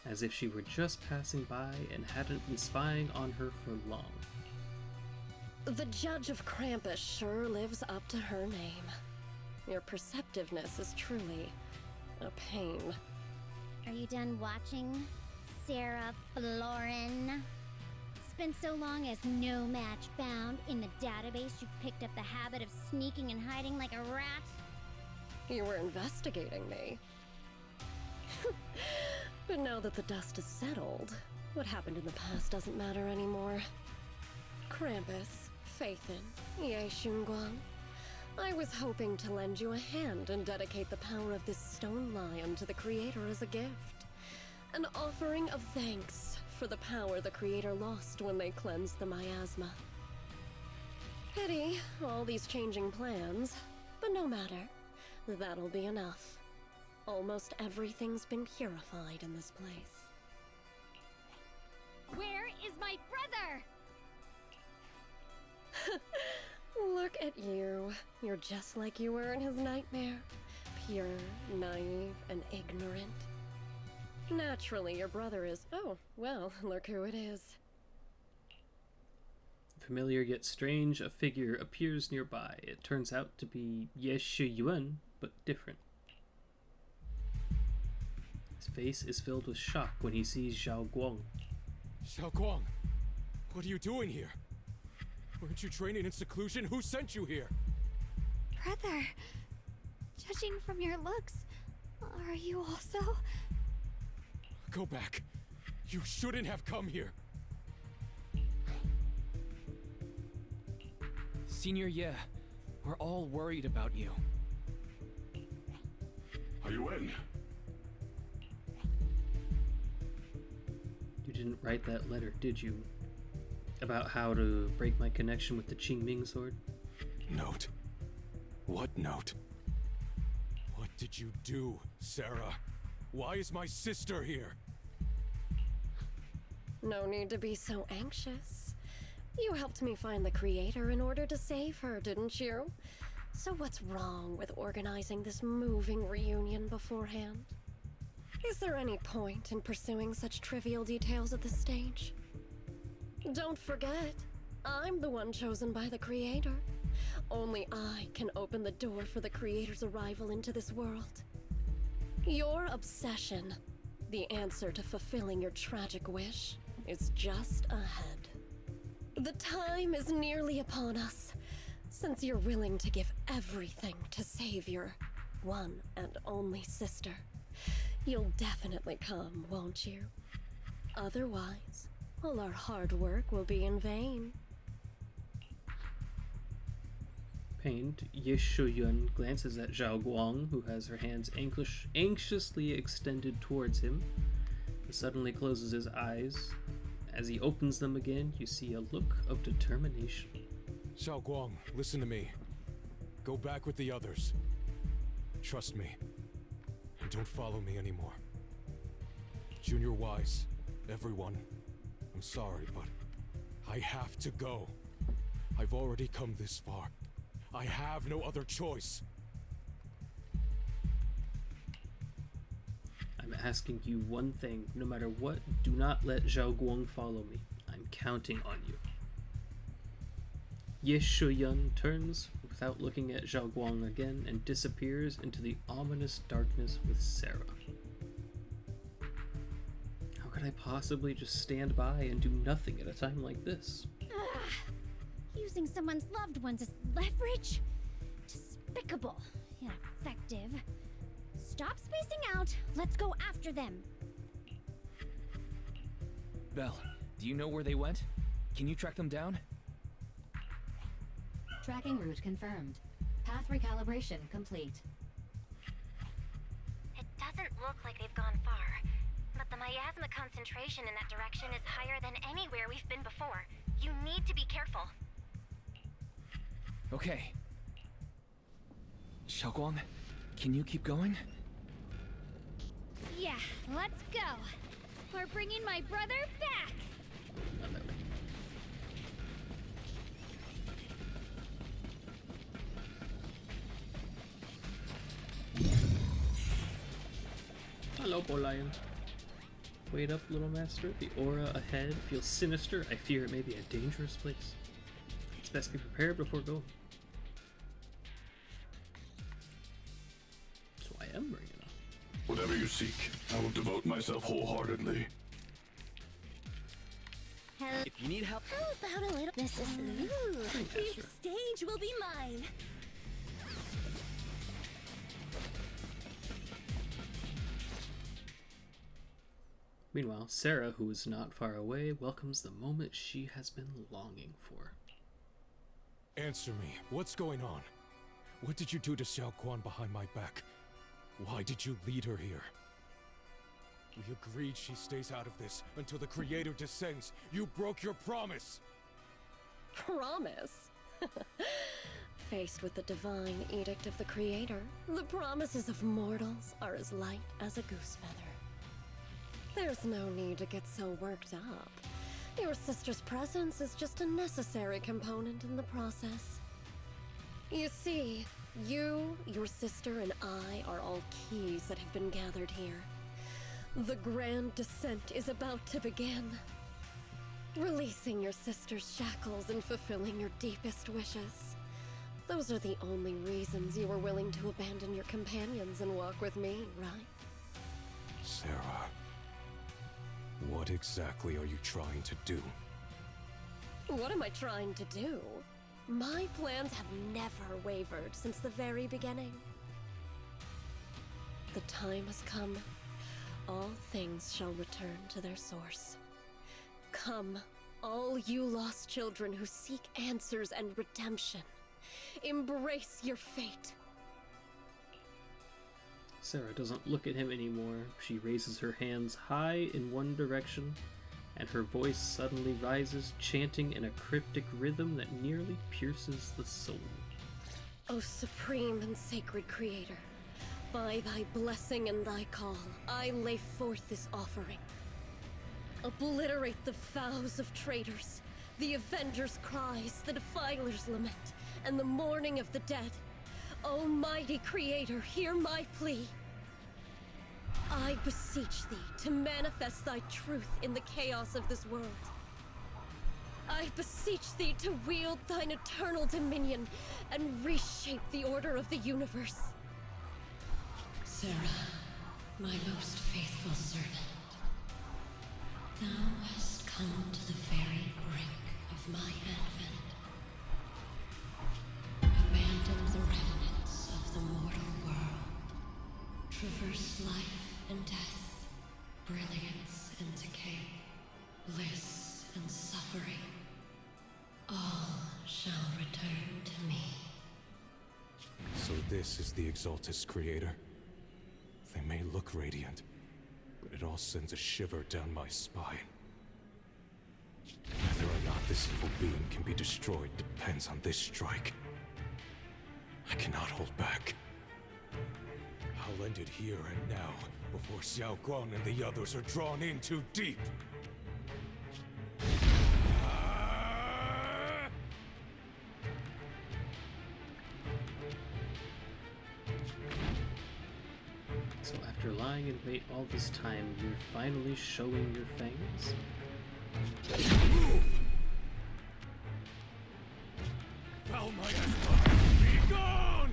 as if she were just passing by and hadn't been spying on her for long. The Judge of Krampus sure lives up to her name. Your perceptiveness is truly a pain. Are you done watching, Sarah Florin? Spent so long as no match found in the database, you picked up the habit of sneaking and hiding like a rat? You were investigating me. But now that the dust is settled, what happened in the past doesn't matter anymore. Krampus, Faithin, Ye Xunguang, I was hoping to lend you a hand and dedicate the power of this stone lion to the Creator as a gift. An offering of thanks for the power the Creator lost when they cleansed the miasma. Pity, all these changing plans, but no matter. That'll be enough. Almost everything's been purified in this place. Where is my brother? Look at you. You're just like you were in his nightmare. Pure, naive, and ignorant. Naturally, your brother is... Oh, well, look who it is. Familiar yet strange, a figure appears nearby. It turns out to be Ye Shiyuan, but different. His face is filled with shock when he sees Zhao Guang. Xiaoguang, what are you doing here? Weren't you training in seclusion? Who sent you here? Brother, judging from your looks, are you also? Go back. You shouldn't have come here. Senior Ye, we're all worried about you. Are you in? You didn't write that letter, did you? About how to break my connection with the Qingming sword? Note? What note? What did you do, Sarah? Why is my sister here? No need to be so anxious. You helped me find the Creator in order to save her, didn't you? So what's wrong with organizing this moving reunion beforehand? Is there any point in pursuing such trivial details at this stage? Don't forget, I'm the one chosen by the Creator. Only I can open the door for the Creator's arrival into this world. Your obsession, the answer to fulfilling your tragic wish, is just ahead. The time is nearly upon us. Since you're willing to give everything to save your one and only sister, you'll definitely come, won't you? Otherwise, all our hard work will be in vain. Pained, Ye Shuyuan glances at Zhao Guang, who has her hands anxiously extended towards him. suddenly closes his eyes. As he opens them again, you see a look of determination. Xiao Guang, listen to me. Go back with the others. Trust me. And don't follow me anymore. Junior Wise, everyone, I'm sorry, but I have to go. I've already come this far. I have no other choice. I'm asking you one thing. No matter what, do not let Zhao Guang follow me. I'm counting on you. Ye Shuyun turns without looking at Zhao Guang again and disappears into the ominous darkness with Sarah. How could I possibly just stand by and do nothing at a time like this? Using someone's loved ones as leverage? Despicable. Ineffective. Stop spacing out. Let's go after them. Belle, do you know where they went? Can you track them down? Tracking route confirmed. Path recalibration complete. It doesn't look like they've gone far, but the miasma concentration in that direction is higher than anywhere we've been before. You need to be careful. Okay. Xiaoguang, can you keep going? Yeah, let's go. We're bringing my brother back. Hello, boy lion. Wait up, little master. The aura ahead feels sinister. I fear it may be a dangerous place. It's best be prepared before going. So I am bringing it up. Whatever you seek, I will devote myself wholeheartedly. If you need help, How about a little? This is The stage will be mine. Meanwhile, Sarah, who is not far away, welcomes the moment she has been longing for. Answer me. What's going on? What did you do to Xiao Guan behind my back? Why did you lead her here? We agreed she stays out of this until the Creator descends. You broke your promise! Promise? Faced with the divine edict of the Creator, the promises of mortals are as light as a goose feather. There's no need to get so worked up. Your sister's presence is just a necessary component in the process. You see, you, your sister, and I are all keys that have been gathered here. The grand descent is about to begin. Releasing your sister's shackles and fulfilling your deepest wishes. Those are the only reasons you were willing to abandon your companions and walk with me, right? Sarah, what exactly are you trying to do? What am I trying to do? My plans have never wavered since the very beginning. The time has come. All things shall return to their source. Come, all you lost children who seek answers and redemption. Embrace your fate. Sarah doesn't look at him anymore. She raises her hands high in one direction, and her voice suddenly rises, chanting in a cryptic rhythm that nearly pierces the soul. O supreme and sacred Creator, by thy blessing and thy call, I lay forth this offering. Obliterate the vows of traitors, the avengers' cries, the defiler's lament, and the mourning of the dead. Almighty Creator, hear my plea. I beseech thee to manifest thy truth in the chaos of this world. I beseech thee to wield thine eternal dominion and reshape the order of the universe. Sarah, my most faithful servant, thou hast come to the very brink of my advent. Abandon the remnants of the mortal world. Traverse life and death, brilliance and decay, bliss and suffering. All shall return to me. So this is the Exaltus Creator. They may look radiant, but it all sends a shiver down my spine. Whether or not this evil being can be destroyed depends on this strike. I cannot hold back. I'll end it here and now, before Xiao Guang and the others are drawn in too deep. So after lying in wait all this time, you're finally showing your fangs? Move! Foul my ass! Be gone!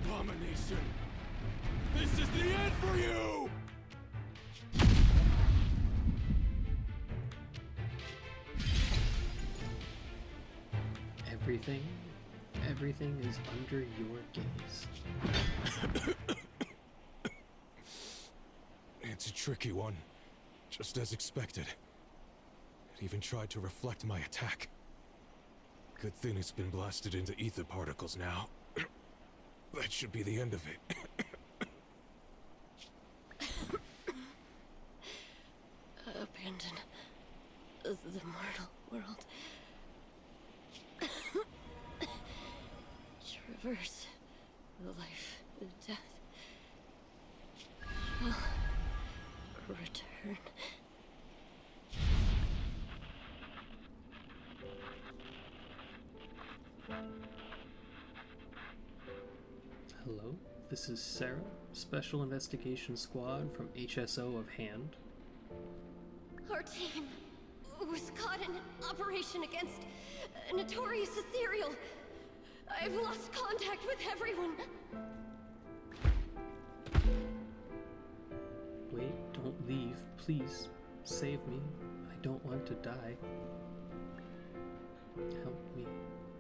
Abomination! This is the end for you! Everything is under your gaze. It's a tricky one, just as expected. It even tried to reflect my attack. Good thing it's been blasted into ether particles now. That should be the end of it. Abandon the mortal world. Traverse the life and death. Return. Hello, this is Sarah, Special Investigation Squad from HSO of Hand. Our team was caught in an operation against a notorious ethereal. I've lost contact with everyone. Wait, don't leave. Please, save me. I don't want to die. Help me.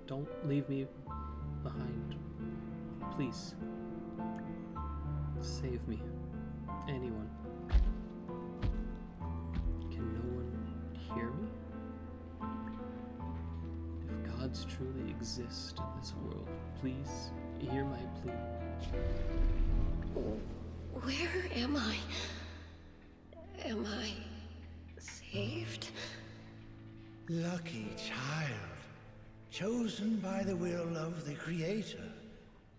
Don't leave me behind. Please. Save me. Anyone. Can no one hear me? If gods truly exist in this world, please hear my plea. Where am I? Am I saved? Lucky child, chosen by the will of the Creator.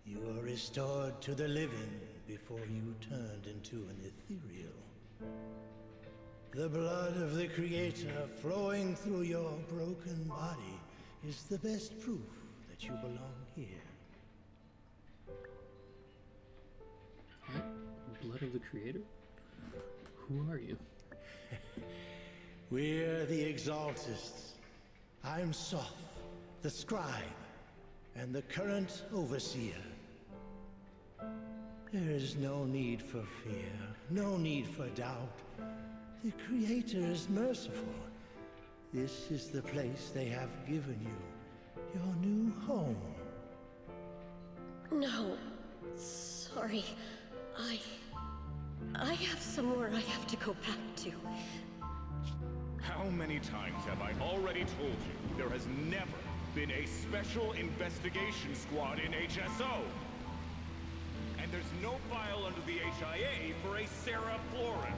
You are restored to the living before you turned into an ethereal. The blood of the Creator flowing through your broken body is the best proof that you belong here. What? Blood of the Creator? Who are you? We're the Exaltists. I'm Soth, the Scribe, and the current Overseer. There is no need for fear, no need for doubt. The Creator is merciful. This is the place they have given you, your new home. No, sorry. I have somewhere I have to go back to. How many times have I already told you there has never been a special investigation squad in HSO? And there's no file under the HIA for a Sarah Florin.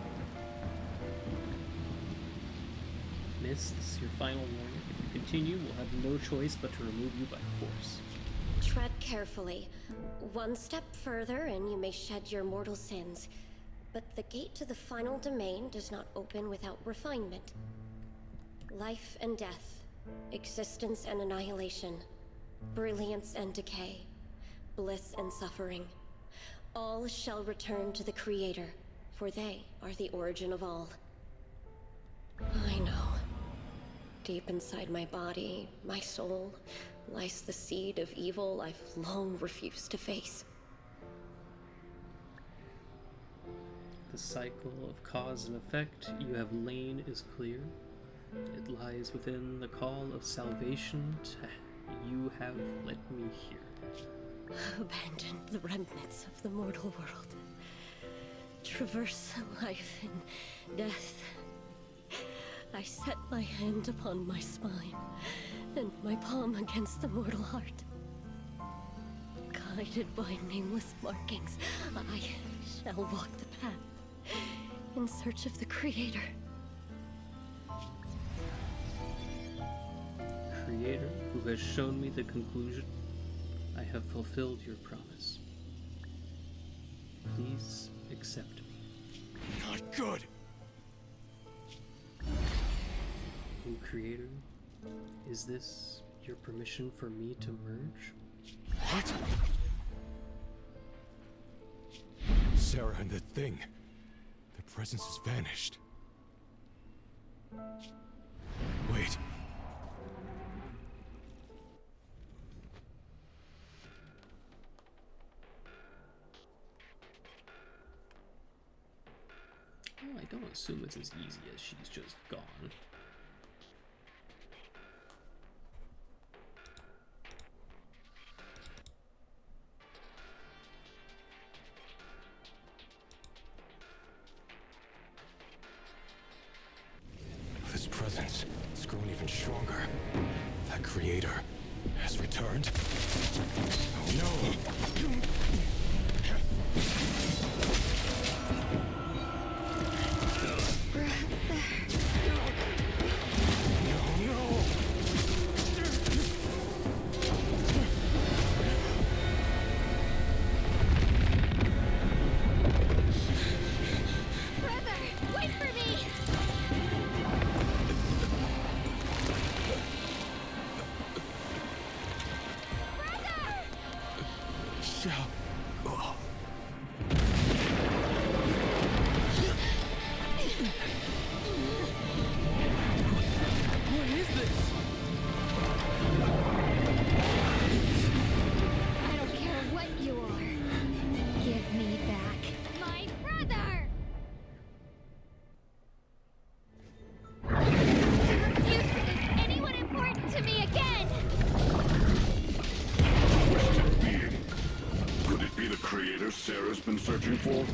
Miss, this is your final warning. If you continue, we'll have no choice but to remove you by force. Tread carefully. One step further and you may shed your mortal sins. But the gate to the final domain does not open without refinement. Life and death, existence and annihilation, brilliance and decay, bliss and suffering. All shall return to the Creator, for they are the origin of all. I know. Deep inside my body, my soul, lies the seed of evil I've long refused to face. The cycle of cause and effect you have lain is clear. It lies within the call of salvation you have led me here. Abandon the remnants of the mortal world. Traverse life and death. I set my hand upon my spine, and my palm against the mortal heart. guided by nameless markings, I shall walk the path in search of the Creator. Creator, who has shown me the conclusion, I have fulfilled your promise. Please accept me. Not good! Oh, Creator, is this your permission for me to merge? What? Sarah and the thing. Their presence has vanished. Wait. Well, I don't assume it's as easy as she's just gone. This presence has grown even stronger. That Creator has returned. Oh no! Sarah's been searching for?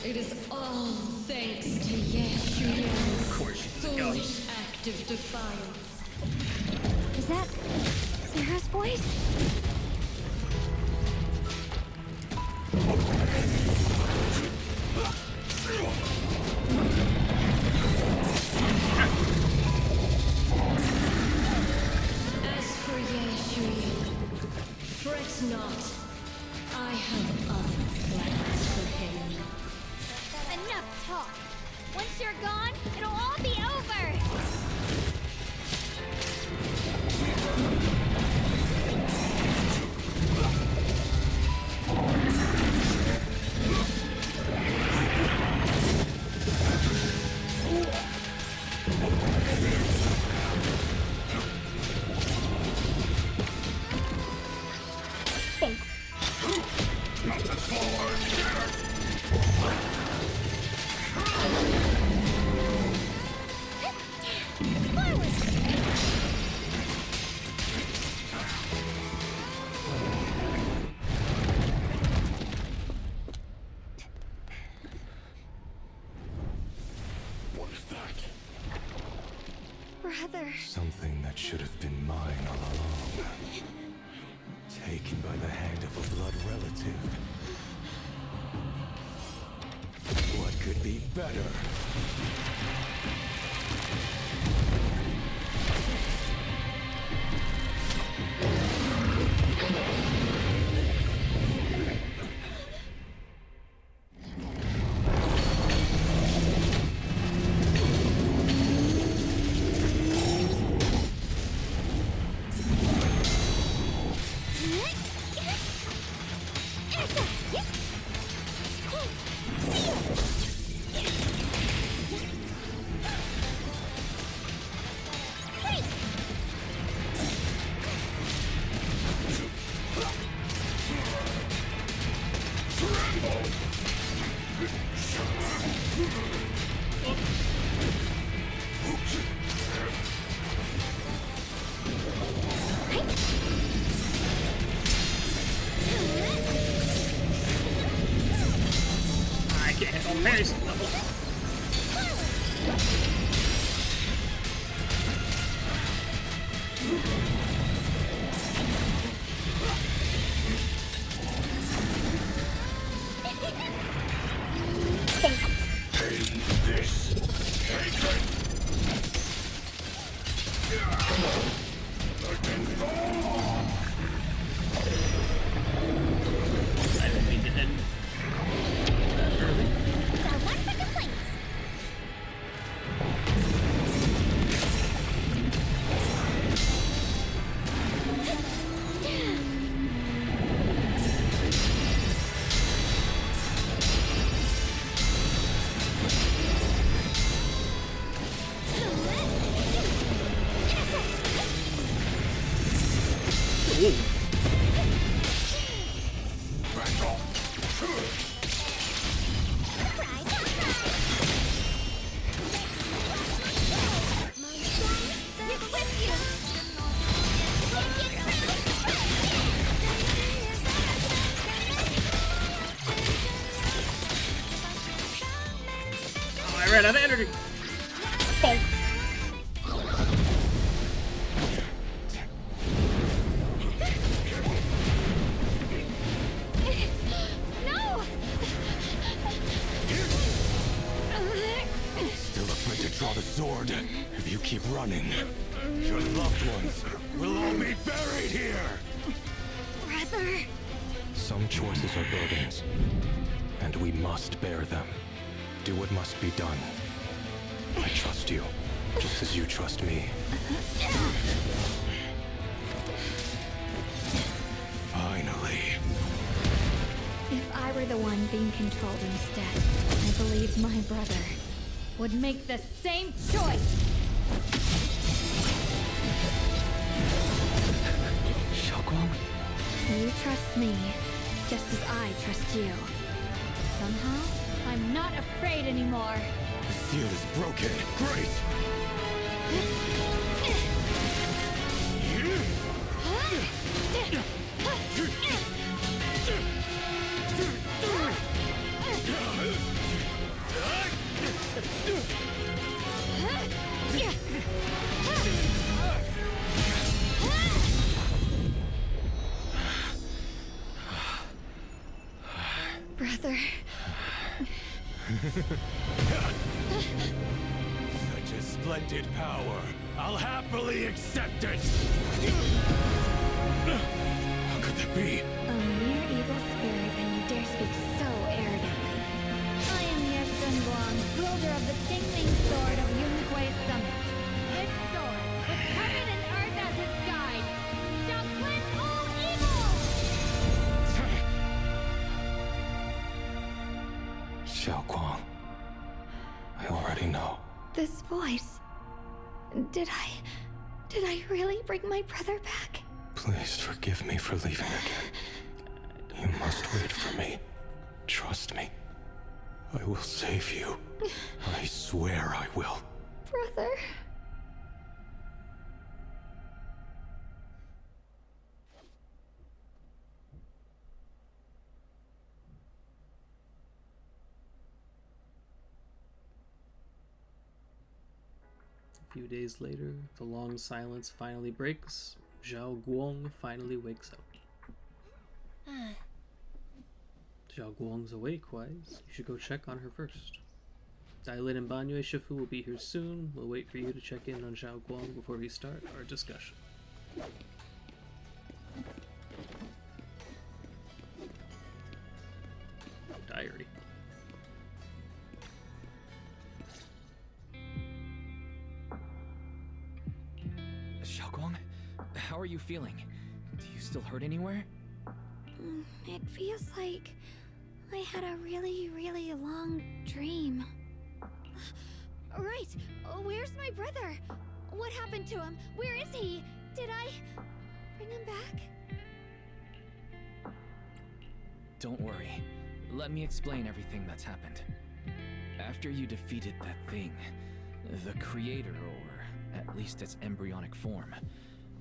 It is all thanks to Yeshua's foolish act of defiance. Is that Sarah's voice? As for Yeshua, fret not. I have other plans for him. Enough talk. Once you're gone, it'll all be over. Not this forward! What is that? Brother. Something that should have been mine all along. Taken by the hand of a blood relative. What could be better? I can't hit on Mary's level. Oh, I ran out of energy. Bonk. No! Still afraid to draw the sword. If you keep running, your loved ones will all be buried here. Brother. Some choices are burdens, and we must bear them. Do what must be done. I trust you, just as you trust me. Finally. If I were the one being controlled instead, I believe my brother would make the same choice. Xiaoguang? You trust me, just as I trust you. Somehow, I'm not afraid anymore. The seal is broken. Great! Brother. Such a splendid power. I'll happily accept it. How could that be? A mere evil spirit, and you dare speak so arrogantly. I am Ye Shenguang, wielder of the Qingming Sword of Yunhui Summit. This sword, with heaven and earth as its guide, shall cleanse all evil! Xiaoguang. I already know. This voice... Did I really bring my brother back? Please forgive me for leaving again. You must wait for me. Trust me. I will save you. I swear I will. Brother... A few days later, the long silence finally breaks. Zhao Guang finally wakes up. Zhao Guang's awake, Wise. You should go check on her first. Dailin and Banyue Shifu will be here soon. We'll wait for you to check in on Zhao Guang before we start our discussion. Diary. Xiaoguang, how are you feeling? Do you still hurt anywhere? It feels like I had a really, really long dream. Right! Where's my brother? What happened to him? Where is he? Did I bring him back? Don't worry. Let me explain everything that's happened. After you defeated that thing, the creator, or at least its embryonic form,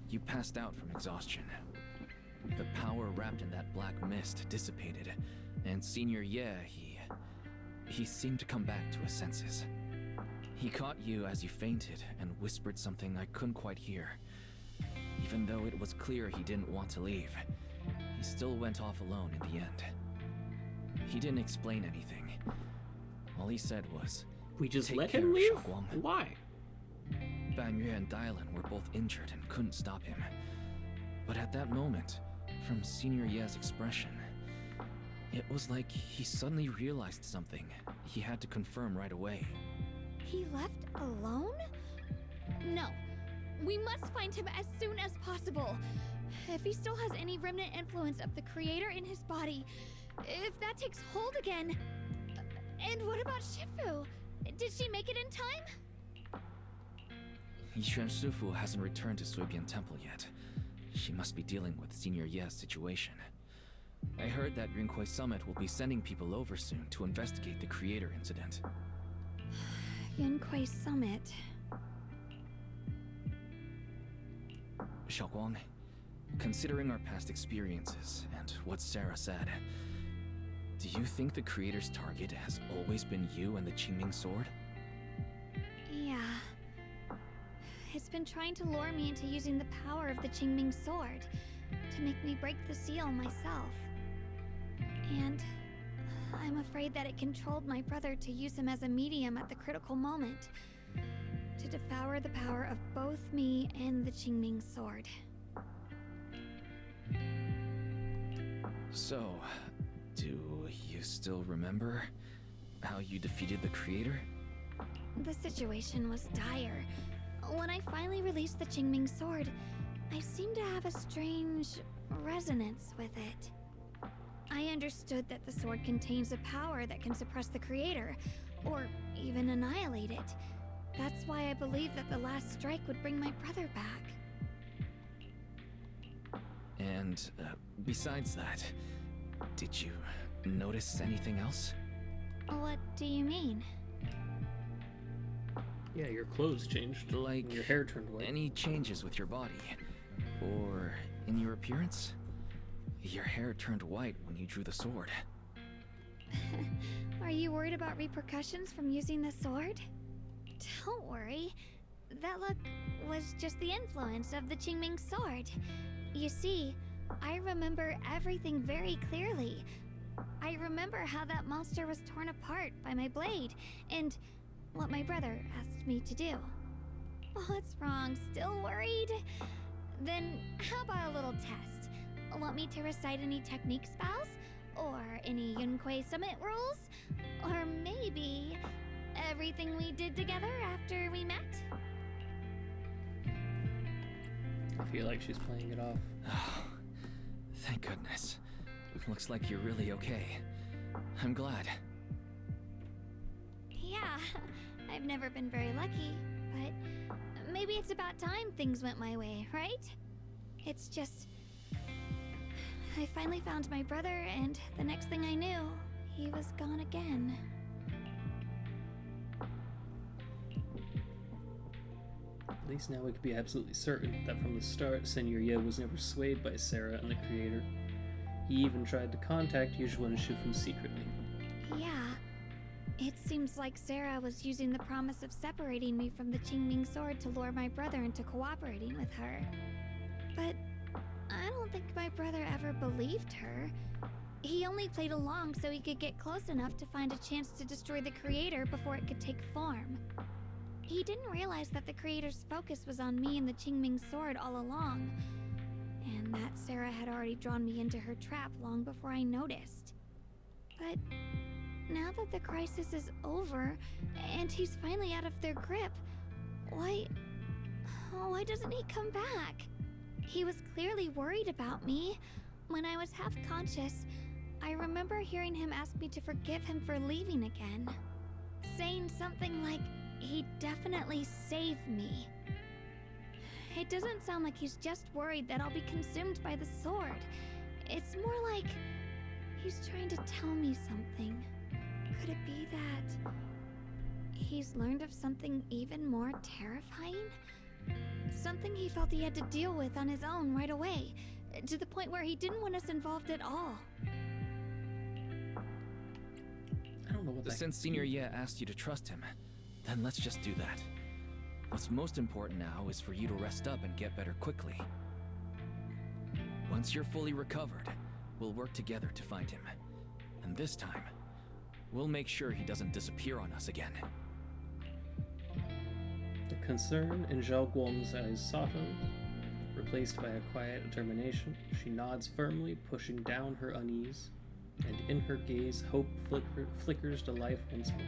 you passed out from exhaustion. The power wrapped in that black mist dissipated, and Senior Ye, he seemed to come back to his senses. He caught you as you fainted and whispered something I couldn't quite hear. Even though it was clear he didn't want to leave, he still went off alone in the end. He didn't explain anything. All he said was, "We just "Take let care, him leave? Xiaoguang." Why? Banyue and Dailin were both injured and couldn't stop him. But at that moment, from Senior Ye's expression, it was like he suddenly realized something he had to confirm right away. He left alone? No. We must find him as soon as possible. If he still has any remnant influence of the creator in his body, if that takes hold again... And what about Shifu? Did she make it in time? Yixuan Shifu hasn't returned to Suibian Temple yet. She must be dealing with Senior Ye's situation. I heard that Rinkwei Summit will be sending people over soon to investigate the creator incident. Rinkwei Summit. Xiaoguang, considering our past experiences and what Sarah said, do you think the creator's target has always been you and the Qingming Sword? Yeah. It's been trying to lure me into using the power of the Qingming Sword to make me break the seal myself. And I'm afraid that it controlled my brother to use him as a medium at the critical moment, to devour the power of both me and the Qingming Sword. So, do you still remember how you defeated the creator? The situation was dire. When I finally released the Qingming Sword, I seemed to have a strange resonance with it. I understood that the sword contains a power that can suppress the creator, or even annihilate it. That's why I believe that the last strike would bring my brother back. And besides that, did you notice anything else? What do you mean? Yeah, your clothes changed. Like your hair turned white. Any changes with your body? Or in your appearance? Your hair turned white when you drew the sword. Are you worried about repercussions from using the sword? Don't worry. That look was just the influence of the Qingming Sword. You see, I remember everything very clearly. I remember how that monster was torn apart by my blade, and what my brother asked me to do. What's wrong? Still worried? Then how about a little test? Want me to recite any technique spells? Or any Rinkwei Summit rules? Or maybe everything we did together after we met? I feel like she's playing it off. Oh, thank goodness. Looks like you're really okay. I'm glad. Yeah, I've never been very lucky, but maybe it's about time things went my way, right? It's just... I finally found my brother, and the next thing I knew, he was gone again. At least now we can be absolutely certain that from the start, Senior Ye was never swayed by Sarah and the creator. He even tried to contact Yuzhuan and Shifu secretly. Yeah. It seems like Sarah was using the promise of separating me from the Qingming Sword to lure my brother into cooperating with her. But I don't think my brother ever believed her. He only played along so he could get close enough to find a chance to destroy the creator before it could take form. He didn't realize that the creator's focus was on me and the Qingming Sword all along, and that Sarah had already drawn me into her trap long before I noticed. But now that the crisis is over, and he's finally out of their grip, why doesn't he come back? He was clearly worried about me. When I was half conscious, I remember hearing him ask me to forgive him for leaving again, saying something like, he'd definitely save me. It doesn't sound like he's just worried that I'll be consumed by the sword. It's more like he's trying to tell me something. Could it be that he's learned of something even more terrifying? Something he felt he had to deal with on his own right away, to the point where he didn't want us involved at all. I don't know what that... Since Senior Ye asked you to trust him, then let's just do that. What's most important now is for you to rest up and get better quickly. Once you're fully recovered, we'll work together to find him. And this time, we'll make sure he doesn't disappear on us again. The concern in Zhao Guang's eyes softens, replaced by a quiet determination. She nods firmly, pushing down her unease, and in her gaze, hope flickers to life once more.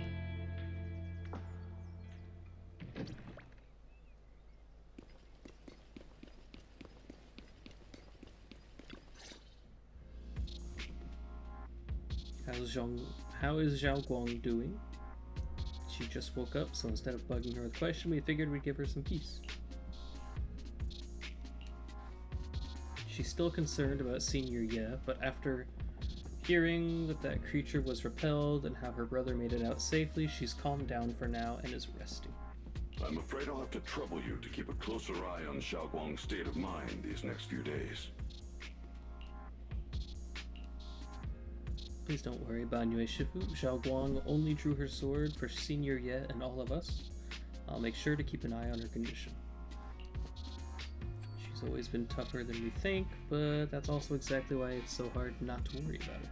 How is Zhao Guang doing? She just woke up, so instead of bugging her with a question, we figured we'd give her some peace. She's still concerned about Senior Ye, but after hearing that that creature was repelled and how her brother made it out safely, she's calmed down for now and is resting. I'm afraid I'll have to trouble you to keep a closer eye on Xiaoguang's state of mind these next few days. Please don't worry, Banyue Shifu. Xiaoguang only drew her sword for Senior Ye and all of us. I'll make sure to keep an eye on her condition. She's always been tougher than we think, but that's also exactly why it's so hard not to worry about her.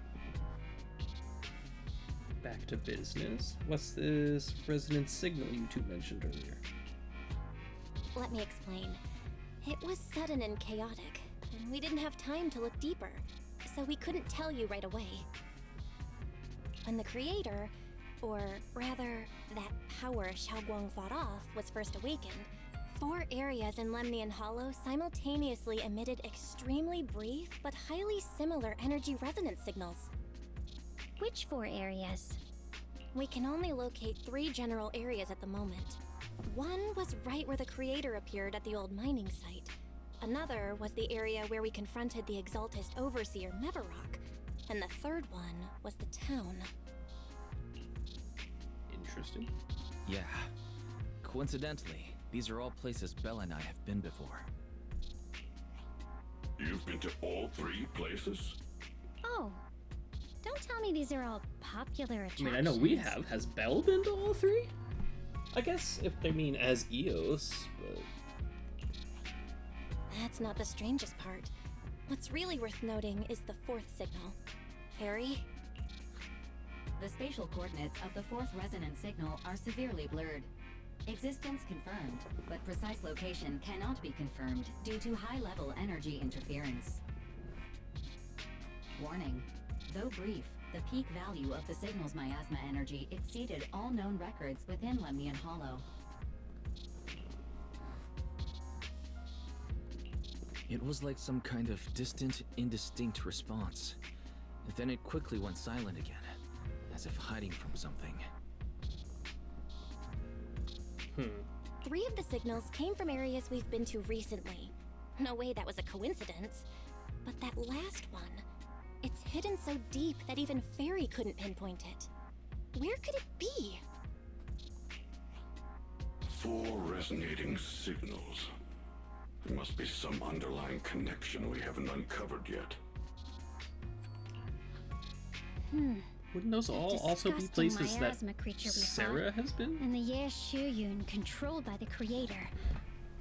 Back to business. What's this resonance signal you two mentioned earlier? Let me explain. It was sudden and chaotic, and we didn't have time to look deeper, so we couldn't tell you right away. When the creator, or rather, that power Xiaoguang fought off, was first awakened, 4 areas in Lemnian Hollow simultaneously emitted extremely brief but highly similar energy resonance signals. Which 4 areas? We can only locate 3 general areas at the moment. One was right where the creator appeared at the old mining site. Another was the area where we confronted the Exaltist Overseer Mevarok. And the third one was the town. Interesting. Yeah. Coincidentally, these are all places Bella and I have been before. You've been to all 3 places? Oh. Don't tell me these are all popular attractions. I mean, I know we have. Has Belle been to all 3? I guess if they mean as Eos, but... That's not the strangest part. What's really worth noting is the 4th signal. Harry? The spatial coordinates of the 4th resonance signal are severely blurred. Existence confirmed, but precise location cannot be confirmed due to high-level energy interference. Warning. Though brief, the peak value of the signal's miasma energy exceeded all known records within Lemnian Hollow. It was like some kind of distant, indistinct response. Then it quickly went silent again, as if hiding from something. 3 of the signals came from areas we've been to recently. No way that was a coincidence. But that last one, it's hidden so deep that even Fairy couldn't pinpoint it. Where could it be? 4 resonating signals. There must be some underlying connection we haven't uncovered yet. Wouldn't those all also be places that Sarah has been? And the Ye Shuyun controlled by the Creator.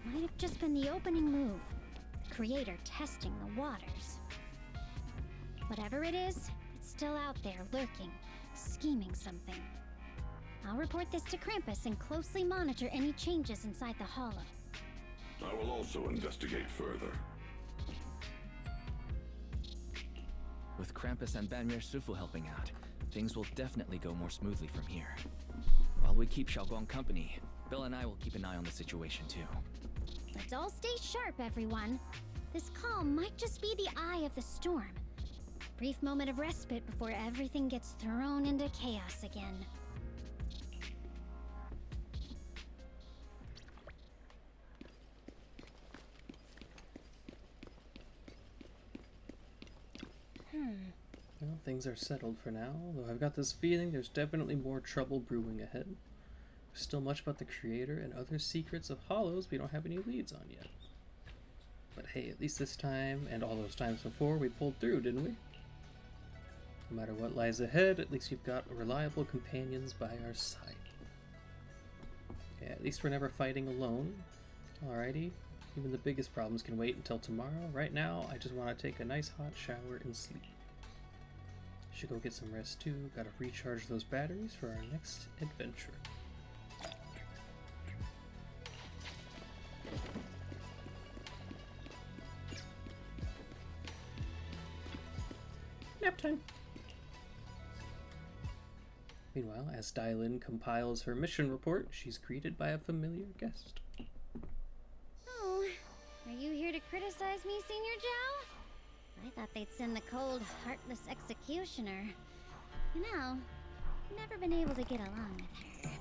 Might have just been the opening move. The Creator testing the waters. Whatever it is, it's still out there, lurking, scheming something. I'll report this to Krampus and closely monitor any changes inside the Hollow. I will also investigate further. With Krampus and Banyue Shifu helping out, things will definitely go more smoothly from here. While we keep Xiaoguang company, Bill and I will keep an eye on the situation too. Let's all stay sharp, everyone. This calm might just be the eye of the storm. Brief moment of respite before everything gets thrown into chaos again. Well, things are settled for now, though I've got this feeling there's definitely more trouble brewing ahead. There's still much about the Creator and other secrets of Hollows we don't have any leads on yet. But hey, at least this time, and all those times before, we pulled through, didn't we? No matter what lies ahead, at least you've got reliable companions by our side. Okay, at least we're never fighting alone. Alrighty, even the biggest problems can wait until tomorrow. Right now, I just want to take a nice hot shower and sleep. Should go get some rest too. Gotta recharge those batteries for our next adventure. Nap time! Meanwhile, as Dylin compiles her mission report, she's greeted by a familiar guest. Oh, are you here to criticize me, Senior Zhao? I thought they'd send the cold, heartless executioner. You know, I've never been able to get along with her.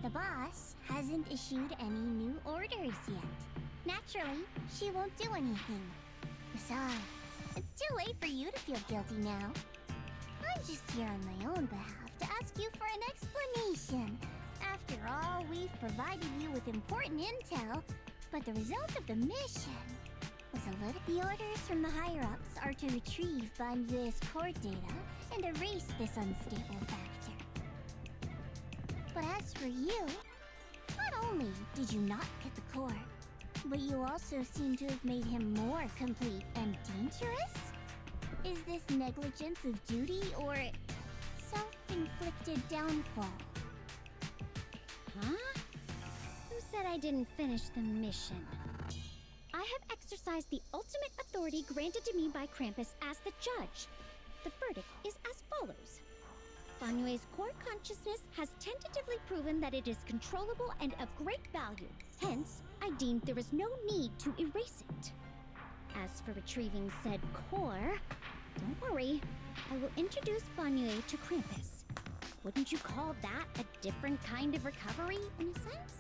The boss hasn't issued any new orders yet. Naturally, she won't do anything. Besides, it's too late for you to feel guilty now. I'm just here on my own behalf to ask you for an explanation. After all, we've provided you with important intel, but the result of the mission was the orders from the higher-ups are to retrieve Banyue's core data and erase this unstable factor. But as for you, not only did you not get the core, but you also seem to have made him more complete and dangerous? Is this negligence of duty or self-inflicted downfall? Huh? Who said I didn't finish the mission? I have exercised the ultimate authority granted to me by Krampus as the judge. The verdict is as follows. Banyue's core consciousness has tentatively proven that it is controllable and of great value. Hence, I deemed there is no need to erase it. As for retrieving said core, don't worry. I will introduce Banyue to Krampus. Wouldn't you call that a different kind of recovery, in a sense?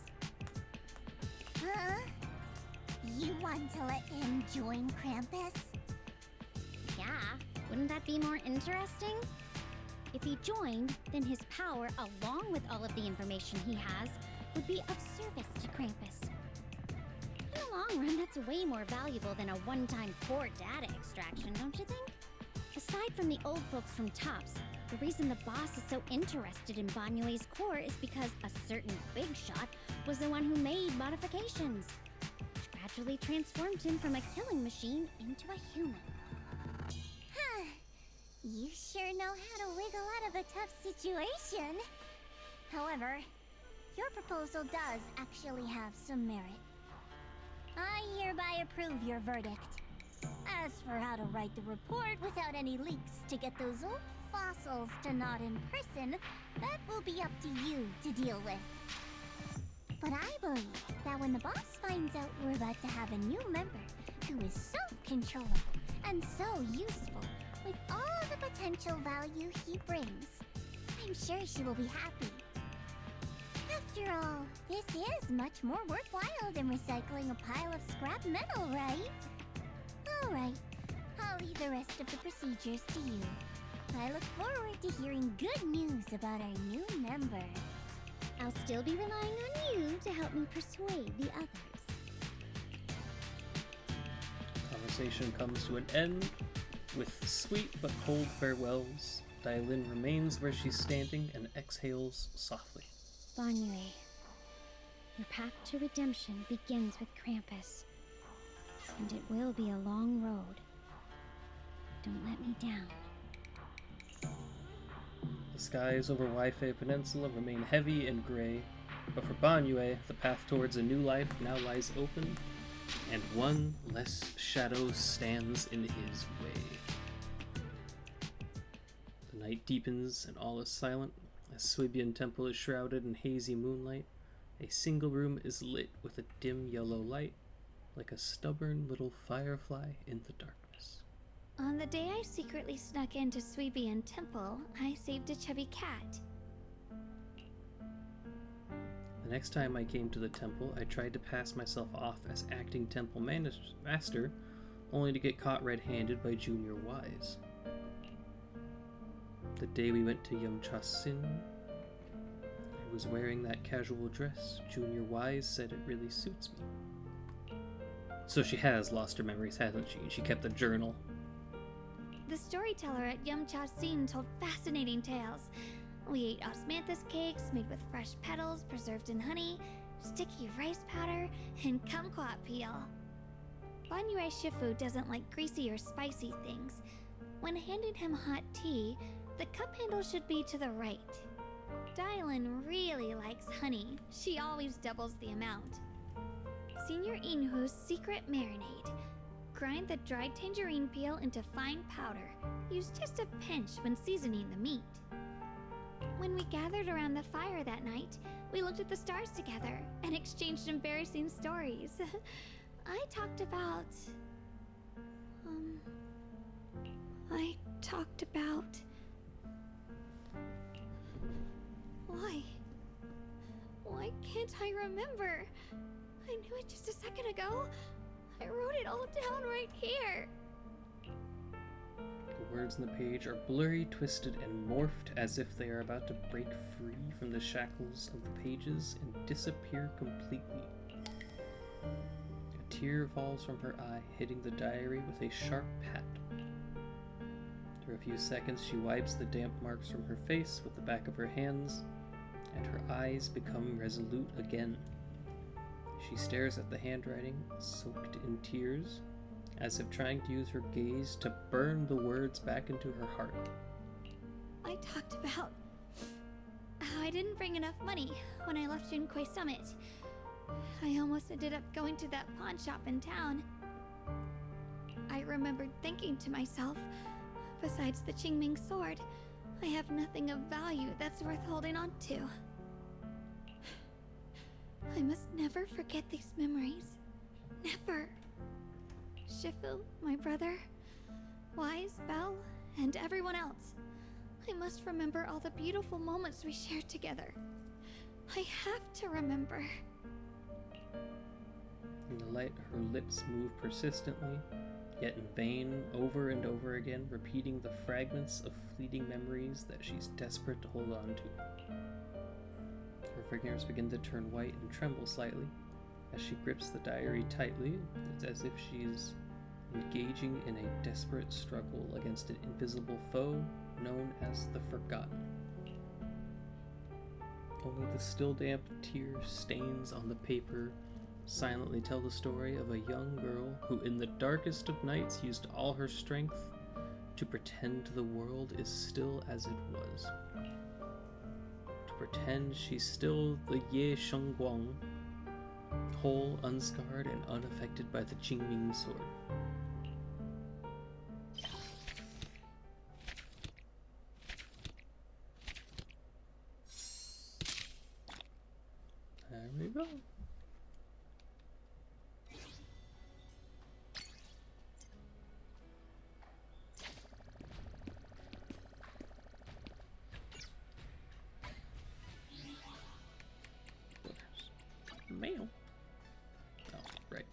Huh? You want to let him join Krampus? Yeah, wouldn't that be more interesting? If he joined, then his power, along with all of the information he has, would be of service to Krampus. In the long run, that's way more valuable than a one-time core data extraction, don't you think? Aside from the old folks from TOPS, the reason the boss is so interested in Banyue's core is because a certain big shot was the one who made modifications, which gradually transformed him from a killing machine into a human. Huh. You sure know how to wiggle out of a tough situation. However, your proposal does actually have some merit. I hereby approve your verdict. As for how to write the report without any leaks to get those old fossils to not in person, that will be up to you to deal with. But I believe that when the boss finds out we're about to have a new member who is so controllable and so useful with all the potential value he brings, I'm sure she will be happy. After all, this is much more worthwhile than recycling a pile of scrap metal, right? Alright, I'll leave the rest of the procedures to you. I look forward to hearing good news about our new member. I'll still be relying on you to help me persuade the others. Conversation comes to an end with sweet but cold farewells. Dailin remains where she's standing and exhales softly. Banyue, your path to redemption begins with Krampus. And it will be a long road. Don't let me down. The skies over Waifei Peninsula remain heavy and gray, but for Banyue, the path towards a new life now lies open, and one less shadow stands in his way. The night deepens and all is silent. As Suibian Temple is shrouded in hazy moonlight, a single room is lit with a dim yellow light, like a stubborn little firefly in the darkness. On the day I secretly snuck into Suibian Temple, I saved a chubby cat. The next time I came to the temple, I tried to pass myself off as acting temple master, only to get caught red-handed by Junior Wise. The day we went to Yumchasin, I was wearing that casual dress. Junior Wise said it really suits me. So she has lost her memories, hasn't she? She kept a journal. The storyteller at Yumchasin told fascinating tales. We ate osmanthus cakes made with fresh petals preserved in honey, sticky rice powder, and kumquat peel. Banyue Shifu doesn't like greasy or spicy things. When handing him hot tea, the cup handle should be to the right. Dailin really likes honey. She always doubles the amount. Senior Inhu's secret marinade. Grind the dried tangerine peel into fine powder. Use just a pinch when seasoning the meat. When we gathered around the fire that night, we looked at the stars together and exchanged embarrassing stories. I talked about... Why can't I remember? I knew it just a second ago. I wrote it all down right here. The words on the page are blurry, twisted, and morphed as if they are about to break free from the shackles of the pages and disappear completely. A tear falls from her eye, hitting the diary with a sharp pat. For a few seconds, she wipes the damp marks from her face with the back of her hands, and her eyes become resolute again. She stares at the handwriting, soaked in tears, as if trying to use her gaze to burn the words back into her heart. I talked about how I didn't bring enough money when I left Junkoi Summit. I almost ended up going to that pawn shop in town. I remembered thinking to myself, besides the Qingming sword, I have nothing of value that's worth holding on to. I must never forget these memories. Never. Shifu, my brother, Wise, Belle, and everyone else. I must remember all the beautiful moments we shared together. I have to remember. In the light, her lips move persistently, yet in vain, over and over again, repeating the fragments of fleeting memories that she's desperate to hold on to. Her fingers begin to turn white and tremble slightly. As she grips the diary tightly, it's as if she's engaging in a desperate struggle against an invisible foe known as the Forgotten. Only the still damp tear stains on the paper silently tell the story of a young girl who in the darkest of nights used all her strength to pretend the world is still as it was. To pretend she's still the Ye Shengguang, whole, unscarred, and unaffected by the Qingming sword. There we go. Mail. Oh, right.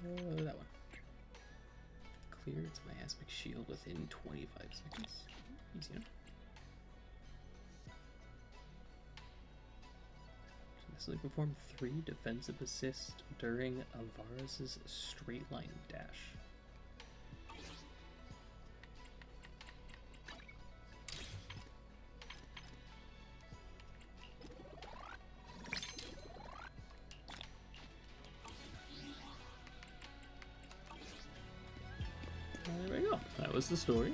That one. Clear its miasmic shield within 25 seconds. Easy enough. Successfully perform 3 defensive assists during Avaris' straight line dash. There we go. That was the story.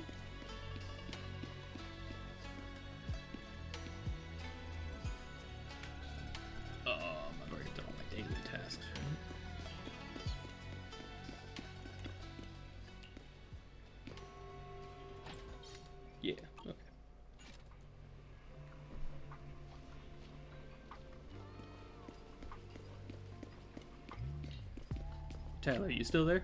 I've already done all my daily tasks. Yeah, okay. Tyler, are you still there?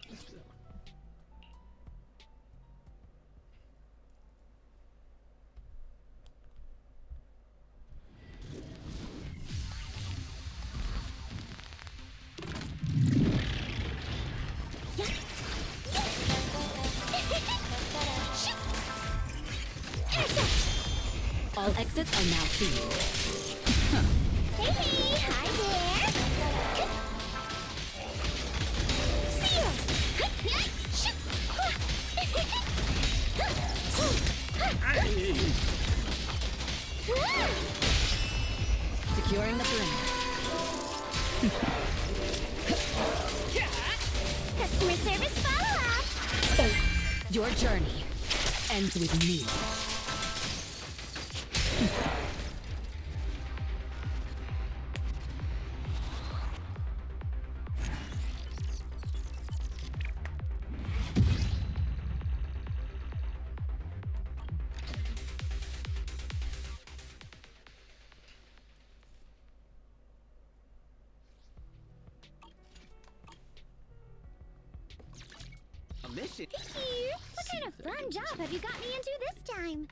Let's do that one. Shoot! All exits are now sealed. Hey, hi there. See ya. Securing the perimeter. Customer service follow-up. Your journey ends with me. A mission? Here. What kind of fun job have you got me into this time?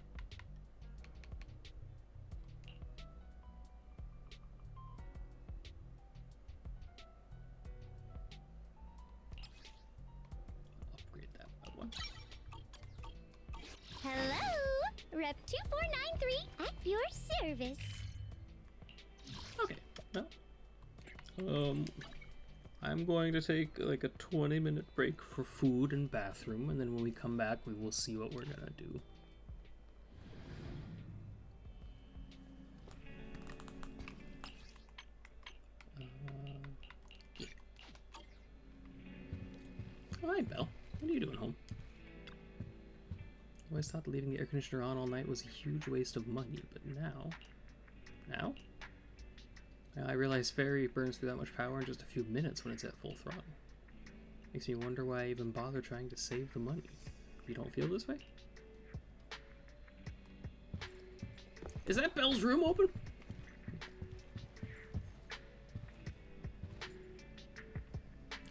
Upgrade that one. Hello, Rep 2493 at your service. Okay. Well, I'm going to take like a 20-minute break for food and bathroom, and then when we come back, we will see what we're gonna do. Yeah. Oh, hi, Belle. What are you doing home? I always thought leaving the air conditioner on all night was a huge waste of money, but now... Now I realize Fairy burns through that much power in just a few minutes when it's at full throttle. Makes me wonder why I even bother trying to save the money. You don't feel this way? Is that Belle's room open?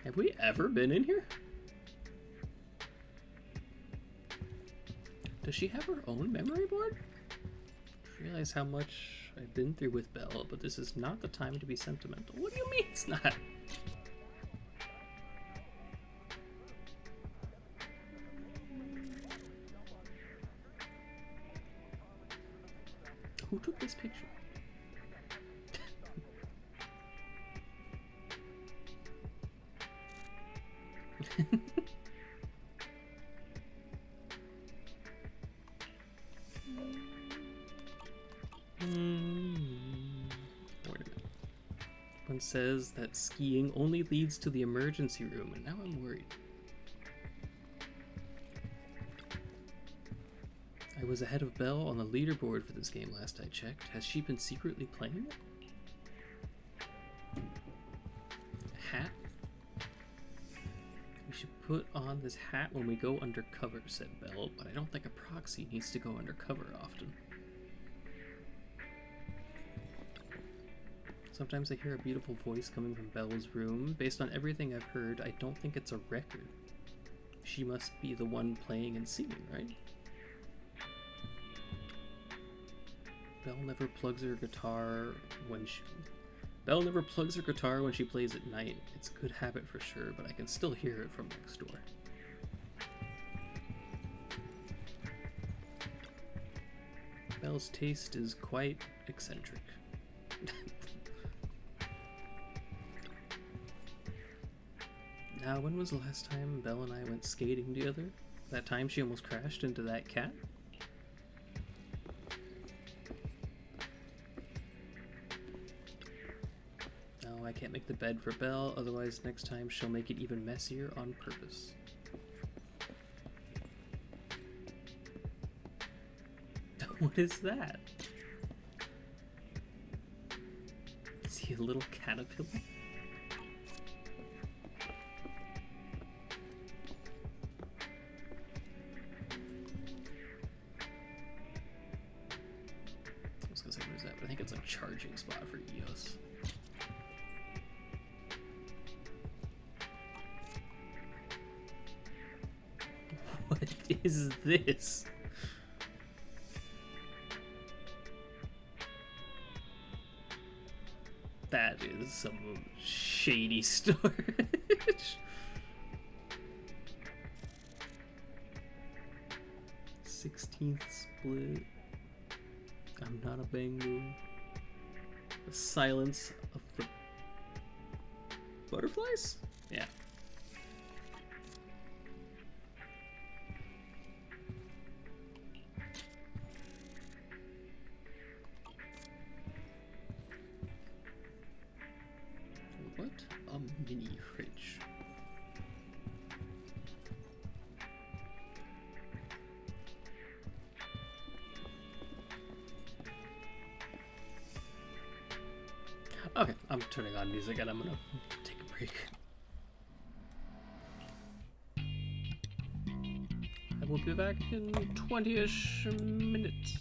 Have we ever been in here? Does she have her own memory board? I realize how much I've been through with Belle, but this is not the time to be sentimental. What do you mean it's not? Who took this picture? Wait a minute. One says that skiing only leads to the emergency room, and now I'm worried. I was ahead of Belle on the leaderboard for this game last I checked. Has she been secretly playing it? Hat? We should put on this hat when we go undercover, said Belle, but I don't think a proxy needs to go undercover often. Sometimes I hear a beautiful voice coming from Belle's room. Based on everything I've heard, I don't think it's a record. She must be the one playing and singing, right? Belle never plugs her guitar when she plays at night. It's a good habit for sure, but I can still hear it from next door. Belle's taste is quite eccentric. Now, when was the last time Belle and I went skating together? That time she almost crashed into that cat? No, I can't make the bed for Belle, otherwise next time she'll make it even messier on purpose. What is that? Is he a little caterpillar? I was gonna say, what is that? But I think it's a charging spot for EOS. What is this? That is some shady storage. 16th split. not a bangu. The silence of the butterflies? Yeah. What? A mini fridge. Okay, I'm turning on music and I'm gonna take a break. I will be back in 20-ish minutes.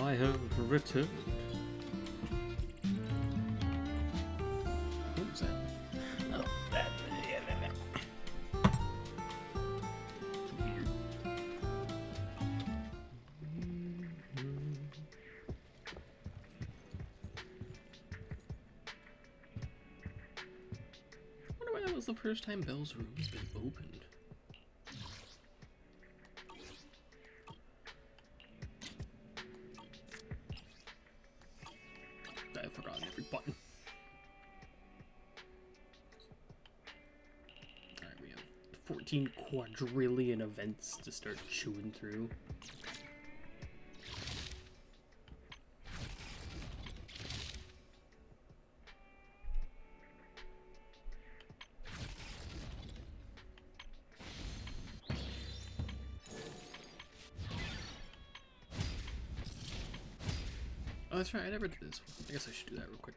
I have returned. What was that? Oh, that. Weird. I wonder why that was the first time Belle's room has been opened. I've forgotten every button. Alright, we have 14 quadrillion events to start chewing through. Oh, that's right, I never did this one. I guess I should do that real quick.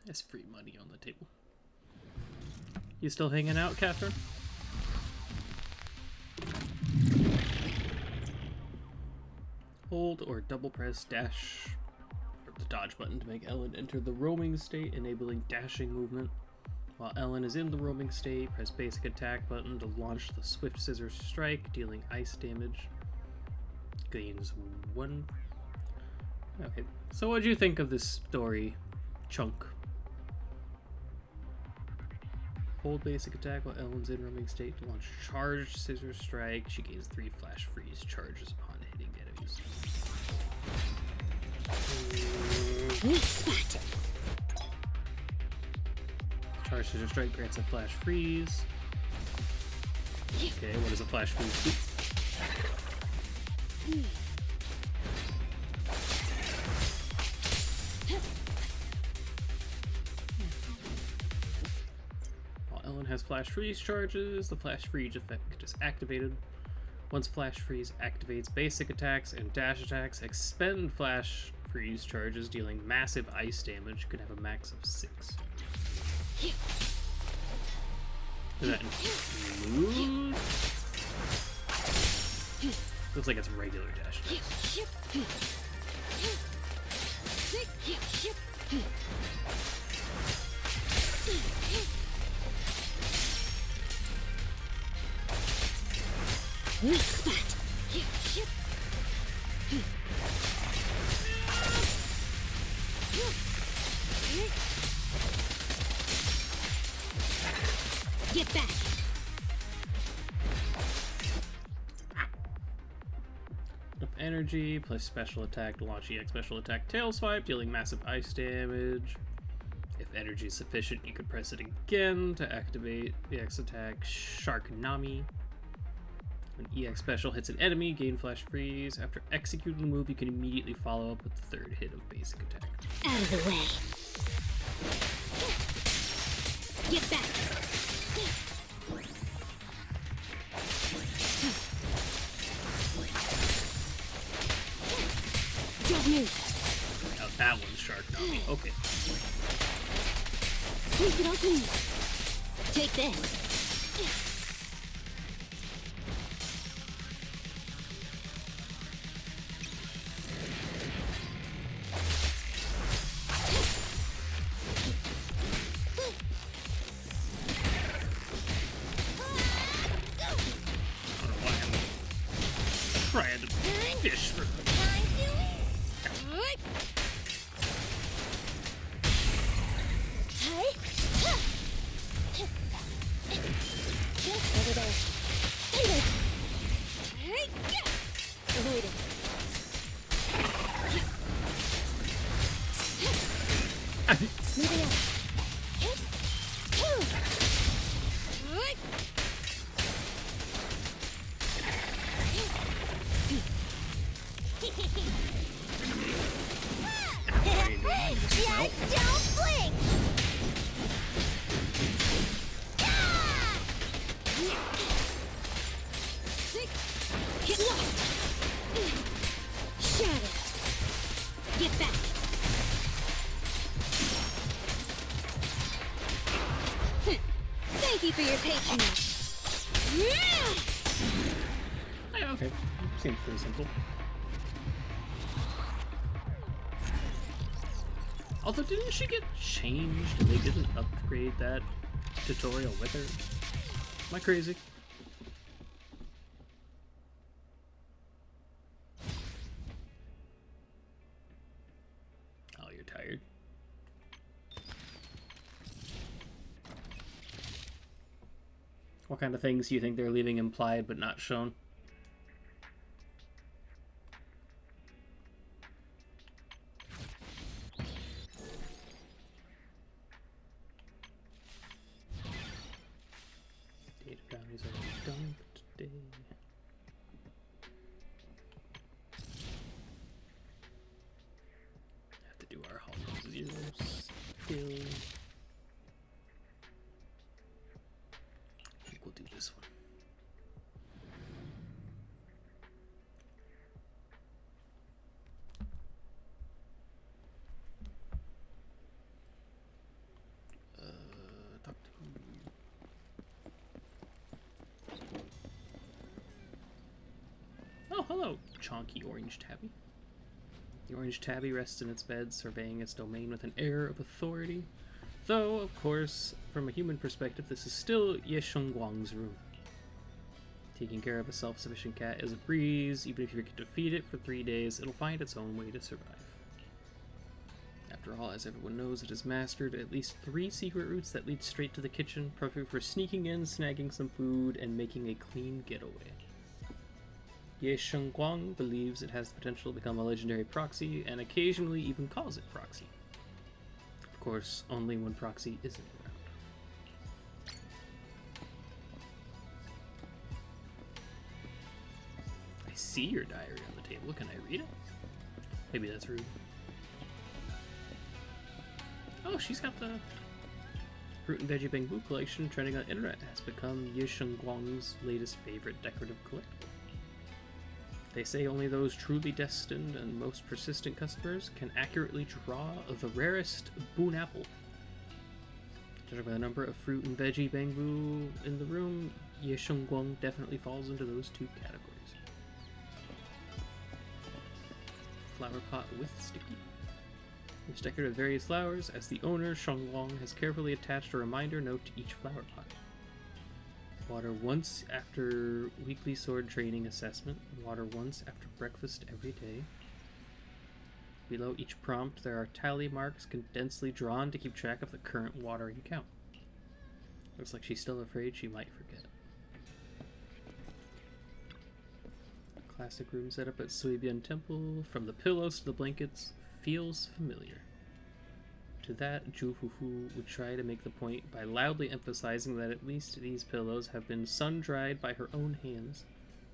There's free money on the table. You still hanging out, Catherine? Hold or double press dash or the dodge button to make Ellen enter the roaming state, enabling dashing movement. While Ellen is in the roaming state, press basic attack button to launch the swift scissor strike, dealing ice damage. Gains 1. Okay, so what do you think of this story chunk? Hold basic attack while Ellen's in roaming state to launch charged scissor strike. She gains 3 flash freeze charges upon hitting enemies. Weak spot. Charged scissor strike grants a flash freeze. Okay, what does a flash freeze do? While Ellen has flash freeze charges, the flash freeze effect is activated. Once flash freeze activates, basic attacks and dash attacks expend flash freeze charges, dealing massive ice damage. You can have a max of 6. Does that include? Looks like it's regular dash attacks. Weak spot. Get back. Up energy plus special attack to launch EX special attack tail swipe, dealing massive ice damage. If energy is sufficient, you could press it again to activate the EX attack Shark Nami. When EX special hits an enemy, gain flash freeze. After executing the move, you can immediately follow up with the 3rd hit of basic attack. Out of the way. Get back. Don't move. Now that one's Shark Nami. Okay. Sweep it all clean. Take this. Trying to fish for Over there. Avoid it. Moving up. Get lost! Shatter! Get back! Thank you for your patronage! Yeah, okay. Seems pretty simple. Although, didn't she get changed and they didn't upgrade that tutorial with her? Am I crazy? Oh, you're tired. What kind of things do you think they're leaving implied but not shown? Data bounties are done for today. Have to do our hollow zeros still. I think we'll do this one. Talk to Oh, hello, chonky orange tabby. The orange tabby rests in its bed, surveying its domain with an air of authority. Though, of course, from a human perspective, this is still Ye Shengguang's room. Taking care of a self-sufficient cat is a breeze. Even if you forget to feed it for 3 days, it'll find its own way to survive. After all, as everyone knows, it has mastered at least 3 secret routes that lead straight to the kitchen, perfect for sneaking in, snagging some food, and making a clean getaway. Ye Shengguang believes it has the potential to become a legendary proxy, and occasionally even calls it proxy. Of course, only when proxy isn't around. I see your diary on the table. Can I read it? Maybe that's rude. Oh, she's got the fruit and veggie bamboo collection trending on the internet. Has become Ye Shengguang's latest favorite decorative collectible. They say only those truly destined and most persistent customers can accurately draw the rarest boon apple. Judging by the number of fruit and veggie bamboo in the room, Ye Shengguang definitely falls into those 2 categories. Flower pot with sticky. It's decorated with various flowers. As the owner, Shengguang has carefully attached a reminder note to each flower pot. Water once after weekly sword training assessment. Water once after breakfast every day. Below each prompt, there are tally marks condensely drawn to keep track of the current watering count. Looks like she's still afraid she might forget. Classic room setup at Suibian Temple. From the pillows to the blankets, feels familiar. To that, Zhu Fufu would try to make the point by loudly emphasizing that at least these pillows have been sun-dried by her own hands,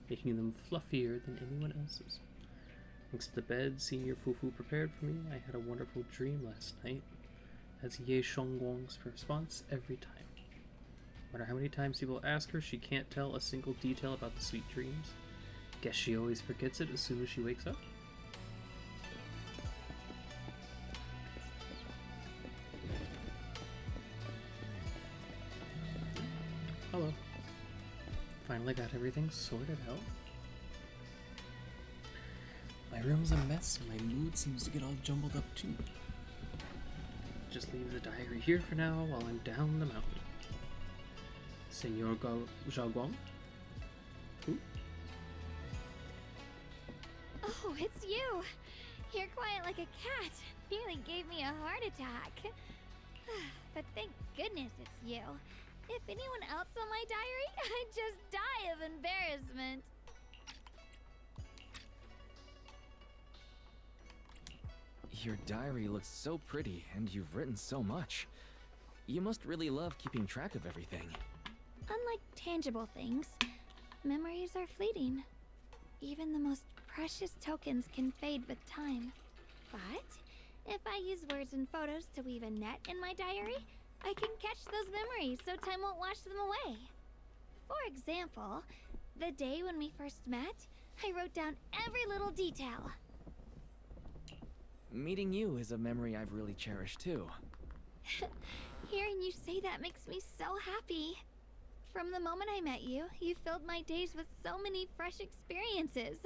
making them fluffier than anyone else's. Thanks to the bed Senior Fufu prepared for me, I had a wonderful dream last night, as Ye Shengguang's response every time. No matter how many times people ask her, she can't tell a single detail about the sweet dreams. Guess she always forgets it as soon as she wakes up. Hello. Finally got everything sorted out. My room's a mess, and my mood seems to get all jumbled up too. Just leave the diary here for now while I'm down the mountain. Senor Zhaoguang? Who? Oh, it's you! You're quiet like a cat. Nearly gave me a heart attack. But thank goodness it's you. If anyone else saw my diary, I'd just die of embarrassment. Your diary looks so pretty, and you've written so much. You must really love keeping track of everything. Unlike tangible things, memories are fleeting. Even the most precious tokens can fade with time. But if I use words and photos to weave a net in my diary, I can catch those memories so time won't wash them away. For example, The day when we first met, I wrote down every little detail. Meeting you is a memory I've really cherished too. Hearing you say that makes me so happy. From the moment I met you, you filled my days with so many fresh experiences.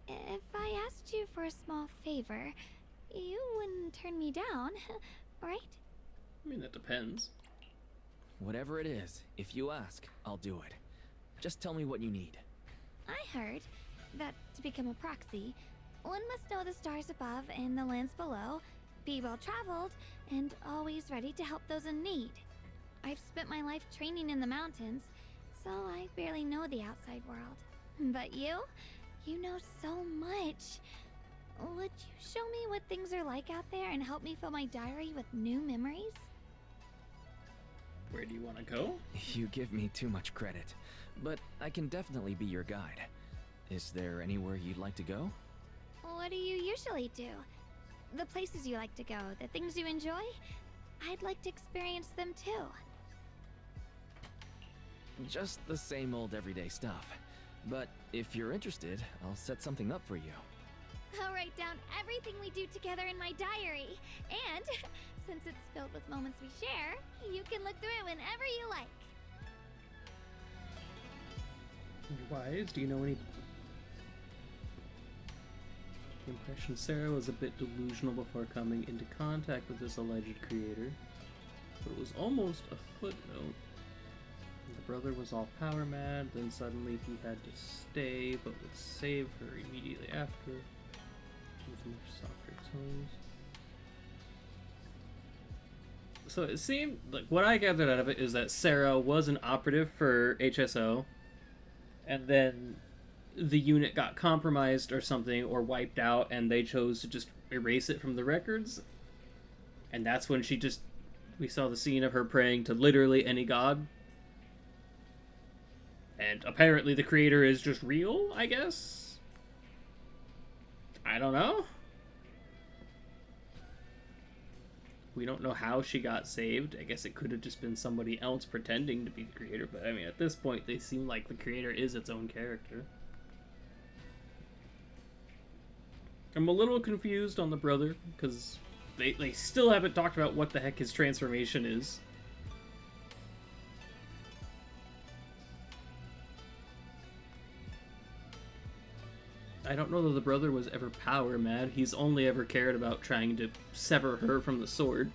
If I asked you for a small favor, you wouldn't turn me down, right? I mean, that depends. Whatever it is, if you ask, I'll do it. Just tell me what you need. I heard that to become a proxy, one must know the stars above and the lands below, be well-traveled, and always ready to help those in need. I've spent my life training in the mountains, so I barely know the outside world. But you know so much. Would you show me what things are like out there and help me fill my diary with new memories? Where do you want to go? You give me too much credit, but I can definitely be your guide. Is there anywhere you'd like to go? What do you usually do? The places you like to go, the things you enjoy? I'd like to experience them too. Just the same old everyday stuff. But if you're interested, I'll set something up for you. I'll write down everything we do together in my diary. And since it's filled with moments we share, you can look through it whenever you like. Wise, do you know any... The impression Sarah was a bit delusional before coming into contact with this alleged creator, but it was almost a footnote. The brother was all power mad, then suddenly he had to stay, but would save her immediately after, with much softer tones. So it seemed, like, what I gathered out of it is that Sarah was an operative for HSO, and then the unit got compromised or something, or wiped out, and they chose to just erase it from the records. And that's when we saw the scene of her praying to literally any god. And apparently the creator is just real, I guess? I don't know. We don't know how she got saved. I guess it could have just been somebody else pretending to be the creator, but I mean, at this point, they seem like the creator is its own character. I'm a little confused on the brother, because they still haven't talked about what the heck his transformation is. I don't know that the brother was ever power mad. He's only ever cared about trying to sever her from the sword.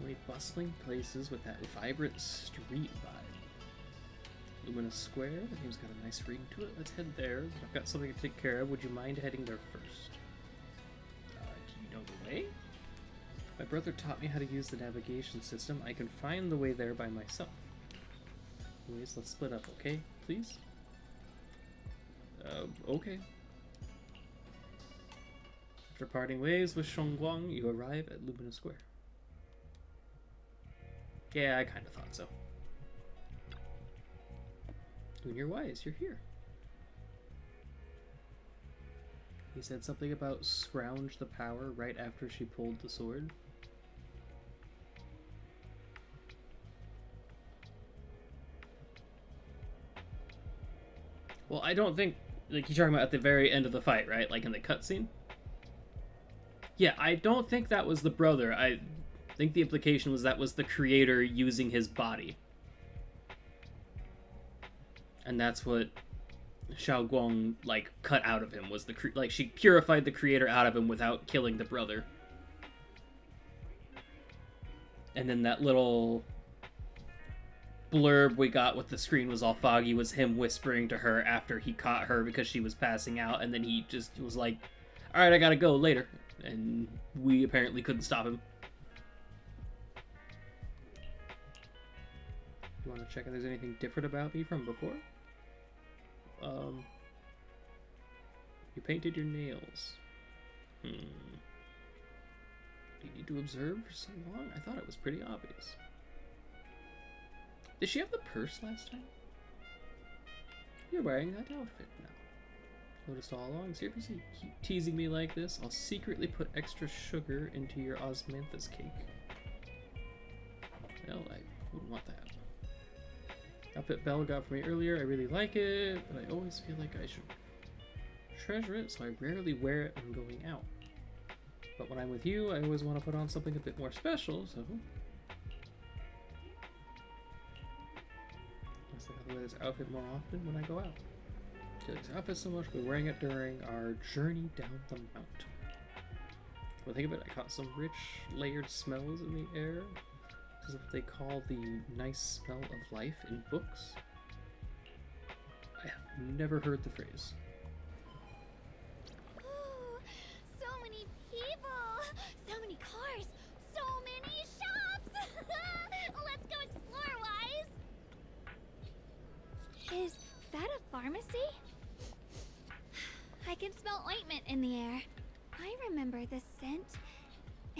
Really bustling places with that vibrant street vibe. Lumina Square, the name's got a nice ring to it. Let's head there. I've got something to take care of. Would you mind heading there first? Do you know the way? My brother taught me how to use the navigation system. I can find the way there by myself. Anyways, let's split up, okay? Please? Okay. After parting ways with Shongguang, you arrive at Lumina Square. Yeah, I kind of thought so. When you're wise, you're here. He said something about scrounge the power right after she pulled the sword. Well, I don't think, like, you're talking about at the very end of the fight, right? Like in the cutscene? Yeah, I don't think that was the brother. I think the implication was that was the creator using his body. And that's what Xiao Guang, like, cut out of him, was like, she purified the creator out of him without killing the brother. And then that little blurb we got with the screen was all foggy was him whispering to her after he caught her because she was passing out, and then he just was like, alright, I gotta go later. And we apparently couldn't stop him. You want to check if there's anything different about me from before? You painted your nails. Do you need to observe for so long? I thought it was pretty obvious. Did she have the purse last time? You're wearing that outfit now. Noticed all along. Seriously, you keep teasing me like this, I'll secretly put extra sugar into your osmanthus cake. No, I wouldn't want that. Outfit Belle got for me earlier, I really like it, but I always feel like I should treasure it, so I rarely wear it when going out. But when I'm with you, I always want to put on something a bit more special, so... I wear this outfit more often when I go out. I feel like this outfit so much, we're wearing it during our journey down the mountain. When I think of it, I caught some rich, layered smells in the air. This is what they call the nice smell of life in books. I have never heard the phrase. Ooh, so many people! So many cars! So many shops! Let's go explore, Wise! Is that a pharmacy? I can smell ointment in the air. I remember this scent.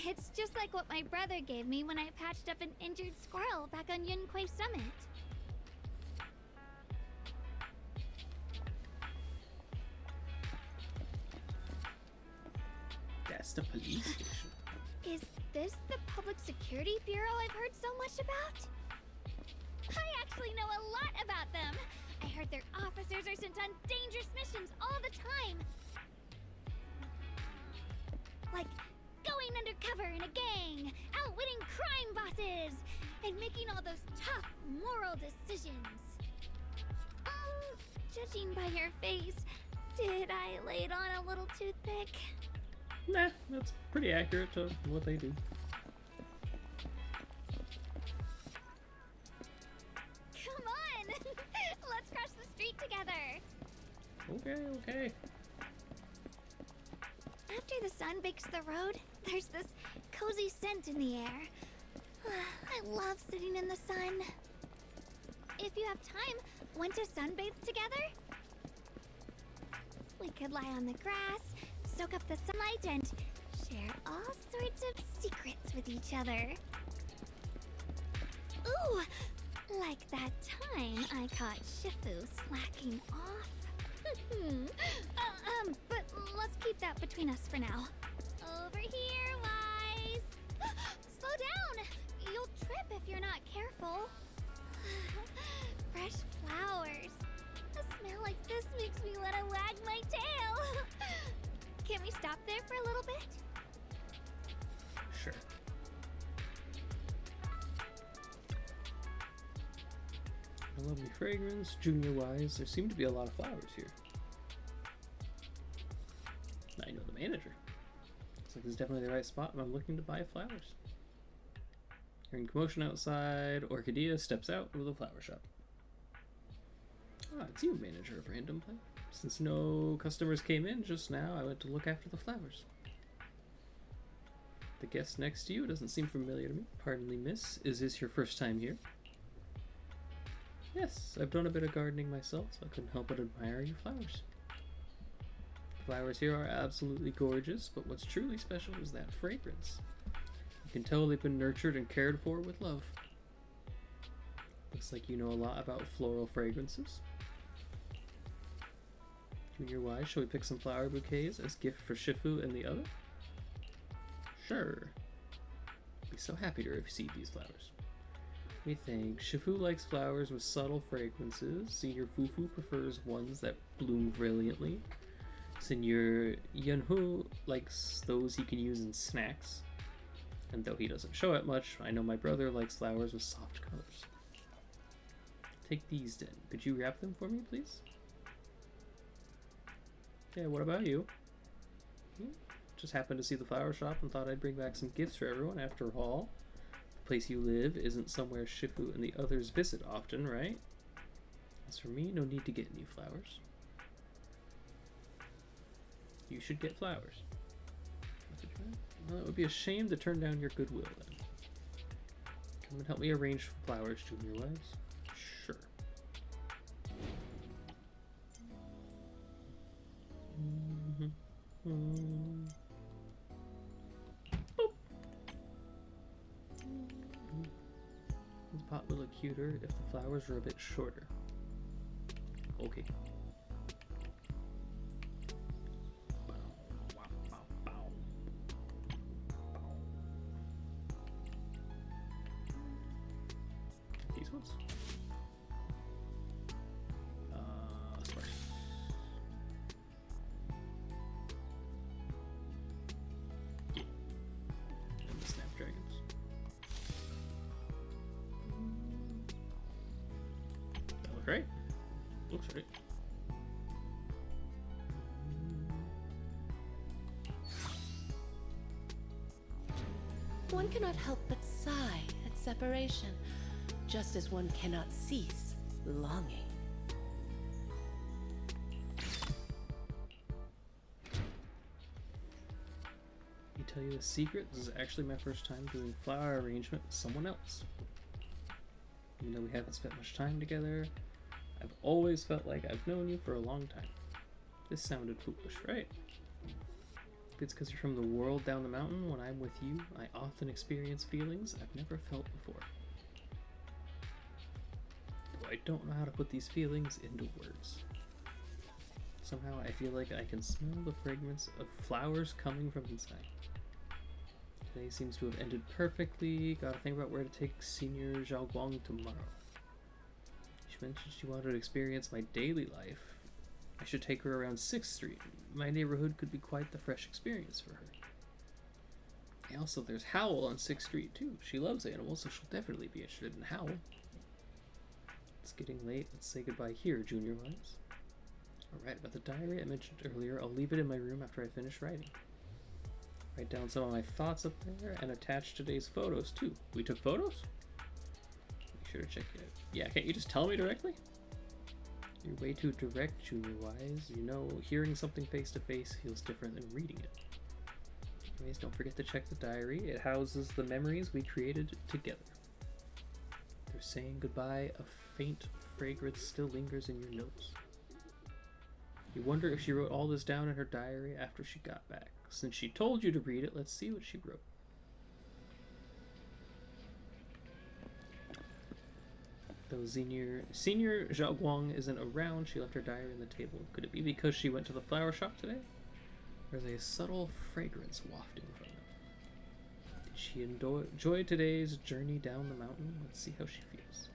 It's just like what my brother gave me when I patched up an injured squirrel back on Yunquei Summit. That's the police station. Is this the Public Security Bureau I've heard so much about? I actually know a lot about them. I heard their officers are sent on dangerous missions all the time. Like going undercover in a gang, outwitting crime bosses, and making all those tough moral decisions. Judging by your face, did I lay it on a little too thick? Nah, that's pretty accurate to what they do. Come on! Let's cross the street together! Okay. After the sun bakes the road, there's this cozy scent in the air. I love sitting in the sun. If you have time, want to sunbathe together? We could lie on the grass, soak up the sunlight, and share all sorts of secrets with each other. Ooh, like that time I caught Shifu slacking off. But let's keep that between us for now. Over here, Wise! Slow down! You'll trip if you're not careful. Fresh flowers. A smell like this makes me want to wag my tail. Can we stop there for a little bit? Sure. A lovely fragrance, junior-wise. There seem to be a lot of flowers here. I know the manager. Looks like this is definitely the right spot if I'm looking to buy flowers. Hearing commotion outside, Orchidea steps out of the flower shop. Ah, it's you, manager of Random Play. Since no customers came in just now, I went to look after the flowers. The guest next to you doesn't seem familiar to me. Pardon me, miss. Is this your first time here? Yes, I've done a bit of gardening myself, so I couldn't help but admire your flowers. The flowers here are absolutely gorgeous, but what's truly special is that fragrance. You can tell they've been nurtured and cared for with love. Looks like you know a lot about floral fragrances. Junior-wise, shall we pick some flower bouquets as gift for Shifu and the other? Sure. I'd be so happy to receive these flowers. We think Shifu likes flowers with subtle fragrances. Senior Fufu prefers ones that bloom brilliantly. Senior Yunhu likes those he can use in snacks. And though he doesn't show it much, I know my brother likes flowers with soft colors. Take these then. Could you wrap them for me, please? Yeah, what about you? Just happened to see the flower shop and thought I'd bring back some gifts for everyone. After all, the place you live isn't somewhere Shifu and the others visit often, right? As for me, no need to get any flowers. You should get flowers. Well, it would be a shame to turn down your goodwill then. Come and help me arrange flowers, junior-wise. Sure. This pot would look cuter if the flowers were a bit shorter. Okay. These ones? Sparks. Yeah. And the snapdragons. That looks right. Looks right. One cannot help but sigh at separation, just as one cannot cease longing. Let me tell you a secret. This is actually my first time doing flower arrangement with someone else. Even though we haven't spent much time together, I've always felt like I've known you for a long time. This sounded foolish, right? If it's because you're from the world down the mountain, when I'm with you, I often experience feelings I've never felt before. Though I don't know how to put these feelings into words. Somehow I feel like I can smell the fragrance of flowers coming from inside. Today seems to have ended perfectly. Gotta think about where to take Senior Zhaoguang tomorrow. She mentioned she wanted to experience my daily life. I should take her around 6th Street. My neighborhood could be quite the fresh experience for her. And also, there's Howl on 6th Street too. She loves animals, so she'll definitely be interested in Howl. It's getting late. Let's say goodbye here, Junior Wise. Alright, about the diary I mentioned earlier, I'll leave it in my room after I finish writing. Write down some of my thoughts up there and attach today's photos too. We took photos? Make sure to check it out. Yeah, can't you just tell me directly? You're way too direct, Junior Wise. You know, hearing something face to face feels different than reading it. Anyways, don't forget to check the diary. It houses the memories we created together. They're saying goodbye. A faint fragrance still lingers in your notes. You wonder if she wrote all this down in her diary after she got back. Since she told you to read it, let's see what she wrote. Though Senior Zhaoguang isn't around, she left her diary on the table. Could it be because she went to the flower shop today? There's a subtle fragrance wafting from it. Did she enjoy today's journey down the mountain? Let's see how she feels.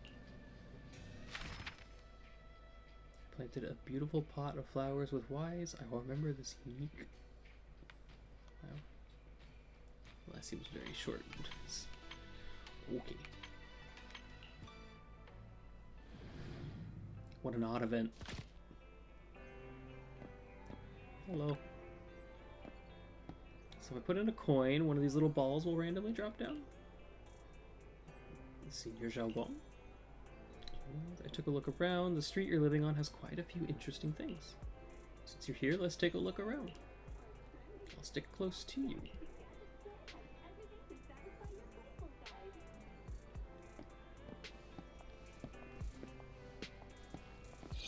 Planted a beautiful pot of flowers with Wise. I will remember this unique... Wow. Well, that seems very short. Okay. What an odd event. Hello. So if I put in a coin, one of these little balls will randomly drop down. Senior Zhaoguang. I took a look around. The street you're living on has quite a few interesting things. Since you're here, let's take a look around. I'll stick close to you.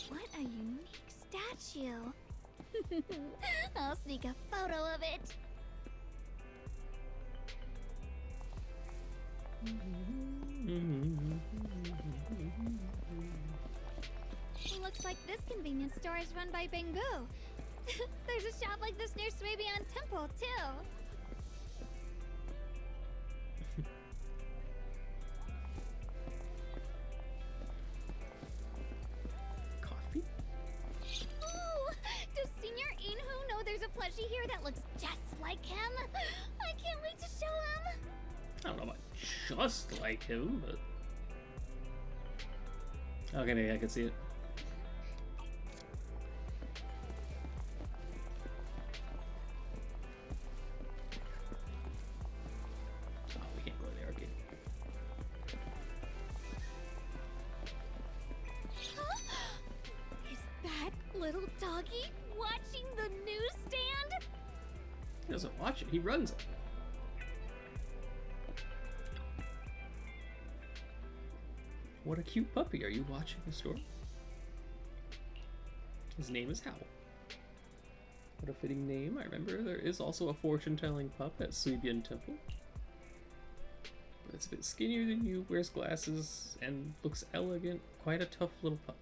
What a unique statue. I'll sneak a photo of it. Looks like this convenience store is run by Bangbu. There's a shop like this near Swabian Temple, too. Coffee? Ooh! Does Senior Inhu know there's a plushie here that looks just like him? I can't wait to show him! I don't know about just like him, but... Okay, maybe I can see it. Oh, we can't go to the arcade. Is that little doggy watching the newsstand? He doesn't watch it, he runs it. What a cute puppy. Are you watching the store? His name is Howl. What a fitting name. I remember there is also a fortune-telling pup at Suibian Temple. But it's a bit skinnier than you, wears glasses, and looks elegant. Quite a tough little pup.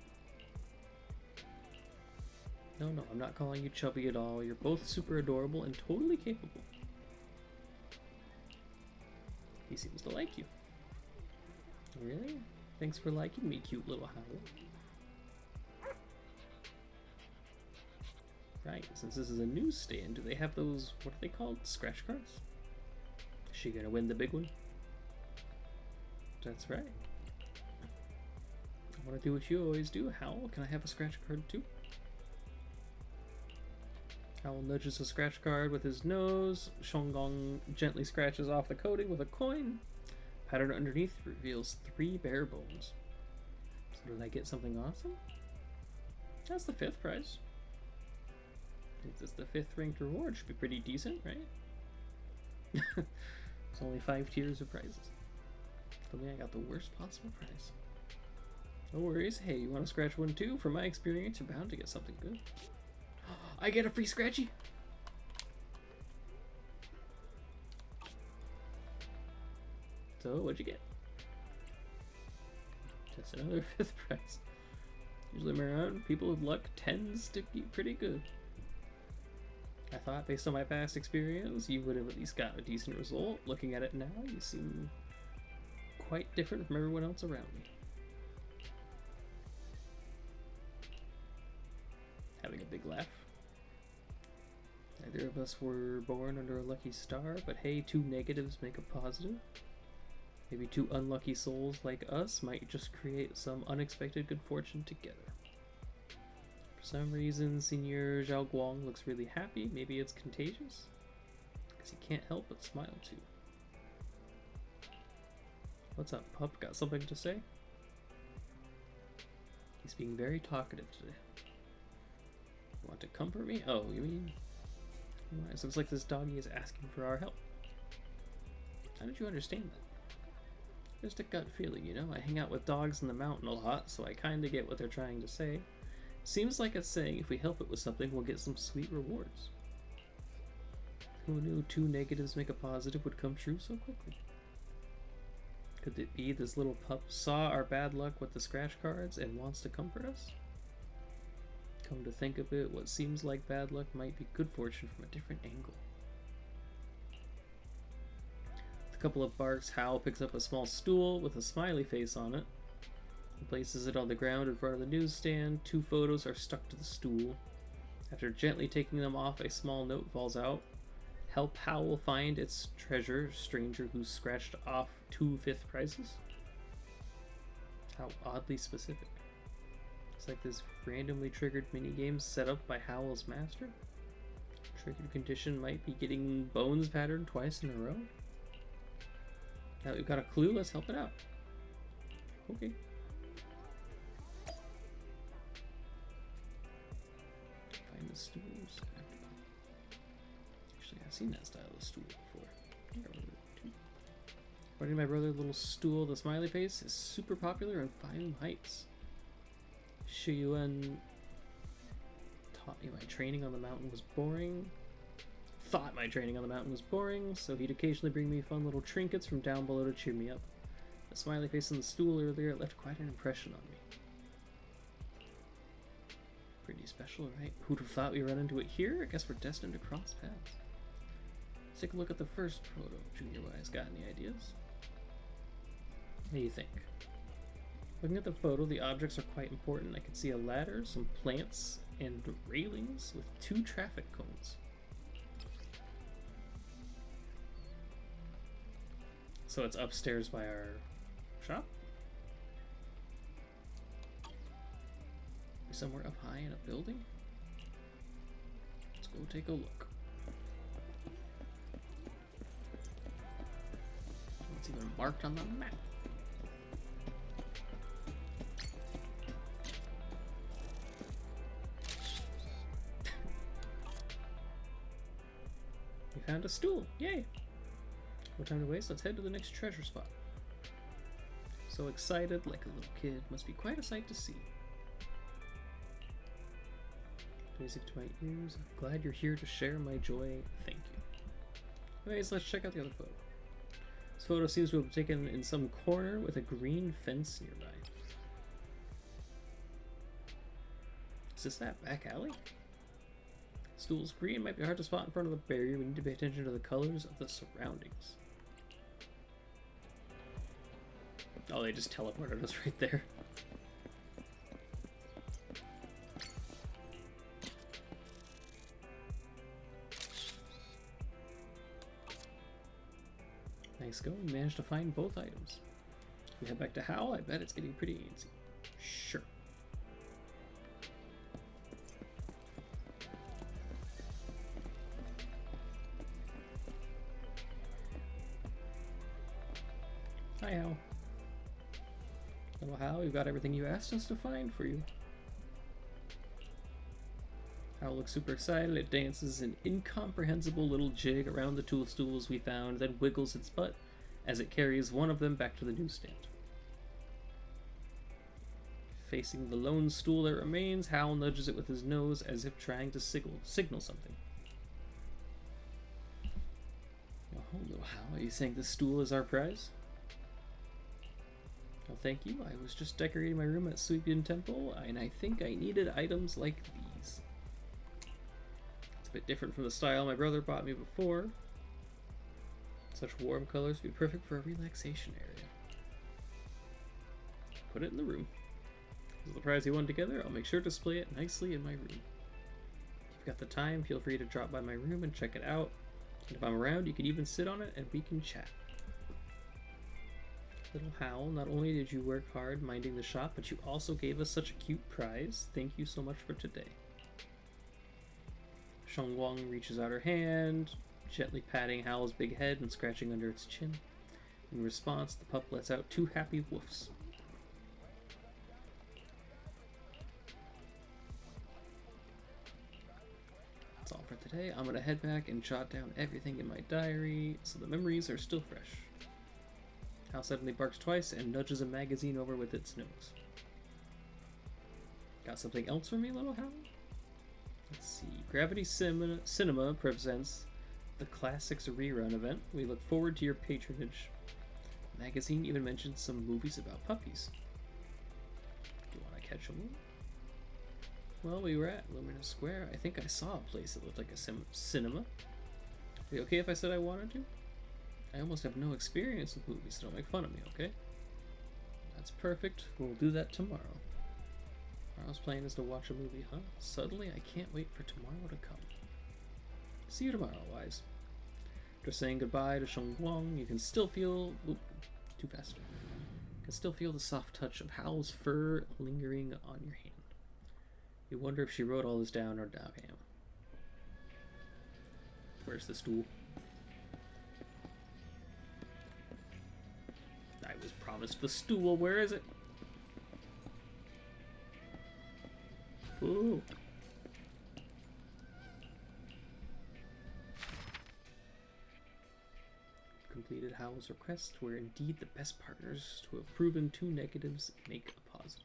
No, I'm not calling you chubby at all. You're both super adorable and totally capable. He seems to like you. Really? Thanks for liking me, cute little Howl. Right, since this is a newsstand, do they have those, what are they called? Scratch cards? Is she gonna win the big one? That's right. I want to do what you always do. Howl, can I have a scratch card too? Howl nudges a scratch card with his nose. Shongong gently scratches off the coating with a coin. Pattern underneath reveals 3 bare bones. So did I get something awesome? That's the 5th prize. I think that's the 5th ranked reward. Should be pretty decent, right? It's only 5 tiers of prizes. Tell me I got the worst possible prize. No worries. Hey, you want to scratch one too? From my experience, you're bound to get something good. I get a free scratchy! So, what'd you get? Just another 5th prize. Usually around, people with luck tends to be pretty good. I thought, based on my past experience, you would have at least got a decent result. Looking at it now, you seem quite different from everyone else around me. Having a big laugh. Neither of us were born under a lucky star, but hey, 2 negatives make a positive. Maybe 2 unlucky souls like us might just create some unexpected good fortune together. For some reason, Senior Zhao Guang looks really happy. Maybe it's contagious? Because he can't help but smile too. What's up, pup? Got something to say? He's being very talkative today. Want to comfort me? Oh, you mean? It looks like this doggy is asking for our help. How did you understand that? Just a gut feeling, you know? I hang out with dogs in the mountain a lot, so I kinda get what they're trying to say. Seems like it's saying if we help it with something, we'll get some sweet rewards. Who knew 2 negatives make a positive would come true so quickly? Could it be this little pup saw our bad luck with the scratch cards and wants to comfort us? Come to think of it, what seems like bad luck might be good fortune from a different angle. With a couple of barks, Howl picks up a small stool with a smiley face on it. He places it on the ground in front of the newsstand. 2 photos are stuck to the stool. After gently taking them off, a small note falls out. Help Howl find its treasure, stranger who scratched off 2 5th prizes. How oddly specific. It's like this randomly triggered minigame set up by Howl's master. Triggered condition might be getting bones patterned twice in a row. Now that we've got a clue, let's help it out. Okay. Find the stools. Actually, I've seen that style of stool before. According to my brother, little stool, the smiley face, is super popular in Five Heights. Shiyuan taught me my training on the mountain was boring. Thought my training on the mountain was boring, so he'd occasionally bring me fun little trinkets from down below to cheer me up. The smiley face on the stool earlier left quite an impression on me. Pretty special, right? Who'd have thought we'd run into it here? I guess we're destined to cross paths. Let's take a look at the first photo. Junior Wise, got any ideas? What do you think? Looking at the photo, the objects are quite important. I can see a ladder, some plants, and railings with 2 traffic cones. So it's upstairs by our shop? Somewhere up high in a building? Let's go take a look. It's even marked on the map. We found a stool. Yay! No time to waste. Let's head to the next treasure spot. So excited, like a little kid. Must be quite a sight to see. Music to my ears. I'm glad you're here to share my joy. Thank you. Anyways, let's check out the other photo. This photo seems to have been taken in some corner with a green fence nearby. Is this that back alley? Stool's green might be hard to spot in front of the barrier. We need to pay attention to the colors of the surroundings. Oh, they just teleported us right there. Nice go. We managed to find both items. We head back to Hal. I bet it's getting pretty easy. Sure. Hi, Hal. Little Hal, we've got everything you asked us to find for you. Hal looks super excited. It dances an incomprehensible little jig around the toadstools we found, then wiggles its butt as it carries one of them back to the newsstand. Facing the lone stool that remains, Hal nudges it with his nose as if trying to signal something. Oh, little Hal, are you saying this stool is our prize? Well, thank you. I was just decorating my room at Suibian Temple, and I think I needed items like these. It's a bit different from the style my brother bought me before. Such warm colors would be perfect for a relaxation area. Put it in the room. This is the prize we won together. I'll make sure to display it nicely in my room. If you've got the time, feel free to drop by my room and check it out. And if I'm around, you can even sit on it and we can chat. Little Hal, not only did you work hard minding the shop, but you also gave us such a cute prize. Thank you so much for today. Shengguang reaches out her hand, gently patting Hal's big head and scratching under its chin. In response, the pup lets out 2 happy woofs. That's all for today. I'm gonna head back and jot down everything in my diary so the memories are still fresh. Hal suddenly barks twice and nudges a magazine over with its nose. Got something else for me, little Hal? Let's see. Gravity Cinema presents the Classics Rerun event. We look forward to your patronage. The magazine even mentions some movies about puppies. Do you want to catch a movie? Well, we were at Luminous Square. I think I saw a place that looked like a cinema. Are you okay if I said I wanted to? I almost have no experience with movies, so don't make fun of me, okay? That's perfect. We'll do that tomorrow. Tomorrow's plan is to watch a movie, huh? Suddenly, I can't wait for tomorrow to come. See you tomorrow, Wise. After saying goodbye to Shengguang, you can still feel... Oop, too fast. You can still feel the soft touch of Hal's fur lingering on your hand. You wonder if she wrote all this down or down him. Where's the stool? I was promised the stool. Where is it? Ooh. Completed Howl's request. We're indeed the best partners to have proven 2 negatives make a positive.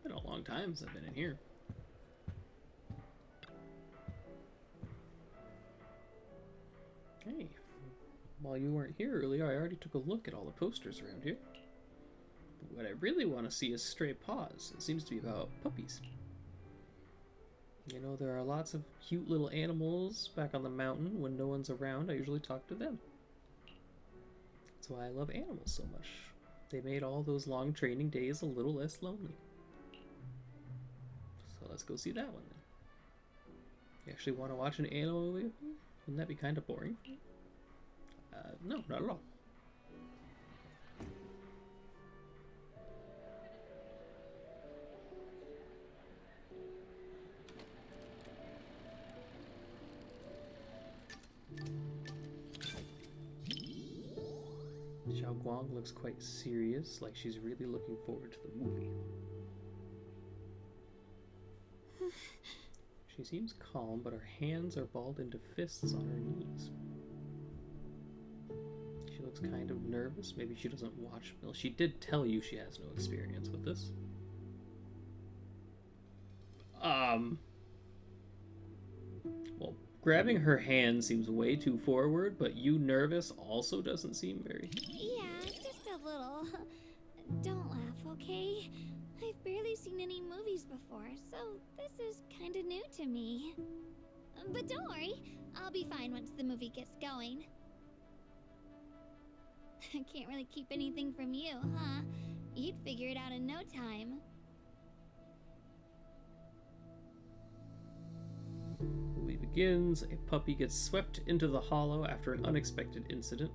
Been a long time since I've been in here. Hey, while you weren't here earlier, I already took a look at all the posters around here. But what I really want to see is Stray Paws. It seems to be about puppies. You know, there are lots of cute little animals back on the mountain. When no one's around, I usually talk to them. That's why I love animals so much. They made all those long training days a little less lonely. So let's go see that one then. You actually want to watch an animal movie with me? Wouldn't that be kind of boring? No, not at all. Xiao Guang looks quite serious, like she's really looking forward to the movie. She seems calm, but her hands are balled into fists on her knees. She looks kind of nervous. Maybe she doesn't watch. Well, she did tell you she has no experience with this. Well, grabbing her hand seems way too forward, but you nervous also doesn't seem very... Yeah, just a little. Don't laugh, okay? I've barely seen any movies before, so this is kinda new to me. But don't worry, I'll be fine once the movie gets going. I can't really keep anything from you, huh? You'd figure it out in no time. The movie begins. A puppy gets swept into the hollow after an unexpected incident.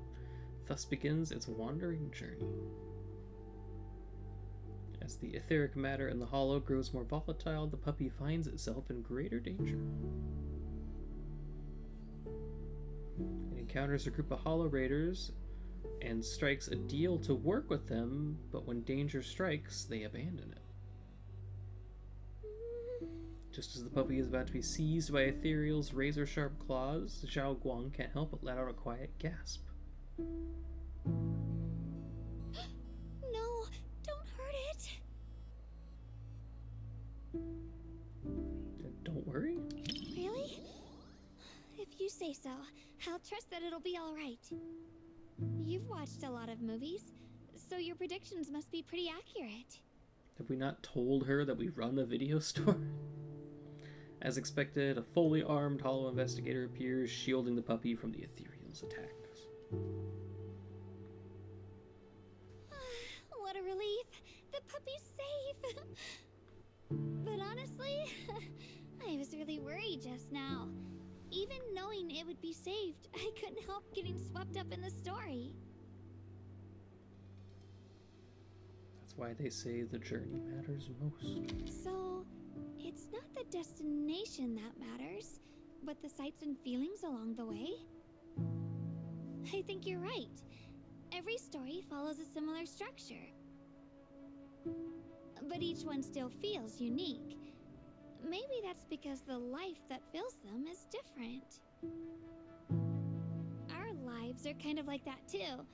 Thus begins its wandering journey. As the etheric matter in the hollow grows more volatile, the puppy finds itself in greater danger. It encounters a group of hollow raiders and strikes a deal to work with them, but when danger strikes, they abandon it. Just as the puppy is about to be seized by Ethereal's razor-sharp claws, Zhao Guang can't help but let out a quiet gasp. No, don't hurt it. Don't worry. Really? If you say so, I'll trust that it'll be alright. You've watched a lot of movies, so your predictions must be pretty accurate. Have we not told her that we run a video store? As expected, a fully armed hollow investigator appears, shielding the puppy from the Ethereal's attacks. What a relief! The puppy's safe! But honestly, I was really worried just now. Even knowing it would be saved, I couldn't help getting swept up in the story. That's why they say the journey matters most. So, it's not the destination that matters, but the sights and feelings along the way? I think you're right. Every story follows a similar structure. But each one still feels unique. Maybe that's because the life that fills them is different. Our lives are kind of like that too.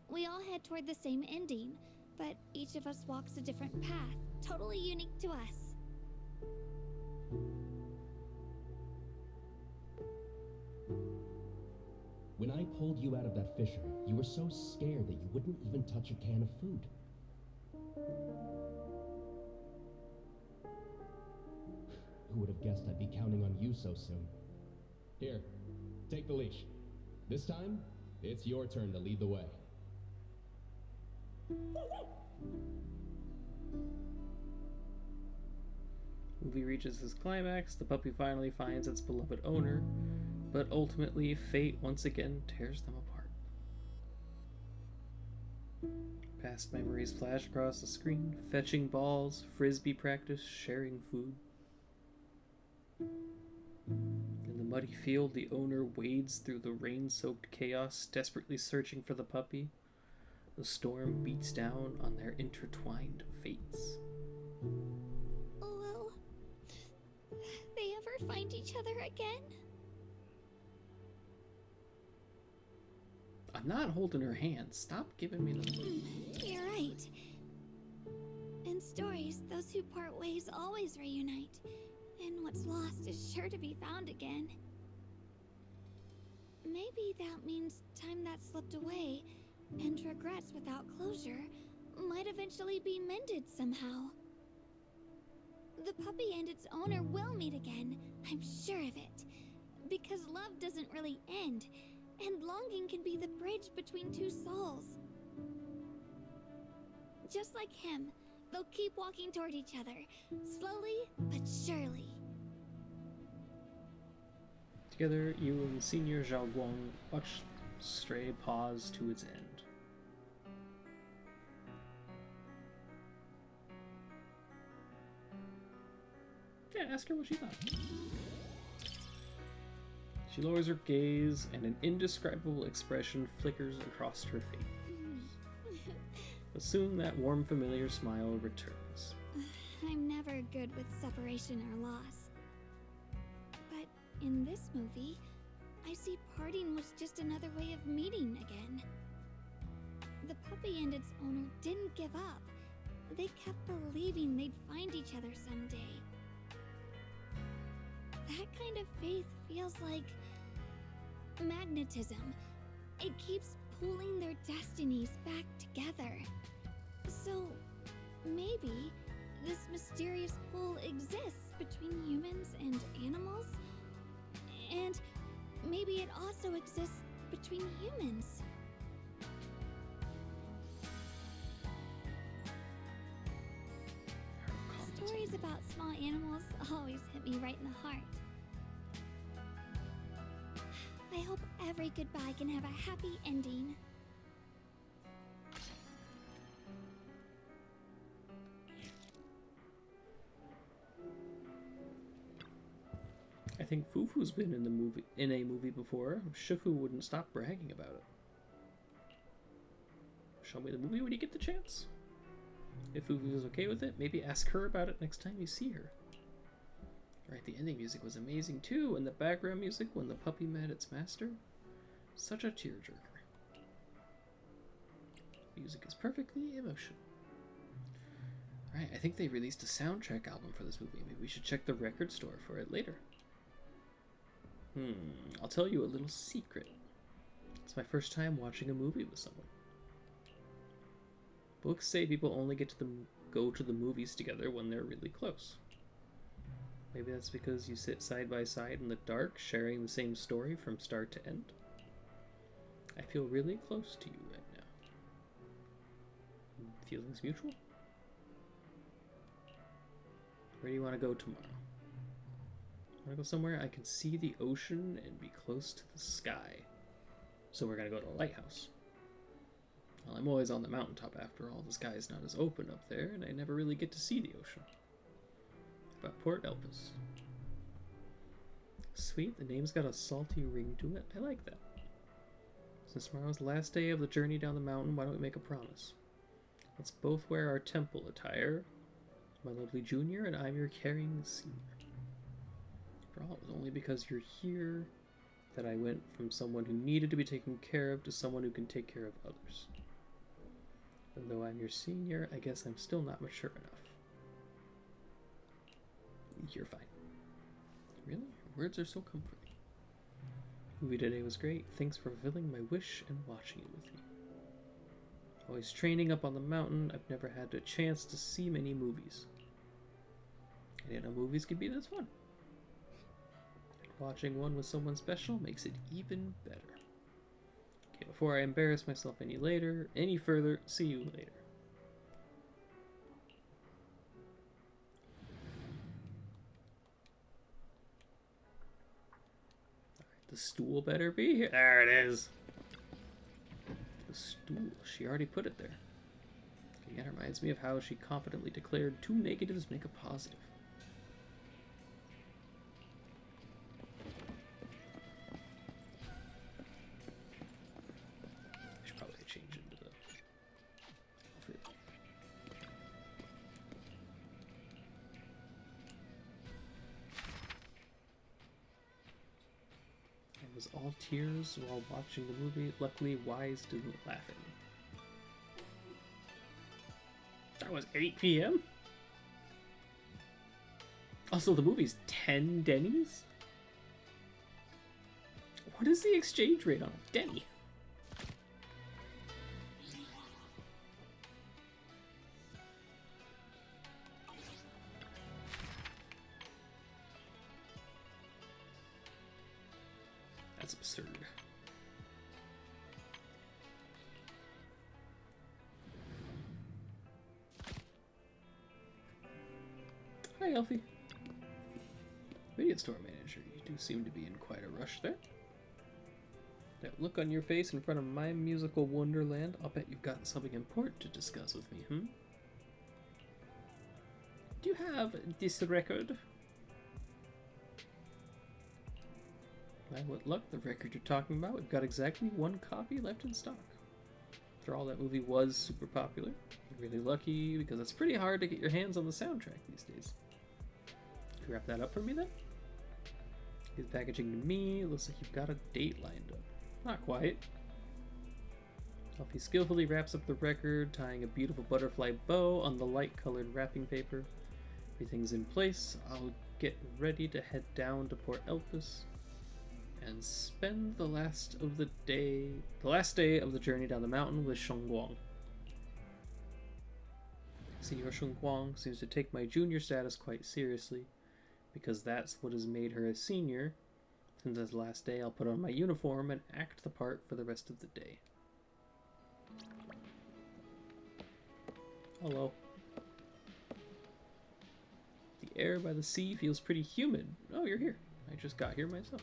We all head toward the same ending, but each of us walks a different path, totally unique to us. When I pulled you out of that fissure, you were so scared that you wouldn't even touch a can of food. Who would have guessed I'd be counting on you so soon? Here, take the leash. This time, it's your turn to lead the way. Movie reaches its climax, the puppy finally finds its beloved owner, but ultimately fate once again tears them apart. Past memories flash across the screen, fetching balls, frisbee practice, sharing food. In the muddy field, the owner wades through the rain-soaked chaos, desperately searching for the puppy. The storm beats down on their intertwined fates. Will they ever find each other again? I'm not holding her hand. Stop giving me the... You're right. In stories, those who part ways always reunite. And what's lost is sure to be found again. Maybe that means time that slipped away and regrets without closure might eventually be mended somehow. The puppy and its owner will meet again, I'm sure of it. Because love doesn't really end, and longing can be the bridge between two souls. Just like him, they'll keep walking toward each other, slowly but surely. Together, you and Senior Zhao Guang watch Stray pause to its end. Yeah, ask her what she thought. She lowers her gaze, and an indescribable expression flickers across her face. But soon that warm, familiar smile returns. I'm never good with separation or loss. But in this movie, I see parting was just another way of meeting again. The puppy and its owner didn't give up. They kept believing they'd find each other someday. That kind of faith feels like magnetism. It keeps pulling their destinies back together. Stories about small animals always hit me right in the heart. I hope every goodbye can have a happy ending. I think Fufu's been in a movie before. Shifu wouldn't stop bragging about it. Show me the movie when you get the chance. If Fufu is okay with it, maybe ask her about it next time you see her. Right, the ending music was amazing too, and the background music when the puppy met its master. Such a tearjerker. Music is perfectly emotional. Right, I think they released a soundtrack album for this movie. Maybe we should check the record store for it later. I'll tell you a little secret. It's my first time watching a movie with someone. Books say people only get to go to the movies together when they're really close. Maybe that's because you sit side by side in the dark, sharing the same story from start to end. I feel really close to you right now. Feelings mutual? Where do you want to go tomorrow? I want to go somewhere I can see the ocean and be close to the sky. So we're going to go to a lighthouse. Well, I'm always on the mountaintop after all. The sky is not as open up there, and I never really get to see the ocean. How about Port Elpis? Sweet, the name's got a salty ring to it. I like that. Since tomorrow's the last day of the journey down the mountain, why don't we make a promise? Let's both wear our temple attire. My lovely junior and I'm your caring senior. After all, it was only because you're here that I went from someone who needed to be taken care of to someone who can take care of others. Even though I'm your senior, I guess I'm still not mature enough. You're fine. Really? Your words are so comforting. Movie today was great. Thanks for fulfilling my wish and watching it with me. Always training up on the mountain, I've never had a chance to see many movies. I didn't know movies could be this fun. Watching one with someone special makes it even better. Okay, before I embarrass myself any further, see you later. The stool better be here. There it is. The stool. She already put it there. Again, it reminds me of how she confidently declared 2 negatives make a positive. I should probably change it into the outfit. I was all tears while watching the movie. Luckily, Wise didn't laugh at me. That was 8 p.m.? Also, the movie's 10 Denny's? What is the exchange rate on a Denny? That's absurd. Hi, Elfie. Video store manager, you do seem to be in quite a rush there. That look on your face in front of my musical wonderland, I'll bet you've got something important to discuss with me, Do you have this record? By what luck, the record you're talking about, we've got exactly 1 copy left in stock. After all, that movie was super popular. You're really lucky, because it's pretty hard to get your hands on the soundtrack these days. Can you wrap that up for me then? His packaging to me, it looks like you've got a date lined up. Not quite. Elfie skillfully wraps up the record, tying a beautiful butterfly bow on the light-colored wrapping paper. Everything's in place. I'll get ready to head down to Port Elpis and spend the last day of the journey down the mountain with Shengguang. Senior Shengguang seems to take my junior status quite seriously, because that's what has made her a senior. Since this last day, I'll put on my uniform and act the part for the rest of the day. Hello. air by the sea feels pretty humid. Oh, you're here. I just got here myself.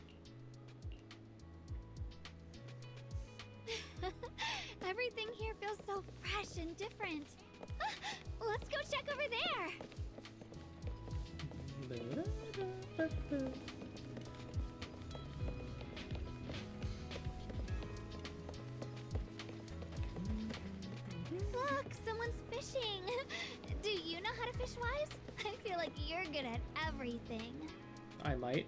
Everything here feels so fresh and different. Let's go check over there. Look, someone's fishing. Do you know how to fish, Wise? I feel like you're good at everything. I might.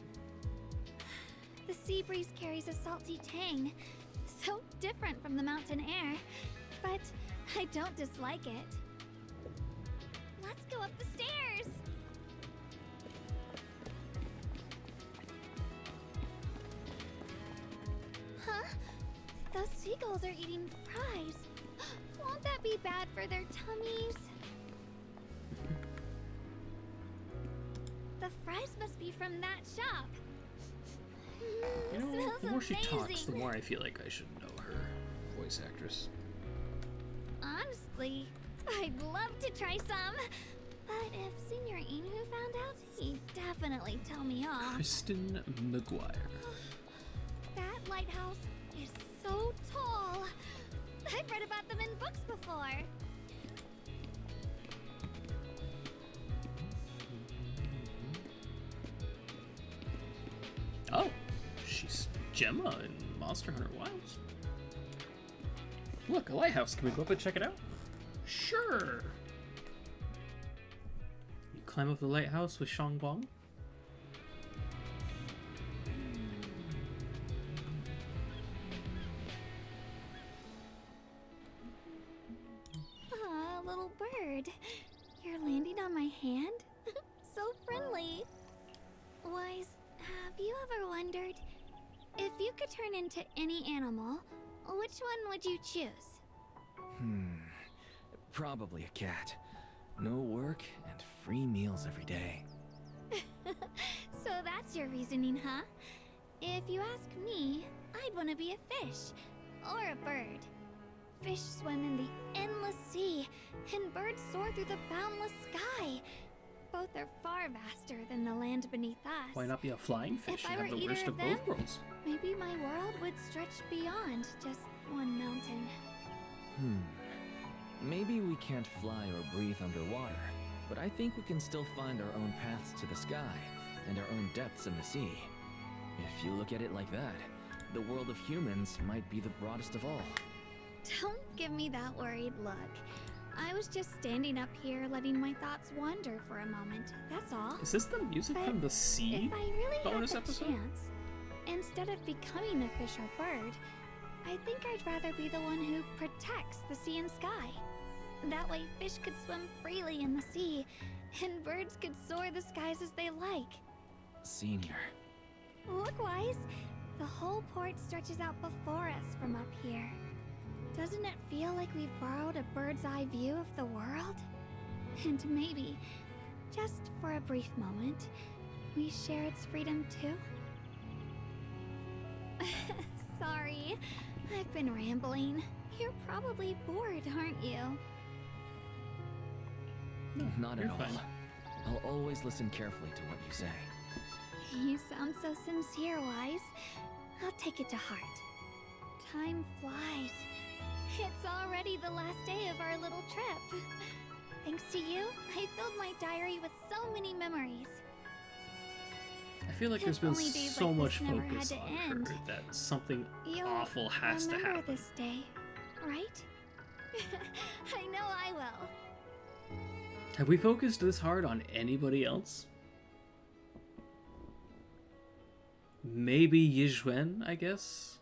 The sea breeze carries a salty tang, so different from the mountain air, but I don't dislike it. Let's go up the stairs. Huh? Those seagulls are eating fries. Won't that be bad for their tummies? The fries must be from that shop. You know, Smells the more she talks, the amazing. more I feel like I should know her voice actress. Honestly, I'd love to try some. But if Senior Inu found out, he'd definitely tell me off. Kristen McGuire. That lighthouse is so tall. I've read about them in books before. Oh, she's Gemma in Monster Hunter Wilds. Look, a lighthouse. Can we go up and check it out? Sure. You climb up the lighthouse with Shangbong. Aw, little bird. You're landing on my hand? So friendly. Wise, have you ever wondered, if you could turn into any animal, which one would you choose? Probably a cat. No work and free meals every day. So that's your reasoning, huh? If you ask me, I'd want to be a fish or a bird. Fish swim in the endless sea, and birds soar through the boundless sky. Both are far vaster than the land beneath us. Why not be a flying fish If I and have were the either worst of them, both worlds? maybe my world would stretch beyond just one mountain. Maybe we can't fly or breathe underwater, but I think we can still find our own paths to the sky and our own depths in the sea. If you look at it like that, the world of humans might be the broadest of all. Don't give me that worried look. I was just standing up here letting my thoughts wander for a moment, that's all. Is this the music But from the Sea if I really bonus had the episode? chance, instead of becoming a fish or bird, I think I'd rather be the one who protects the sea and sky. That way fish could swim freely in the sea, and birds could soar the skies as they like. Senior. Look, Wise, the whole port stretches out before us from up here. Doesn't it feel like we've borrowed a bird's eye view of the world? And maybe, just for a brief moment, we share its freedom too? Sorry, I've been rambling. You're probably bored, aren't you? Not at you're all. fine. I'll always listen carefully to what you say. You sound so sincere, Wise. I'll take it to heart. Time flies. It's already the last day of our little trip. Thanks to you, I filled my diary with so many memories. I feel like If there's been only days so like much this never had focus to on end. her that something You'll awful has to remember happen. this day, right? I know I will. Have we focused this hard on anybody else? Maybe Yizhuan, I guess?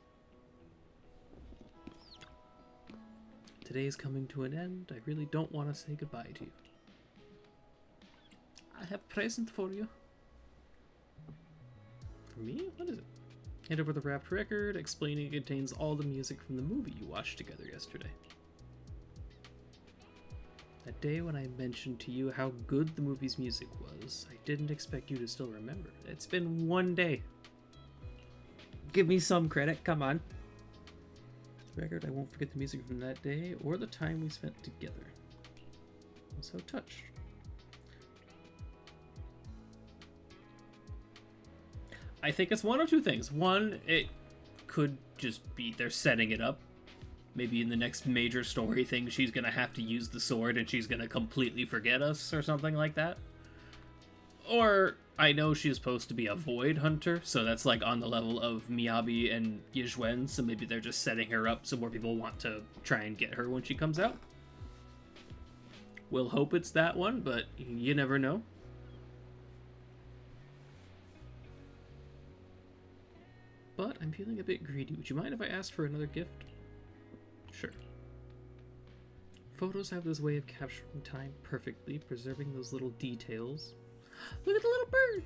Today's coming to an end. I really don't want to say goodbye to you. I have a present for you. For me? What is it? Hand over the wrapped record, explaining it contains all the music from the movie you watched together yesterday. That day when I mentioned to you how good the movie's music was, I didn't expect you to still remember. It's been one day. Give me some credit, come on. The record, I won't forget the music from that day or the time we spent together. I'm so touched. I think it's one of two things. One, it could just be they're setting it up. Maybe in the next major story thing, she's gonna have to use the sword and she's gonna completely forget us or something like that. Or I know she's supposed to be a void hunter, so that's like on the level of Miyabi and Yizhuan, so maybe they're just setting her up so more people want to try and get her when she comes out. We'll hope it's that one, but you never know. But I'm feeling a bit greedy. Would you mind if I asked for another gift? Sure. Photos have this way of capturing time perfectly, preserving those little details. Look at the little bird!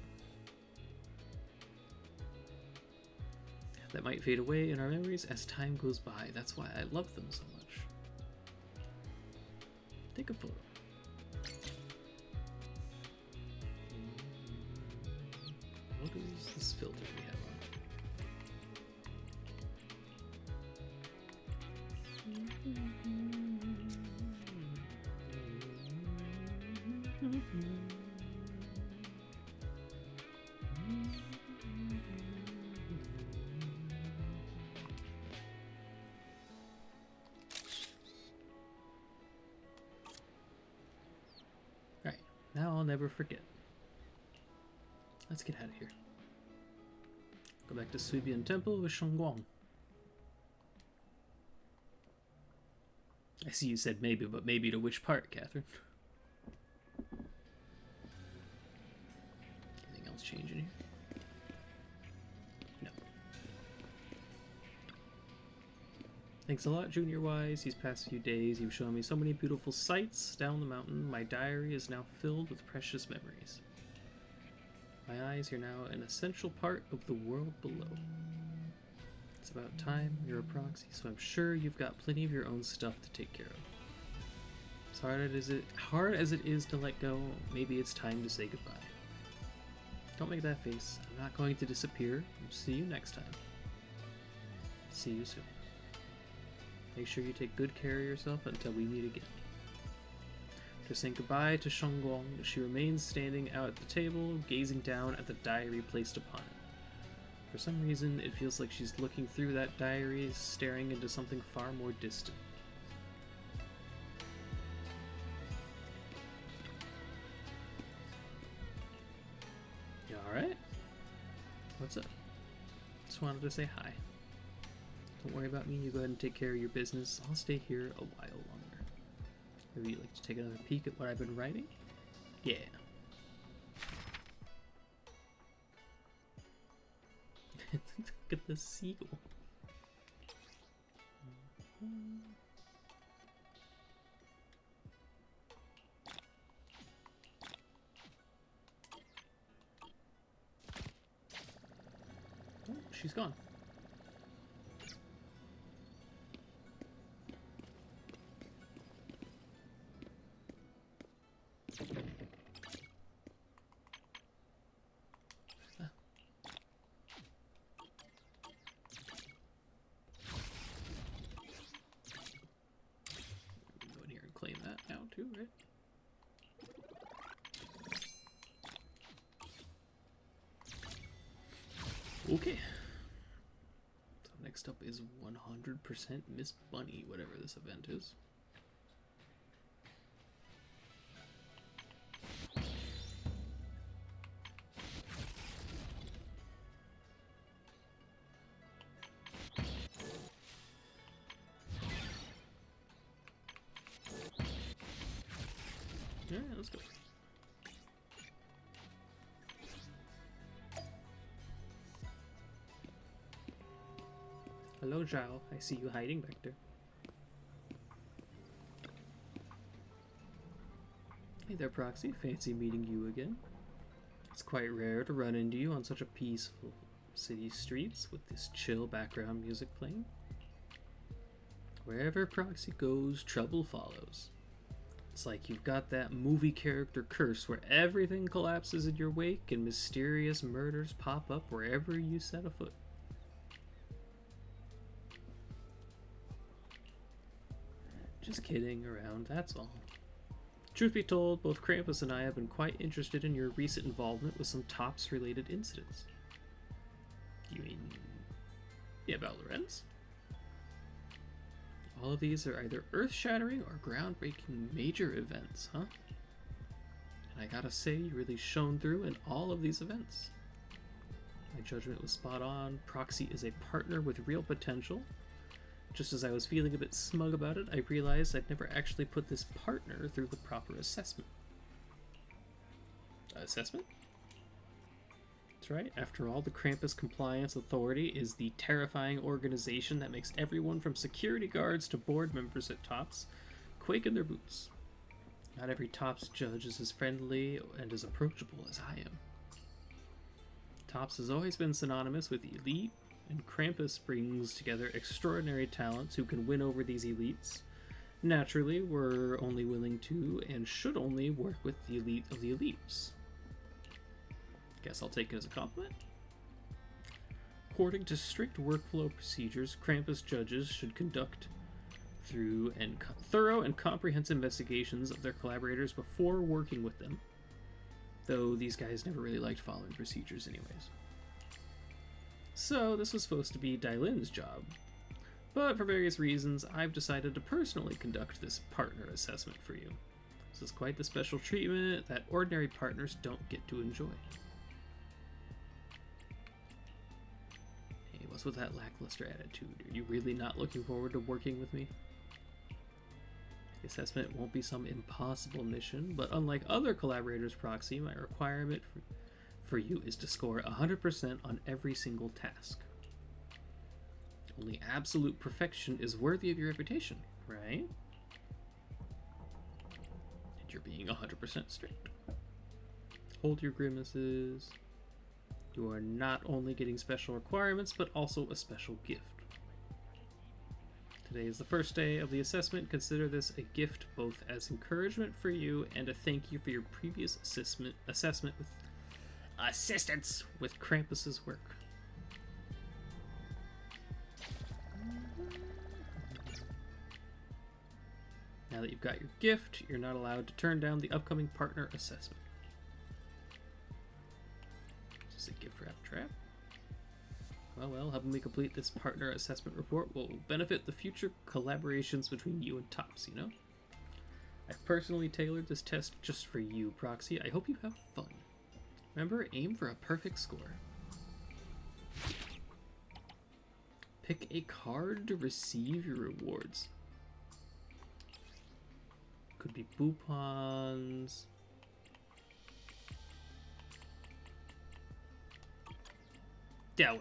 That might fade away in our memories as time goes by. That's why I love them so much. Take a photo. What is this filter we have on? Right, now I'll never forget. Let's get out of here. Go back to Suibian Temple with Shangguang. I see you said maybe, but maybe to which part, Catherine? Anything else changing here? No. Thanks a lot, Junior Wise. These past few days, you've shown me so many beautiful sights down the mountain. My diary is now filled with precious memories. My eyes are now an essential part of the world below. It's about time. You're a proxy, so I'm sure you've got plenty of your own stuff to take care of. As hard as it is to let go, maybe it's time to say goodbye. Don't make that face. I'm not going to disappear. See you next time. See you soon. Make sure you take good care of yourself until we meet again. After saying goodbye to Shangguang, she remains standing out at the table, gazing down at the diary placed upon it. For some reason, it feels like she's looking through that diary, staring into something far more distant. You alright? What's up? Just wanted to say hi. Don't worry about me, you go ahead and take care of your business. I'll stay here a while longer. Maybe you'd like to take another peek at what I've been writing? Yeah. Look at the seagull. Oh, she's gone. Go in here and claim that now too, right? Okay. So next up is 100% Miss Bunny, whatever this event is. Yeah, let's go. Hello, Zhao. I see you hiding back there. Hey there, Proxy. Fancy meeting you again. It's quite rare to run into you on such a peaceful city streets with this chill background music playing. Wherever Proxy goes, trouble follows. It's like you've got that movie character curse where everything collapses in your wake and mysterious murders pop up wherever you set a foot. Just kidding around, that's all. Truth be told, both Krampus and I have been quite interested in your recent involvement with some TOPS-related incidents. You mean... yeah, about Lorenz? All of these are either earth-shattering or groundbreaking major events, huh? And I gotta say, you really shone through in all of these events. My judgment was spot on. Proxy is a partner with real potential. Just as I was feeling a bit smug about it, I realized I'd never actually put this partner through the proper assessment. Assessment? That's right. After all, the Krampus Compliance Authority is the terrifying organization that makes everyone from security guards to board members at TOPS quake in their boots. Not every TOPS judge is as friendly and as approachable as I am. TOPS has always been synonymous with elite, and Krampus brings together extraordinary talents who can win over these elites. Naturally, we're only willing to and should only work with the elite of the elites. Guess I'll take it as a compliment. According to strict workflow procedures, Krampus judges should conduct thorough and comprehensive investigations of their collaborators before working with them. Though these guys never really liked following procedures anyways. So this was supposed to be Dylin's job. But for various reasons, I've decided to personally conduct this partner assessment for you. This is quite the special treatment that ordinary partners don't get to enjoy. Hey, what's with that lackluster attitude? Are you really not looking forward to working with me? The assessment won't be some impossible mission, but unlike other collaborators' Proxy, my requirement for you is to score 100% on every single task. Only absolute perfection is worthy of your reputation, right? And you're being 100% strict. Hold your grimaces. You are not only getting special requirements, but also a special gift. Today is the first day of the assessment. Consider this a gift both as encouragement for you and a thank you for your previous assessment with assistance with Krampus's work. Now that you've got your gift, you're not allowed to turn down the upcoming partner assessment. Is this a gift wrap trap? Well, helping me complete this partner assessment report will benefit the future collaborations between you and TOPS, you know? I've personally tailored this test just for you, Proxy. I hope you have fun. Remember, aim for a perfect score. Pick a card to receive your rewards. Could be coupons. Yeah.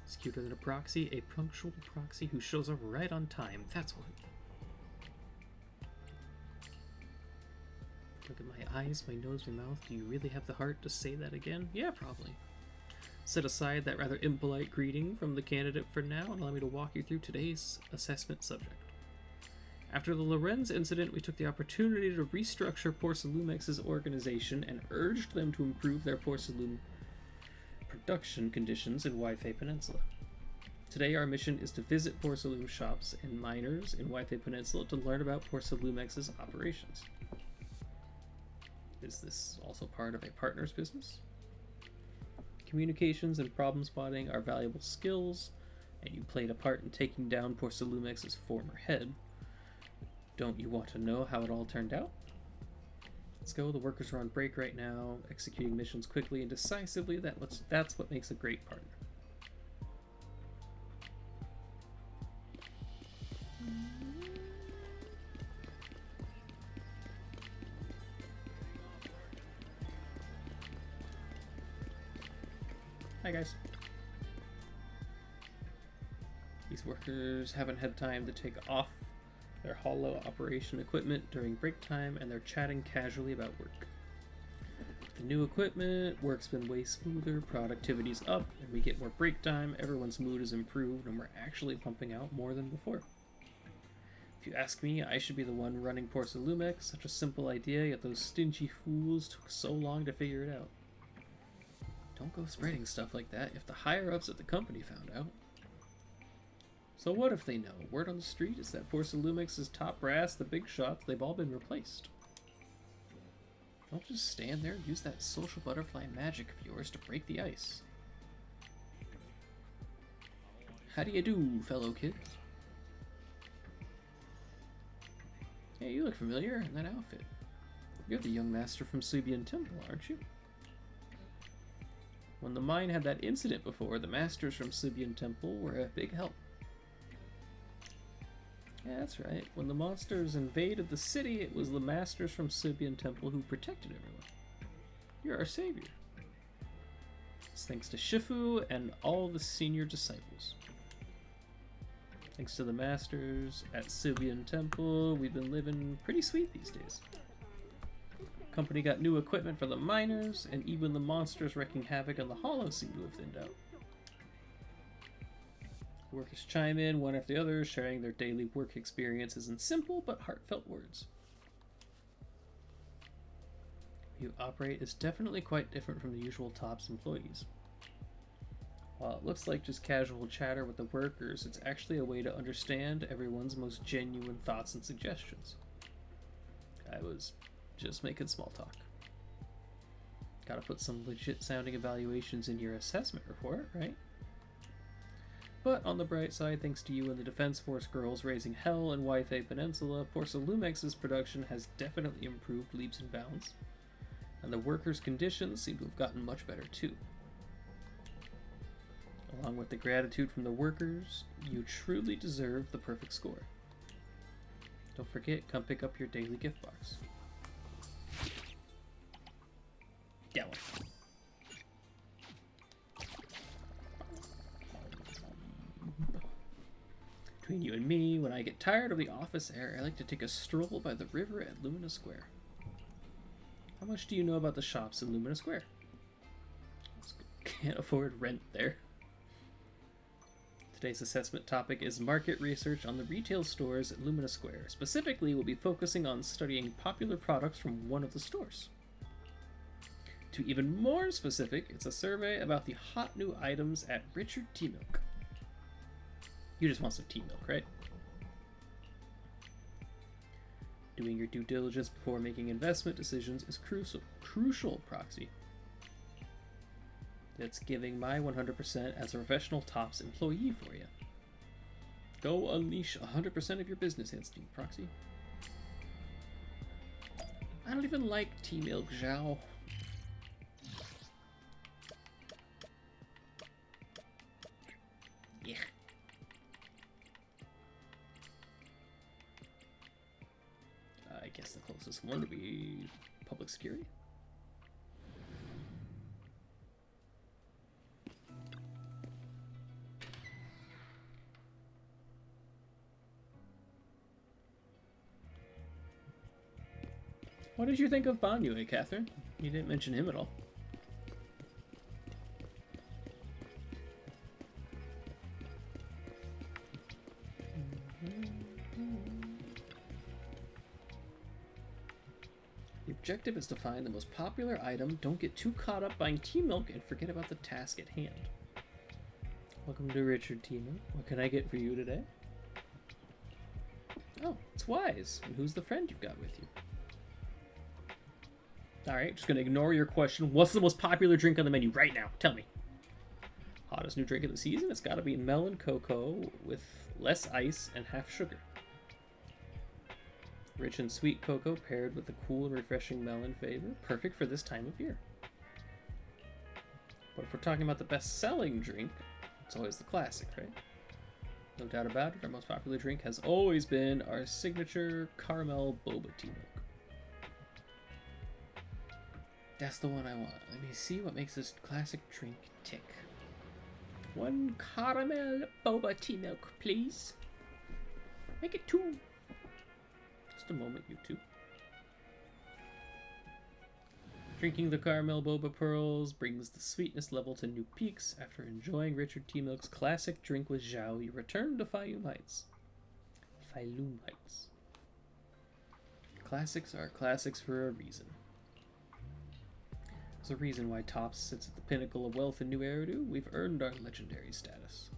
It's cuter than a proxy, a punctual proxy who shows up right on time. That's what. Look at my eyes, my nose, my mouth. Do you really have the heart to say that again? Yeah, probably. Set aside that rather impolite greeting from the candidate for now and allow me to walk you through today's assessment subject. After the Lorenz incident, we took the opportunity to restructure Porcelumex's organization and urged them to improve their porcelain production conditions in Waifei Peninsula. Today, our mission is to visit porcelain shops and miners in Waifei Peninsula to learn about Porcelumex's operations. Is this also part of a partner's business? Communications and problem spotting are valuable skills, and you played a part in taking down Porcelumex's former head. Don't you want to know how it all turned out? Let's go. The workers are on break right now, executing missions quickly and decisively. That's what makes a great partner. Hi guys. These workers haven't had time to take off their hollow operation equipment during break time, and they're chatting casually about work. With the new equipment, work's been way smoother, productivity's up, and we get more break time, everyone's mood is improved, and we're actually pumping out more than before. If you ask me, I should be the one running Porcelumex. Such a simple idea, yet those stingy fools took so long to figure it out. Don't go spreading stuff like that if the higher-ups at the company found out. So what if they know? Word on the street is that Lumix's top brass, the big shots, they've all been replaced. Don't just stand there and use that social butterfly magic of yours to break the ice. How do you do, fellow kids? Hey, you look familiar in that outfit. You're the young master from Subian Temple, aren't you? When the mine had that incident before, the masters from Subian Temple were a big help. Yeah, that's right. When the monsters invaded the city, it was the masters from Subian Temple who protected everyone. You're our savior. It's thanks to Shifu and all the senior disciples. Thanks to the masters at Subian Temple, we've been living pretty sweet these days. Company got new equipment for the miners, and even the monsters wreaking havoc on the hollow seem to have thinned out. Workers chime in one after the other, sharing their daily work experiences in simple but heartfelt words. You operate is definitely quite different from the usual TOPS employees. While it looks like just casual chatter with the workers, it's actually a way to understand everyone's most genuine thoughts and suggestions. I was just making small talk. Gotta put some legit sounding evaluations in your assessment report, right? But on the bright side, thanks to you and the Defense Force girls raising hell in Wi-Fi Peninsula, Lumix's production has definitely improved leaps and bounds, and the workers' conditions seem to have gotten much better too. Along with the gratitude from the workers, you truly deserve the perfect score. Don't forget, come pick up your daily gift box. That one. Between you and me, when I get tired of the office air, I like to take a stroll by the river at Lumina Square. How much do you know about the shops in Lumina Square? Can't afford rent there. Today's assessment topic is market research on the retail stores at Lumina Square. Specifically, we'll be focusing on studying popular products from one of the stores. To be even more specific, it's a survey about the hot new items at Richard Tea Milk. You just want some tea milk, right? Doing your due diligence before making investment decisions is crucial, Proxy. It's giving my 100% as a professional TOPS employee for you. Go unleash 100% of your business instinct, Proxy. I don't even like tea milk, Zhao. Yeah. I guess the closest one would be public security. What did you think of Banyu, Catherine? You didn't mention him at all. The objective is to find the most popular item. Don't get too caught up buying tea milk and forget about the task at hand. Welcome to Richard Tea Milk. What can I get for you today? Oh, it's Wise. And who's the friend you've got with you? Alright, just gonna ignore your question. What's the most popular drink on the menu right now? Tell me. Hottest new drink of the season? It's gotta be melon cocoa with less ice and half sugar. Rich and sweet cocoa paired with a cool and refreshing melon flavor. Perfect for this time of year. But if we're talking about the best-selling drink, it's always the classic, right? No doubt about it, our most popular drink has always been our signature caramel boba tea milk. That's the one I want. Let me see what makes this classic drink tick. One caramel boba tea milk, please. Make it two. Just a moment, you two. Drinking the caramel boba pearls brings the sweetness level to new peaks. After enjoying Richard Tea Milk's classic drink with Zhao, you return to Fayoum Heights. Fayoum Heights. Classics are classics for a reason. There's a reason why TOPS sits at the pinnacle of wealth in New Eridu. We've earned our legendary status.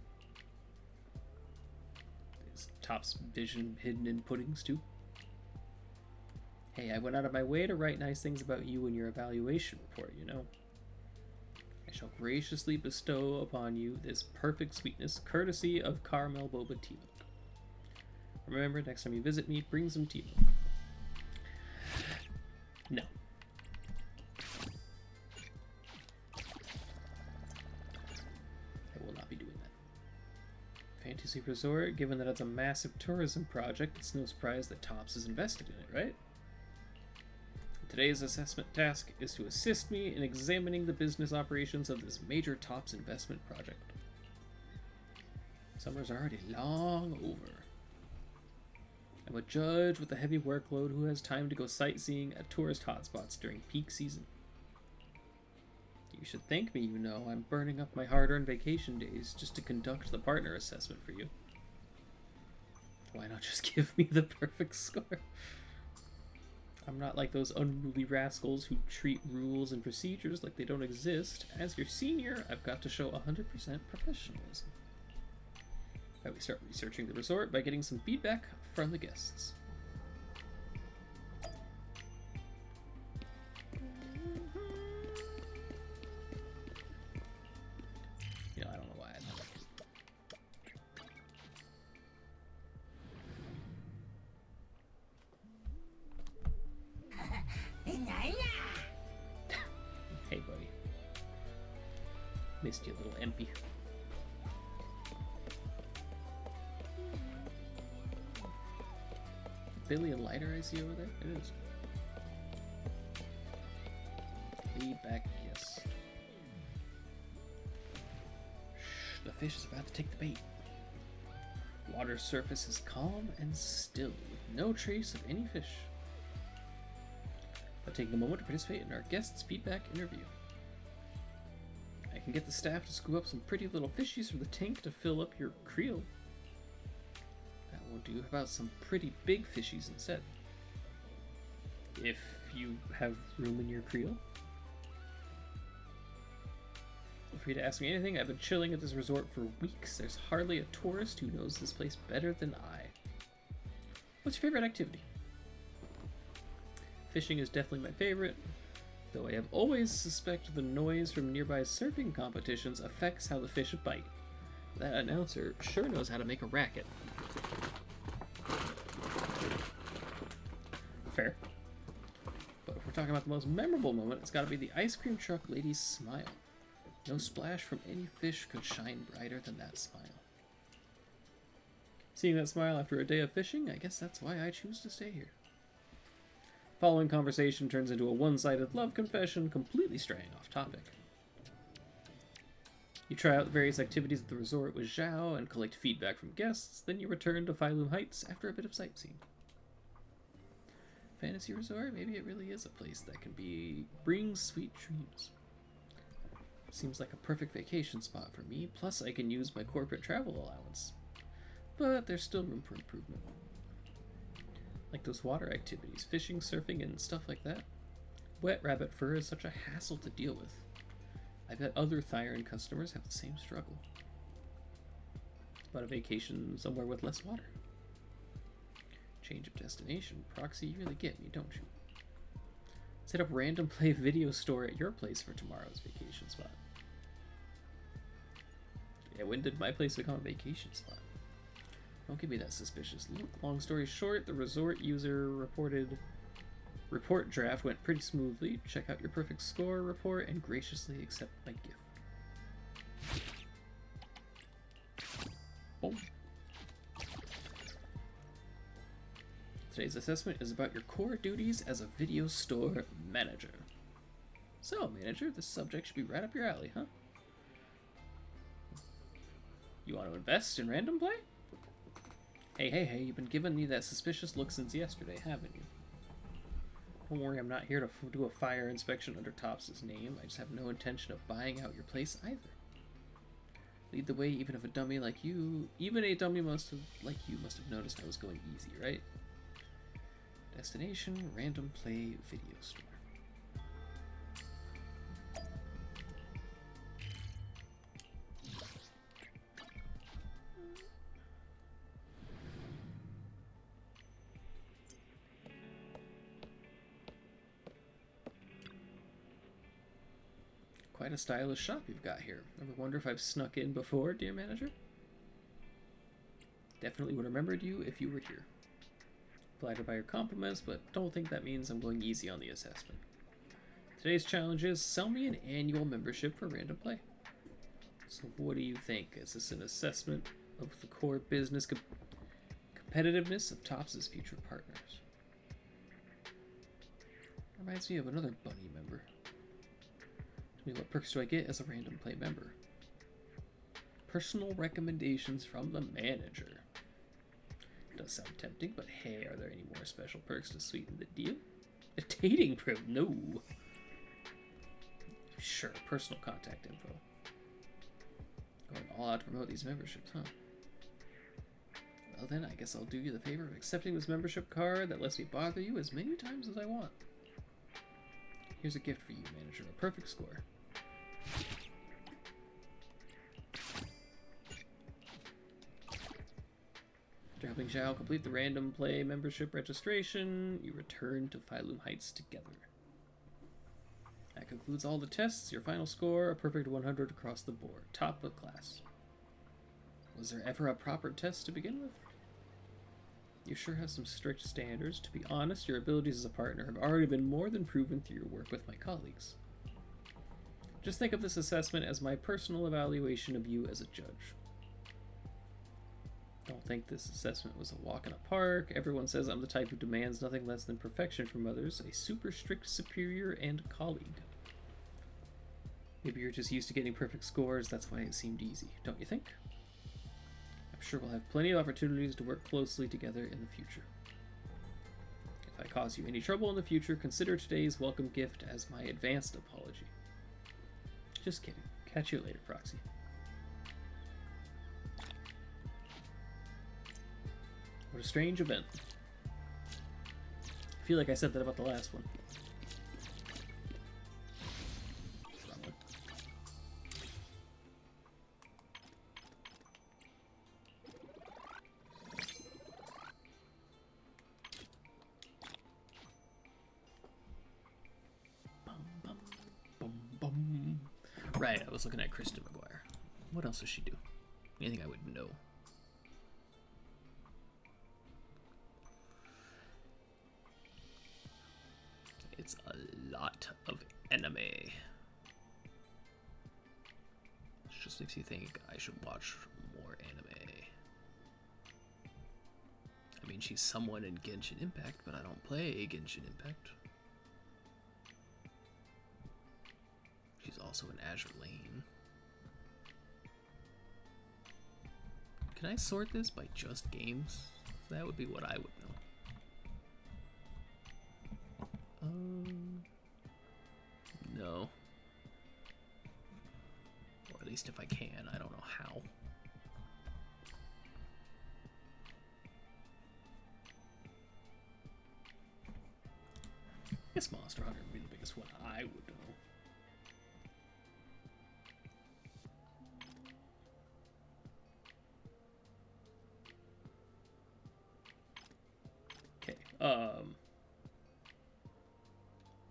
Top's vision hidden in puddings, too. Hey, I went out of my way to write nice things about you in your evaluation report, you know. I shall graciously bestow upon you this perfect sweetness, courtesy of caramel boba tea milk. Remember, next time you visit me, bring some tea milk. No. I will not be doing that. Fantasy Resort, given that it's a massive tourism project, it's no surprise that Tops is invested in it, right? Today's assessment task is to assist me in examining the business operations of this major Tops investment project. Summer's already long over. I'm a judge with a heavy workload who has time to go sightseeing at tourist hotspots during peak season. You should thank me, you know. I'm burning up my hard-earned vacation days just to conduct the partner assessment for you. Why not just give me the perfect score? I'm not like those unruly rascals who treat rules and procedures like they don't exist. As your senior, I've got to show 100% professionalism. We start researching the resort by getting some feedback from the guests. You know, I don't know why I thought Hey, buddy. Missed you, little MP. Billy and Lighter I see over there? It is. Lead back, yes. Shh, the fish is about to take the bait. Water surface is calm and still, with no trace of any fish. I'll take a moment to participate in our guests' feedback interview. I can get the staff to scoop up some pretty little fishies from the tank to fill up your creel. That won't do. How about some pretty big fishies instead? If you have room in your creel. Feel free to ask me anything. I've been chilling at this resort for weeks. There's hardly a tourist who knows this place better than I. What's your favorite activity? Fishing is definitely my favorite, though I have always suspected the noise from nearby surfing competitions affects how the fish bite. That announcer sure knows how to make a racket. Fair. But if we're talking about the most memorable moment, it's gotta be the ice cream truck lady's smile. No splash from any fish could shine brighter than that smile. Seeing that smile after a day of fishing, I guess that's why I choose to stay here. Following conversation turns into a one-sided love confession, completely straying off topic. You try out the various activities at the resort with Zhao and collect feedback from guests, then you return to Phylum Heights after a bit of sightseeing. Fantasy Resort? Maybe it really is a place that can bring sweet dreams. Seems like a perfect vacation spot for me, plus I can use my corporate travel allowance. But there's still room for improvement. Like those water activities, fishing, surfing, and stuff like that. Wet rabbit fur is such a hassle to deal with. I bet other Thyron customers have the same struggle. About a vacation somewhere with less water. Change of destination. Proxy, you really get me, don't you? Set up random play video store at your place for tomorrow's vacation spot. Yeah, when did my place become a vacation spot? Don't give me that suspicious look. Long story short, the resort user report draft went pretty smoothly. Check out your perfect score report and graciously accept my gift. Boom. Today's assessment is about your core duties as a video store manager. So, manager, this subject should be right up your alley, huh? You want to invest in random play? Hey, you've been giving me that suspicious look since yesterday, haven't you? Don't worry, I'm not here to do a fire inspection under Tops's name. I just have no intention of buying out your place either. Lead the way, even if a dummy like you, must have noticed I was going easy, right? Destination, random play video store. Quite a stylish shop you've got here. Ever wonder if I've snuck in before, dear manager? Definitely would have remembered you if you were here. Flattered by your compliments, but don't think that means I'm going easy on the assessment. Today's challenge is sell me an annual membership for random play. So what do you think? Is this an assessment of the core business competitiveness of Topps' future partners? Reminds me of another bunny member. Tell me, what perks do I get as a random play member? Personal recommendations from the manager. Does sound tempting, but hey, are there any more special perks to sweeten the deal? A dating priv? No. Sure, personal contact info. Going all out to promote these memberships, huh? Well then, I guess I'll do you the favor of accepting this membership card that lets me bother you as many times as I want. Here's a gift for you, manager. A perfect score. After helping Zhao complete the random play membership registration, you return to Phylum Heights together. That concludes all the tests. Your final score, a perfect 100 across the board. Top of class. Was there ever a proper test to begin with? You sure have some strict standards. To be honest, your abilities as a partner have already been more than proven through your work with my colleagues. Just think of this assessment as my personal evaluation of you as a judge. Don't think this assessment was a walk in a park. Everyone says I'm the type who demands nothing less than perfection from others, a super strict superior and colleague. Maybe you're just used to getting perfect scores, that's why it seemed easy, don't you think? I'm sure we'll have plenty of opportunities to work closely together in the future. If I cause you any trouble in the future, consider today's welcome gift as my advanced apology. Just kidding. Catch you later, Proxy. What a strange event. I feel like I said that about the last one. Right, I was looking at Kristen McGuire. What else does she do? Anything I would know? It's a lot of anime. Which just makes you think I should watch more anime. I mean, she's someone in Genshin Impact, but I don't play Genshin Impact. She's also in Azure Lane. Can I sort this by just games? That would be what I would know. No. Or at least if I can, I don't know how. I guess Monster Hunter would be the biggest one I would know. Okay,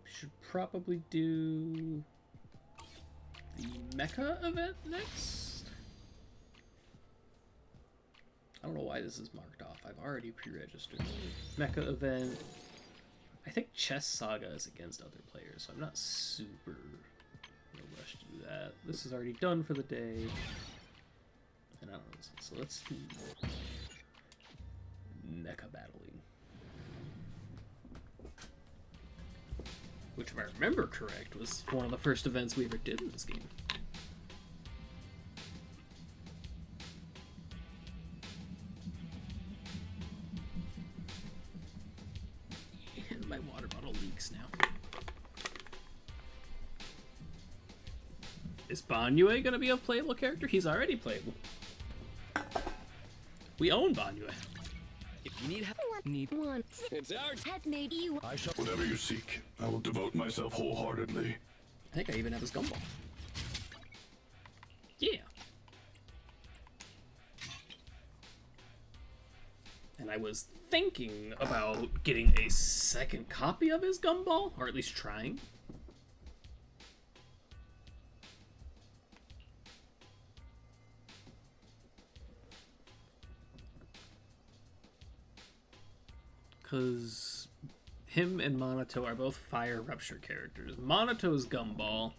should probably do the Mecha event next. I don't know why this is marked off. I've already pre-registered. Mecha event. I think Chess Saga is against other players, so I'm not super in a rush to do that. This is already done for the day. And I don't know, so let's do Mecha battling. Which, if I remember correct, was one of the first events we ever did in this game. And my water bottle leaks now. Is Banyue gonna be a playable character? He's already playable. We own Banyue. If you need help, It's ours. Has made you. I shall. Whatever you seek, I will devote myself wholeheartedly. I think I even have his gumball. Yeah. And I was thinking about getting a second copy of his gumball, or at least trying. because him and Monato are both fire rupture characters. Monato's Gumball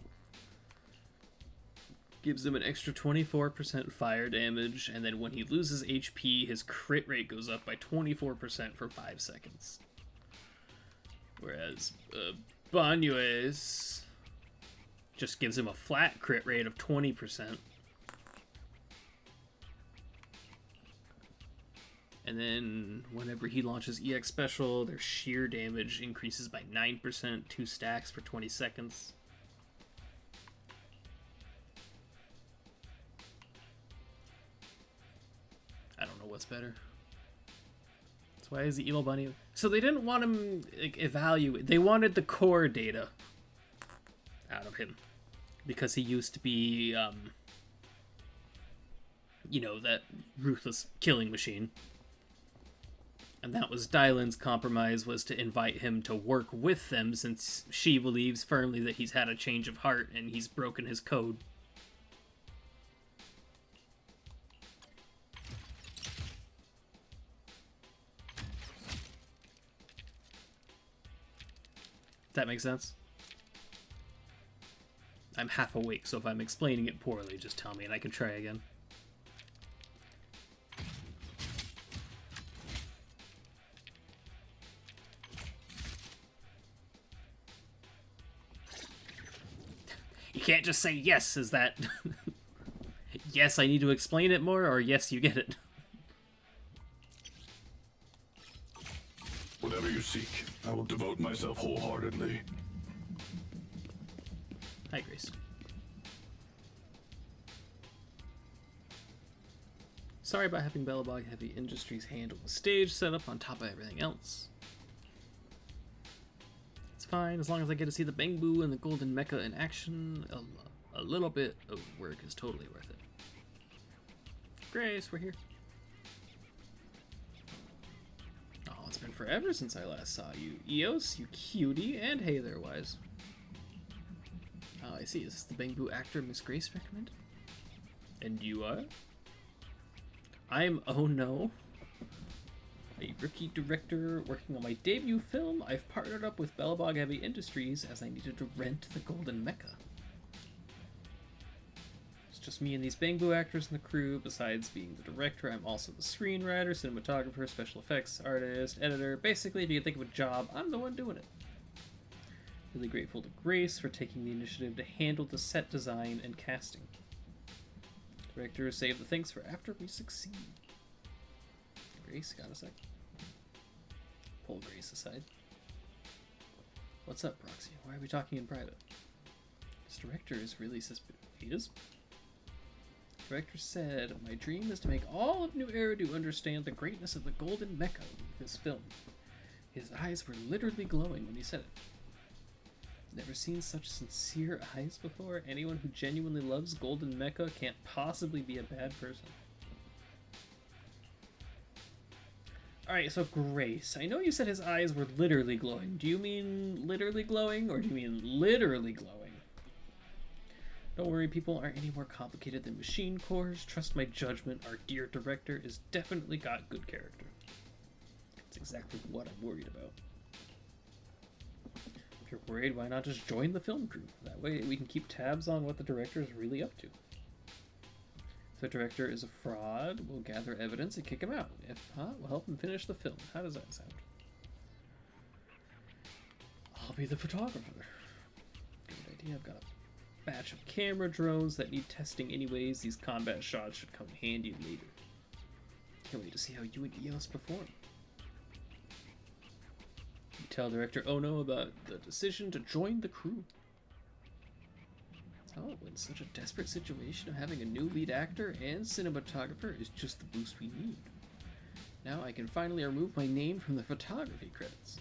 gives him an extra 24% fire damage, and then when he loses HP, his crit rate goes up by 24% for 5 seconds. Whereas Banyue's just gives him a flat crit rate of 20%. And then whenever he launches EX Special, their sheer damage increases by 9%, 2 stacks for 20 seconds. I don't know what's better. That's why he's the Evil Bunny. So they didn't want him like, evaluate. They wanted the core data out of him. Because he used to be, you know, that ruthless killing machine. And that was Dylan's compromise, was to invite him to work with them, since she believes firmly that he's had a change of heart and he's broken his code. That makes sense? I'm half awake, so if I'm explaining it poorly, just tell me and I can try again. You can't just say yes, is that... yes, I need to explain it more, or yes, you get it. Whatever you seek, I will devote myself wholeheartedly. Hi, Grace. Sorry about having Bellabog Heavy Industries handle the stage setup on top of everything else. It's fine, as long as I get to see the Bangbu and the Golden Mecha in action, a little bit of work is totally worth it. Grace, we're here. Oh, it's been forever since I last saw you. Eos, you cutie, and hey there, Wise. Oh, I see. Is this the Bangbu actor Miss Grace recommended? And you are? I'm Oh No, a rookie director working on my debut film. I've partnered up with Bellabog Heavy Industries as I needed to rent the Golden Mecha. It's just me and these Bangbu actors in the crew. Besides being the director, I'm also the screenwriter, cinematographer, special effects artist, editor. Basically, if you can think of a job, I'm the one doing it. Really grateful to Grace for taking the initiative to handle the set design and casting. Director, save the things for after we succeed. Grace, got a sec. Pull Grace aside. What's up, Proxy? Why are we talking in private? This director is really suspicious. He is? Director said, my dream is to make all of New Eridu understand the greatness of the Golden Mecha with this film. His eyes were literally glowing when he said it. Never seen such sincere eyes before. Anyone who genuinely loves Golden Mecha can't possibly be a bad person. Alright, so Grace, I know you said his eyes were literally glowing. Do you mean literally glowing, or do you mean literally glowing? Don't worry, people aren't any more complicated than machine cores. Trust my judgment, our dear director is definitely got good character. That's exactly what I'm worried about. If you're worried, why not just join the film crew? That way we can keep tabs on what the director is really up to. If the director is a fraud, we'll gather evidence and kick him out. If not, we'll help him finish the film. How does that sound? I'll be the photographer. Good idea. I've got a batch of camera drones that need testing anyways. These combat shots should come handy later. Can't wait to see how you and Eos perform. You tell director Ono about the decision to join the crew. Oh, in such a desperate situation, having a new lead actor and cinematographer is just the boost we need. Now I can finally remove my name from the photography credits.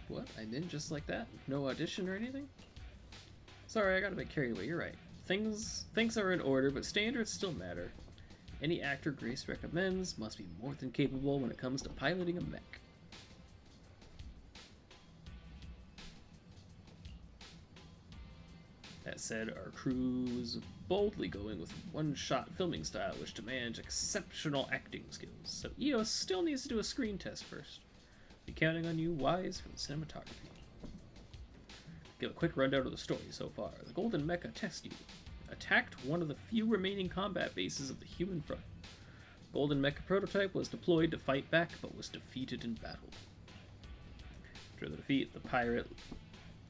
What? I'm in just like that? No audition or anything? Sorry, I got a bit carried away. You're right. Things are in order, but standards still matter. Any actor Grace recommends must be more than capable when it comes to piloting a mech. That said, our crew is boldly going with one-shot filming style, which demands exceptional acting skills. So EOS still needs to do a screen test first. Be counting on you, Wise, for the cinematography. Give a quick rundown of the story so far. The Golden Mecha test unit attacked one of the few remaining combat bases of the human front. Golden Mecha prototype was deployed to fight back, but was defeated in battle. After the defeat, the pirate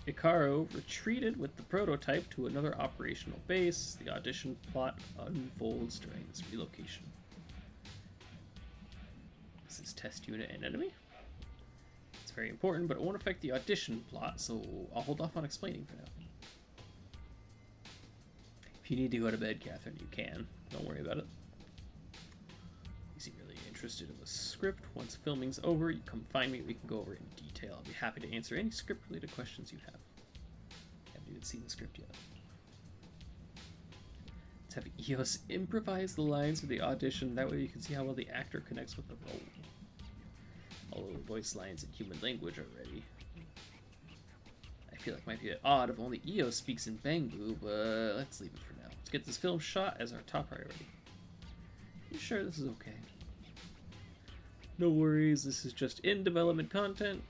Icaro retreated with the prototype to another operational base. The audition plot unfolds during this relocation. This is test unit and enemy. It's very important, but it won't affect the audition plot, so I'll hold off on explaining for now. If you need to go to bed, Catherine, you can. Don't worry about it. You seem really interested in the script. Once filming's over, you come find me. We can go over it in detail. I'll be happy to answer any script-related questions you have. I haven't even seen the script yet. Let's have EOS improvise the lines for the audition. That way you can see how well the actor connects with the role. All the voice lines in human language are ready. I feel like it might be a bit odd if only EOS speaks in Bangbu, but let's leave it for now. Let's get this film shot as our top priority. You sure this is okay? No worries, this is just in-development content.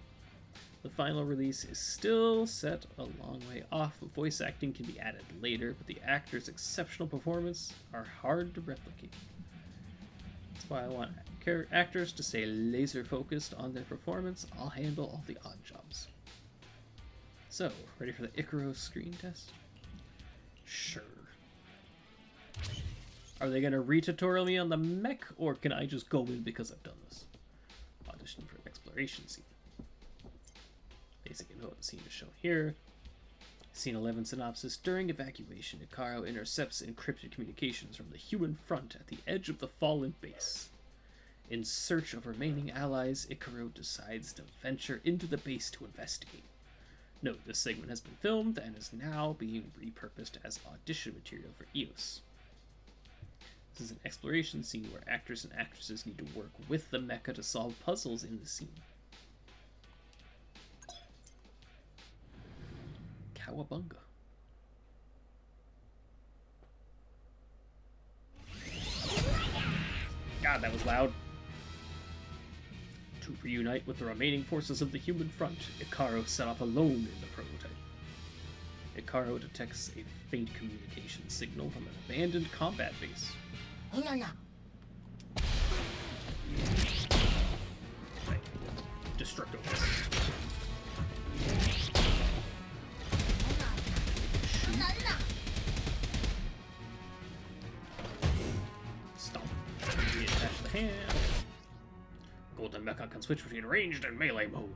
The final release is still set a long way off. Voice acting can be added later, but the actor's exceptional performance are hard to replicate. That's why I want actors to stay laser-focused on their performance. I'll handle all the odd jobs. So, ready for the Icaro screen test? Sure. Are they gonna re-tutorial me on the mech, or can I just go in because I've done this? Audition for an exploration scene. Basic info of the scene is shown here. Scene 11 synopsis. During evacuation, Icaro intercepts encrypted communications from the human front at the edge of the fallen base. In search of remaining allies, Icaro decides to venture into the base to investigate. Note, this segment has been filmed and is now being repurposed as audition material for EOS. This is an exploration scene where actors and actresses need to work with the mecha to solve puzzles in the scene. Cowabunga. God, that was loud. To reunite with the remaining forces of the human front, Icaro set off alone in the prototype. Icaro detects a faint communication signal from an abandoned combat base. Destructo Fist. Stomp. Reattach the hand. Golden Mecha can switch between ranged and melee mode.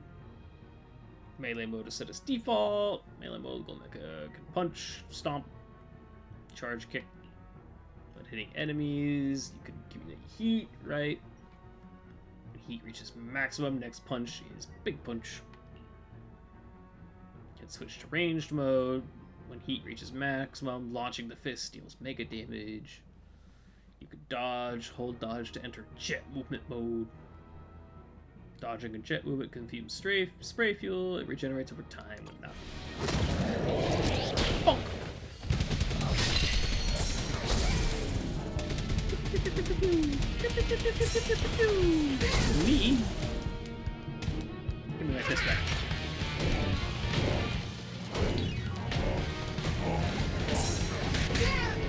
Melee mode is set as default. Melee mode, Golden Mecha can punch, stomp, charge, kick. But hitting enemies, you can accumulate heat, right? When heat reaches maximum, next punch is big punch. You can switch to ranged mode. When heat reaches maximum, launching the fist deals mega damage. You can dodge, hold dodge to enter jet movement mode. Dodging and jet movement consumes spray fuel. It regenerates over time when not. Bonk! Me? Give me my fist back.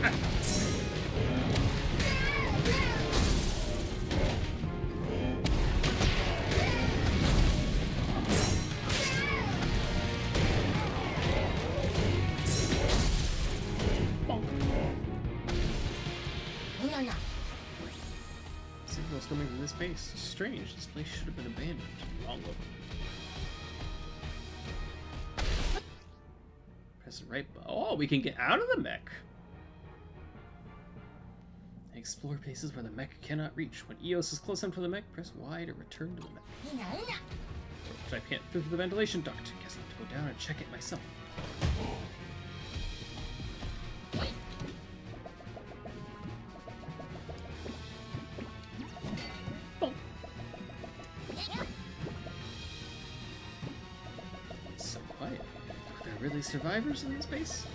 Ah. Signals coming from this base. Strange, this place should have been abandoned long ago. Press the right button. Oh, we can get out of the mech! Explore places where the mech cannot reach. When EOS is close enough to the mech, press Y to return to the mech. But I can't fit through the ventilation duct. Guess I'll have to go down and check it myself. It's so quiet. Are there really survivors in this base?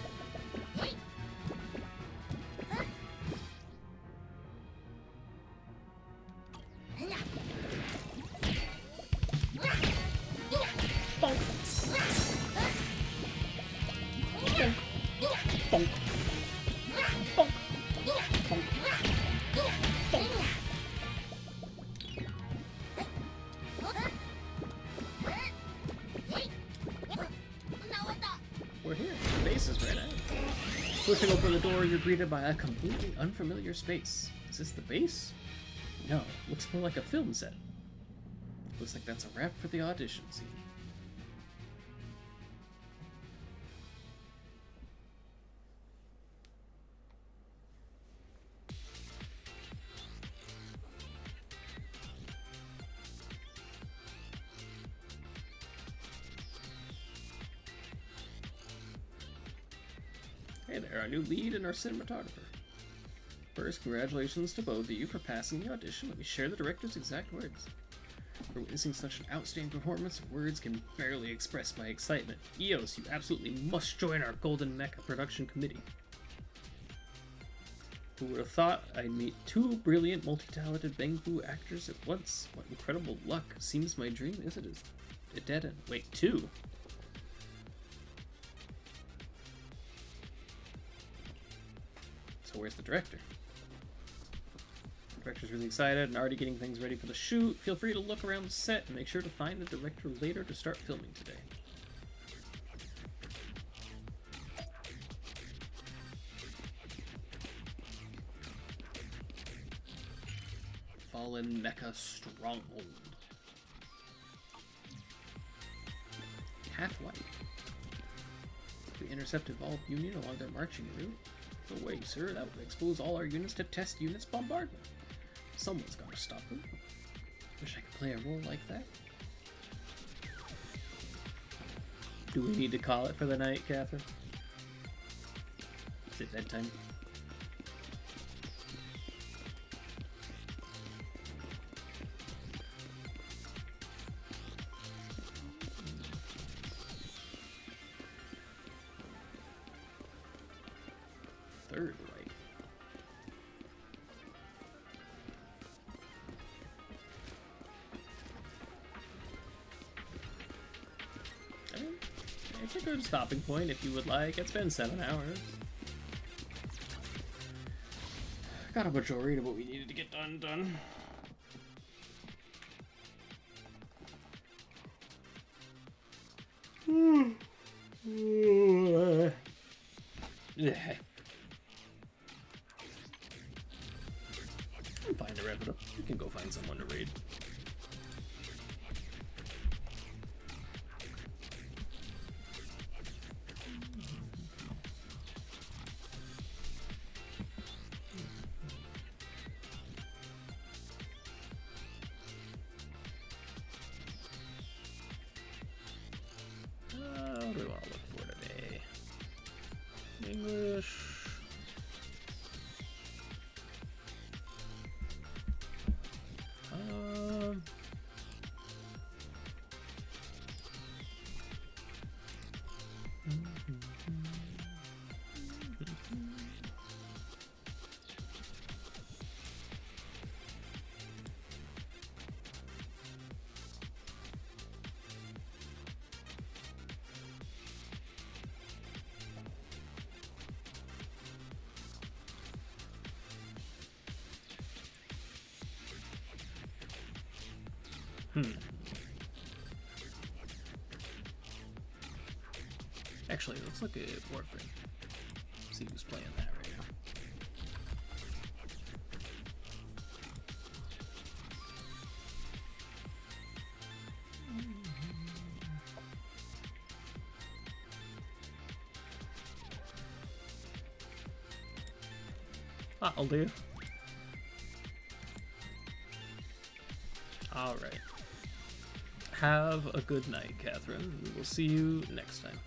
the door, you're greeted by a completely unfamiliar space. Is this the base? No, looks more like a film set. Looks like that's a wrap for the audition scene. Hey there, our new lead and our cinematographer. First, congratulations to both of you for passing the audition. Let me share the director's exact words. For witnessing such an outstanding performance, words can barely express my excitement. EOS, you absolutely must join our Golden Mecha production committee. Who would have thought I'd meet two brilliant, multi-talented Bangbu actors at once? What incredible luck. Seems my dream is a dead end. Wait, two? So where's the director? The director's really excited and already getting things ready for the shoot. Feel free to look around the set and make sure to find the director later to start filming today. Fallen Mecha Stronghold. Half white. We intercepted Evolved Union along their marching route. No way, sir. That would expose all our units to test units bombardment. Someone's gotta stop them. Wish I could play a role like that. Do we need to call it for the night, Catherine? Is it bedtime? Third light. I mean, it's a good stopping point if you would like. It's been 7 hours. Got a majority of what we needed to get done. Yeah. I'm fine to wrap it up. We can go find someone to raid. What do we want to look for today? English. Actually, let's look at Warframe. See who's playing that right now. I'll do. Alright. Have a good night, Catherine. We will see you next time.